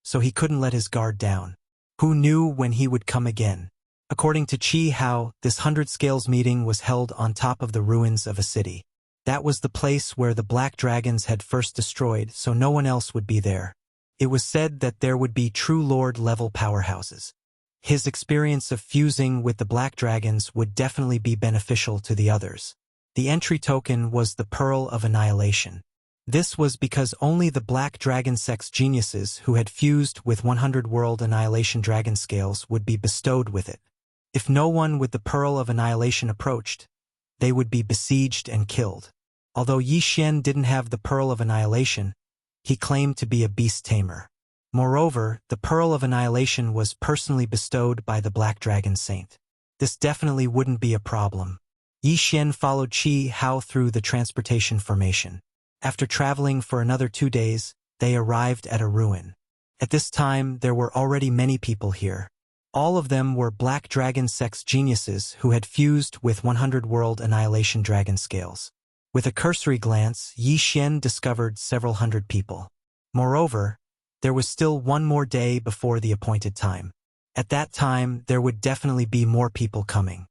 so he couldn't let his guard down. Who knew when he would come again? According to Qi Hao, this 100 Scales meeting was held on top of the ruins of a city. That was the place where the Black Dragons had first destroyed, so no one else would be there. It was said that there would be true Lord-level powerhouses. His experience of fusing with the Black Dragons would definitely be beneficial to the others. The entry token was the Pearl of Annihilation. This was because only the Black Dragon Sex geniuses who had fused with 100 World Annihilation Dragon Scales would be bestowed with it. If no one with the Pearl of Annihilation approached, they would be besieged and killed. Although Yi Xian didn't have the Pearl of Annihilation, he claimed to be a beast tamer. Moreover, the Pearl of Annihilation was personally bestowed by the Black Dragon Saint. This definitely wouldn't be a problem. Yi Xian followed Qi Hao through the transportation formation. After traveling for another 2 days, they arrived at a ruin. At this time, there were already many people here. All of them were Black Dragon Sex geniuses who had fused with 100 World Annihilation Dragon Scales. With a cursory glance, Yi Xian discovered several hundred people. Moreover, there was still one more day before the appointed time. At that time, there would definitely be more people coming.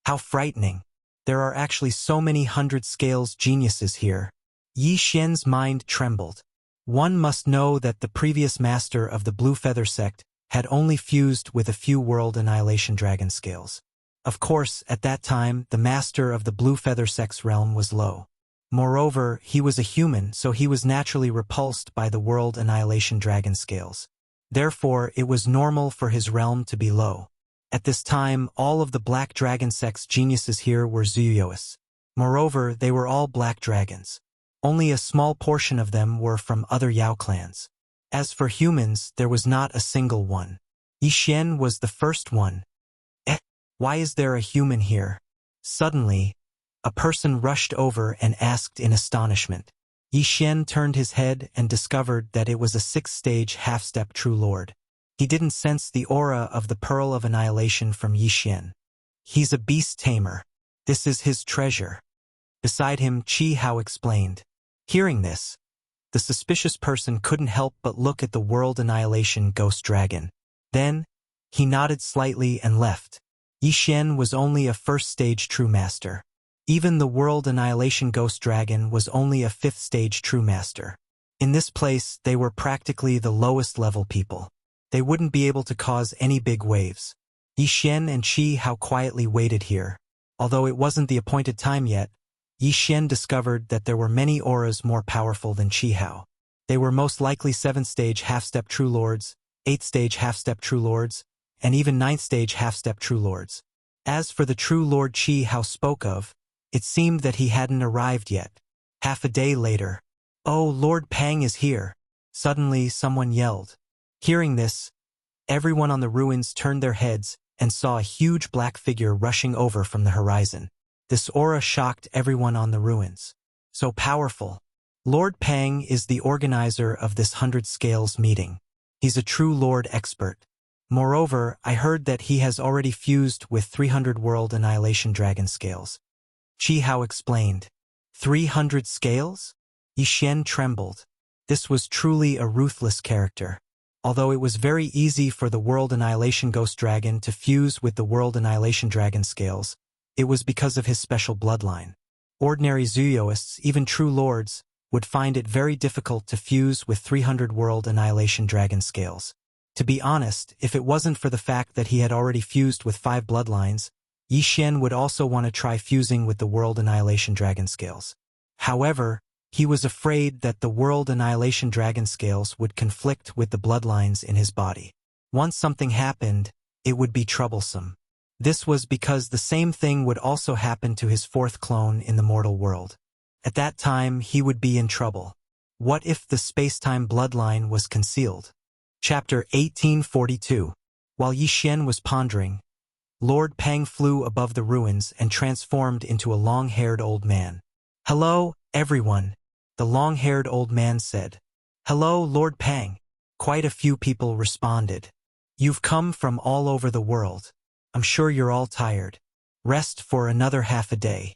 How frightening! There are actually so many 100 Scales geniuses here. Yi Xian's mind trembled. One must know that the previous master of the Blue Feather sect had only fused with a few World Annihilation Dragon Scales. Of course, at that time, the master of the Blue Feather sect's realm was low. Moreover, he was a human, so he was naturally repulsed by the World Annihilation Dragon Scales. Therefore, it was normal for his realm to be low. At this time, all of the Black Dragon sect's geniuses here were Zuyuos. Moreover, they were all Black Dragons. Only a small portion of them were from other Yao clans. As for humans, there was not a single one. Yi Xian was the first one. Why is there a human here? Suddenly, a person rushed over and asked in astonishment. Yi Xian turned his head and discovered that it was a 6th-stage half-step true lord. He didn't sense the aura of the Pearl of Annihilation from Yi Xian. He's a beast tamer. This is his treasure. Beside him, Qi Hao explained. Hearing this, the suspicious person couldn't help but look at the World Annihilation Ghost Dragon. Then, he nodded slightly and left. Yi Xian was only a 1st-stage true master. Even the World Annihilation Ghost Dragon was only a 5th-stage true master. In this place, they were practically the lowest-level people. They wouldn't be able to cause any big waves. Yi Xian and Qi Hao quietly waited here. Although it wasn't the appointed time yet, Yi Xian discovered that there were many auras more powerful than Qi Hao. They were most likely 7th-stage half-step true lords, 8th-stage half-step true lords, and even 9th-stage half-step true lords. As for the true lord Qi Hao spoke of, it seemed that he hadn't arrived yet. Half a day later, "Oh, Lord Pang is here!" Suddenly someone yelled. Hearing this, everyone on the ruins turned their heads and saw a huge black figure rushing over from the horizon. This aura shocked everyone on the ruins. So powerful. Lord Pang is the organizer of this 100 Scales meeting. He's a true lord expert. Moreover, I heard that he has already fused with 300 World Annihilation Dragon Scales. Qi Hao explained. 300 scales? Yi Xian trembled. This was truly a ruthless character. Although it was very easy for the World Annihilation Ghost Dragon to fuse with the World Annihilation Dragon scales, it was because of his special bloodline. Ordinary Zuyoists, even true lords, would find it very difficult to fuse with 300 World Annihilation Dragon scales. To be honest, if it wasn't for the fact that he had already fused with 5 bloodlines, Yi Xian would also want to try fusing with the World Annihilation Dragon scales. However, he was afraid that the World Annihilation Dragon scales would conflict with the bloodlines in his body. Once something happened, it would be troublesome. This was because the same thing would also happen to his 4th clone in the mortal world. At that time, he would be in trouble. What if the space-time bloodline was concealed? Chapter 1842. While Yi Xian was pondering, Lord Pang flew above the ruins and transformed into a long-haired old man. "Hello, everyone," the long-haired old man said. "Hello, Lord Pang." Quite a few people responded. "You've come from all over the world. I'm sure you're all tired. Rest for another half a day."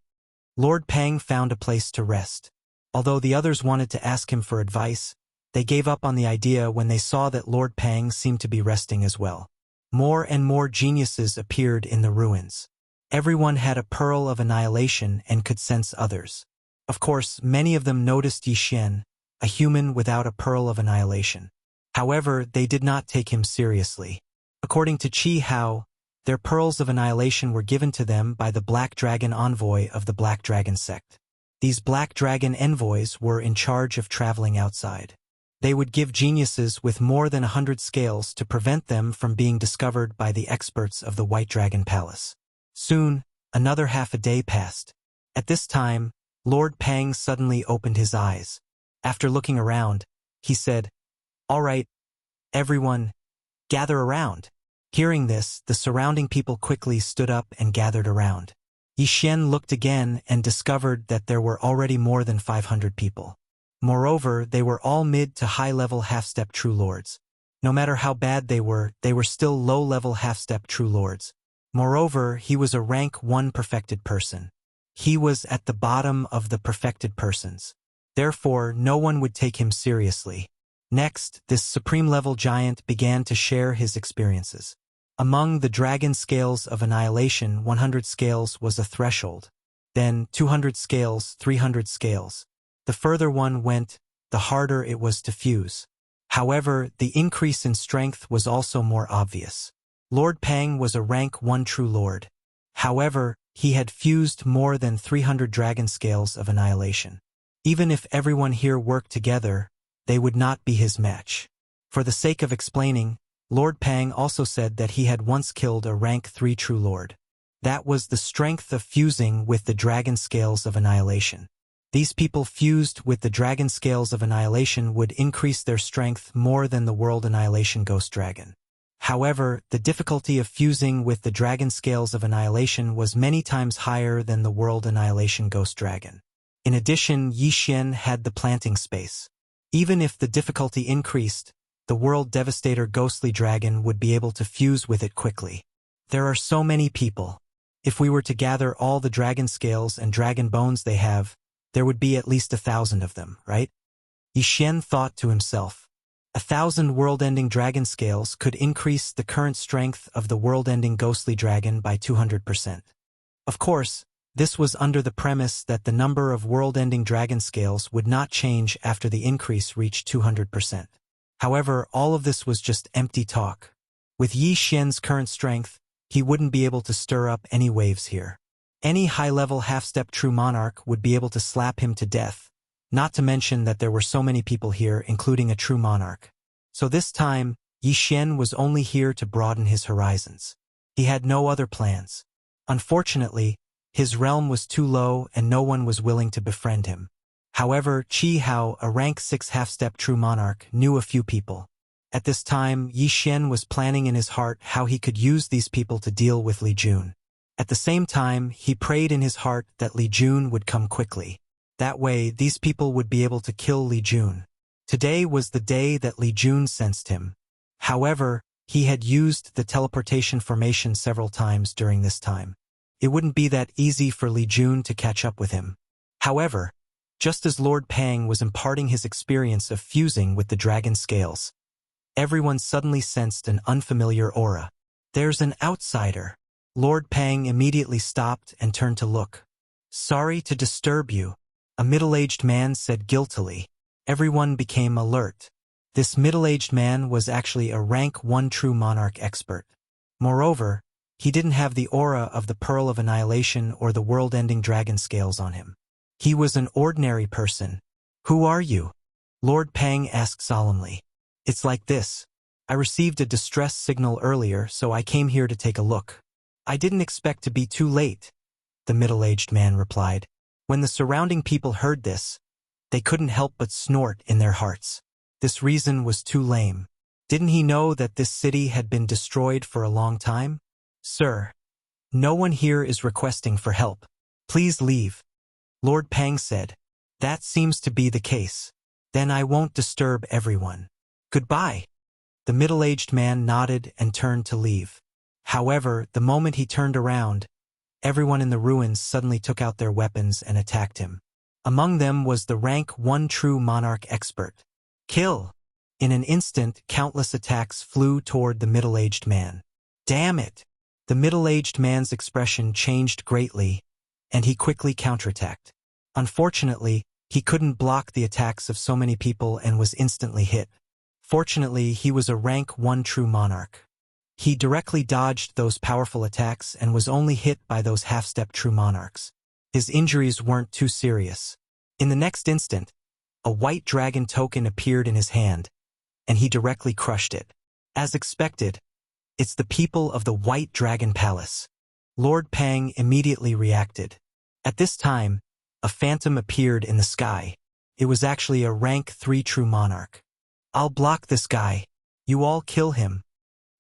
Lord Pang found a place to rest. Although the others wanted to ask him for advice, they gave up on the idea when they saw that Lord Pang seemed to be resting as well. More and more geniuses appeared in the ruins. Everyone had a pearl of annihilation and could sense others. Of course, many of them noticed Yi Xian, a human without a pearl of annihilation. However, they did not take him seriously. According to Qi Hao, their pearls of annihilation were given to them by the Black Dragon envoy of the Black Dragon sect. These Black Dragon envoys were in charge of traveling outside. They would give geniuses with more than 100 scales to prevent them from being discovered by the experts of the White Dragon Palace. Soon, another half a day passed. At this time, Lord Pang suddenly opened his eyes. After looking around, he said, "All right, everyone, gather around." Hearing this, the surrounding people quickly stood up and gathered around. Yi Xian looked again and discovered that there were already more than 500 people. Moreover, they were all mid to high-level half-step true lords. No matter how bad they were still low-level half-step true lords. Moreover, he was a rank 1 perfected person. He was at the bottom of the perfected persons. Therefore, no one would take him seriously. Next, this supreme-level giant began to share his experiences. Among the dragon scales of annihilation, 100 scales was a threshold. Then 200 scales, 300 scales. The further one went, the harder it was to fuse. However, the increase in strength was also more obvious. Lord Pang was a rank 1 true lord. However, he had fused more than 300 dragon scales of annihilation. Even if everyone here worked together, they would not be his match. For the sake of explaining, Lord Pang also said that he had once killed a rank 3 true lord. That was the strength of fusing with the dragon scales of annihilation. These people fused with the dragon scales of annihilation would increase their strength more than the World Annihilation Ghost Dragon. However, the difficulty of fusing with the dragon scales of annihilation was many times higher than the World Annihilation Ghost Dragon. In addition, Yi Xian had the planting space. Even if the difficulty increased, the World Devastator Ghostly Dragon would be able to fuse with it quickly. There are so many people. If we were to gather all the dragon scales and dragon bones they have, there would be at least 1,000 of them, right? Yi Xian thought to himself. 1,000 world-ending dragon scales could increase the current strength of the world-ending ghostly dragon by 200%. Of course, this was under the premise that the number of world-ending dragon scales would not change after the increase reached 200%. However, all of this was just empty talk. With Yi Xian's current strength, he wouldn't be able to stir up any waves here. Any high-level half-step true monarch would be able to slap him to death, not to mention that there were so many people here, including a true monarch. So this time, Yi Xian was only here to broaden his horizons. He had no other plans. Unfortunately, his realm was too low and no one was willing to befriend him. However, Qi Hao, a rank 6 half-step true monarch, knew a few people. At this time, Yi Xian was planning in his heart how he could use these people to deal with Li Jun. At the same time, he prayed in his heart that Li Jun would come quickly. That way, these people would be able to kill Li Jun. Today was the day that Li Jun sensed him. However, he had used the teleportation formation several times during this time. It wouldn't be that easy for Li Jun to catch up with him. However, just as Lord Pang was imparting his experience of fusing with the dragon scales, Everyone suddenly sensed an unfamiliar aura. "There's an outsider." Lord Pang immediately stopped and turned to look. "Sorry to disturb you," a middle-aged man said guiltily. Everyone became alert. This middle-aged man was actually a rank 1 true monarch expert. Moreover, he didn't have the aura of the Pearl of Annihilation or the world-ending dragon scales on him. He was an ordinary person. "Who are you?" Lord Pang asked solemnly. "It's like this. I received a distress signal earlier, so I came here to take a look." "I didn't expect to be too late," the middle-aged man replied. When the surrounding people heard this, they couldn't help but snort in their hearts. This reason was too lame. Didn't he know that this city had been destroyed for a long time? "Sir, no one here is requesting for help. Please leave," Lord Pang said. "That seems to be the case. Then I won't disturb everyone. Goodbye." The middle-aged man nodded and turned to leave. However, the moment he turned around, everyone in the ruins suddenly took out their weapons and attacked him. Among them was the rank 1 true monarch expert. "Kill!" In an instant, countless attacks flew toward the middle-aged man. "Damn it!" The middle-aged man's expression changed greatly, and he quickly counterattacked. Unfortunately, he couldn't block the attacks of so many people and was instantly hit. Fortunately, he was a rank 1 true monarch. He directly dodged those powerful attacks and was only hit by those half-step true monarchs. His injuries weren't too serious. In the next instant, a white dragon token appeared in his hand, and he directly crushed it. As expected, it's the people of the White Dragon Palace. Lord Pang immediately reacted. At this time, a phantom appeared in the sky. It was actually a rank 3 true monarch. "I'll block this guy. You all kill him,"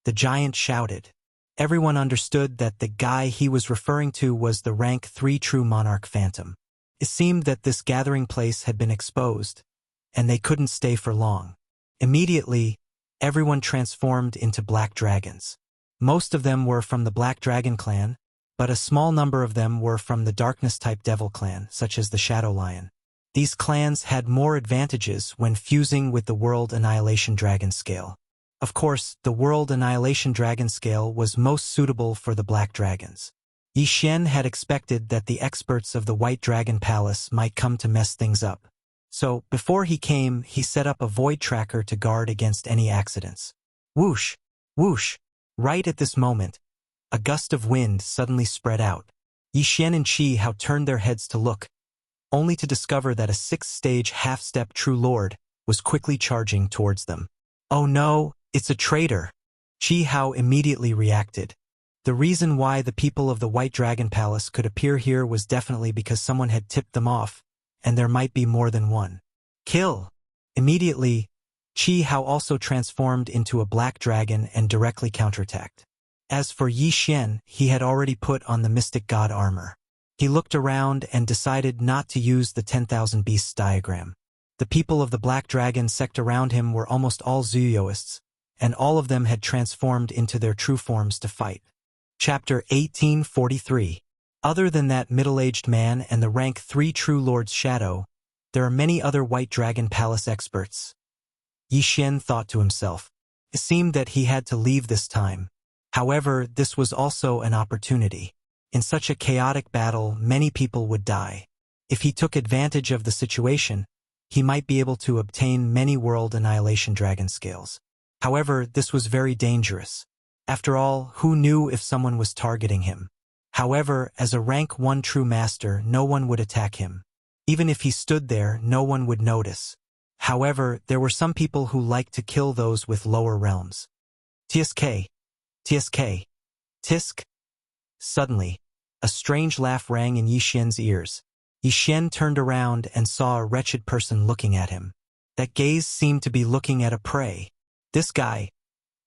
the giant shouted. Everyone understood that the guy he was referring to was the rank 3 true monarch phantom. It seemed that this gathering place had been exposed, and they couldn't stay for long. Immediately, everyone transformed into black dragons. Most of them were from the Black Dragon clan, but a small number of them were from the Darkness-type Devil clan, such as the Shadow Lion. These clans had more advantages when fusing with the World Annihilation Dragon Scale. Of course, the World Annihilation Dragon Scale was most suitable for the Black Dragons. Yi Xian had expected that the experts of the White Dragon Palace might come to mess things up. So, before he came, he set up a void tracker to guard against any accidents. Whoosh! Whoosh! Right at this moment, a gust of wind suddenly spread out. Yi Xian and Qi Hao turned their heads to look, only to discover that a 6th-stage half-step True Lord was quickly charging towards them. "Oh no, it's a traitor!" Qi Hao immediately reacted. The reason why the people of the White Dragon Palace could appear here was definitely because someone had tipped them off, and there might be more than one. "Kill!" Immediately, Qi Hao also transformed into a black dragon and directly counterattacked. As for Yi Xian, he had already put on the Mystic God armor. He looked around and decided not to use the 10,000 Beasts diagram. The people of the Black Dragon sect around him were almost all Zuyoists, and all of them had transformed into their true forms to fight. Chapter 1843. Other than that middle-aged man and the rank 3 True Lord's shadow, there are many other White Dragon Palace experts. Yi Xian thought to himself. It seemed that he had to leave this time. However, this was also an opportunity. In such a chaotic battle, many people would die. If he took advantage of the situation, he might be able to obtain many World Annihilation Dragon Scales. However, this was very dangerous. After all, who knew if someone was targeting him? However, as a rank 1 true master, no one would attack him. Even if he stood there, no one would notice. However, there were some people who liked to kill those with lower realms. TSK. TSK. Tisk. Suddenly, a strange laugh rang in Yi Xian's ears. Yi Xian turned around and saw a wretched person looking at him. That gaze seemed to be looking at a prey. This guy.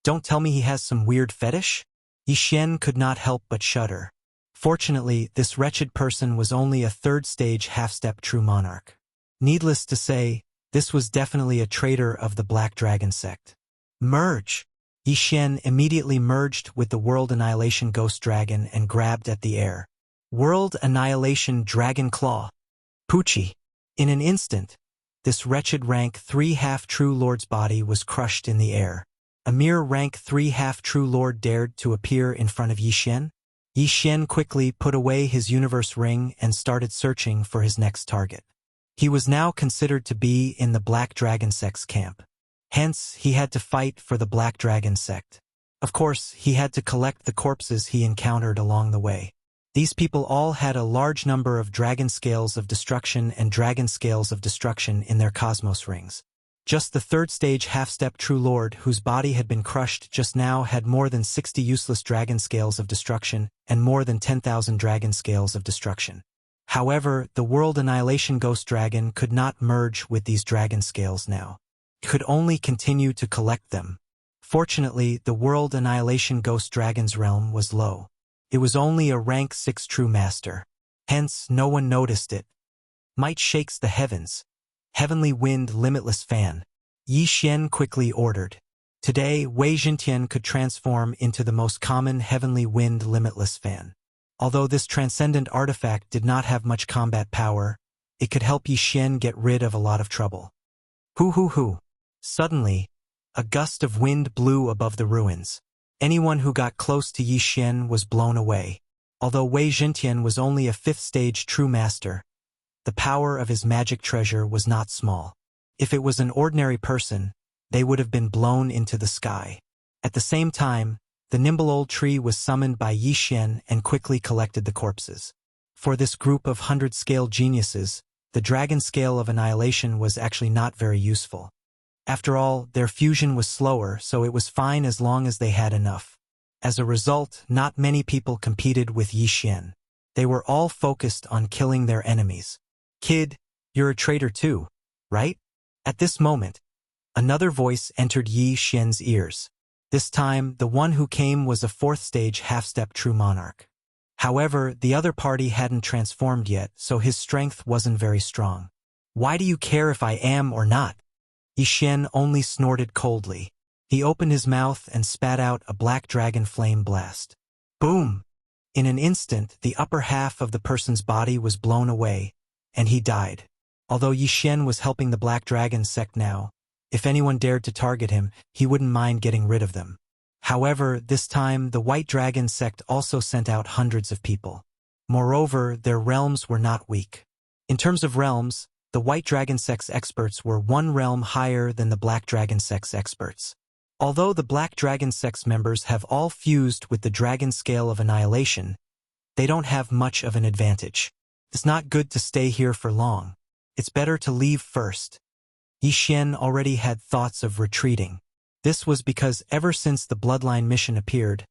Don't tell me he has some weird fetish? Yi Xian could not help but shudder. Fortunately, this wretched person was only a 3rd-stage half-step true monarch. Needless to say, this was definitely a traitor of the Black Dragon sect. Merge! Yi Xian immediately merged with the World Annihilation Ghost Dragon and grabbed at the air. World Annihilation Dragon Claw. Poochie. In an instant, this wretched rank 3 half-true lord's body was crushed in the air. A mere rank 3 half-true lord dared to appear in front of Yi Xian? Yi Xian quickly put away his universe ring and started searching for his next target. He was now considered to be in the Black Dragon sect's camp. Hence, he had to fight for the Black Dragon sect. Of course, he had to collect the corpses he encountered along the way. These people all had a large number of dragon scales of destruction and dragon scales of destruction in their cosmos rings. Just the third stage half-step true lord whose body had been crushed just now had more than 60 useless dragon scales of destruction and more than 10,000 dragon scales of destruction. However, the World Annihilation Ghost Dragon could not merge with these dragon scales now. He could only continue to collect them. Fortunately, the World Annihilation Ghost Dragon's realm was low. It was only a rank 6 true master. Hence, no one noticed it. Might shakes the heavens. Heavenly Wind Limitless Fan. Yi Xian quickly ordered. Today, Wei Jintian could transform into the most common Heavenly Wind Limitless Fan. Although this transcendent artifact did not have much combat power, it could help Yi Xian get rid of a lot of trouble. Hoo. Suddenly, a gust of wind blew above the ruins. Anyone who got close to Yi Xian was blown away. Although Wei Jintian was only a 5th stage true master, the power of his magic treasure was not small. If it was an ordinary person, they would have been blown into the sky. At the same time, the nimble old tree was summoned by Yi Xian and quickly collected the corpses. For this group of 100-scale geniuses, the dragon scale of annihilation was actually not very useful. After all, their fusion was slower, so it was fine as long as they had enough. As a result, not many people competed with Yi Xian. They were all focused on killing their enemies. Kid, you're a traitor too, right? At this moment, another voice entered Yi Xian's ears. This time, the one who came was a 4th stage half-step true monarch. However, the other party hadn't transformed yet, so his strength wasn't very strong. Why do you care if I am or not? Yi Xian only snorted coldly. He opened his mouth and spat out a black dragon flame blast. Boom! In an instant, the upper half of the person's body was blown away, and he died. Although Yi Xian was helping the Black Dragon sect now, if anyone dared to target him, he wouldn't mind getting rid of them. However, this time the White Dragon sect also sent out hundreds of people. Moreover, their realms were not weak. In terms of realms, the White Dragon sect's experts were 1 realm higher than the Black Dragon sect's experts. Although the Black Dragon sect's members have all fused with the Dragon Scale of Annihilation, they don't have much of an advantage. It's not good to stay here for long. It's better to leave first. Yi Xian already had thoughts of retreating. This was because ever since the Bloodline mission appeared,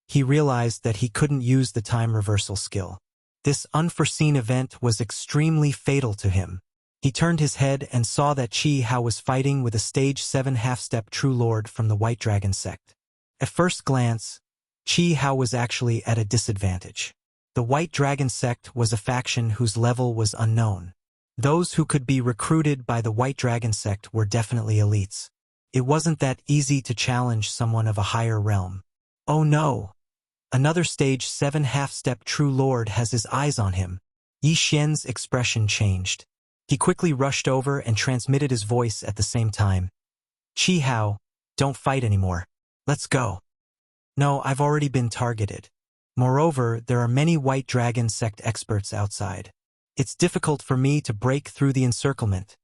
he realized that he couldn't use the time reversal skill. This unforeseen event was extremely fatal to him. He turned his head and saw that Qi Hao was fighting with a stage 7 half-step true lord from the White Dragon sect. At first glance, Qi Hao was actually at a disadvantage. The White Dragon sect was a faction whose level was unknown. Those who could be recruited by the White Dragon sect were definitely elites. It wasn't that easy to challenge someone of a higher realm. Oh no! Another stage 7 half-step true lord has his eyes on him. Yi Xian's expression changed. He quickly rushed over and transmitted his voice at the same time. Qi Hao, don't fight anymore. Let's go. No, I've already been targeted. Moreover, there are many White Dragon sect experts outside. It's difficult for me to break through the encirclement,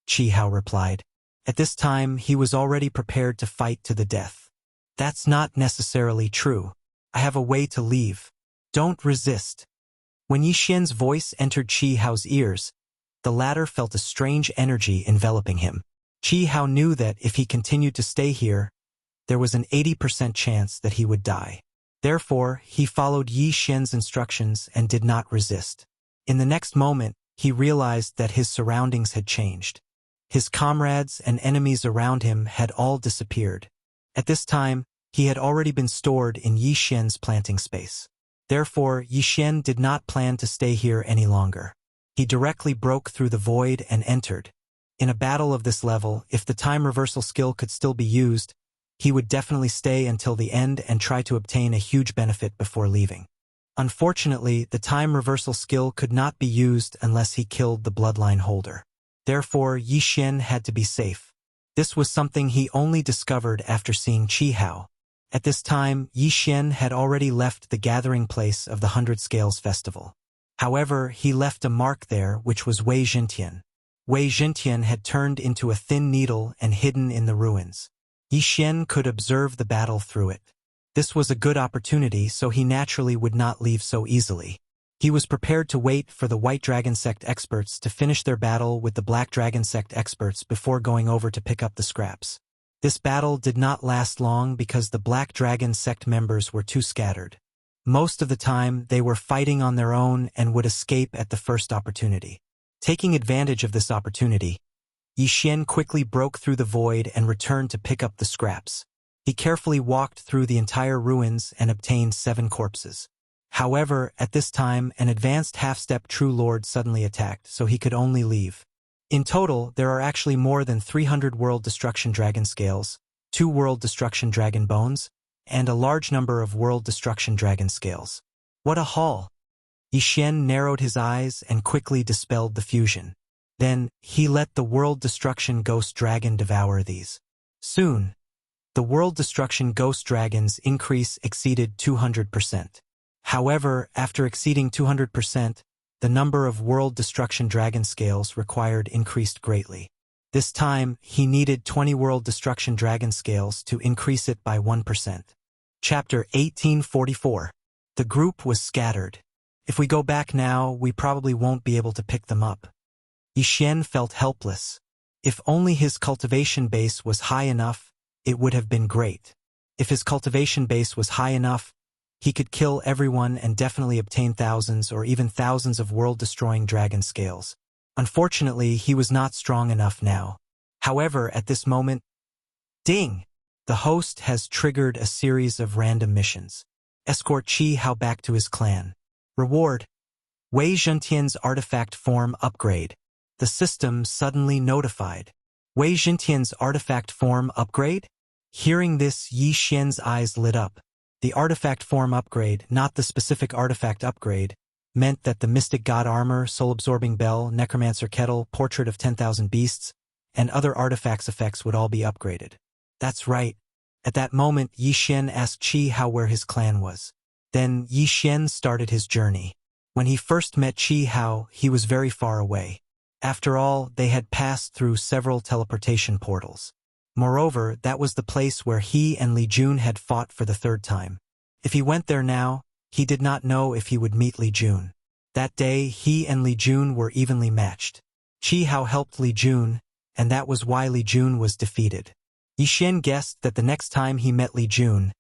Qi Hao replied. At this time, he was already prepared to fight to the death. That's not necessarily true. I have a way to leave. Don't resist. When Yi Xian's voice entered Qi Hao's ears, the latter felt a strange energy enveloping him. Qi Hao knew that if he continued to stay here, there was an 80% chance that he would die. Therefore, he followed Yi Xian's instructions and did not resist. In the next moment, he realized that his surroundings had changed. His comrades and enemies around him had all disappeared. At this time, he had already been stored in Yi Xian's planting space. Therefore, Yi Xian did not plan to stay here any longer. He directly broke through the void and entered. In a battle of this level, if the time reversal skill could still be used, he would definitely stay until the end and try to obtain a huge benefit before leaving. Unfortunately, the time reversal skill could not be used unless he killed the bloodline holder. Therefore, Yi Xian had to be safe. This was something he only discovered after seeing Qi Hao. At this time, Yi Xian had already left the gathering place of the 100 Scales Festival. However, he left a mark there which was Wei Jintian. Wei Jintian had turned into a thin needle and hidden in the ruins. Yi Xian could observe the battle through it. This was a good opportunity, so he naturally would not leave so easily. He was prepared to wait for the White Dragon Sect experts to finish their battle with the Black Dragon Sect experts before going over to pick up the scraps. This battle did not last long because the Black Dragon Sect members were too scattered. Most of the time, they were fighting on their own and would escape at the first opportunity. Taking advantage of this opportunity, Yi Xian quickly broke through the void and returned to pick up the scraps. He carefully walked through the entire ruins and obtained 7 corpses. However, at this time, an advanced half-step True Lord suddenly attacked, so he could only leave. In total, there are actually more than 300 World Destruction Dragon Scales, 2 World Destruction Dragon Bones, and a large number of World Destruction Dragon Scales. What a haul! Yi Xian narrowed his eyes and quickly dispelled the fusion. Then, he let the World Destruction Ghost Dragon devour these. Soon, the World Destruction Ghost Dragon's increase exceeded 200%. However, after exceeding 200%, the number of World Destruction Dragon Scales required increased greatly. This time, he needed 20 World Destruction Dragon Scales to increase it by 1%. Chapter 1844. The group was scattered. If we go back now, we probably won't be able to pick them up. Yi Xian felt helpless. If only his cultivation base was high enough, it would have been great. If his cultivation base was high enough, he could kill everyone and definitely obtain thousands or even thousands of world-destroying dragon scales. Unfortunately, he was not strong enough now. However, at this moment, ding! The host has triggered a series of random missions. Escort Qi Hao back to his clan. Reward: Wei Jintian's artifact form upgrade. The system suddenly notified. Wei Jintian's artifact form upgrade? Hearing this, Yi Xian's eyes lit up. The artifact form upgrade, not the specific artifact upgrade, meant that the Mystic God Armor, Soul-Absorbing Bell, Necromancer Kettle, Portrait of 10,000 Beasts, and other artifacts effects would all be upgraded. That's right. At that moment, Yi Xian asked Qi Hao where his clan was. Then Yi Xian started his journey. When he first met Qi Hao, he was very far away. After all, they had passed through several teleportation portals. Moreover, that was the place where he and Li Jun had fought for the 3rd time. If he went there now, he did not know if he would meet Li Jun. That day, he and Li Jun were evenly matched. Qi Hao helped Li Jun, and that was why Li Jun was defeated. Yi Xian guessed that the next time he met Li Jun,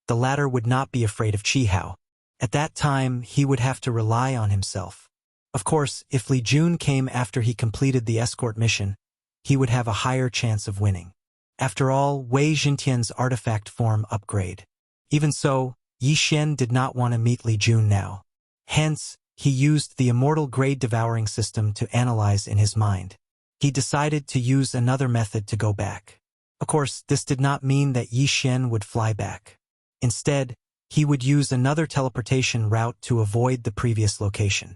the latter would not be afraid of Qi Hao. At that time, he would have to rely on himself. Of course, if Li Jun came after he completed the escort mission, he would have a higher chance of winning. After all, Wei Jintian's artifact form upgrade. Even so, Yi Xian did not want to meet Li Jun now. Hence, he used the immortal grade devouring system to analyze in his mind. He decided to use another method to go back. Of course, this did not mean that Yi Xian would fly back. Instead, he would use another teleportation route to avoid the previous location.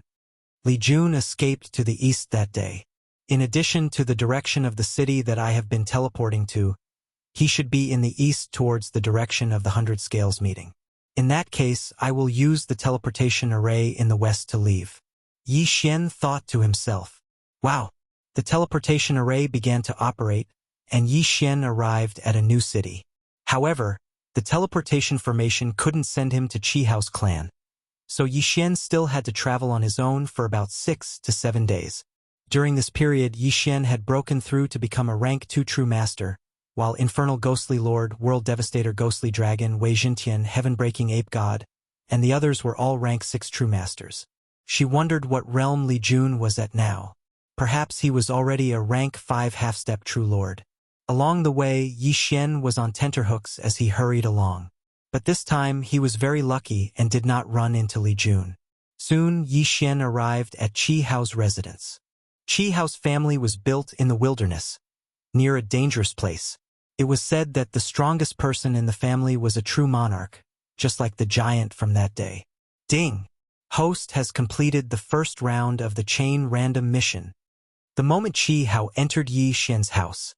Li Jun escaped to the east that day. In addition to the direction of the city that I have been teleporting to, he should be in the east towards the direction of the 100 Scales meeting. In that case, I will use the teleportation array in the west to leave. Yi Xian thought to himself. Wow! The teleportation array began to operate, and Yi Xian arrived at a new city. However, the teleportation formation couldn't send him to Qi Hao's clan, so Yi Xian still had to travel on his own for about 6 to 7 days. During this period, Yi Xian had broken through to become a rank 2 true master, while Infernal Ghostly Lord, World Devastator Ghostly Dragon, Wei Jintian, Heaven-Breaking Ape God, and the others were all rank 6 true masters. She wondered what realm Li Jun was at now. Perhaps he was already a rank 5 half-step true lord. Along the way, Yi Xian was on tenterhooks as he hurried along. But this time, he was very lucky and did not run into Li Jun. Soon, Yi Xian arrived at Qi Hao's residence. Qi Hao's family was built in the wilderness, near a dangerous place. It was said that the strongest person in the family was a true monarch, just like the giant from that day. Ding! Host has completed the first round of the chain random mission. The moment Qi Hao entered Yi Xian's house,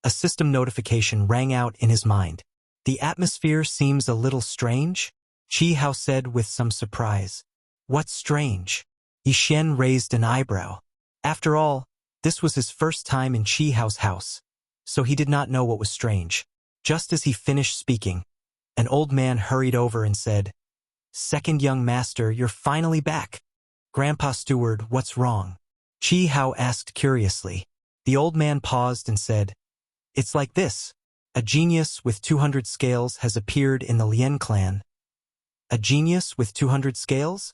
A system notification rang out in his mind. The atmosphere seems a little strange, Chi Hao said with some surprise. What's strange? Yi Xian raised an eyebrow. After all, this was his first time in Chi Hao's house, so he did not know what was strange. Just as he finished speaking, an old man hurried over and said, "Second young master, you're finally back." "Grandpa Steward, what's wrong?" Chi Hao asked curiously. The old man paused and said, "It's like this. A genius with 200 scales has appeared in the Lien clan." "A genius with 200 scales?"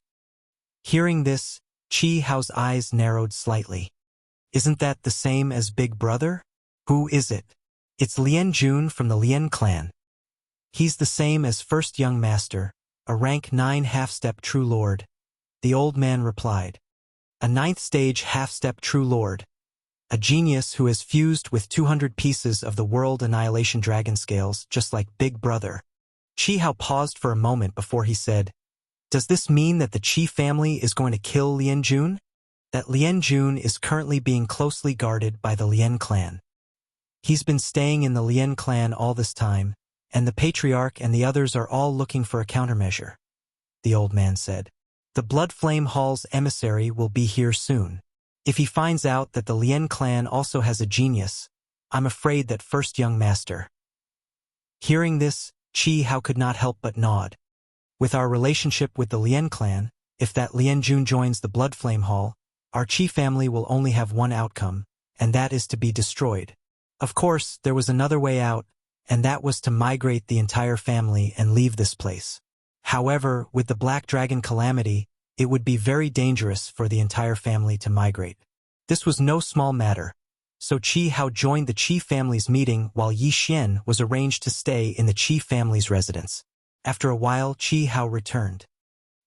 Hearing this, Chi Hao's eyes narrowed slightly. "Isn't that the same as Big Brother? Who is it?" "It's Lien Jun from the Lien clan. He's the same as First Young Master, a rank 9 half-step True Lord," the old man replied. "A 9th stage half-step True Lord. A genius who has fused with 200 pieces of the World Annihilation Dragon Scales, just like Big Brother." Chi Hao paused for a moment before he said, "Does this mean that the Qi family is going to kill Lien Jun?" "That Lien Jun is currently being closely guarded by the Lien clan. He's been staying in the Lien clan all this time, and the Patriarch and the others are all looking for a countermeasure," the old man said. "The Blood Flame Hall's emissary will be here soon. If he finds out that the Lien clan also has a genius, I'm afraid that First Young Master." Hearing this, Chi Hao could not help but nod. "With our relationship with the Lien clan, if that Lien Jun joins the Blood Flame Hall, our Qi family will only have one outcome, and that is to be destroyed. Of course, there was another way out, and that was to migrate the entire family and leave this place. However, with the Black Dragon calamity, it would be very dangerous for the entire family to migrate. This was no small matter, so Chi Hao joined the Qi family's meeting while Yi Xian was arranged to stay in the Qi family's residence. After a while, Chi Hao returned.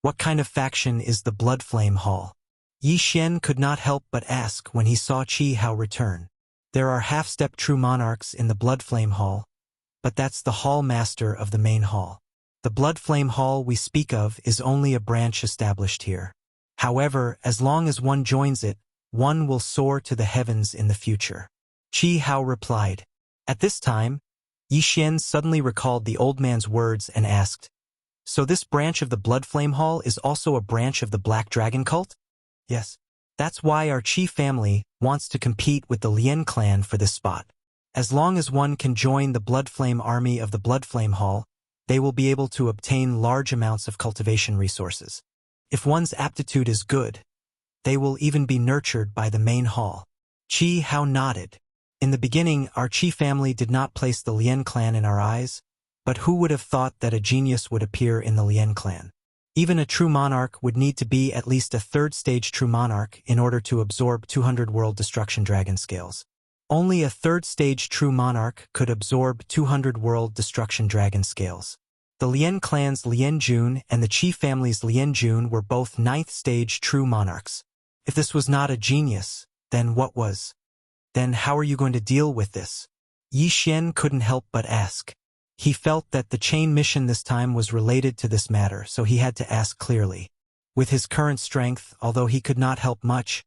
"What kind of faction is the Blood Flame Hall?" Yi Xian could not help but ask when he saw Chi Hao return. "There are half-step true monarchs in the Blood Flame Hall, but that's the hall master of the main hall. The Blood Flame Hall we speak of is only a branch established here. However, as long as one joins it, one will soar to the heavens in the future." Chi Hao replied. At this time, Yi Xian suddenly recalled the old man's words and asked, "So this branch of the Blood Flame Hall is also a branch of the Black Dragon cult?" "Yes. That's why our Qi family wants to compete with the Lien clan for this spot. As long as one can join the Blood Flame army of the Blood Flame Hall, they will be able to obtain large amounts of cultivation resources. If one's aptitude is good, they will even be nurtured by the main hall." Chi Hao nodded. "In the beginning, our Qi family did not place the Lien clan in our eyes, but who would have thought that a genius would appear in the Lien clan? Even a true monarch would need to be at least a 3rd stage true monarch in order to absorb 200 world destruction dragon scales. Only a 3rd stage true monarch could absorb 200 world destruction dragon scales. The Lien clan's Lien Jun and the Qi family's Lien Jun were both 9th stage true monarchs. If this was not a genius, then what was? Then how are you going to deal with this?" Yi Xian couldn't help but ask. He felt that the chain mission this time was related to this matter, so he had to ask clearly. With his current strength, although he could not help much,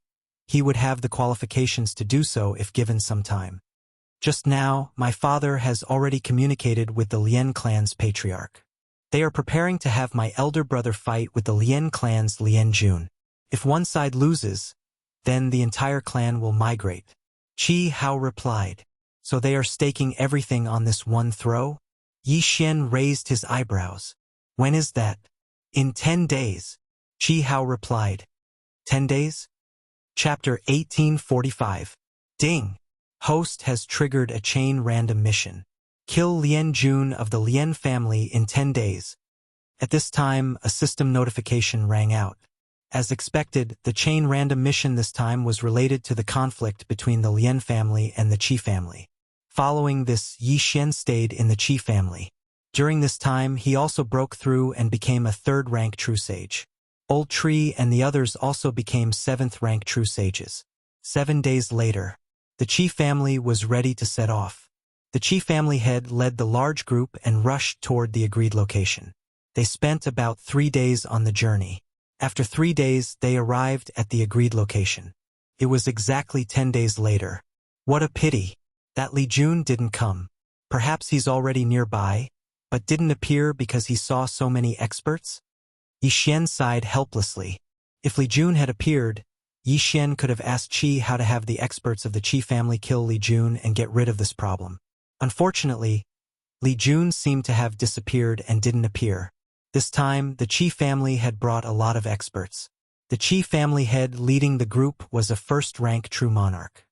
he would have the qualifications to do so if given some time. "Just now, my father has already communicated with the Lien clan's patriarch. They are preparing to have my elder brother fight with the Lien clan's Lien Jun. If one side loses, then the entire clan will migrate." Chi Hao replied. "So they are staking everything on this one throw?" Yi Xian raised his eyebrows. "When is that?" "In 10 days. Chi Hao replied. 10 days? Chapter 1845. Ding! Host has triggered a chain random mission. Kill Lien Jun of the Lien family in 10 days. At this time, a system notification rang out. As expected, the chain random mission this time was related to the conflict between the Lien family and the Qi family. Following this, Yi Xian stayed in the Qi family. During this time, he also broke through and became a 3rd-rank true sage. Old Tree and the others also became 7th-rank true sages. 7 days later, the Qi family was ready to set off. The Qi family head led the large group and rushed toward the agreed location. They spent about 3 days on the journey. After 3 days, they arrived at the agreed location. It was exactly 10 days later. What a pity! That Li Jun didn't come. Perhaps he's already nearby, but didn't appear because he saw so many experts? Yi Xian sighed helplessly. If Li Jun had appeared, Yi Xian could have asked Qi how to have the experts of the Qi family kill Li Jun and get rid of this problem. Unfortunately, Li Jun seemed to have disappeared and didn't appear. This time, the Qi family had brought a lot of experts. The Qi family head leading the group was a first-rank true monarch.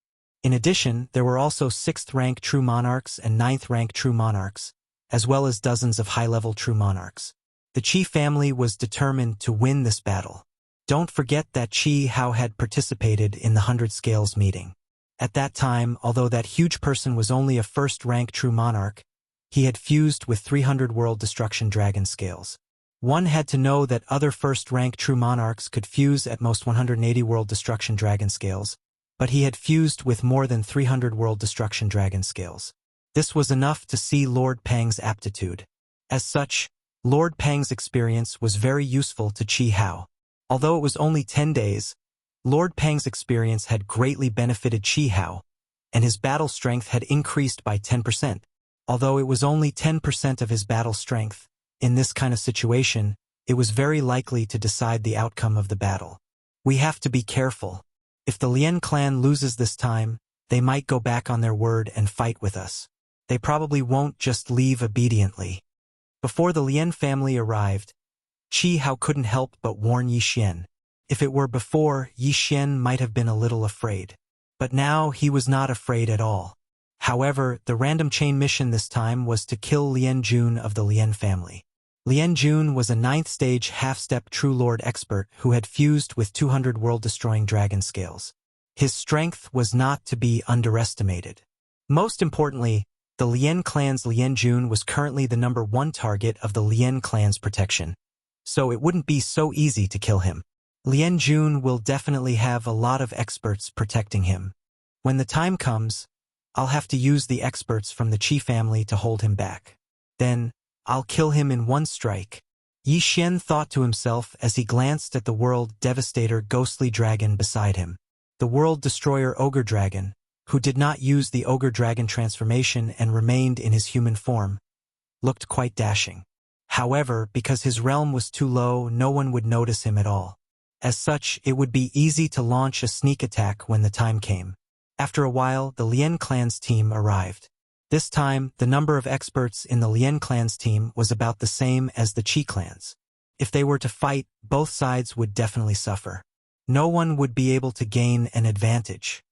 In addition, there were also 6th-rank true monarchs and 9th-rank true monarchs, as well as dozens of high-level true monarchs. The Qi family was determined to win this battle. Don't forget that Qi Hao had participated in the 100 Scales meeting. At that time, although that huge person was only a first-rank true monarch, he had fused with 300 World Destruction Dragon Scales. One had to know that other first-rank true monarchs could fuse at most 180 World Destruction Dragon Scales, but he had fused with more than 300 World Destruction Dragon Scales. This was enough to see Lord Pang's aptitude. As such, Lord Pang's experience was very useful to Qi Hao. Although it was only 10 days, Lord Pang's experience had greatly benefited Qi Hao, and his battle strength had increased by 10%. Although it was only 10% of his battle strength, in this kind of situation, it was very likely to decide the outcome of the battle. We have to be careful. If the Lien clan loses this time, they might go back on their word and fight with us. They probably won't just leave obediently. Before the Lien family arrived, Qi Hao couldn't help but warn Yi Xian. If it were before, Yi Xian might have been a little afraid. But now he was not afraid at all. However, the random chain mission this time was to kill Lien Jun of the Lien family. Lien Jun was a 9th stage half-step True Lord expert who had fused with 200 world-destroying dragon scales. His strength was not to be underestimated. Most importantly, the Lien clan's Lien Jun was currently the #1 target of the Lien clan's protection, so it wouldn't be so easy to kill him. Lien Jun will definitely have a lot of experts protecting him. When the time comes, I'll have to use the experts from the Qi family to hold him back. Then, I'll kill him in one strike. Yi Xian thought to himself as he glanced at the World Devastator ghostly dragon beside him. The World Destroyer Ogre Dragon, who did not use the Ogre Dragon transformation and remained in his human form, looked quite dashing. However, because his realm was too low, no one would notice him at all. As such, it would be easy to launch a sneak attack when the time came. After a while, the Lien clan's team arrived. This time, the number of experts in the Lien clan's team was about the same as the Qi clan's. If they were to fight, both sides would definitely suffer. No one would be able to gain an advantage.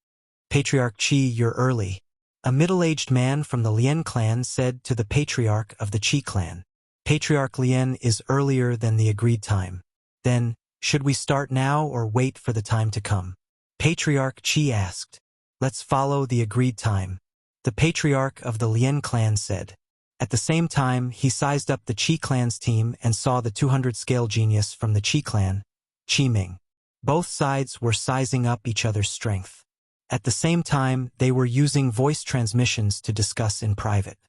Patriarch Qi, you're early. A middle-aged man from the Lien clan said to the patriarch of the Qi clan. Patriarch Lien is earlier than the agreed time. Then, should we start now or wait for the time to come? Patriarch Qi asked. Let's follow the agreed time. The patriarch of the Lien clan said. At the same time, he sized up the Qi clan's team and saw the 200-scale genius from the Qi clan, Qi Ming. Both sides were sizing up each other's strength. At the same time, they were using voice transmissions to discuss in private.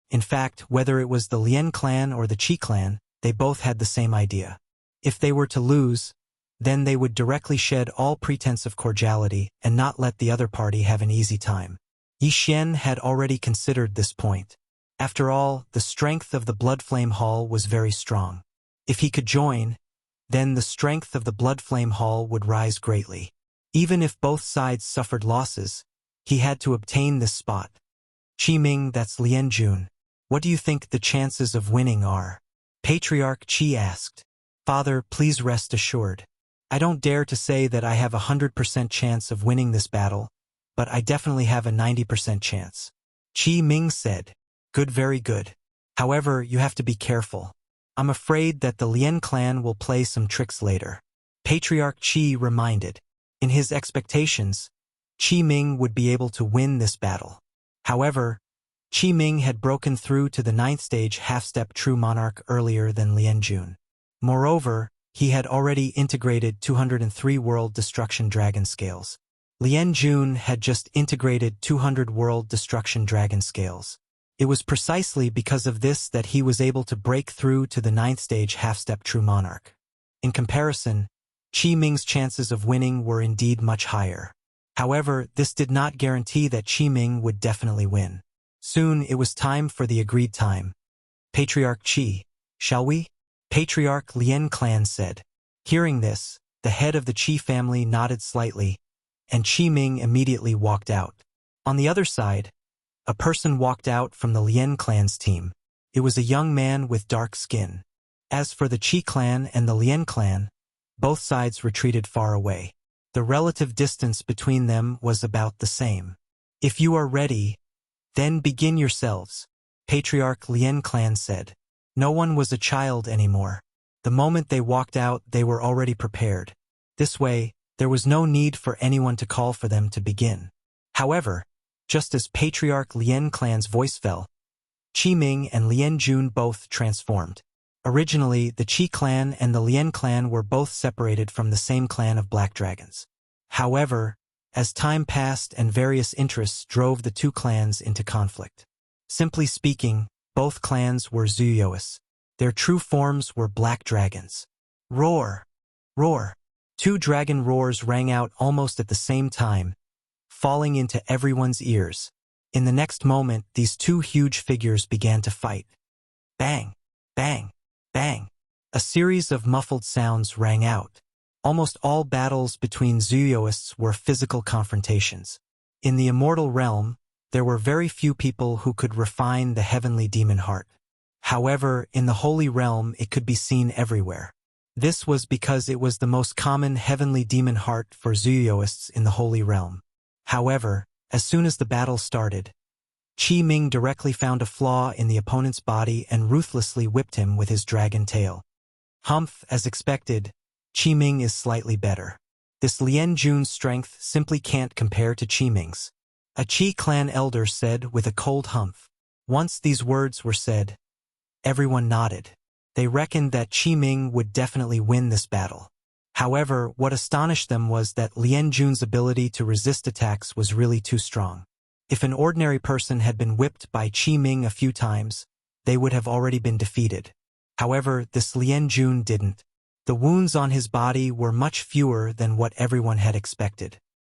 In fact, whether it was the Lien clan or the Qi clan, they both had the same idea. If they were to lose, then they would directly shed all pretense of cordiality and not let the other party have an easy time. Yi Xian had already considered this point. After all, the strength of the Blood Flame Hall was very strong. If he could join, then the strength of the Blood Flame Hall would rise greatly. Even if both sides suffered losses, he had to obtain this spot. Qi Ming, that's Lien Jun. What do you think the chances of winning are? Patriarch Qi asked. Father, please rest assured. I don't dare to say that I have a 100% chance of winning this battle, but I definitely have a 90% chance. Qi Ming said. Good, very good. However, you have to be careful. I'm afraid that the Lien clan will play some tricks later. Patriarch Qi reminded. In his expectations, Qi Ming would be able to win this battle. However, Qi Ming had broken through to the 9th stage half-step true monarch earlier than Lien Jun. Moreover, he had already integrated 203 World Destruction Dragon Scales. Lien Jun had just integrated 200 World Destruction Dragon Scales. It was precisely because of this that he was able to break through to the 9th stage half-step true monarch. In comparison, Qi Ming's chances of winning were indeed much higher. However, this did not guarantee that Qi Ming would definitely win. Soon, it was time for the agreed time. Patriarch Qi, shall we? Patriarch Lien clan said. Hearing this, the head of the Qi family nodded slightly, and Qi Ming immediately walked out. On the other side, a person walked out from the Lien clan's team. It was a young man with dark skin. As for the Qi clan and the Lien clan, both sides retreated far away. The relative distance between them was about the same. If you are ready, then begin yourselves, Patriarch Lien clan said. No one was a child anymore. The moment they walked out, they were already prepared. This way, there was no need for anyone to call for them to begin. However, just as Patriarch Lien clan's voice fell, Qi Ming and Lien Jun both transformed. Originally, the Qi clan and the Lien clan were both separated from the same clan of black dragons. However, as time passed and various interests drove the two clans into conflict. Simply speaking, both clans were Zuyos. Their true forms were black dragons. Roar! Roar! Two dragon roars rang out almost at the same time, falling into everyone's ears. In the next moment, these two huge figures began to fight. Bang! Bang! Bang! A series of muffled sounds rang out. Almost all battles between Zuyoists were physical confrontations. In the immortal realm, there were very few people who could refine the heavenly demon heart. However, in the holy realm it could be seen everywhere. This was because it was the most common heavenly demon heart for Zuyoists in the holy realm. However, as soon as the battle started, Qi Ming directly found a flaw in the opponent's body and ruthlessly whipped him with his dragon tail. Humph, as expected, Qi Ming is slightly better. This Lien Jun's strength simply can't compare to Qi Ming's. A Qi clan elder said with a cold humph. Once these words were said, everyone nodded. They reckoned that Qi Ming would definitely win this battle. However, what astonished them was that Lien Jun's ability to resist attacks was really too strong. If an ordinary person had been whipped by Qi Ming a few times, they would have already been defeated. However, this Lien Jun didn't. The wounds on his body were much fewer than what everyone had expected.